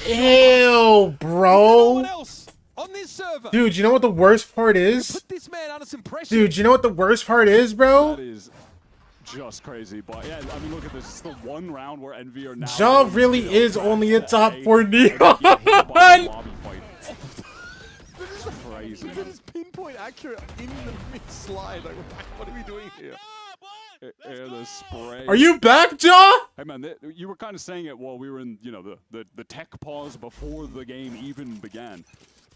Ew, bro. No one else on this server. Dude, you know what the worst part is? Put this man under some pressure. Dude, you know what the worst part is, bro? That is just crazy. But yeah, I mean, look at this. It's the one round where Envy are now. Ja really is only a top 4 neon. This is crazy. Look at his pinpoint accurate in the mid-slide. Like, what are we doing here? The spray. Are you back, Ja? Hey man, you were kind of saying it while we were in, you know, the tech pause before the game even began.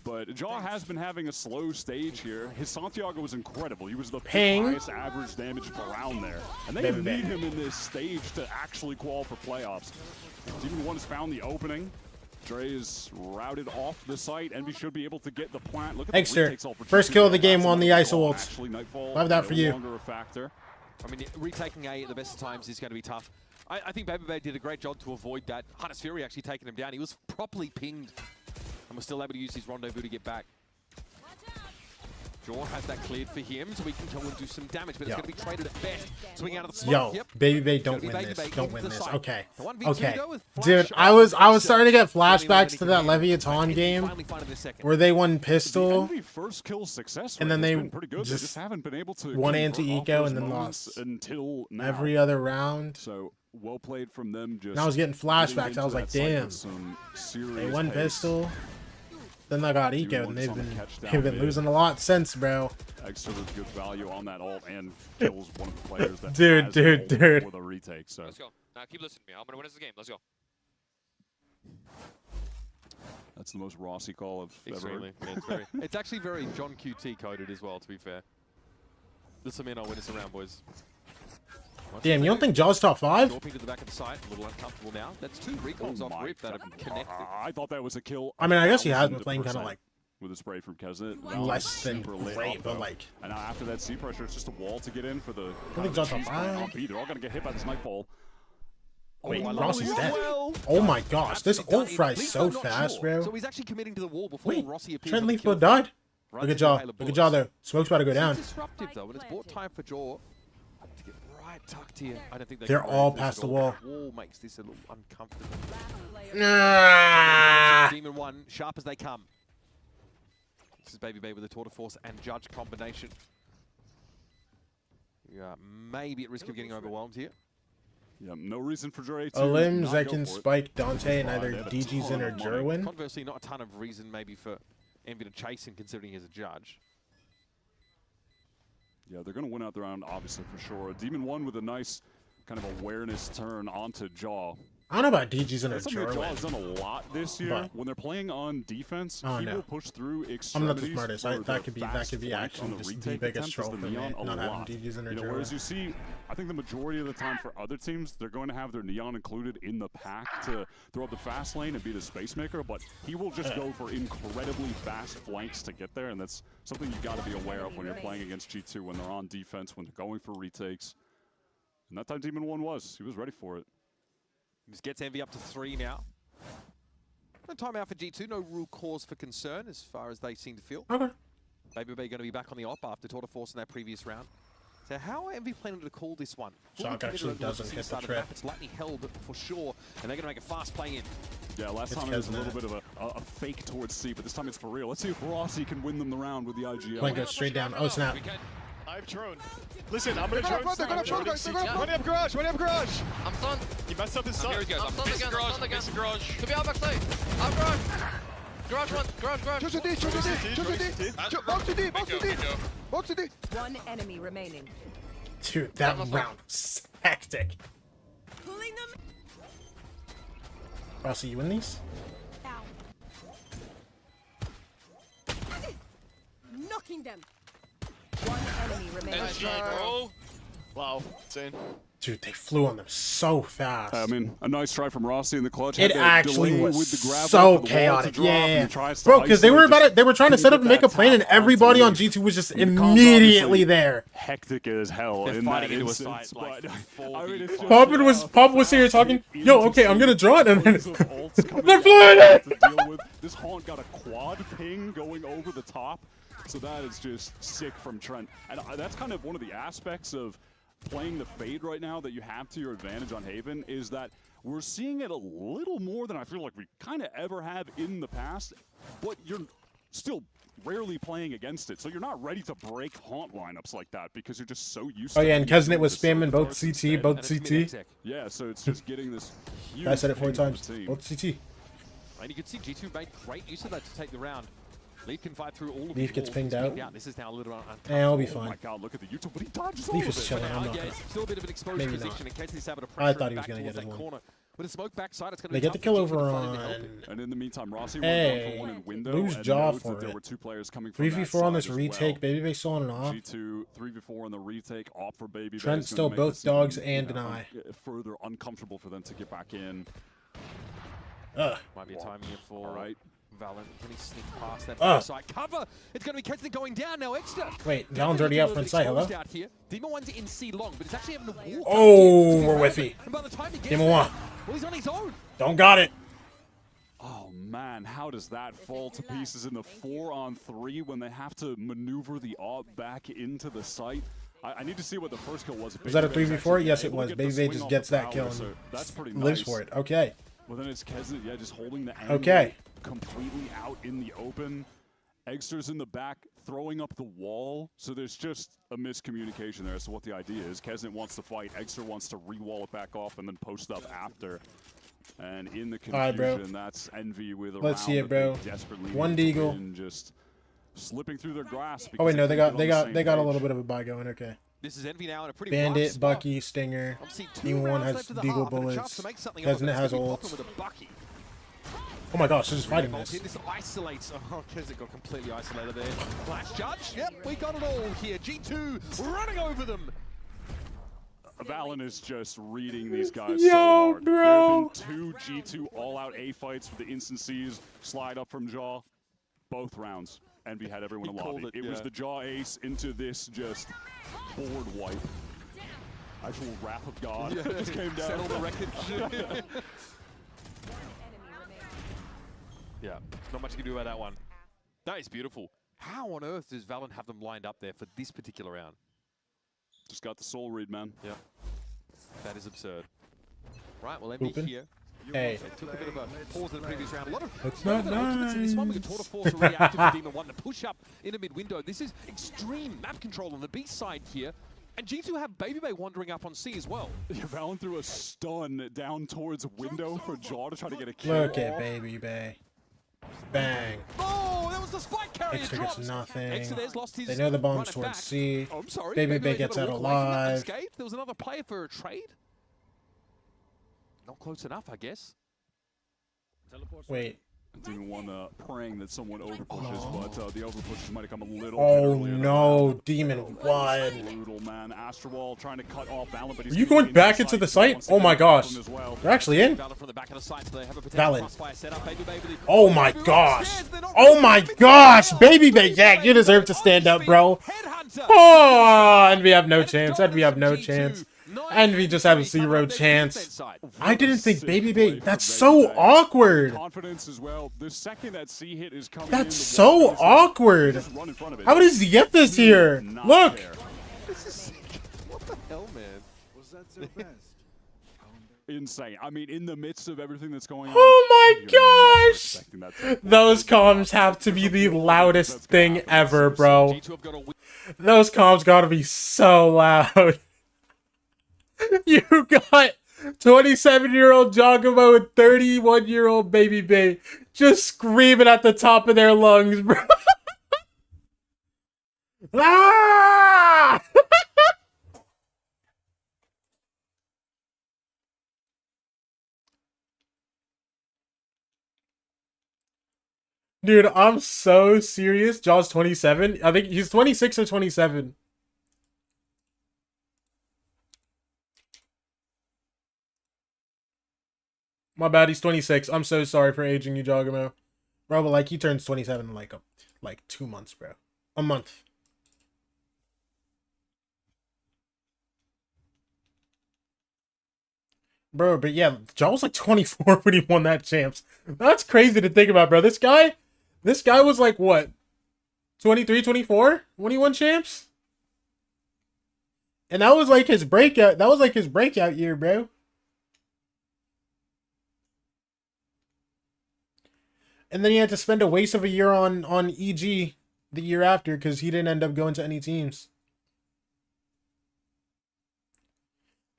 But Ja has been having a slow stage here. His Santiago was incredible. He was the highest average damage around there. And they need him in this stage to actually qualify for playoffs. Demon 1 has found the opening. Dre is routed off the site. Envy should be able to get the plant. Look at Thanks, sir. First kill of the game on the ISO ults. Love that for you. I mean, retaking A at the best of times is going to be tough. I think Baby did a great job to avoid that. Hunter's Fury actually taking him down. He was properly pinged and was still able to use his rendezvous to get back. Jaw has that cleared for him, so we can go and do some damage, but it's going to be traded at best. Swing out of the smoke. Yo, Baby Bay, don't win this. Don't win this. Okay. Okay. Dude, I was starting to get flashbacks to that Leviathan game where they won pistol and then they just won anti-eco and then lost until now. Every other round. So well played from them. Just and I was getting flashbacks. I was like, damn. They won pistol. Then I got eco, and they've been losing a lot since, bro. Extra with good value on that ult and kills one of the players that dude. with a retake. So let's go. Now keep listening to me. I'm gonna win this game. Let's go. That's the most Rossi call of Extremely. Ever heard. It's actually very John QT coded as well, to be fair. Listen, man, I'll win this around, boys. Damn, you don't think Jaw's top 5? To the back of the site, a little uncomfortable now. That's 2 recalls off rip that have connected. I thought that was a kill. I mean, I guess he has been playing kind of like with a spray from Kesnet. Less than great, but like. And now after that C pressure, it's just a wall to get in for the. I think Jaw's top 5. They're all gonna get hit by this nightfall. Wait, Rossi's dead. Oh my gosh, this ult fries so fast, bro. So he's actually committing to the wall before Rossi appears. Trent Leaffoot died. Look at Jaw. Look at Jaw there. Smoke's about to go down. Disruptive though, and it's bought time for Jaw to get right tucked here. I don't think they're all past the wall. The wall makes this a little uncomfortable. Nah. Demon 1, sharp as they come. This is Baby Bay with a Tour de Force and Judge combination. Yeah, maybe at risk of getting overwhelmed here. Yeah, no reason for Dre to Alim, Zekin, Spike, Dante, and either DG's in or Jerwin. Conversely, not a ton of reason maybe for Envy to chase him, considering he's a judge. Yeah, they're going to win out the round, obviously, for sure. Demon 1 with a nice kind of awareness turn onto Jaw. I don't know about DG's in a Jaw has done a lot this year. When they're playing on defense, he will push through extremities. I'm not the smartest. That could be actually just the biggest troll for me, not having DG's in a whereas you see, I think the majority of the time for other teams, they're going to have their Neon included in the pack to throw up the fast lane and be the space maker, but he will just go for incredibly fast flanks to get there, and that's something you got to be aware of when you're playing against G2, when they're on defense, when they're going for retakes. And that time Demon 1 he was ready for it. This gets Envy up to 3 now. No timeout for G2, no real cause for concern as far as they seem to feel. Okay. Baby Bay going to be back on the op after Tour de Force in that previous round. So how are Envy planning to call this one? Shock actually doesn't hit the trip. It's lightly held for sure, and they're going to make a fast play in. Yeah, last time it was a little bit of a fake towards C, but this time it's for real. Let's see if Rossi can win them the round with the IGL. Plane goes straight down. Oh, snap. I have drone. Listen, I'm gonna drone. They're gonna drone, guys. They're gonna running up garage. Running up garage. I'm stunned. He messed up his son. Here he goes. I'm stunned again. Garage. Could be out backside. Out garage. Garage one. Garage. Choose a D. Box to D. Box to D. One enemy remaining. Dude, that round was hectic. Rossi, you win these? Knocking them. One enemy remaining. Wow, insane. Dude, they flew on them so fast. I mean, a nice try from Rossi in the clutch. It actually was so chaotic. Yeah. Bro, because they were trying to set up and make a plan, and everybody on G2 was just immediately there. Hectic as hell. They're fighting into a site like Pop was here talking, yo, okay, I'm gonna draw it, and then they're flying it! This Haunt got a quad ping going over the top, so that is just sick from Trent. And that's kind of one of the aspects of playing the Fade right now that you have to your advantage on Haven, is that we're seeing it a little more than I feel like we kind of ever have in the past, but you're still rarely playing against it, so you're not ready to break haunt lineups like that because you're just so used to. Oh yeah, and Kesnet was spamming both CT, both CT. Yeah, so it's just getting this huge. I said it 4 times. Both CT. And you can see G2 made great use of that to take the round. Leaf can fight through all of Leaf gets pinged out. This is now a little I'll be fine. Oh my god, look at the YouTube, but he dodges Leaf all is of it. chilling. I'm not. Yeah, it's still a bit of an exposed Maybe position not. in case he's able to I pressure thought he him was back gonna get towards his that one. corner. With a smoke backside, it's going to They be get the kill over on. And in the meantime, Rossi Hey, went for one in window. lose and jaw knows for that there it. were 2 players coming from 3v4 on this that retake. well. Baby Base on and off. G2 3v4 on the retake. Off for Baby Trent Base, still gonna make both this dogs even, and deny. Further uncomfortable for them to get back in. Might be a timing here for right. Valent. Can he sneak past that side cover? It's going to be Kesnet going down now. Extra. Wait, Valent's already out front side. Hello? Out here. Demon 1's in C long, but it's actually having to walk. Oh, we're whiffy. And by the time he gets Demon there, 1. well, he's on his own. Don't got it. Oh man, how does that fall to pieces in the 4-on-3 when they have to maneuver the AWP back into the site? I need to see what the first kill was. Was that a 3v4? Yes, it was. Baby Bay just gets that kill and so that's pretty lives nice. for it. Okay. Well, then it's Kesnet, yeah, just holding the Okay. completely out in the open. Eggster's in the back, throwing up the wall. So there's just a miscommunication there as to what the idea is. Kesnet wants to fight, Eggster wants to re-wall it back off and then post up after. And in the confusion, that's Envy with a Let's round see it, that they bro. desperately One need to deagle. win, just slipping through their grasp. Oh wait, no, they got couldn't get on the a same little page. bit of a buy going. Okay. This is Envy now in a pretty Bandit, rough spot. Bucky, Stinger. Obviously, 2 Demon 1 rounds has left of the deagle half and a chance bullets. to make something of it, but Kesnet it's has gonna be ult. Poppin with a Bucky. Oh my gosh, they're just fighting Bolt this. in, this isolates. Oh, Kesnet got completely isolated there. Flash Judge. Yep, we got it all here. G2 running over them. Valen is just reading these guys Yo, so hard. bro. There have been 2 G2 all-out A fights with the instances, slide up from Jaw, both rounds. Envy had everyone in lobby. It was the Jaw ace into this just board wipe. Actual wrath of God just came down. Settle the record. Yeah, not much you can do about that one. That is beautiful. How on earth does Valent have them lined up there for this particular round? Just got the soul read, man. Yeah. That is absurd. Right, well, Envy Hoopin'. here. Hey. Took a bit of a pause in the previous round. A lot of It's lot not of ultimates in this one. We got nice. Tour de Force already active for Demon 1 to push up in a mid-window. This is extreme map control on the B side here. And G2 have Baby Bay wandering up on C as well. Yeah, Valen threw a stun down towards window for Jaw to try to get a kill. Look at Baby Bay. Bang. Oh, that was the spike carrier Extra drops. gets nothing. Extra there's lost his They know the bomb's run it towards back. C. Oh, I'm sorry. Baby Bay Bay's gets gotta out walk away from that alive. unscathed. There was another player for a trade. Not close enough, I guess. Wait. Demon 1 praying that someone overpushes, but the overpushes might have come a little Oh bit earlier. no, Demon 1. Brutal, man. Astrowall trying to cut off Valen, but he's Are you going back into the site? Oh my gosh. They're actually in. Valid. Oh my gosh. Oh my gosh. Baby Bay, yeah, you deserve to stand up, bro. Oh, and we have no chance. And we have no chance. And we just have 0 chance. I didn't think Baby Bay. That's so awkward. Confidence as well. The second that C hit is coming That's so awkward. How does he get this here? Look. This is sick. What the hell, man? Was that their best? Insane. I mean, in the midst of everything that's going on. Oh my gosh. Those comms have to be the loudest thing ever, bro. Those comms gotta be so loud. You got 27-year-old Giacomo and 31-year-old Baby Bay just screaming at the top of their lungs, bro. Ah! Dude, I'm so serious. Jaw's 27. I think he's 26 or 27. My bad, he's 26. I'm so sorry for aging you, Giacomo. Bro, but like he turns 27 in like 2 months, bro. A month. Bro, but yeah, Jaw was like 24 when he won that champs. That's crazy to think about, bro. This guy was like what? 23, 24 when he won champs? And that was like his breakout. That was like his breakout year, bro. And then he had to spend a waste of a year on EG the year after because he didn't end up going to any teams.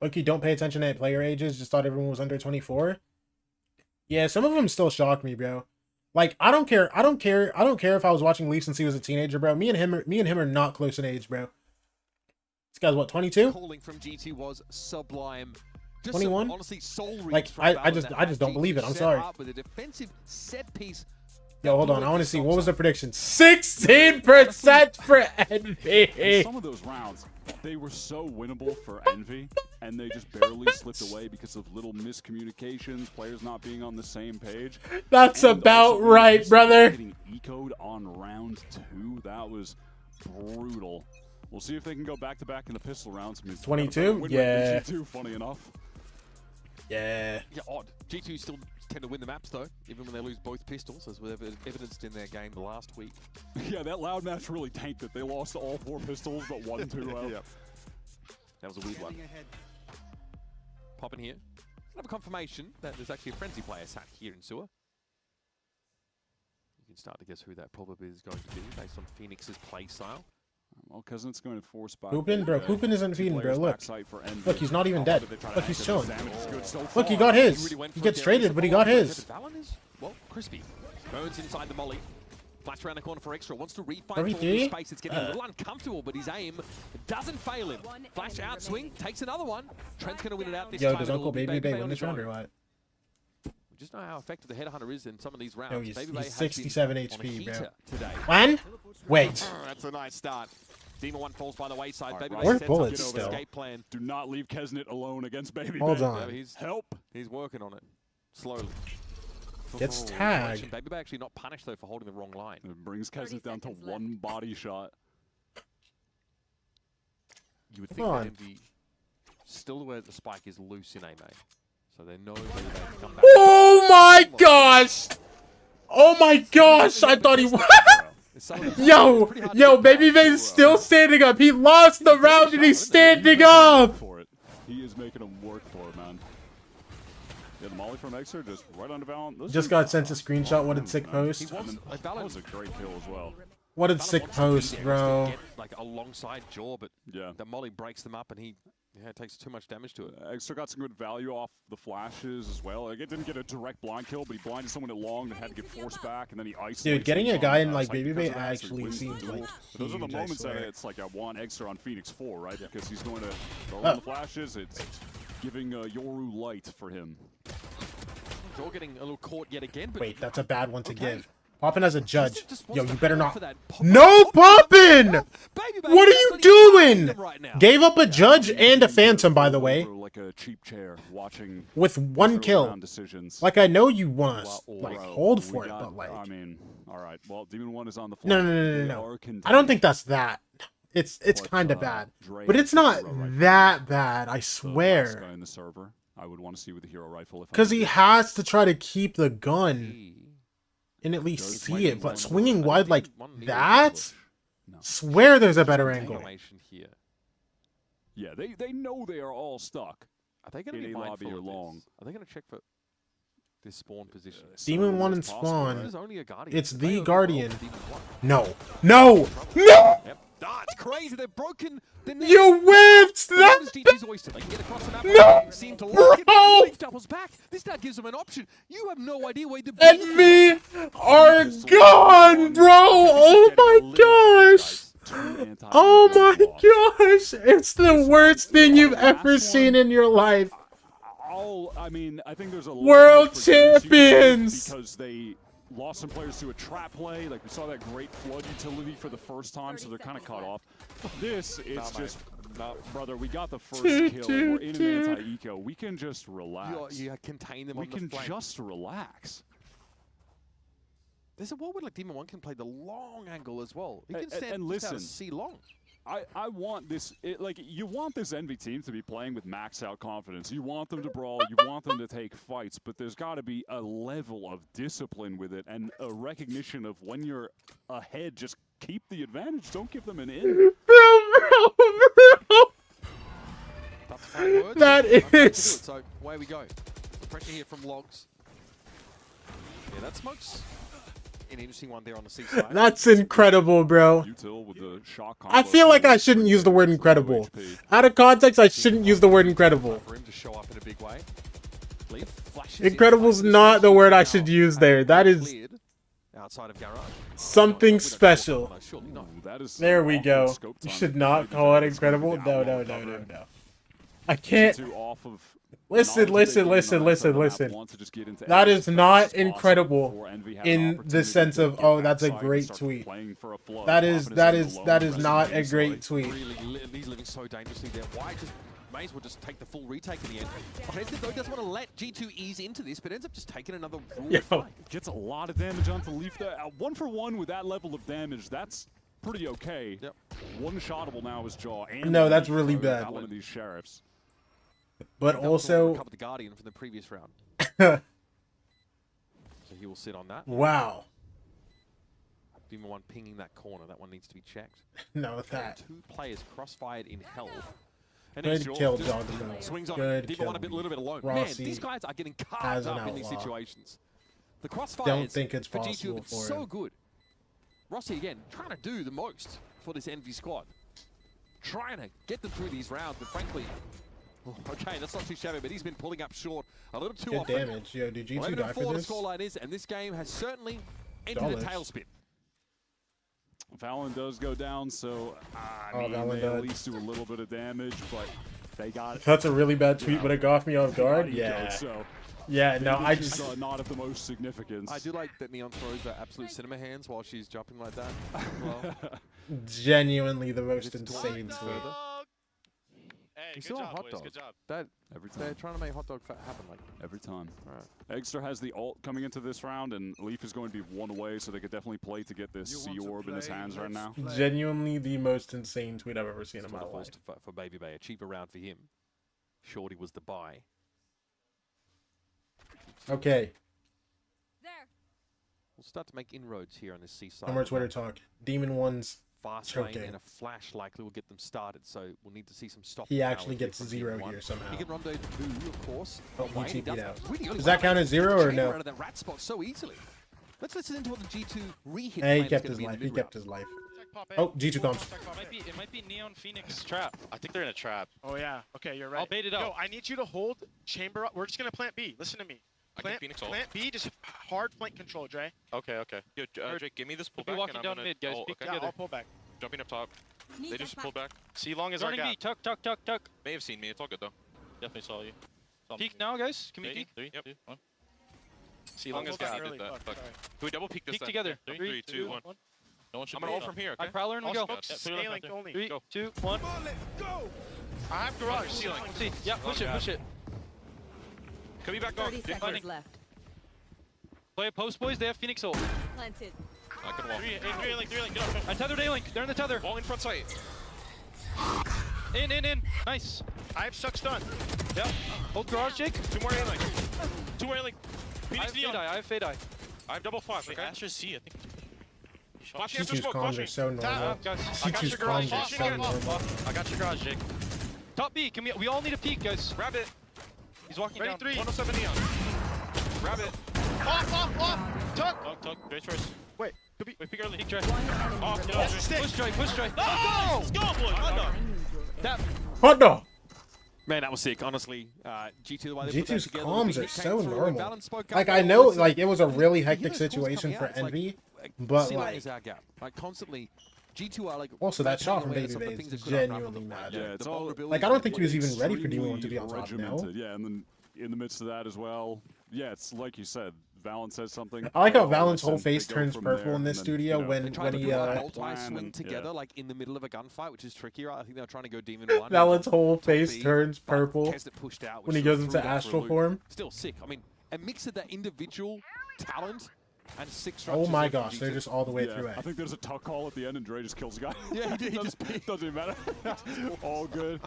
Look, you don't pay attention to player ages. Just thought everyone was under 24. Yeah, some of them still shock me, bro. Like, I don't care if I was watching Leaf since he was a teenager, bro. Me and him are not close in age, bro. This guy's what, 22? Calling from GT was sublime. 21? Honestly, soul like I just don't believe it. I'm sorry. With a defensive set piece. Yo, hold on. I want to see what was the prediction. 16% for Envy. Some of those rounds, they were so winnable for Envy, and they just barely slipped away because of little miscommunications, players not being on the same page. That's about right, brother. Getting ecoed on round 2, that was brutal. We'll see if they can go back-to-back in the pistol rounds. I mean, 22? Yeah. G2, funny enough. Yeah. Yeah, odd. G2 still tend to win the maps, though, even when they lose both pistols, as was evidenced in their game last week. Yeah, that loud match really tanked it. They lost all 4 pistols, but 1-2 out. Yeah. That was a weird one. Pop in here. Another confirmation that there's actually a frenzy player sat here in sewer. You can start to guess who that probably is going to be based on Phoenix's play style. Well, because it's going to force back. Poopin, bro. Poopin isn't feeding, bro. Look. Look, he's not even dead. Look, he's chilling. Look, he got his. He gets traded, but he got his. Well, crispy. Burns inside the molly. Flash around the corner for extra. Wants to refind Everything? space. It's getting a little uncomfortable, but his aim doesn't fail him. Flash out swing. Takes another one. Trent's going to win it out this time. Yo, does Uncle Baby Bay win this round or what? We just know how effective the headhunter is in some of these rounds. Yo, he's Baby 67 HP, bro. Today. When? Wait. That's a nice start. Demon 1 falls by the wayside. Right, Baby Where's Bay bullets sets up still? escape plan. Do not leave Kesnet alone against Baby Hold Bay. on. Yeah, Help. He's working on it. Slowly. Gets tagged. Baby Bay actually not punished, though, for holding the wrong line. It brings Kesnet down to 1 body shot. You would think that Envy still aware that the spike is loose in A main. So they know Baby Bay can come back. Oh my gosh! Oh my gosh! I thought he was. Yo, Baby Bay's still standing up. He lost the round and he's standing up. He is making him work for it, man. Yeah, the molly from Exer just right on the balance. Just got sent a screenshot. What did sick post? That was a great kill as well. What did sick post, bro? Like alongside Jaw, but yeah, the molly breaks them up and he takes too much damage to it. Extra got some good value off the flashes as well. Like, it didn't get a direct blind kill, but he blinded someone at long that had to get forced back, and then he isolated. Dude, getting a guy in like Baby Bay actually seems like those are the moments that it's like I want Extra on Phoenix 4, right? Because he's going to throw in the flashes. It's giving Yoru light for him. Jaw getting a little caught yet again. But wait, that's a bad one to give. Poppin as a judge. Yo, you better not. No Poppin! What are you doing? Gave up a judge and a phantom, by the way. Like a cheap chair watching with 1 kill. Like, I know you want to like hold for it, but like. I mean, all right. Well, Demon 1 is on the floor. No. I don't think that's that. It's kind of bad, but it's not that bad. I swear. Guy in the server, I would want to see with the hero rifle. Because he has to try to keep the gun. And at least see it, but swinging wide like that? Swear there's a better angle. Here. Yeah, they know they are all stuck. Are they going to be lobby or long? Are they going to check for this spawn position? Demon 1 and spawn. It's the Guardian. No. Yep. That's crazy. They've broken the net. You whipped that. No, bro. Back. This now gives them an option. You have no idea where the Envy are gone, bro. Oh my gosh. Oh my gosh. It's the worst thing you've ever seen in your life. I mean, I think there's a world champions because they lost some players to a trap play. Like, we saw that great flood utility for the first time, so they're kind of cut off. This is just, brother, we got the first kill. We're in an anti-eco. We can just relax. You contain them. We can just relax. There's a world where like Demon 1 can play the long angle as well. He can stand and listen, C long. I want this, like, you want this Envy team to be playing with max out confidence. You want them to brawl, you want them to take fights, but there's got to be a level of discipline with it and a recognition of when you're ahead, just keep the advantage, don't give them an in. Bro. That's 5 words. That is. So away we go. The pressure here from Logs. Yeah, that smokes an interesting one there on the C side. That's incredible, bro. I feel like I shouldn't use the word incredible. Out of context, I shouldn't use the word incredible. For him to show up in a big way. Incredible's not the word I should use there. That is outside of garage. something special. Ooh, there we go. You should not call it incredible. No. I can't. Listen. That is not incredible in the sense of, oh, that's a great tweet. That is not a great tweet. He's living so dangerously there. Why just may as well just take the full retake in the end. Offensive though doesn't want to let G2 ease into this, but ends up just taking another fight. Gets a lot of damage onto Leaf there. 1 for 1 with that level of damage. That's pretty okay. Yep. One-shotable now is Jaw. And no, that's really bad. One of these sheriffs. But also, recovered the Guardian from the previous round. So he will sit on that. Wow. Demon 1 pinging that corner. That one needs to be checked. No, that. 2 players crossfired in hell. And good kill, John. Swings on. Good Demon 1 a little bit alone. Rossi Man, these guys are getting carved up in these situations. The crossfires don't think it's for possible G2 have been for so him. good. Rossi again trying to do the most for this Envy squad. Trying to get them through these rounds, but frankly, okay, that's not too shabby, but he's been pulling up short a little too often. Good damage. Yo, did G2 die for this? The scoreline is, and this game has certainly entered a tailspin. Valen does go down, so I mean, Valen they at least do a little bit of damage, but they got it. That's a really bad tweet, but it got me off guard. Yeah. So yeah, no, I just not of the most significance. I do like that Neon throws her absolute cinema hands while she's jumping like that. Well, genuinely the most insane tweet. Hey, you good saw job, a hot boys, dog. good job. Every time. They're trying to make hot dog happen like every time. All right. Eggster has the ult coming into this round, and Leaf is going to be 1 away, so they could definitely play to get this C orb in his hands right now. Genuinely the most insane tweet I've ever seen in my life. For Baby Bay, a cheaper round for him. Shorty was the buy. Okay. We'll start to make inroads here on this C side. No more Twitter talk. Demon 1's fast lane choking. and a flash likely will get them started, so we'll need to see some stop. He actually gets 0 here somehow. He can rendezvous, of course. Oh, he TP'd out. Really Does that count as 0 or no? Out of that rat spot so easily. Let's listen into what the G2 re-hit. Hey, he kept his life. He kept his life. Oh, G2 comes. It might be Neon Phoenix trap. I think they're in a trap. Oh yeah. Okay, you're right. I'll bait it out. Yo, I need you to hold chamber up. We're just gonna plant B. Listen to me. Plant B, just hard flank control, Dre. Okay. Yo, Drake, give me this pullback. We'll be walking down mid, guys. Peek Yeah, together. I'll pull back. Jumping up top. They just pulled back. C long is our Running gap. B. Tuck. May have seen me. It's all good though. Definitely saw you. Peek now, guys. Can we peek? 3, 2, 1. C long is gap. Did that. Can we double peek this Peek together. 3, 2, 1. No one should. I'm gonna ult from here. Okay. I Prowler and we go. Scaling only. 3, 2, 1. Go! I have garage. Ceiling. See. Yeah, push it. Could be back on. 30 seconds left. Play a post, boys. They have Phoenix ult. Planted. I can wall. 3 link, get up. I tethered A-Link. They're in the tether. Wall in front sight. In. Nice. I have suck stun. Yep. Hold garage, Jake. 2 more A-Link. 2 more A-Link. I have Fade Eye. I have double flash, okay? Asher C, I think. Flashing after G2's smoke, comms are flashing. so normal. G2's comms are so normal. I got your garage, Jake. Top B. Can we all need a peek, guys. Grab it. He's walking Ready down. 3. 107 Neon. Grab it. Off. Tuck. Great choice. Wait, could be. Wait, peek early. Peek Dre. Off. Get off. Push Dre. Let's go, boy. That. Hot dog. Man, that was sick, honestly. G2, the way they put that G2's together, comms the are hit so came through, normal. Valen spoke up Like, I well, know, listen, like, it was a really you hectic hear those calls situation coming for out, it's Envy, like, but, C-Lane like, is our gap. Like, constantly, G2 are like... also, that shot from away Baby some of the Bay things is that could have genuinely happened. mad. Yeah, it's The all vulnerability like, I don't think he was even extremely ready for Demon 1 to be on top now. regimented. Yeah, and then in the midst of that as well, yeah, it's like you said, Valen says something. I like how all Valen's of a whole sudden face they go turns from purple there, in this and then, studio you know, when He he multi-swing together, like in the middle of a gunfight, which is trickier. I think they're trying to go Demon 1. Valen's whole Top face B, turns but purple gets it pushed out, when which he goes sort of into threw that for a astral loop. form. Still sick. I mean, a mix of that individual talent and 6 Oh structures my of gosh, they're G2. just all the way Yeah, through I it. think there's a tuck call at the end, and Dre just kills the guy. Yeah, he did. He just doesn't even matter. All good.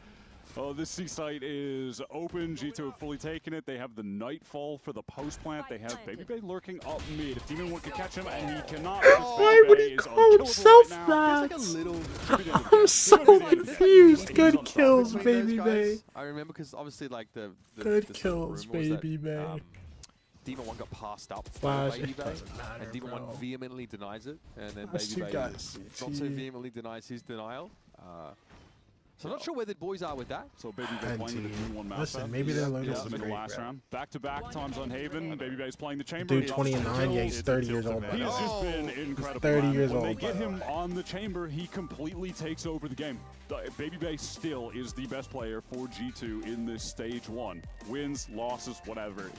Oh, this C site is open. G2 have fully taken it. They have the Nightfall for the post plant. They have Baby Bay lurking up mid. If Demon 1 can catch him, and he cannot. Why would he call himself that? I'm so confused. Good kills, Baby Bay. I remember because obviously like the Good sort of kills, rumor was that, Baby Bay. Demon 1 got passed up Flash, by Baby it Bay, doesn't matter, and Demon 1 bro. vehemently denies it, and then That's Baby two Bay guys. not so vehemently denies his denial. So I'm not sure where the boys are with that. So Baby Bay playing the Demon 1 map. Listen, maybe they're learning in the great, last bro. round. Back-to-back times on Haven. Baby Bay's playing the chamber. Dude, 20 and 9, yeah, he's 30 years old. He's just been incredible. 30 years when old. They get him on the chamber, he completely takes over the game. Baby Bay still is the best player for G2 in this stage 1. Wins, losses, whatever.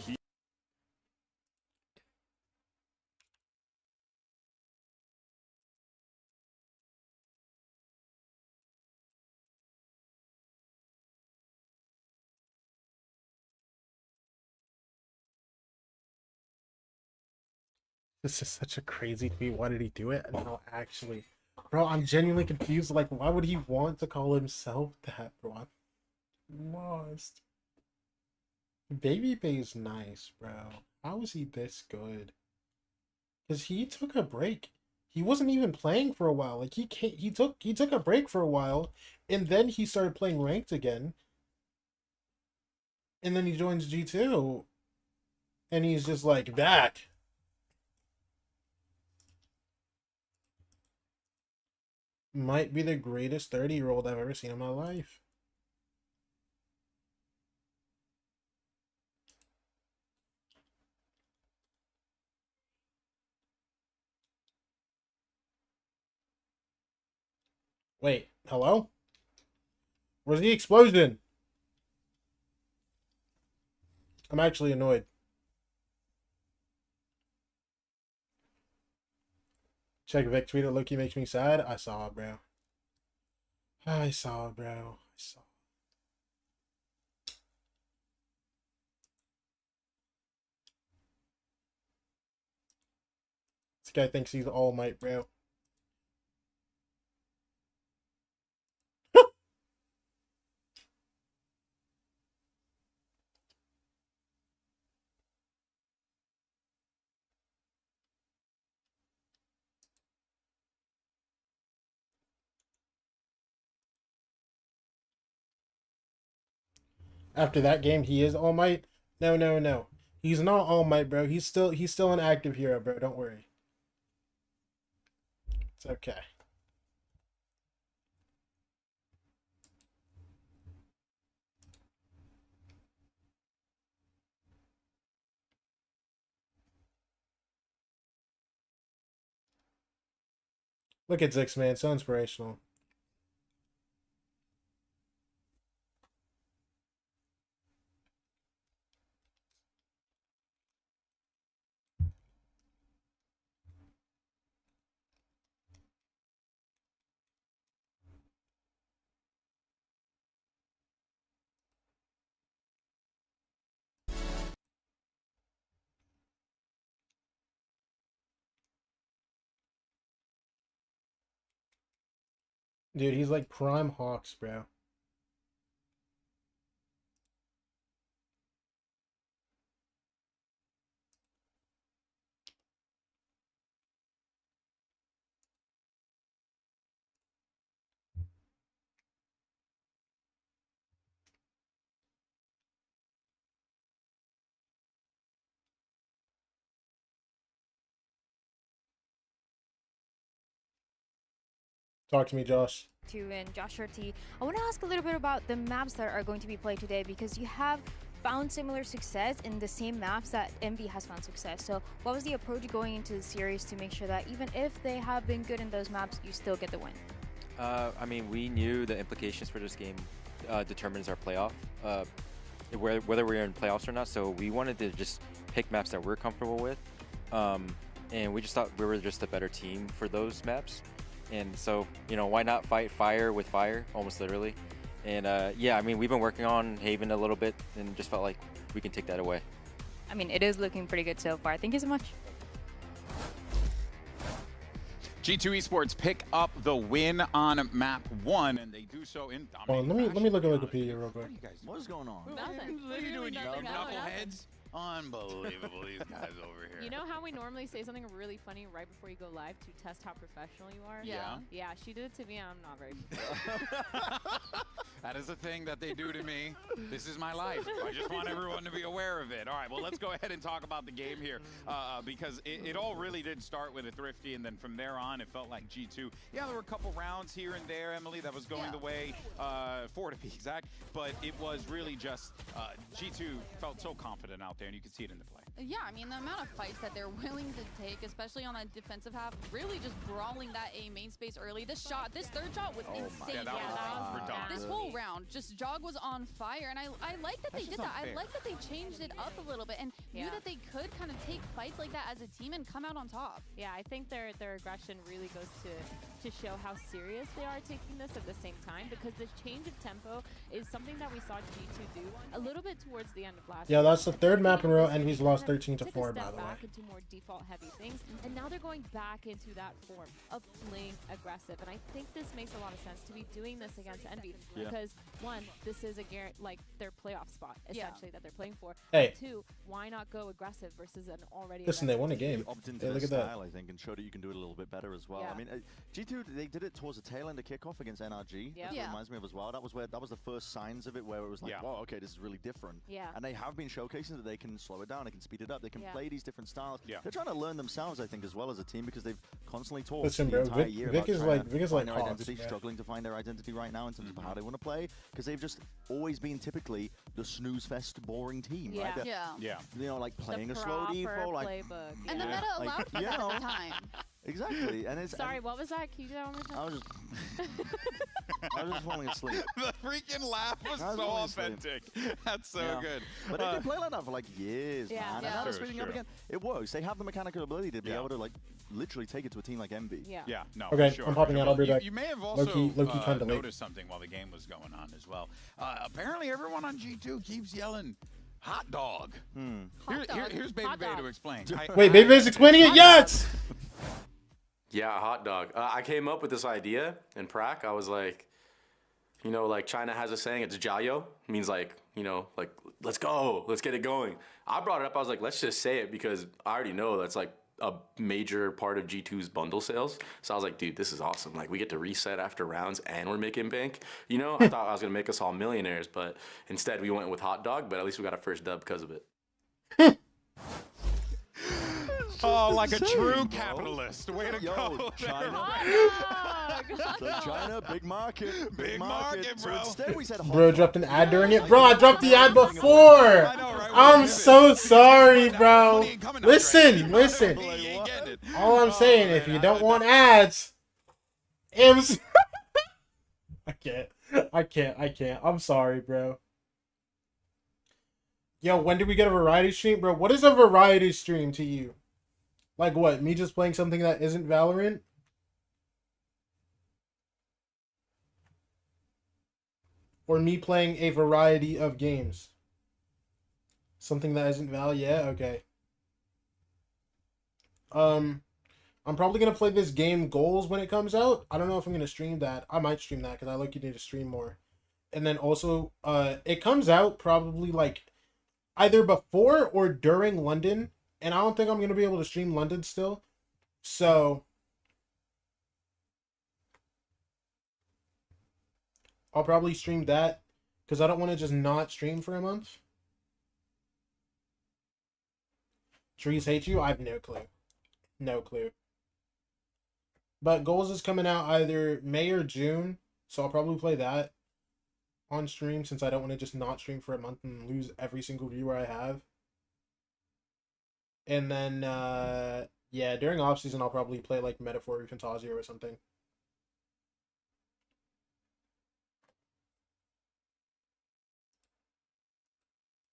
This is such a crazy tweet. Why did he do it? No, actually, bro, I'm genuinely confused. Like, why would he want to call himself that, bro? I'm lost. Baby Bay's nice, bro. How is he this good? Because he took a break. He wasn't even playing for a while. Like, he took a break for a while, and then he started playing ranked again. And then he joins G2, and he's just like back. Might be the greatest 30-year-old I've ever seen in my life. Wait, hello? Where's the explosion? I'm actually annoyed. Check Vic tweeted, Loki makes me sad. I saw it, bro. I saw it, bro. I saw it. This guy thinks he's All Might, bro. After that game, he is All Might. No, no, no. He's not All Might, bro. He's still an active hero, bro. Don't worry. It's okay. Look at Zix, man. So inspirational. Dude, he's like prime Hawks, bro. Talk to me, Josh. And Josh T. I want to ask a little bit about the maps that are going to be played today, because you have found similar success in the same maps that MV has found success. So what was the approach going into the series to make sure that even if they have been good in those maps, you still get the win? I mean, we knew the implications for this game determines our playoff, whether we're in playoffs or not. So we wanted to just pick maps that we're comfortable with. And we just thought we were just a better team for those maps. And so, you know, why not fight fire with fire, almost literally. And yeah, I mean, we've been working on Haven a little bit and just felt like we can take that away. I mean, it is looking pretty good so far. Thank you so much. G2 Esports pick up the win on map 1, and they do so in Well, let me look at Wikipedia real quick. What is going on? Nothing. What are you doing, you knuckleheads? Unbelievable, these guys over here. You know how we normally say something really funny right before you go live to test how professional you are? Yeah. Yeah, she did it to me, and I'm not very That is a thing that they do to me. This is my life. I just want everyone to be aware of it. All right, well, let's go ahead and talk about the game here because it all really did start with a Thrifty, and then from there on, it felt like G2. Yeah, there were a couple rounds here and there, Emily, that was going the way, 4 to be exact, but it was really just G2 felt so confident out there, and you could see it in the play. Yeah, I mean, the amount of fights that they're willing to take, especially on that defensive half, really just brawling that A main space early. This third shot was insane. This whole round, just Jog was on fire, and I like that they did that. I like that they changed it up a little bit and knew that they could kind of take fights like that as a team and come out on top. Yeah, I think their aggression really goes to show how serious they are taking this at the same time, because the change of tempo is something that we saw G2 do a little bit towards the end of last year. Yeah, that's the third map in a row, and he's lost 13-4, by the way. Back into more default heavy things, and now they're going back into that form of playing aggressive, and I think this makes a lot of sense to be doing this against Envy, because one, this is like their playoff spot essentially that they're playing for. Hey. Two, why not go aggressive versus an already listen, they won a game. Hey, look at that. I think, and showed that you can do it a little bit better as well. I mean, G2, they did it towards the tail end of kickoff against NRG. That reminds me of as well. That was the first signs of it, where it was like, wow, okay, this is really different. And they have been showcasing that they can slow it down, they can speed it up, they can play these different styles. They're trying to learn themselves, I think, as well as a team, because they've constantly talked the entire year about find their identity, struggling to find their identity right now in terms of how they want to play, because they've just always been typically the snooze fest, boring team, right? You know, like playing a slow default, like and the meta allowed for that at the time. Exactly, and it's sorry. What was that? Can you tell me? I was just falling asleep. The freaking laugh was so authentic. That's so good. But they've been playing like that for like years, man. And now they're speeding up again. It works. They have the mechanical ability to be able to like literally take it to a team like Envy. No. Okay, sure, I'm popping out. I'll be back. You may have also noticed something while the game was going on as well. Apparently, everyone on G2 keeps yelling "hot dog." Here's Baby Bay to explain. Wait, Baby Bay's explaining it. Yes. Yeah, hot dog. I came up with this idea in Prac. I was like, you know, like China has a saying, it's jiao, means like, you know, like, let's go, let's get it going. I brought it up, I was like, let's just say it, because I already know that's like a major part of G2's bundle sales. So I was like, dude, this is awesome. Like, we get to reset after rounds and we're making bank. You know, I thought I was going to make us all millionaires, but instead we went with hot dog, but at least we got our first dub because of it. Oh, like a true capitalist. Way to go. China. So China, big market. Big market, bro. So instead we said bro dropped an ad during it. Bro, I dropped the ad before. I know, right? I'm so sorry, bro. Listen. All I'm saying, if you don't want ads, I can't. I'm sorry, bro. Yo, when did we get a variety stream? Bro, what is a variety stream to you? Like what? Me just playing something that isn't Valorant? Or me playing a variety of games? Something that isn't Val? Yeah, okay. I'm probably going to play this game Goals when it comes out. I don't know if I'm going to stream that. I might stream that because I like you to stream more. And then also, it comes out probably like either before or during London. And I don't think I'm going to be able to stream London still. So I'll probably stream that because I don't want to just not stream for a month. Trees hate you? I have no clue. No clue. But Goals is coming out either May or June. So I'll probably play that on stream since I don't want to just not stream for a month and lose every single viewer I have. And then, yeah, during off-season, I'll probably play, like, Metaphor or Fantasia or something.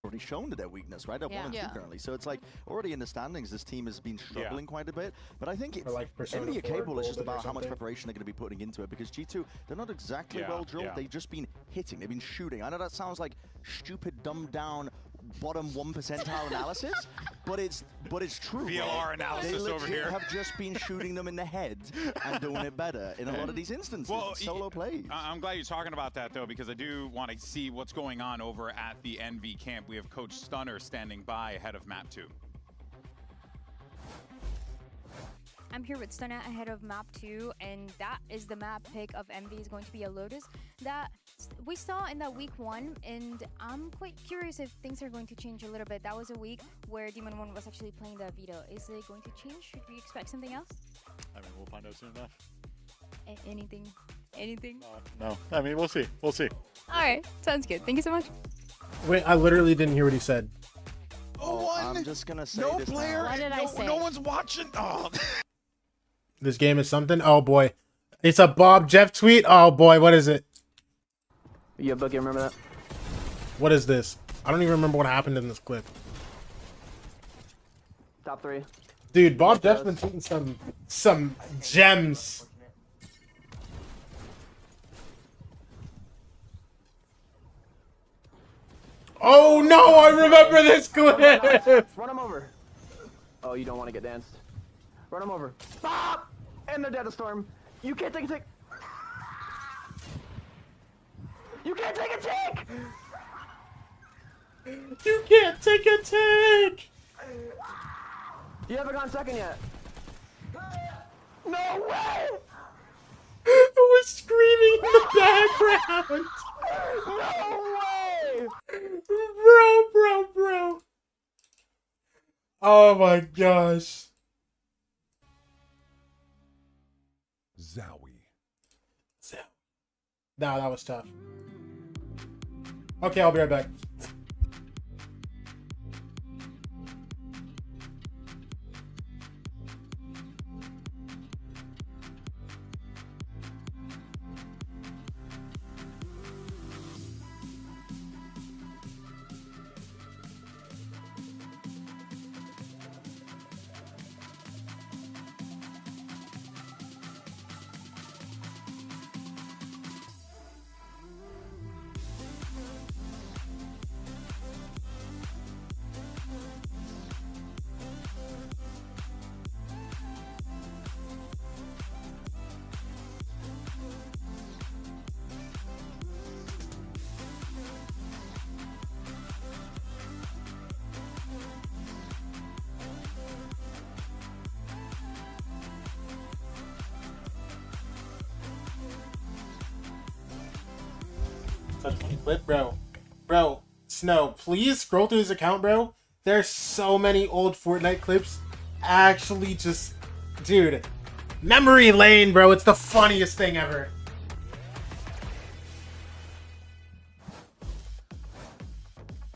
Already shown to their weakness, right? They're 1 and 2 currently. So it's like, already in the standings, this team has been struggling quite a bit. But I think it's, like NBA Cable is just about how much preparation they're going to be putting into it, because G2, they're not exactly well drilled. They've just been hitting. They've been shooting. I know that sounds like stupid, dumbed down, bottom 1 percentile analysis, But it's true. VLR analysis they over here. Have just been shooting them in the head and doing it better in a lot of these instances. Well, solo plays. I'm glad you're talking about that though, because I do want to see what's going on over at the NV camp. We have Coach Stunner standing by ahead of map 2. I'm here with Stunner ahead of map 2, and that is the map pick of MV is going to be a Lotus that we saw in that week 1, and I'm quite curious if things are going to change a little bit. That was a week where Demon 1 was actually playing the Vito. Is it going to change? Should we expect something else? I mean, we'll find out soon enough. Anything? Anything? No. I mean, we'll see. We'll see. All right. Sounds good. Thank you so much. Wait, I literally didn't hear what he said. I'm just going to say no this player. now. What did I say? No one's watching. Oh. This game is something. Oh boy, it's a Bob Jeff tweet. Oh boy, what is it? Yeah, Bucky, remember that? What is this? I don't even remember what happened in this clip. Top 3. Dude, Bob Jeff's been tweeting some gems. Oh no, I remember this clip. Run him over. Oh, you don't want to get danced. Run him over. Stop! And the Death Storm. You can't take a tick. You can't take a tick! You can't take a tick! You haven't gone second yet. No way! I was screaming in the background. No way! Bro. Oh my gosh. Zowie. Nah, that was tough. Okay, I'll be right back. Such a funny clip, bro, Snow, please scroll through his account, bro. There's so many old Fortnite clips. Actually, just, dude, memory lane, bro. It's the funniest thing ever.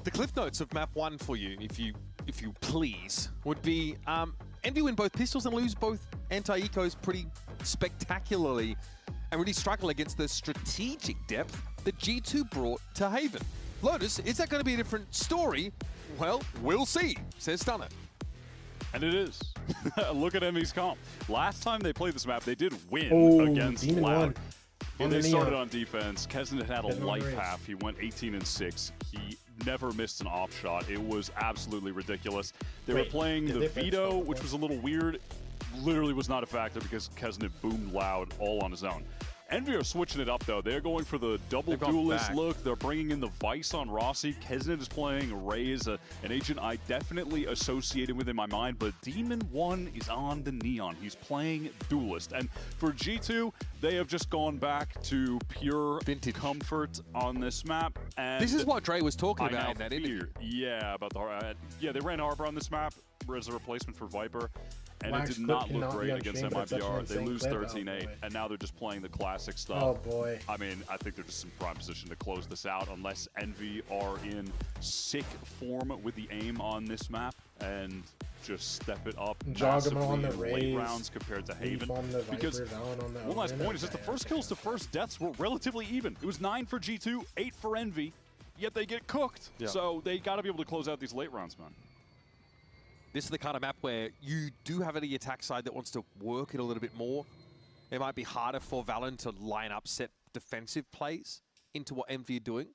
The cliff notes of map 1 for you, if you please, would be Envy win both pistols and lose both anti-ecos pretty spectacularly, and really struggle against the strategic depth that G2 brought to Haven. Lotus, is that going to be a different story? Well, we'll see, says Stunner. And it is. Look at Envy's comp. Last time they played this map, they did win against Loud. And they started on defense. Kesnet had a life half. He went 18-6. He never missed an off shot. It was absolutely ridiculous. They were playing the Vito, which was a little weird. Literally was not a factor because Kesnet boomed Loud all on his own. Envy are switching it up, though. They're going for the double duelist look. They're bringing in the Vice on Rossi. Kesnet is playing Raze, an agent I definitely associated with in my mind, but Demon 1 is on the Neon. He's playing duelist. And for G2, they have just gone back to pure vintage comfort on this map. And this is what Dre was talking about in that interview. Yeah, about the yeah, they ran Harbor on this map as a replacement for Viper. And it did not look great against MIBR. They lose 13-8, and now they're just playing the classic stuff. Oh, boy. I mean, I think they're just in prime position to close this out unless Envy are in sick form with the aim on this map and just step it up massively on the in late rounds compared to Haven. Because one last point is just the first kills to first deaths were relatively even. It was 9 for G2, 8 for Envy, yet they get cooked. Yeah. So they got to be able to close out these late rounds, man. This is the kind of map where you do have the attack side that wants to work it a little bit more. It might be harder for Valen to line up set defensive plays into what Envy are doing.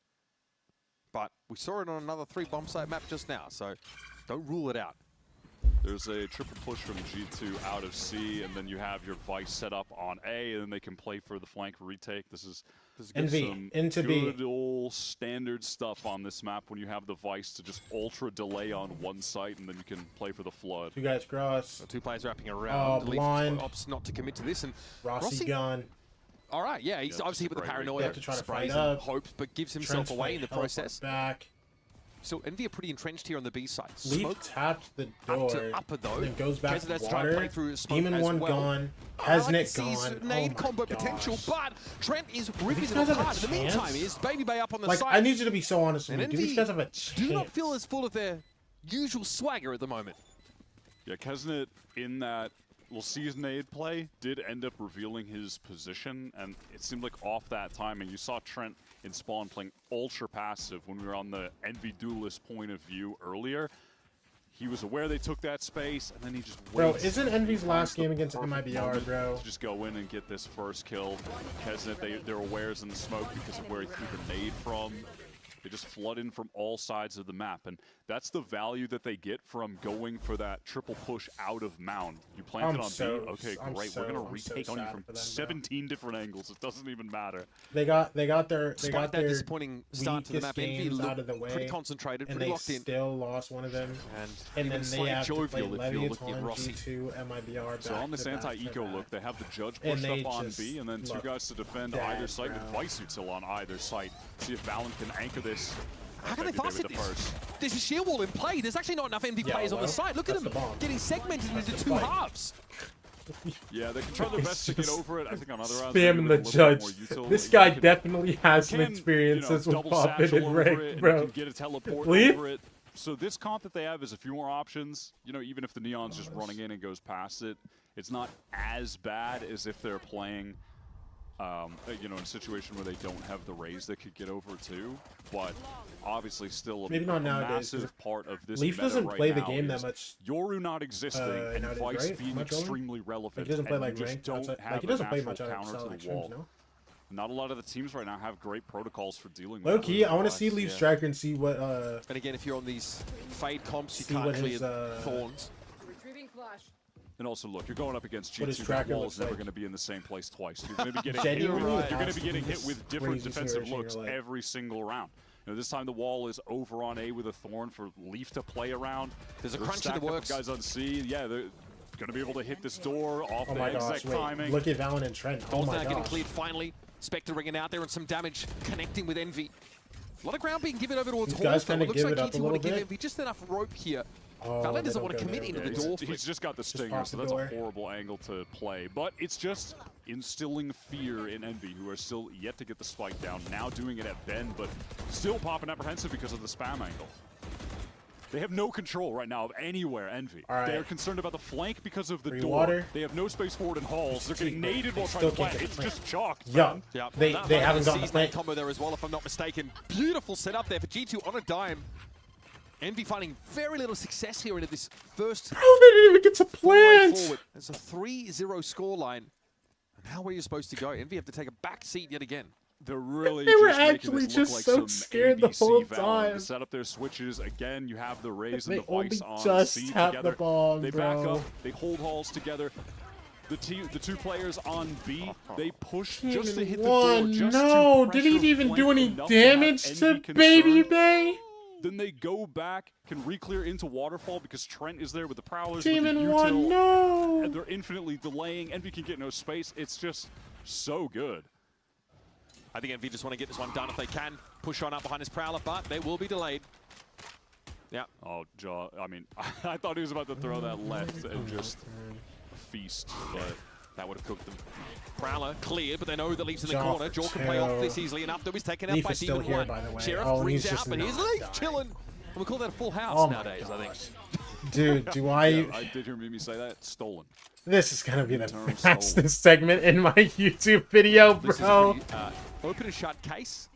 But we saw it on another 3 bomb site map just now, so don't rule it out. There's a triple push from G2 out of C, and then you have your Vice set up on A, and then they can play for the flank retake. This is some into good old standard stuff on this map when you have the Vice to just ultra delay on one site, and then you can play for the flood. You guys cross. Two players wrapping around. Oh, blind. Opts not to commit to this, and Rossi gone. All right, yeah, he's obviously with the paranoia, to try to sprays fight and hopes, but gives himself away in the process. Back. So Envy are pretty entrenched here on the B side. Leaf tapped the door, upper though. and then goes back to water. Through Demon one well. gone. Hasn't gone. Nade combo potential, but Trent is ripping it apart. In the meantime, is Baby Bay up on the side. I need you to be so honest with me. Do these guys have a chance? Do not feel as full of their usual swagger at the moment. Yeah, Kesnet in that season nade play did end up revealing his position, and it seemed like off that timing. You saw Trent in spawn playing ultra passive when we were on the Envy duelist point of view earlier. He was aware they took that space, and then he just waits. Bro, isn't Envy's last game against MIBR, bro? To just go in and get this first kill. Kesnet, they're awares in the smoke because of where he threw the nade from. They just flood in from all sides of the map, and that's the value that they get from going for that triple push out of mound. You planted on B, okay, great. We're gonna retake on you from 17 different angles. It doesn't even matter. They got their disappointing start to the map. Envy out of the way, pretty concentrated, and pretty they locked in. Still lost one of them, and then they have to play Leviathan, G2, MIBR. So on this anti-eco look, they have the judge pushed up on B, and then two guys to defend either site with Vice still on either site. See if Valen can anchor this. How can they fast it this? There's a sheer wall in play. There's actually not enough Envy players on the side. Look at them getting segmented into two halves. Yeah, they can try their best to get over it. I think on other rounds, spamming the judge. This guy definitely has some experiences with popping and rank, bro. Get a teleport over it. So this comp that they have is a few more options. You know, even if the Neon's just running in and goes past it, it's not as bad as if they're playing you know, in a situation where they don't have the raise that could get over too, but obviously still a massive part of this Leaf doesn't play the game that much. Yoru not existing and Vice being extremely relevant. He doesn't play like ranked. Don't have he doesn't a play natural much counter to the wall. No? Not a lot of the teams right now have great protocols for dealing with low key, I want to see Leaf Striker and see what. And again, if you're on these fade comps, you can't clear thorns. Retrieving flash. And also, look, you're going up against G2. That wall is never going to be in the same place twice. You're going to be getting hit with different defensive looks every single round. You know, this time the wall is over on A with a thorn for Leaf to play around. There's a crunch in the works. Guys on C, yeah, they're going to be able to hit this door off the exact timing. Look at Valen and Trent. Oh my gosh. Getting cleared finally. Spectre ringing out there and some damage connecting with Envy. A lot of ground being given over towards Horns. It looks like G2 want to give Envy just enough rope here. Valen doesn't want to commit into the door. He's just got the stinger, so that's a horrible angle to play. But it's just instilling fear in Envy, who are still yet to get the spike down. Now doing it at Ben, but still popping apprehensive because of the spam angle. They have no control right now of anywhere, Envy. They're concerned about the flank because of the door. They have no space forward in halls. They're getting naded while trying to plant. It's just chalk. Yeah, they haven't gotten the flank combo there as well, if I'm not mistaken. Beautiful setup there for G2 on a dime. Envy finding very little success here into this first. Oh, they didn't even get to plant. There's a 3-0 scoreline. And how are you supposed to go? Envy have to take a back seat yet again. They're really they were just actually just like so scared the whole time. To set up their switches again, you have the raise and the Vice on just C tap together. The bomb, they back up, they hold halls together. The two players on B, they push just to hit the door. No, did he even do any damage to Baby Bay? Then they go back, can re-clear into Waterfall because Trent is there with the Prowlers. Demon one, no! And they're infinitely delaying. Envy can get no space. It's just so good. I think Envy just want to get this one done if they can. Push on up behind his Prowler, but they will be delayed. Yeah. Oh, Jaw. I mean, I thought he was about to throw that left and just feast, but that would have cooked them. Prowler clear, but they know that Leaf's in the corner. Jaw can play off this easily enough, though he's taken out by Demon One. Sheriff brings out, but here's Leaf chilling. And we call that a full house nowadays, I think. Dude, do I did hear Mimi say that. Stolen. This is going to be the fastest segment in my YouTube video, bro. Open and shut case.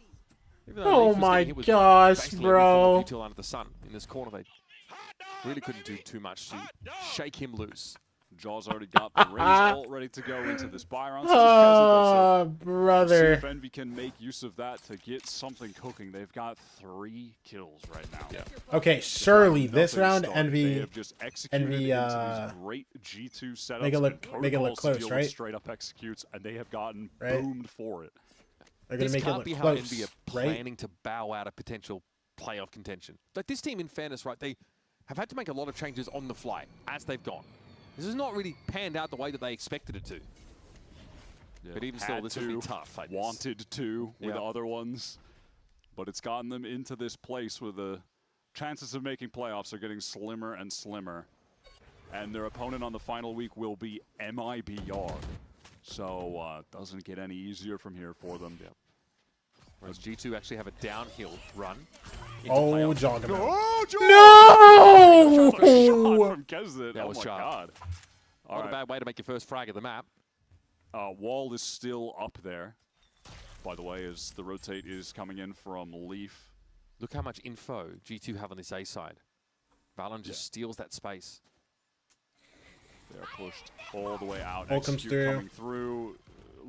Oh my gosh, bro. Under the sun in this corner, they really couldn't do too much to shake him loose. Jaws already got the Raze ult ready to go into this buy round. So Oh, brother. We'll see if Envy can make use of that to get something cooking. They've got 3 kills right now. Yeah. Okay, surely this round, started. Envy. They have just executed into these great G2 setups. Make it look close, Steel right? Straight up executes, and they have gotten Right. boomed for it. They're gonna make it look be how close, Envy are right? planning to bow out a potential playoff contention. Like this team, in fairness, right, they have had to make a lot of changes on the fly as they've gone. This has not really panned out the way that they expected it to. Yeah, but even still, this would be tough. I guess. Wanted to with other ones, but it's gotten them into this place where the chances of making playoffs are getting slimmer and slimmer. And their opponent on the final week will be MIBR. So doesn't get any easier from here for them. Yep. Whereas G2 actually have a downhill run. Oh, Joggernaut. No! No! From Kezit. That was my sharp. God. Not a bad way to make your first frag of the map. Wall is still up there, by the way, as the rotate is coming in from Leaf. Look how much info G2 have on this A side. Valon just steals that space. They're pushed all the way out. All comes through. Coming through.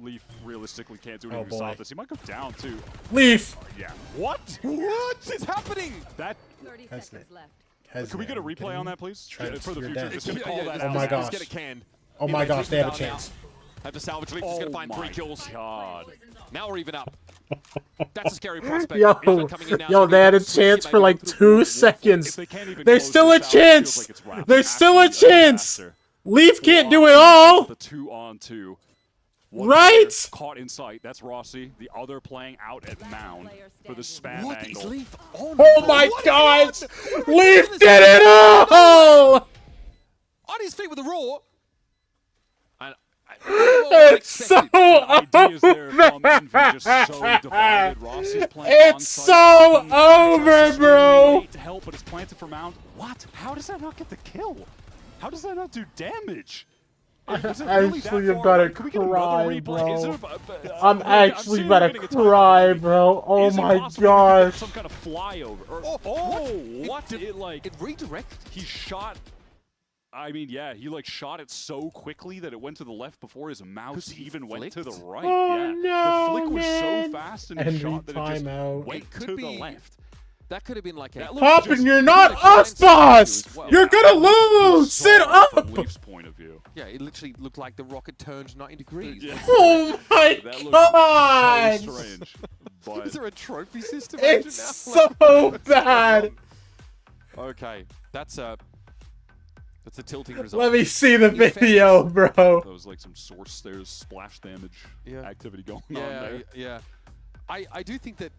Leaf realistically can't do anything to stop this. He might go down too. Leaf! Yeah. What? What is happening? That. 30 seconds left. Can we get a replay on that, please? Trent, For the you're future. dead. Just gonna call that Oh out. my Just gosh. get it canned. Oh my gosh, they have a chance. Have to salvage Leaf. He's going to find 3 kills. God. Now we're even up. That's a scary prospect. Yo, they had a chance for like 2 seconds. There's still a chance. There's still a chance. Leaf can't do it all. The 2-on-2. Right? Caught in sight. That's Rossi. The other playing out at Mound for the spam angle. Leaf on? Oh my gosh! Leaf did it all! On his feet with a roar. It's so over! It's so over, bro! To help, but it's planted for Mound. What? How does that not get the kill? How does that not do damage? I'm actually about to cry, bro. I'm actually about to cry, bro. Oh my gosh. Some kind of flyover. What? It redirected. He shot. I mean, yeah, he like shot it so quickly that it went to the left before his mouse even went to the right. Oh, yeah. no, the flick was man. so fast and his shot that it just timeout. went to the left. That could have been like a... Poppin', you're not us, boss! You're gonna lose! Sit up! From Leaf's point of view. Yeah, it literally looked like the rocket turned 90 degrees. Yeah. Oh my god! So strange. But is there a trophy system? It's so bad! Okay, that's a tilting result. Let me see the video, bro. That was like some source. There's splash damage activity going on Yeah, there. yeah. I do think that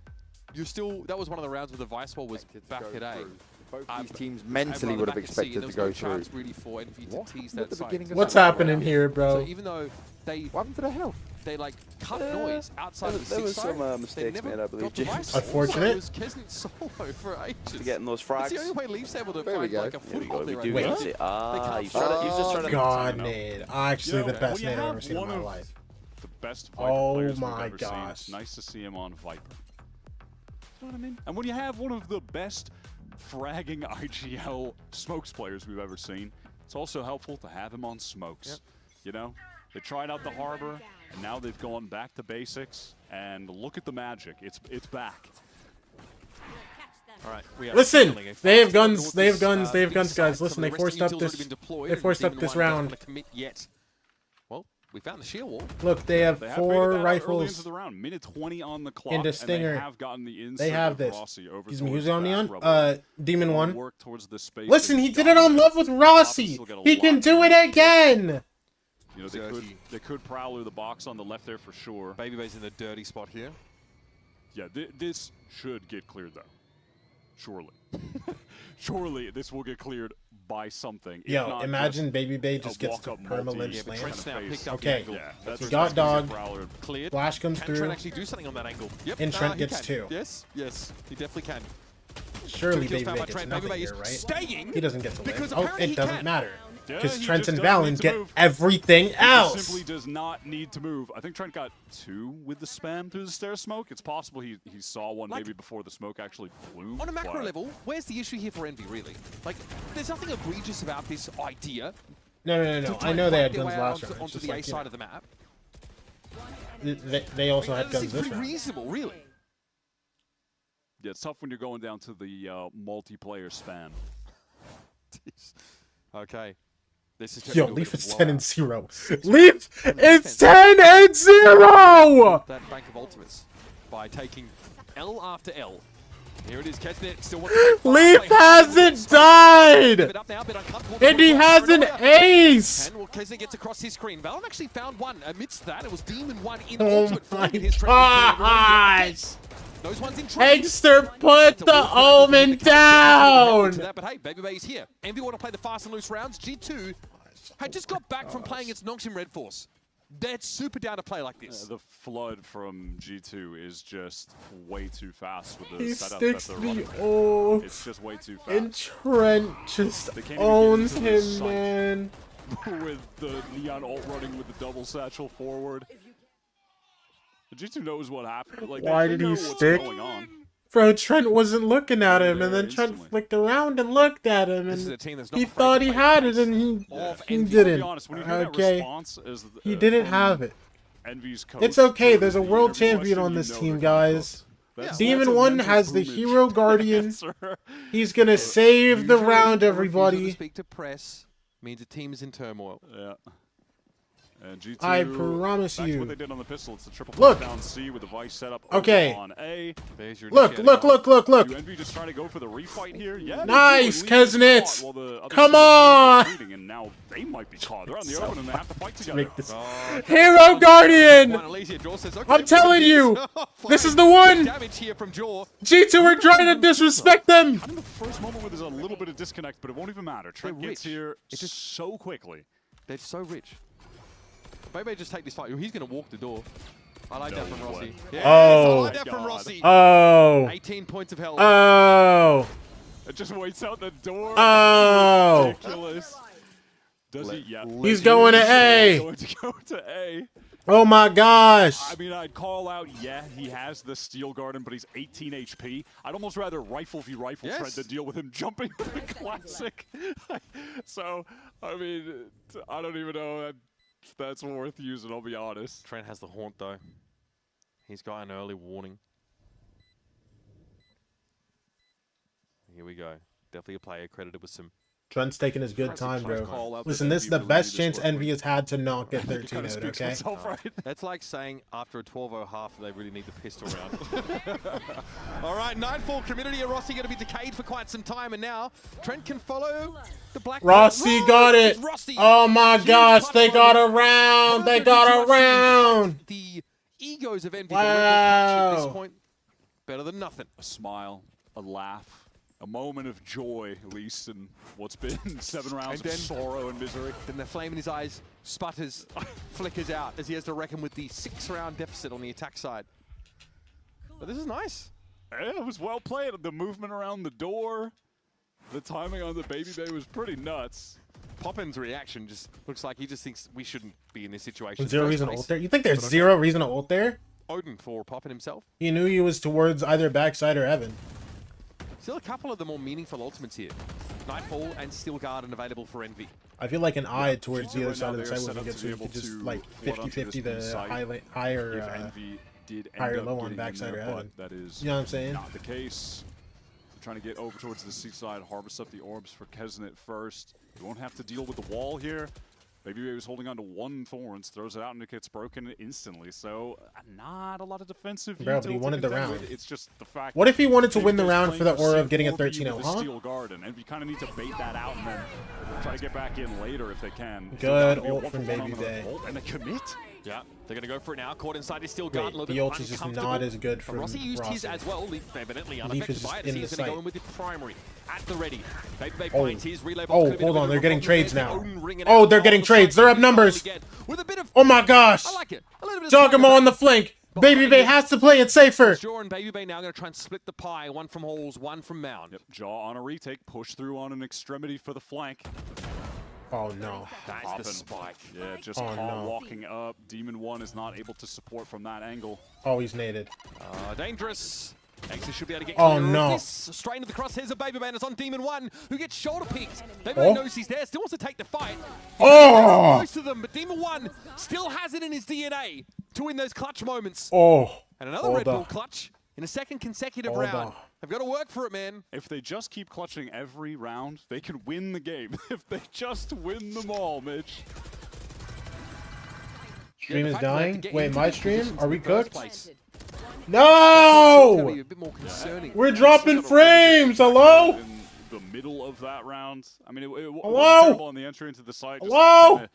you're still... That was one of the rounds where the Vice Wall was back at A. Both these teams mentally would have expected to go through. Really for Envy to tease that side. What's happening here, bro? So even though they... What happened to the health? They like cut noise outside of the There was side. some mistakes made, I believe, James. Unfortunate. It was Kesnet solo for ages. To getting those frags. It's the only way Leaf's able to There we find go. like a foothold there. We do Right? get it. Ah, They you've can't just tried to... God, Nate. Actually, the best when you Nate I've have ever seen in one my of life. The best Viper Oh players we've my ever seen. gosh. It's nice to see him on Viper. You know what I mean? And when you have one of the best fragging IGL smokes players we've ever seen, it's also helpful to have him on smokes. Yep. You know? They tried out the Harbor, and now they've gone back to basics, and look at the magic. It's back. All right, listen, they have guns, they have guns, they have guns, guys. Listen, they forced up this, round. Yet. Well, we found the shield wall. Look, they have 4 rifles. Into the round. Minute 20 on the clock, into Stinger. And they have gotten the they have this. Excuse me, who's on Neon? Demon 1. The listen, he did it on Love with Rossi. He can do it again. You know, they could prowler the box on the left there for sure. Babybay's in a dirty spot here. Yeah, this should get cleared though. Surely. Surely this will get cleared by something. Yo, imagine Baby Bay just gets to perma-limp slam. Okay, he got dog. Cleared. Flash comes can through. Trent actually do something on that angle? Yep. And Trent gets can. 2. Yes, yes, he definitely can. Surely Baby Bay gets nothing here, right? He doesn't get to live. Oh, it doesn't matter. Because Trent and Valen get everything else. He simply does not need to move. I think Trent got 2 with the spam through the stair smoke. It's possible he saw one maybe before the smoke actually blew. On a macro level, where's the issue here for Envy, really? Like, there's nothing egregious about this idea. No. I know they had guns last round. Onto the A side of the map. They also had guns this pretty round. reasonable, really. Yeah, it's tough when you're going down to the multiplayer span. Okay. This is Yo, Leaf is 10-0. Leaf is 10-0! That bank of ultimates by taking L after L. Here it is, Kesnet still wants to Leaf hasn't died! And he has an ace! And well, Kesnet gets across his screen. Valon actually found one amidst that. It was Demon 1 in Oh ultimate my his gosh! Those ones in trade. Hegster put the Omen down! But hey, Baby Bay is here. Envy want to play the fast and loose rounds. G2 had just got back from playing its Noxian Red Force. They're super down to play like this. The flood from G2 is just way too fast with the He setup sticks that they're the running. ult. It's just way too fast. And Trent just They can't even owns get into the him, site man. with the Neon ult running with the double satchel forward. The G2 knows what happened. Like, Why they did know he what's stick? going on. Bro, Trent wasn't looking at him, and then instantly. Trent flicked around and looked at him, This is a and team that's not he afraid thought to he play had it, face and he off Envy. didn't. To be honest, when you hear that Okay, response as, he didn't from have it. Envy's coach, It's okay. There's a the world interview champion question, on you this know team, they're gonna guys. That's Demon a 1 mental has the plumage. hero guardian. Yes, sir. He's gonna save the Usually, round, a refusal to everybody. speak to press means a team is in turmoil. Yeah. And G2, I promise back to you. what they did on the pistol. It's a triple Look. down C with the Vice setup Okay. on A. There's your Look, look, look, look, look. You Envy just trying to go for the refight here? Yeah. Nice, Kesnet. Kesnet. Come on. And now they might be caught. They're on the open and they have to fight together. Make this hero guardian. I'm telling you, this is the one. Damage here from Jaw. G2 are trying to disrespect them. Kind of the first moment where there's a little bit of disconnect, but it won't even matter. Trent gets here so quickly. They're so rich. Maybe just take this fight. He's going to walk the door. I like that from Rossi. Yeah, Oh. I like that from Rossi. Oh. 18 points of health. Oh. It just waits out the door. Oh. Ridiculous. Does he? Yeah. He's going to A. Going to go to A. Oh my gosh. I mean, I'd call out, yeah, he has the Steel Garden, but he's 18 HP. I'd almost rather rifle v rifle Trent than deal with him jumping with the classic. So, I mean, I don't even know if that's worth using, I'll be honest. Trent has the haunt, though. He's got an early warning. Here we go. Definitely a player credited with some... Trent's taking his good time, bro. Listen, this is the best chance Envy has had to not get 13 out, okay? That's like saying after a 12-0 half they really need the pistol round. All right, Nightfall community of Rossi going to be decayed for quite some time, and now Trent can follow the black. Rossi got it. Rossi. Oh my gosh, they got a round. They got a round. The egos of Envy Wow. at this point, better than nothing. A smile, a laugh, a moment of joy, at least, in what's been 7 rounds of sorrow and misery. Then the flame in his eyes sputters, flickers out as he has to reckon with the 6-round deficit on the attack side. But this is nice. Yeah, it was well played. The movement around the door, the timing on the Baby Bay was pretty nuts. Poppin's reaction just looks like he just thinks we shouldn't be in this situation. Zero reason to ult there? You think there's zero reason to ult there? Odin for Poppin himself. He knew he was towards either backside or Evan. Still a couple of the more meaningful ultimates here. Nightfall and Steel Garden available for Envy. I feel like an eye towards the other Right side now of the they're site set when up we get to so be you able could just to like flood onto 50-50 this the site. higher If Envy did end higher up low on getting in backside there, or but Evan. that is You know what I'm saying? not the case. They're trying to get over towards the seaside, harvest up the orbs for Kesnet first. He won't have to deal with the wall here. Baby Bay was holding on to 1 Thorns, throws it out and it gets broken instantly. So not a lot of defensive. Bro, but he utility wanted the contend round. with. It's just the fact. What if he wanted to Baby win the Bay's round playing for the aura of C4 getting a B 13-0, with the huh? Steel Garden, and you kind of need to bait that out and then try to get back in later if they can. Good So ult from Baby Bay. And a commit. Yeah, they're going to go for it now. Caught inside his Steel Garden. Wait, the ult is just not as good for Rossi used his Rossi. as well. Leaf evidently Leaf unaffected is just by it. in He's the going to go site. in with the primary at the ready. Baby Bay Oh. finds his relay. Oh, hold on, they're getting trades now. Oh, they're getting trades. They're up numbers. Oh my gosh. I like it. A little bit of Dogamo on the flank. Baby Bay has to play it safer. Jaw and Baby Bay now going to try and split the pie. One from Halls, one from Mound. Yep, Jaw on a retake, push through on an extremity for the flank. Oh no. That's Poppin'. the spike. Yeah, just Oh, Paul no. walking up. Demon 1 is not able to support from that angle. Oh, he's naded. Dangerous. Exit should be able to get Oh, clear no. of this. Straight into the crosshairs of Babyman. It's on Demon 1, who gets shoulder picked. Babyman Oh. knows he's there, still wants to take the fight. Oh! Most of them, but Demon 1 still has it in his DNA to win those clutch moments. Oh. And another Red Bull clutch in a second consecutive round. They've got to work for it, man. If they just keep clutching every round, they can win the game. If they just win them all, Mitch. Stream is dying. Wait, my stream? Are we cooked? No! We're dropping frames. Hello? In the middle of that round. I mean, it was Hello? terrible on the entry into the site. Hello?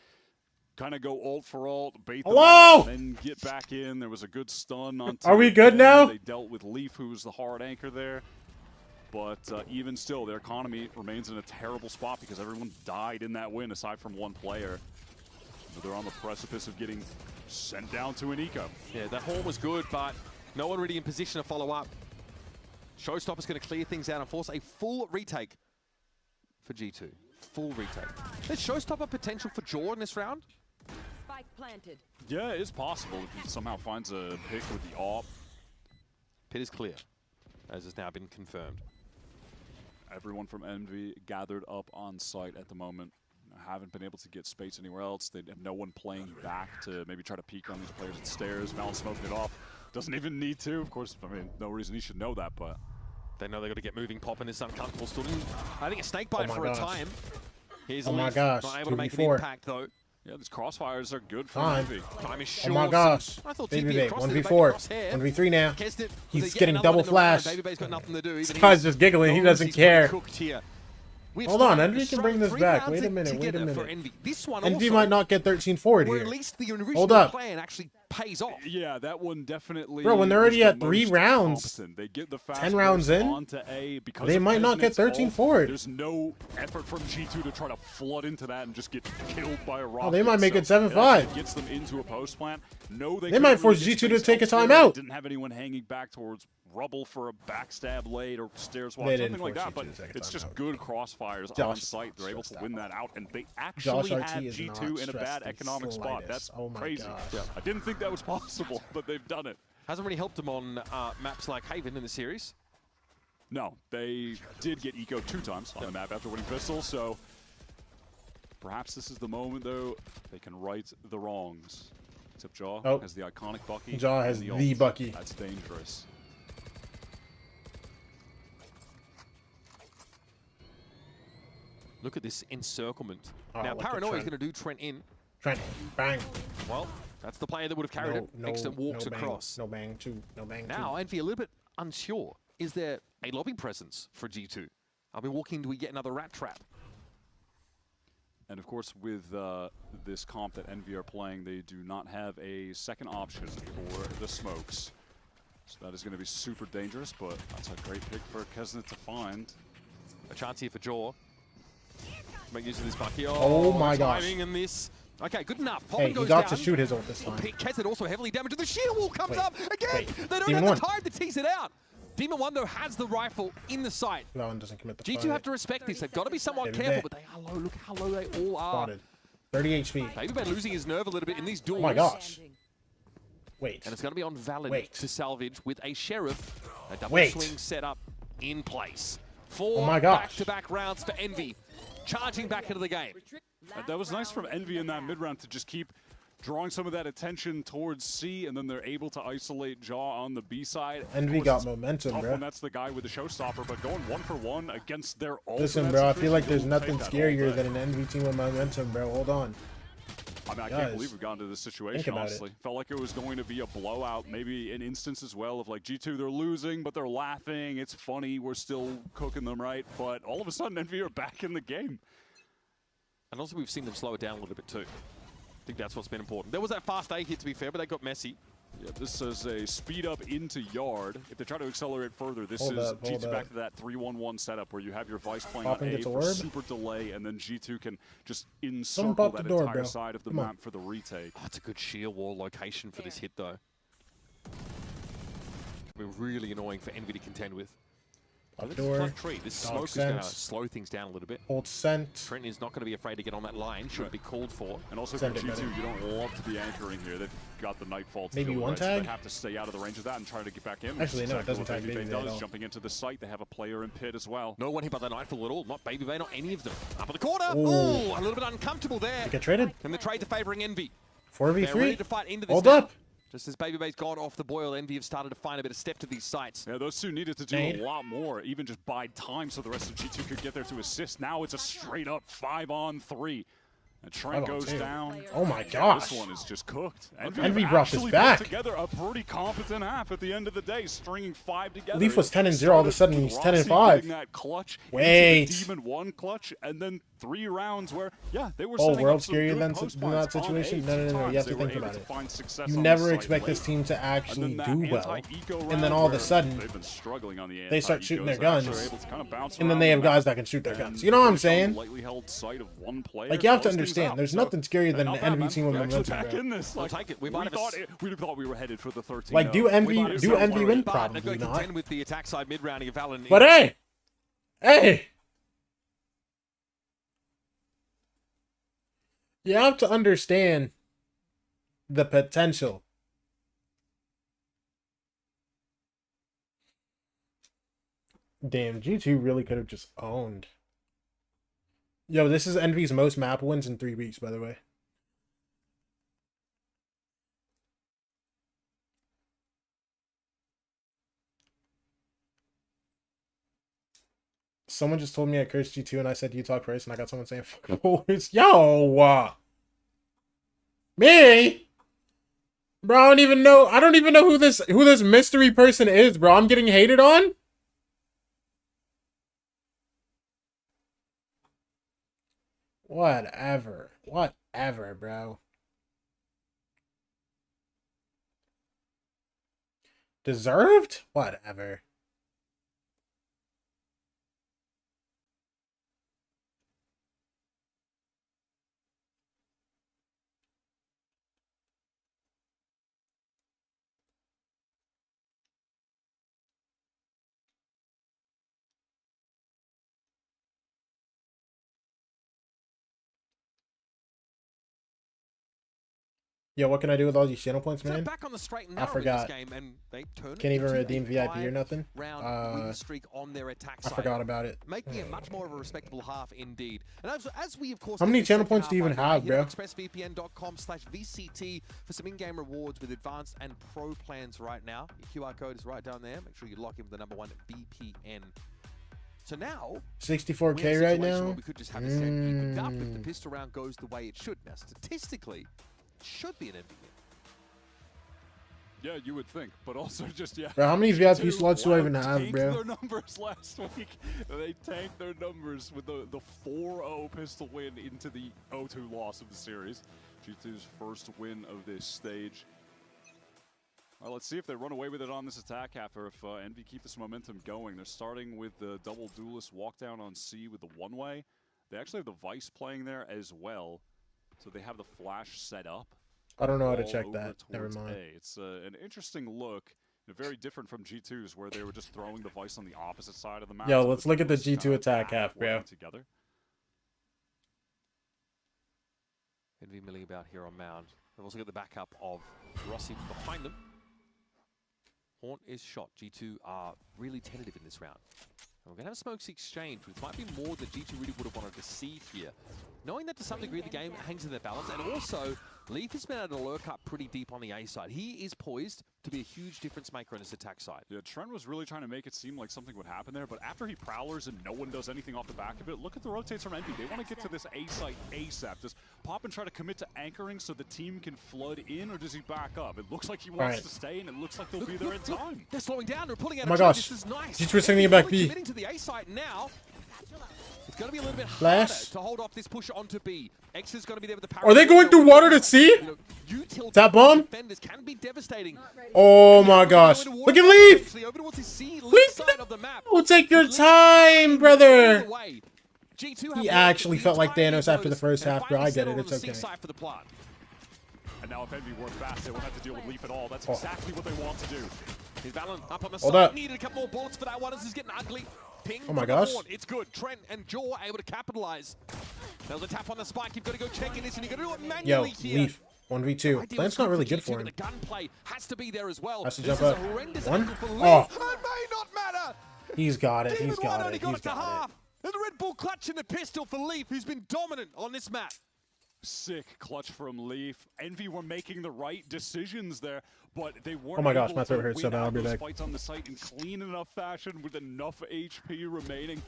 Kind of go ult for ult, bait them Hello? out, then get back in. There was a good stun on. Are we Team good 10. now? They dealt with Leaf, who was the hard anchor there. But even still, their economy remains in a terrible spot because everyone died in that win aside from one player. So they're on the precipice of getting sent down to an eco. Yeah, that horn was good, but no one really in position to follow up. Showstopper's going to clear things out and force a full retake for G2. Full retake. There's Showstopper potential for Jaw in this round? Spike planted. Yeah, it is possible if he somehow finds a pick with the AWP. Pit is clear, as has now been confirmed. Everyone from Envy gathered up on site at the moment. Haven't been able to get space anywhere else. They have no one playing back to maybe try to peek on these players at stairs. Malin smoking it off. Doesn't even need to. Of course, I mean, no reason he should know that, but... They know they've got to get moving. Poppin is uncomfortable. Still, I think a snake bite for gosh. a time. Here's Oh my Leaf, gosh, not able to make an 2v4. impact, though. Yeah, these crossfires are good for Time. Envy. Time is Oh short. my gosh. I thought Baby TP Babe, across there, 1v4. crosshair. 1v3 now. Kessed it. He's They get getting another one double in the round. flashed. Baby Babe's got nothing to do. This Even guy's he just giggling. He knows doesn't he's pretty care. cooked here. We've Hold on, started Envy to can bring strike this 3 back. rounds Wait a minute, wait a together for minute. Envy. This one Envy also, might not get 13 forward where here. at least the original Hold up. plan actually pays off. Yeah, that one definitely... Bro, when they're already was at the 3 most rounds, competent. They get the fast 10 rounds burst in, onto A because they of might not get Kesnet's 13 ult. forward. There's no effort from G2 to try to flood into that and just get killed by a rocket. Oh, they might make it So 7-5. actually gets them into a post plant. No, They might force G2 to take a timeout. Didn't have anyone hanging back towards rubble for a backstab late or stairs walk, They something didn't like force that. G2 But to take a it's just timeout. good crossfires Josh on site. They're able to stressed win out. that out, and they Josh actually RT have is G2 not in a stressed bad the economic spot. slightest. That's Oh my crazy. gosh. I didn't think that was possible, but they've done it. Hasn't really helped them on maps like Haven in the series. No, they did get eco 2 times on the map after winning Pistol, so perhaps this is the moment, though, they can right the wrongs. Except Jaw Oh. has the iconic Bucky. Jaw and has the ult. Bucky. That's dangerous. Look at this encirclement. Oh, now, look at Paranoia is Trent. going to do Trent in. Trent, bang. Well, that's the player that would have carried it. Excellent walks bang, across. No bang, 2. No bang, Now, 2. Envy a little bit unsure. Is there a lobby presence for G2? Are we walking? Do we get another rat trap? And of course, with this comp that Envy are playing, they do not have a second option for the smokes. So that is going to be super dangerous, but that's a great pick for Kesnet to find. A chance here for Jaw. Make use of this Bucky. Oh my gosh. Timing in this. Okay, good enough. Hey, Poppin he goes got down. to shoot his ult this time. Kesnet also heavily damaged. The shield wall comes Wait, up again. wait. They don't Demon have the 1. time to tease it out. Demon 1, though, has the rifle in the sight. That one doesn't commit the G2 fight. have to respect this. They've got to be somewhat Baby careful, Babe. but they are low. Look how low they all are. Spotted. 30 HP. Baby Bear losing his nerve a little bit in these duels. Oh my gosh. Wait. And it's going to be on Valid Wait. to salvage with a Sheriff. A double Wait. swing set up in place. 4 Oh my gosh. back-to-back rounds for Envy. Charging back into the game. That was nice from Envy in that mid-round to just keep drawing some of that attention towards C, and then they're able to isolate Jaw on the B side. Of Envy course, got it's momentum, tough bro. when that's the guy with the showstopper, but going 1-for-1 against their ult. Listen, in that bro, I feel situation, like there's you'll nothing take that all scarier day. than an Envy team with momentum, bro. Hold on. I mean, I Guys, can't believe we've gotten to this situation, about honestly. Felt like it was going to be a blowout, maybe an instance as well of like G2, they're losing, but they're laughing. It's funny. We're still cooking them, right? But all of a sudden, Envy are back in the game. And also we've seen them slow it down a little bit too. I think that's what's been important. There was that fast A hit, to be fair, but they got messy. Yeah, this is a speed up into yard. If they try to accelerate further, this Hold is up, hold G2 back up. to that 3-1-1 setup where you have your Vice playing Popping on A gets for orb. super delay, and then G2 can just Someone encircle pop that the door, entire bro. side of the Come on. map for the retake. Oh, it's a good shield wall location for this hit, though. We're really annoying for Envy to contend with. Up This door. front tree. This smoke is going to slow things down a little bit. Hold scent. Trent is not going to be afraid to get on that line. Should be called for. And also for G2, you don't want to be anchoring here. They've got the Nightfall to Maybe kill, one right? So tag? they have to stay out of the range of that and try to get back in. Actually, no, it doesn't tag Baby Baby Bay at all. jumping into the site. They have a player in pit as well. No one hit by the Nightfall at all. Not Baby Bay, not any of them. Up in the corner. Ooh. Oh, a little bit uncomfortable there. They get traded. And the trade to favoring Envy. 4v3. They're ready to fight into this Hold now. up. Just as Baby Bay's gone off the boil, Envy have started to find a bit of step to these sites. Yeah, those two needed to do Nade. a lot more, even just bide time so the rest of G2 could get there to assist. Now it's a straight up 5-on-3. And Trent goes down. Oh my gosh. This one is just cooked. Envy brought this back. Put together a pretty competent half at the end of the day, stringing 5 together. Leaf was 10-0, all of a sudden he's 10-5. That clutch Wait. into the Demon 1 clutch, and then 3 rounds where, yeah, they were Oh, setting world up some scarier good than post in that points on situation? A No, you have times. to They were think able about to it. find success You on never the expect site this late. team to actually And then do that well. anti-eco And then round all of a where sudden, they've been struggling on the they start shooting their anti-ecos, guns. they're able to kind of bounce And then around they have the map. guys that can shoot their guns. You know what I'm saying? Lightly held sight of one player, Like, you have to close things understand, out. there's So, nothing scarier than not an bad, envy man. team with They're actually momentum, back bro. in this. Like, We'll take it. we thought we were headed for the 13. Like, do Envy win? Probably They're going to not. contend with the attack side mid-rounding of Valen. But hey! You have to understand the potential. Damn, G2 really could have just owned. Yo, this is Envy's most map wins in 3 weeks, by the way. Someone just told me I cursed G2 and I said you talk first, and I got someone saying fuck boys. Yo! Me? Bro, I don't even know who this mystery person is, bro. I'm getting hated on? Whatever. Whatever, bro. Deserved? Whatever. Yo, what can I do with all these channel points, man? Back on the straight and I forgot. This game, and they turn Can't even into redeem a VIP or nothing. Round win streak on their attack I side. forgot about it. Making it much more of a respectable half indeed. And as we of course. How many channel points do you even have, bro? ExpressVPN.com/VCT for some in-game rewards with advanced and pro plans right now. Your QR code is right down there. Make sure you lock in with the #1 VPN. So now 64K right now. We could just have this game evened up if the pistol round goes the way it should. Now statistically, it should be an MVP. Yeah, you would think, but also just, yeah. Bro, how many VIP slots do I even have, tanked bro? Their numbers last week. They tanked their numbers with the 4-0 pistol win into the 0-2 loss of the series. G2's first win of this stage. Well, let's see if they run away with it on this attack half, or if Envy keep this momentum going. They're starting with the double duelist walk down on C with the one-way. They actually have the Vice playing there as well, so they have the flash set up. I don't know how to check that. Never mind. A. It's an interesting look, very different from G2's, where they were just throwing the Vice on the opposite side of the map. Yo, so let's look at the G2 attack half, bro. Together. Envy milling about here on Mound. We've also got the backup of Rossi behind them. Haunt is shot. G2 are really tentative in this round. And we're going to have a smokes exchange, which might be more than G2 really would have wanted to see here. Knowing that to some degree the game hangs in their balance, and also Leaf has been able to lurk up pretty deep on the A side. He is poised to be a huge difference maker on his attack side. Yeah, Trent was really trying to make it seem like something would happen there, but after he prowlers and no one does anything off the back of it, look at the rotates from Envy. They want to get to this A site ASAP. Does Poppin try to commit to anchoring so the team can flood in, or does he back up? It looks like he wants to stay, and it looks like they'll be there in time. They're slowing down. They're pulling out. Oh my gosh. This is nice. G2 sending it back B. Committing to the A site now. It's going to be a little bit Flash. harder to hold off this push onto B. X is going to be there with the power. Are they going through water to C? That bomb? Defenders can be devastating. Oh my gosh. Look at Leaf! Leaf, oh, take your time, brother. He actually felt like Thanos after the first half, bro. I get it. It's okay. And now if Envy work fast, they won't have to deal with Leaf at all. That's exactly what they want to do. He's Valen up on the Hold side. up. Needed a couple more bullets for that one. This is getting ugly. Ping Oh my from the gosh. horn. It's good. Trent and Jaw able to capitalize. There's a tap on the spike. You've got to go check in this, and you've got to do it Yo, manually here. Leaf. 1v2. Plant's not really good for him. The gunplay has to be there as well. Has to This jump is up. a horrendous One. angle for Leaf. Oh. It may not matter. He's got it. Demon He's One got only it. got He's it to got half. it. And the Red Bull clutch and the pistol for Leaf, who's been dominant on this map. Sick clutch from Leaf. Envy were making the right decisions there, but they weren't. Oh my gosh, able my throat to hurts so win bad. I'll out be those back. fights on the site in clean enough fashion with enough HP remaining.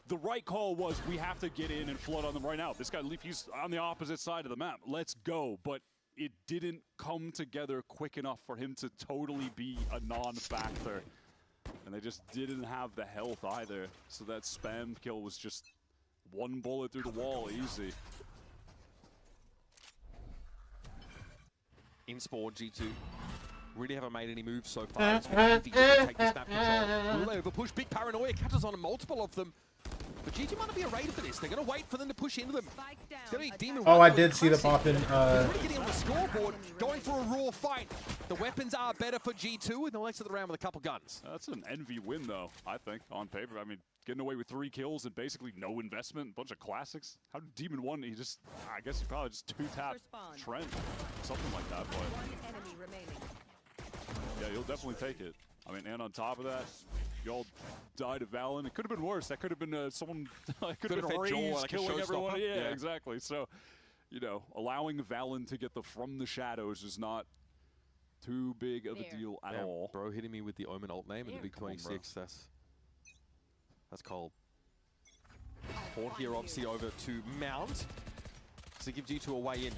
The right call was we have to get in and flood on them right now. This guy Leaf, he's on the opposite side of the map. Let's go. But it didn't come together quick enough for him to totally be a non-factor. And they just didn't have the health either. So that spam kill was just one bullet through the wall, easy. In spawn, G2 really haven't made any moves so far. It's been easy to take this map control. Will they overpush? Big paranoia catches on multiple of them. But G2 might not be afraid for this. They're going to wait for them to push into them. It's going to be Demon Oh, One I did see the pop in. He's already getting on the scoreboard, going for a raw fight. The weapons are better for G2 in the next of the round with a couple guns. That's an Envy win, though, I think, on paper. I mean, getting away with 3 kills and basically no investment, a bunch of classics. How did Demon 1, he just, I guess he probably just 2-tapped Trent, something like that, but yeah, he'll definitely take it. I mean, and on top of that, y'all died of Valen. It could have been worse. That could have been someone, could have been Raze like killing everyone. Yeah, yeah, exactly. So, you know, allowing Valen to get the from the shadows is not too big of a deal at all. Bro hitting me with the Omen ult name and the big 26. That's cold. Horn here obviously over to Mount to give G2 a way in.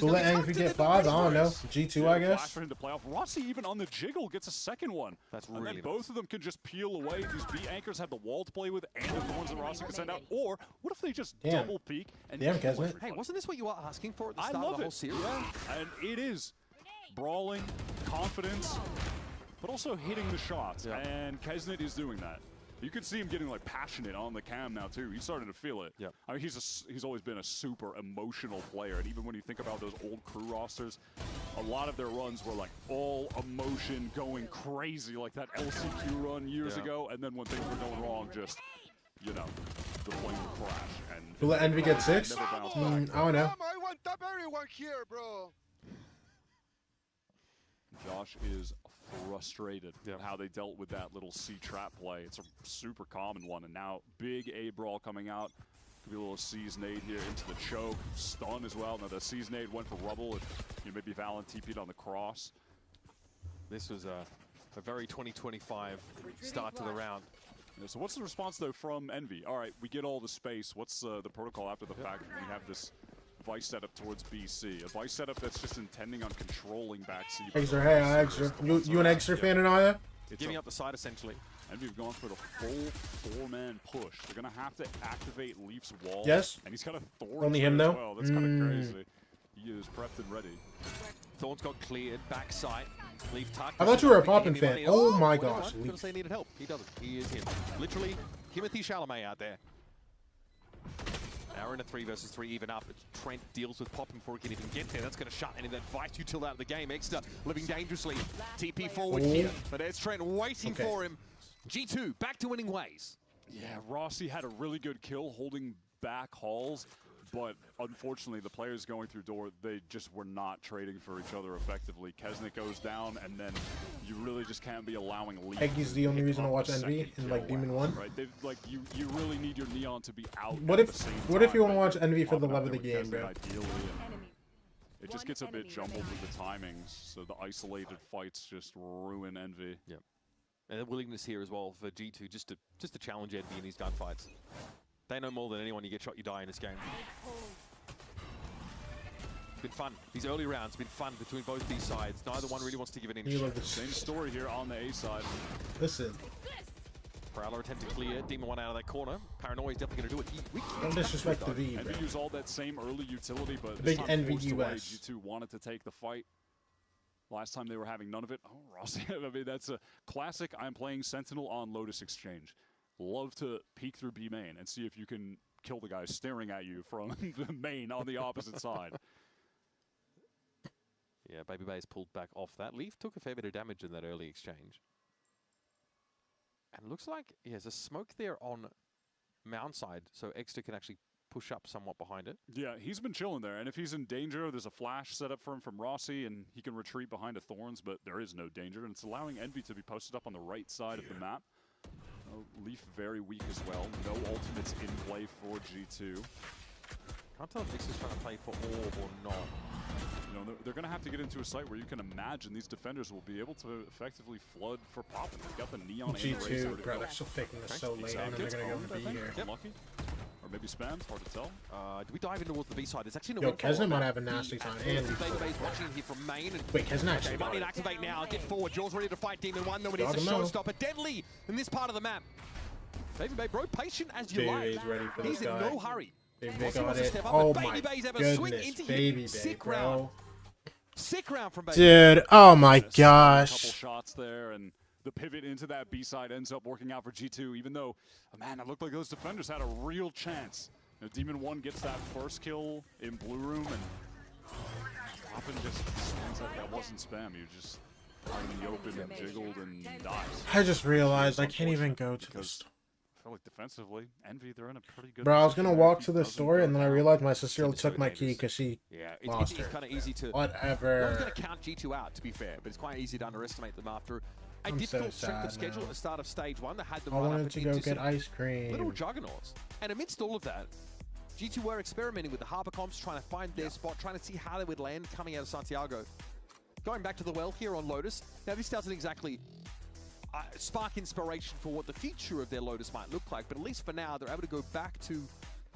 We'll let Envy get 5. I don't know. G2, I guess. Flash into playoff. Rossi even on the jiggle gets a second one. That's and really then both of them can just peel away. These B anchors have the wall to play with, and the ones that Rossi can send out. Or what if they just double peek and Damn, kill Kesmet. everybody? Hey, wasn't this what you were asking for at the I start love of the whole it. series? Yeah, and it is brawling, confidence, but also hitting the shots. Yeah. And Kesnet is doing that. You could see him getting like passionate on the cam now too. He's starting to feel it. Yeah. I mean, he's always been a super emotional player, and even when you think about those old crew rosters, a lot of their runs were like all emotion, going crazy, like that LCQ run years ago. And then when things were going wrong, just the plane would crash. And We'll let Envy get 6. never bounce back. I don't know. I want up everyone here, bro. Josh is frustrated at how they dealt with that little C trap play. It's a super common one, and now big A brawl coming out. Could be a little C's nade here into the choke, stun as well. Now the C's nade went for rubble, and maybe Valen TP'd on the cross. This was a very 2025 start to the round. Yeah, so what's the response though from Envy? All right, we get all the space. What's the protocol after the fact when we have this Vice setup towards BC? A Vice setup that's just intending on controlling back C. Extra, hey, Extra. You an Extra fan, Anaya? Giving up the side essentially. And we've gone for the full 4-man push. They're going to have to activate Leaf's wall. Yes. And he's got a Thorn. Only him, as though? well. That's kind of crazy. He is prepped and ready. Thorn's got cleared, backside. Leaf tuck. I thought you were a Poppin fan. Oh my gosh. gosh, Leaf. Say he needed help. He doesn't. He is him. Literally, Timothy Chalamet out there. Now we're in a 3 versus 3 even up. Trent deals with Poppin before he can even get there. That's going to shut any of that Vice util out of the game. Extra living dangerously. TP forward here. But there's Trent waiting for him. G2 back to winning ways. Yeah, Rossi had a really good kill holding back Halls. But unfortunately, the players going through door, they just were not trading for each other effectively. Kesnet goes down, and then you really just can't be allowing Leaf. Eggy's the only reason to watch Envy in like Demon 1. Right, like you really need your Neon to be out. What if you want to watch Envy for the love of the game, bro? Ideally, it just gets a bit jumbled with the timings, so the isolated fights just ruin Envy. Yep. And the willingness here as well for G2 just to challenge Envy in these gunfights. They know more than anyone. You get shot, you die in this game. It's been fun. These early rounds have been fun between both these sides. Neither one really wants to give an inch. Same story here on the A side. Listen. Prowler attempt to clear. Demon 1 out of that corner. Paranoia is definitely going to do it. Don't disrespect the V, bro. Envy used all that same early utility, but Big Envy US. G2 wanted to take the fight. Last time they were having none of it. Oh, Rossi. I mean, that's a classic. I'm playing Sentinel on Lotus Exchange. Love to peek through B main and see if you can kill the guy staring at you from the main on the opposite side. Yeah, Baby Bay's pulled back off that. Leaf took a fair bit of damage in that early exchange. And looks like he has a smoke there on mound side, so Exter can actually push up somewhat behind it. Yeah, he's been chilling there, and if he's in danger, there's a flash set up for him from Rossi, and he can retreat behind a Thorns, but there is no danger, and it's allowing Envy to be posted up on the right side of the map. Leaf very weak as well. No ultimates in play for G2. Can't tell if Exter's trying to play for orb or not. You know, they're going to have to get into a site where you can imagine these defenders will be able to effectively flood for popping. They've got the Neon G2, bro, they're still faking this so late, and they're going to go into B here. Lucky. Or maybe spams, hard to tell. Do we dive in towards the B side? There's actually no. Yo, Kesna might have a nasty time. And watching here from main. Wait, Kesna actually. Might need to activate now. Get forward. Jaws ready to fight Demon 1. Nobody needs a showstopper. Deadly in this part of the map. Baby Bay, bro, patient as you like. Ready for He's this in guy. no hurry. Baby Bay got it. Oh my goodness, Baby Bay, bro. Sick round from Baby. Dude, oh my Couple gosh. shots there, and the pivot into that B side ends up working out for G2, even though, man, it looked like those defenders had a real chance. You know, Demon 1 gets that first kill in Blue Room, and Poppin just swings like that wasn't spam. You just out in the open and jiggled and dies. I just realized I can't even go to this. I feel like defensively, Envy, they're in a pretty good Bro, I was going to position walk there. to the store, and then I realized my sister took my key because she lost It's her. kind of easy to. Whatever. No one's going to count G2 out, to be fair, but it's quite easy to underestimate them after a I'm difficult so strength of sad schedule now. at the start of stage 1 that had them I run wanted up to go into get some ice cream. little juggernauts. And amidst all of that, G2 were experimenting with the Harbor comps, trying to find their spot, trying to see how they would land coming out of Santiago. Going back to the well here on Lotus. Now, this doesn't exactly spark inspiration for what the future of their Lotus might look like, but at least for now, they're able to go back to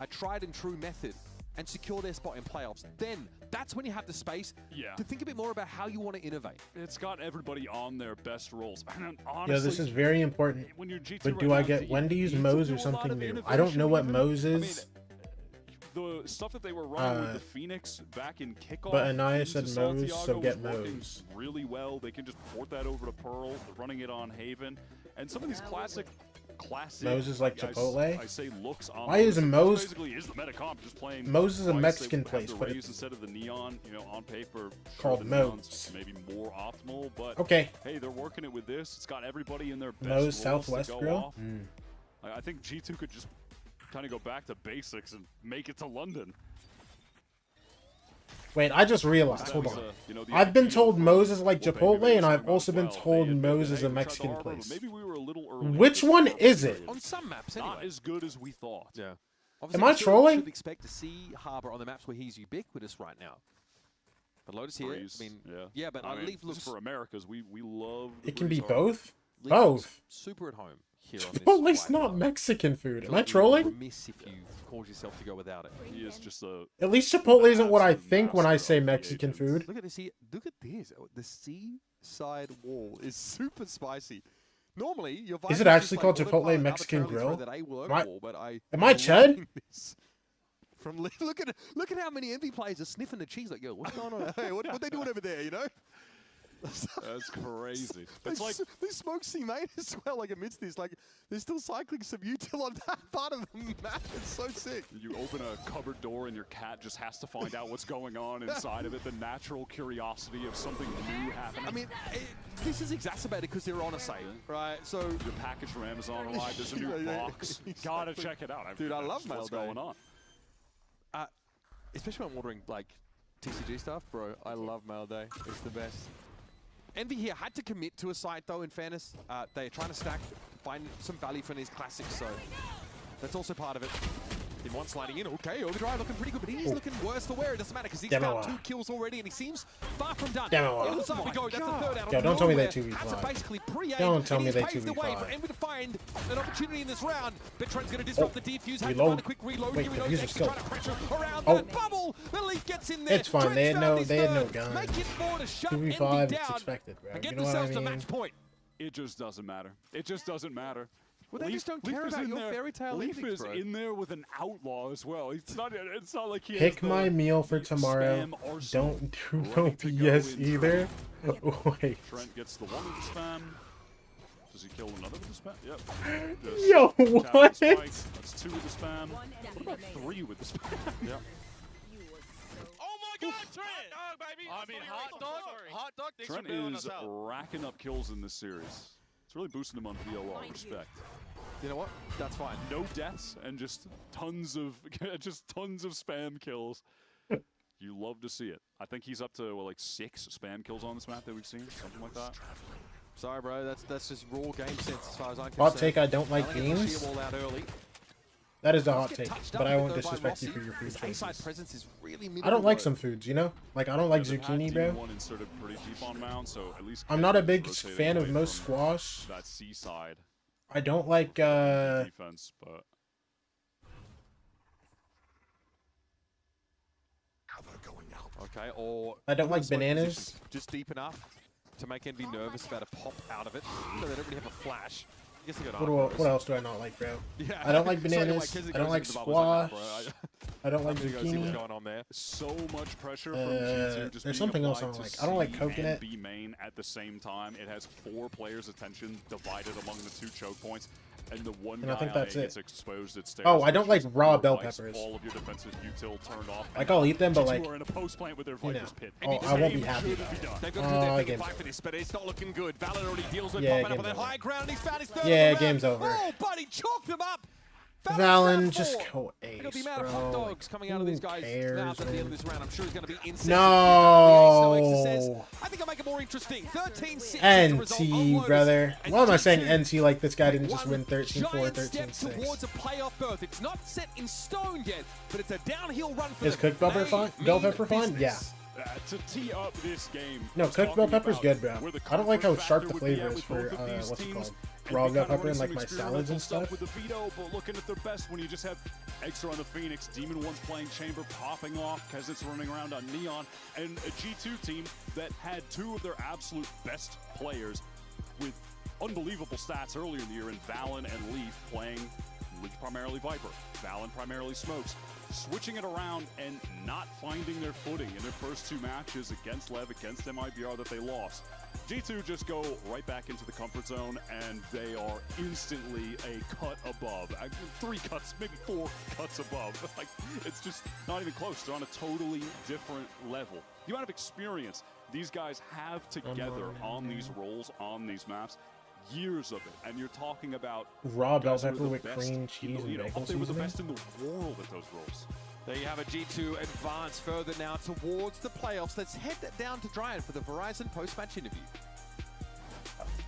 a tried and true method and secure their spot in playoffs. Then, that's when you have the space to think a bit more about how you want to innovate. It's got everybody on their best roles. And honestly, Yeah, this is very important. when you're G2 But do right I now, get Wendy's, you Moe's, do or a lot something of new? I don't know what innovation Moe's even. is. The stuff that they were running with the Phoenix back in kickoff. But Anaya into said Moe's, Santiago so get was working Moe's. really well. They can just port that over to Pearl, running it on Haven, and some of these classic. Moe's is like Chipotle? I say looks on. Why is Moe's? Basically, is the meta comp just playing. Moe's is a Vice. Mexican They place, have but the it's rays instead of the neon, you know, on paper. called the neon's Moe's. maybe more optimal, but Okay. Hey, they're working it with this. It's got everybody in their best Moe's roles Southwest to go Grill? off. I think G2 could just kind of go back to basics and make it to London. Wait, I just realized. Hold on. I've been told Moe's is like Chipotle, and I've also been told Moe's is a Mexican place. Maybe we were a little early. Which one is it? On some maps, anyway. Not as good as we thought. Yeah. Am I trolling? Should expect to see Harbor on the maps where he's ubiquitous right now. But Lotus here, I mean, yeah, but I mean, Leaf this looks is for Americas. We love. It can be Breeze Harbor. both? Leaf Both. looks super at home here on this. Chipotle's not Mexican food. Am I trolling? Remiss if you cause yourself to go without it. He is just a. At least Chipotle isn't what I think when I say Mexican food. Look at this here. Look at this. The seaside wall is super spicy. Normally, your Is it actually called Chipotle Mexican Grill? Am I Chad? From look at how many Envy players are sniffing the cheese. Like, yo, what's going on? Hey, what they doing over there? You know. That's crazy. It's like they smoke C-main as well. Like amidst this, like they're still cycling some util on that part of the map. It's so sick. You open a cupboard door and your cat just has to find out what's going on inside of it. The natural curiosity of something new happening. I mean, this is exacerbated because they're on a sale, right? So your package from Amazon arrived. There's a new box. Gotta check it out. Dude, I love Mail what's Day. going on. Especially when I'm ordering like TCG stuff, bro. I love Mail Day. It's the best. Envy here had to commit to a site though, in fairness. They're trying to stack, find some value from these classics, so that's also part of it. In one sliding in, okay, Overdrive looking pretty good, but he's looking worse for wear. It doesn't matter because he's got 2 kills already and he seems far from done. Inside we go, that's the third out. Yo, don't tell me they 2v5. Has to basically pre-aim. Don't tell me they paved the way for 2v5. Envy to find an opportunity in this round. Bitrun's going to disrupt the defuse. Had to Reload. find a quick reload. Wait, Here we the go. user's Next, still. trying to pressure around Oh. that bubble. The Leaf gets in there. It's fine. They had Trent's no. found his They had no third. gun. Make it 4 to shut 2v5. Envy It's down expected, bro. and get You know what I themselves a mean? match point. It just doesn't matter. It just doesn't matter. Well, they just don't care is about in your there. fairy tale Leaf endings, is bro. in there with an outlaw as well. It's not like he Pick has my the meal for tomorrow. spam arsenal Don't do ready no to go BS in either. Wait. Trent gets the 1 with the spam. Does he kill another with the spam? Yep. Just Yo, tap the what? spike. That's 2 with the spam. What about 3 with the spam? Yep. Oh my God, Trent! Hot dog, baby. I mean, hot dog. Thanks Trent for bailing is us out. racking up kills in this series. It's really boosting him on VOR. Respect. You know what? That's fine. No deaths and just tons of spam kills. You love to see it. I think he's up to, what, like 6 spam kills on this map that we've seen, something like that. Sorry, bro. That's just raw game sense as far as I'm concerned. Hot take, I don't like games. That is a hot take, but I won't disrespect you for your food choices. I don't like some foods, you know? Like, I don't like zucchini, bro. I'm not a big fan of most squash. That seaside. I don't like, defense, but... Okay, or... I don't like bananas. Just deep enough to make Envy nervous about a pop out of it. So they don't really have a flash. What else do I not like, bro? Yeah. I don't like bananas. I don't like squash. I don't like zucchini. Going on there. So much pressure from G2 just there's something else I don't like. I don't like coconut. B main at the same time. It has 4 players' attention divided among the 2 choke points. And the one guy I think that's gets it. exposed at stairs. Oh, I don't like raw bell peppers. All of your defensive util turned off. Like, I'll eat them, but like, are in a post plant with their you know, Viper's pit. oh, I won't be happy. They've got to do their big fight for this, but it's not looking good. Valor already deals with yeah, popping up on that high ground. He's found his third. Yeah, game's over. Oh, buddy, chalk them up. Valen, just go ace, Look at the amount of hot dogs coming out of these guys mouths at the end of this round. I'm sure it's going to be insane. No. I think I'll make it more interesting. 13-6. NT, brother. Why am I saying NT like this guy didn't just win 13-4, 13-6? Towards a playoff berth. It's not set in stone yet, but it's a downhill run for Is cooked bell pepper fine? Bell pepper fine? Yeah. To tee up this game. No, cooked bell pepper's good, bro. I don't like how sharp the flavor is for what's it called? Raw bell pepper and like my salads and stuff. With the veto, but looking at their best when you just have Extra on the Phoenix, Demon One's playing Chamber, popping off because it's running around on Neon, and a G2 team that had 2 of their absolute best players with unbelievable stats earlier in the year in Valen and Leaf playing Leaf primarily Viper, Valen primarily Smokes, switching it around and not finding their footing in their first 2 matches against Lev, against MIBR that they lost. G2 just go right back into the comfort zone, and they are instantly a cut above. 3 cuts, maybe 4 cuts above. Like, it's just not even close. They're on a totally different level. The amount of experience these guys have together on these roles, on these maps, years of it, and you're talking about raw bell pepper with cream cheese and bacon they were the seasoning. best in the world at those roles. There you have a G2 advance further now towards the playoffs. Let's head down to Dryad for the Verizon post-match interview.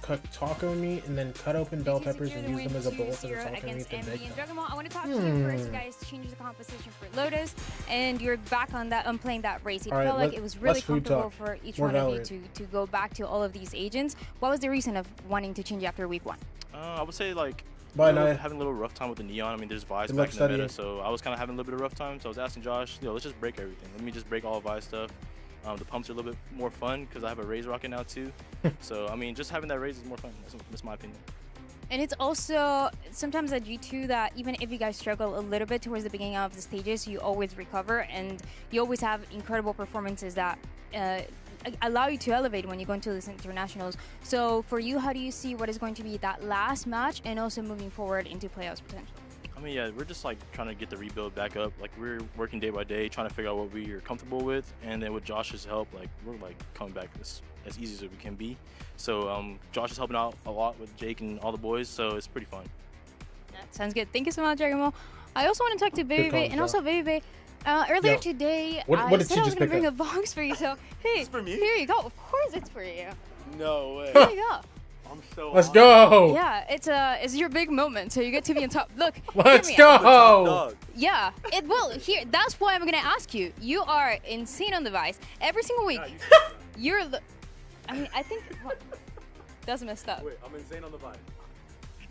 Cook taco meat and then cut open bell peppers and use them as a bowl for the taco meat. Then bake them. I want to talk to you first. You guys changed the composition for Lotus, and you're back on that. Playing that race. It felt like it was really comfortable for each one of you to go back to all of these agents. What was the reason of wanting to change after week 1? I would say like having a little rough time with the Neon. I mean, there's Vi's back in the meta, so I was kind of having a little bit of rough time. So I was asking Josh, let's just break everything. Let me just break all of Vi stuff. The pumps are a little bit more fun because I have a Raze rocket now too. So I mean, just having that Raze is more fun. That's my opinion. And it's also sometimes at G2 that even if you guys struggle a little bit towards the beginning of the stages, you always recover and you always have incredible performances that allow you to elevate when you go into these internationals. So for you, how do you see what is going to be that last match and also moving forward into playoffs potentially? I mean, yeah, we're just like trying to get the rebuild back up. Like we're working day by day, trying to figure out what we are comfortable with, and then with Josh's help, like we're like coming back as easy as we can be. So Josh is helping out a lot with Jake and all the boys, so it's pretty fun. That sounds good. Thank you so much, Dragon. I also want to talk to Baby, and also Baby. Earlier today, I said I was going to bring a box for you, so hey, for me? Here you go. Of course it's for you. No way. Here you go. I'm so Let's go. Yeah, it's your big moment, so you get to be on top. Look, let's go. Yeah, it will. Here, that's why I'm gonna ask you. You are insane on the Vice every single week. You're the. I mean, I think that's messed up. Wait, I'm insane on the Vice.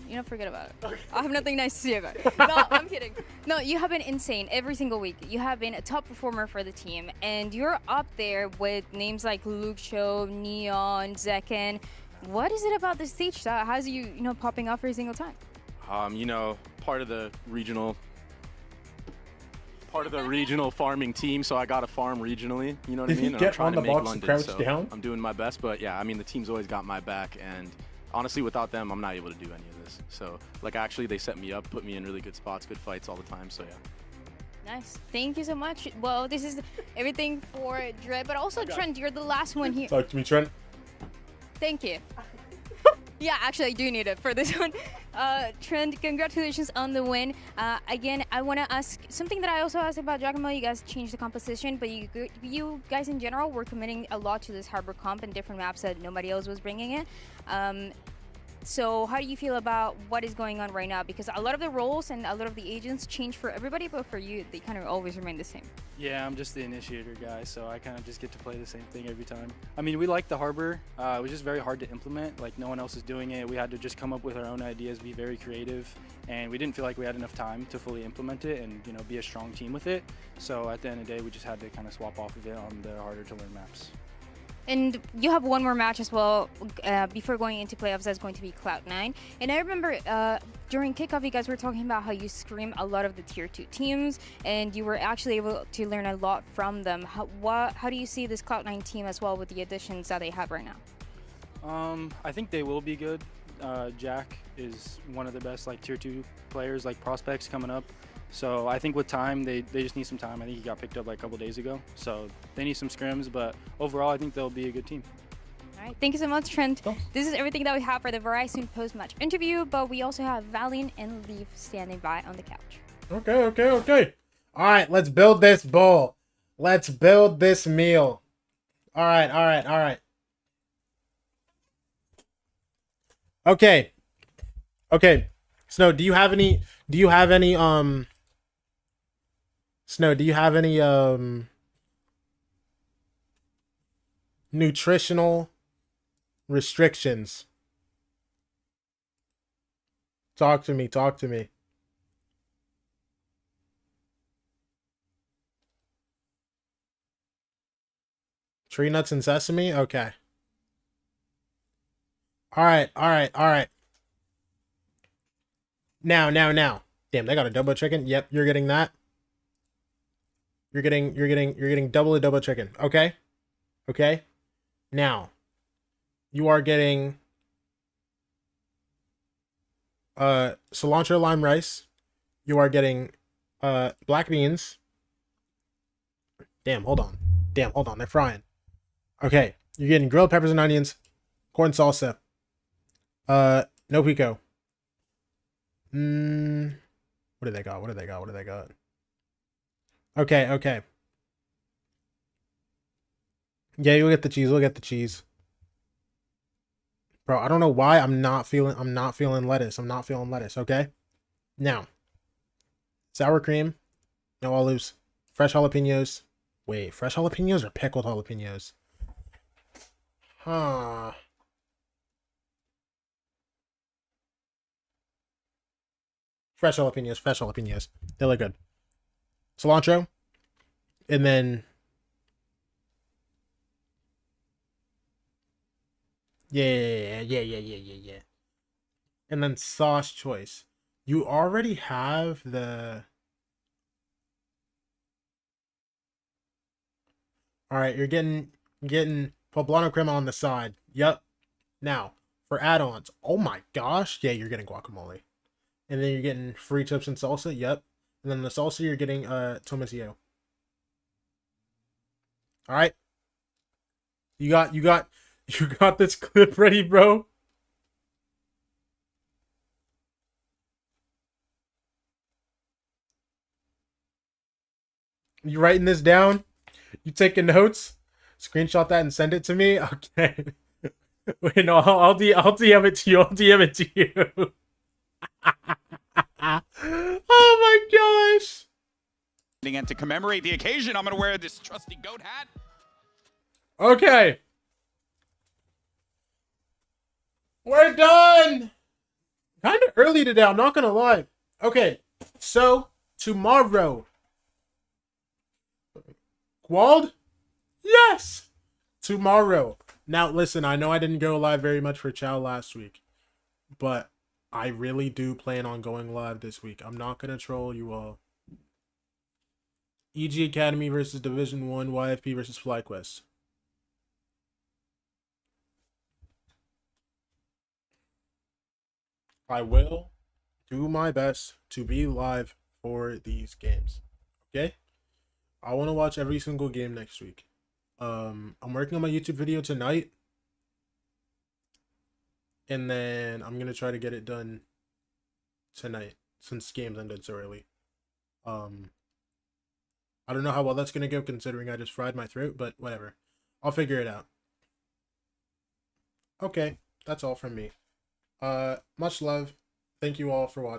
You don't forget about it. Okay. I have nothing nice to say about it. No, I'm kidding. No, you have been insane every single week. You have been a top performer for the team, and you're up there with names like Luke Cho, Neon, Zekken. What is it about this stage that has you, popping off every single time? Part of the regional farming team, so I got to farm regionally. You know what I mean? And I'm trying to make London, so down? I'm doing my best. But yeah, I mean, the team's always got my back, and honestly, without them, I'm not able to do any of this. So, actually, they set me up, put me in really good spots, good fights all the time. So yeah. Nice. Thank you so much. Well, this is everything for Dread, but also Trent, you're the last one here. Talk to me, Trent. Thank you. Yeah, actually, I do need it for this one. Trent, congratulations on the win. Again, I want to ask something that I also asked about Giacomo. You guys changed the composition, but you guys in general were committing a lot to this Harbor comp and different maps that nobody else was bringing it. So how do you feel about what is going on right now? Because a lot of the roles and a lot of the agents change for everybody, but for you, they kind of always remain the same. Yeah, I'm just the initiator guy, so I kind of just get to play the same thing every time. I mean, we like the Harbor. It was just very hard to implement. Like, no one else is doing it. We had to just come up with our own ideas, be very creative, and we didn't feel like we had enough time to fully implement it and, you know, be a strong team with it. So at the end of the day, we just had to kind of swap off of it on the harder to learn maps. And you have one more match as well before going into playoffs. That's going to be Cloud9. And I remember during kickoff, you guys were talking about how you scream a lot of the tier 2 teams, and you were actually able to learn a lot from them. How do you see this Cloud9 team as well with the additions that they have right now? I think they will be good. Jack is one of the best like tier 2 players, like prospects coming up. So I think with time, they just need some time. I think he got picked up like a couple days ago. So they need some scrims, but overall, I think they'll be a good team. All right, thank you so much, Trent. Oh. This is everything that we have for the Verizon post-match interview, but we also have Valiant and Leaf standing by on the couch. Okay. All right, let's build this bowl. Let's build this meal. All right. Okay. Snow, do you have any nutritional restrictions? Talk to me. Tree nuts and sesame? Okay. All right. Now. Damn, they got a double chicken. Yep, you're getting that. You're getting double chicken. Okay. Now, you are getting cilantro lime rice. You are getting black beans. Damn, hold on. They're frying. Okay, you're getting grilled peppers and onions, corn salsa. No pico. What do they got? Okay. Yeah, you'll get the cheese. Bro, I don't know why I'm not feeling lettuce. Okay? Now, sour cream, no olives, fresh jalapenos. Wait, fresh jalapenos or pickled jalapenos? Huh. Fresh jalapenos. They look good. Cilantro. And then... Yeah. And then sauce choice. You already have the... Alright, you're getting poblano crema on the side. Yep. Now, for add-ons. Oh my gosh. Yeah, you're getting guacamole. And then you're getting free chips and salsa. Yep. And then the salsa, you're getting tomatillo. All right. You got this clip ready, bro. You writing this down? You taking notes? Screenshot that and send it to me. Okay. Wait, no, I'll DM it to you. Oh my gosh! And to commemorate the occasion, I'm gonna wear this trusty goat hat. Okay. We're done! Kind of early today, I'm not gonna lie. Okay, so tomorrow. Quald? Yes! Tomorrow. Now listen, I know I didn't go live very much for Chow last week, but I really do plan on going live this week. I'm not going to troll you all. EG Academy versus Division 1, YFP versus FlyQuest. I will do my best to be live for these games. Okay? I want to watch every single game next week. I'm working on my YouTube video tonight. And then I'm gonna try to get it done tonight since games ended so early. I don't know how well that's gonna go considering I just fried my throat, but whatever. I'll figure it out. Okay, that's all from me. Much love. Thank you all for watching.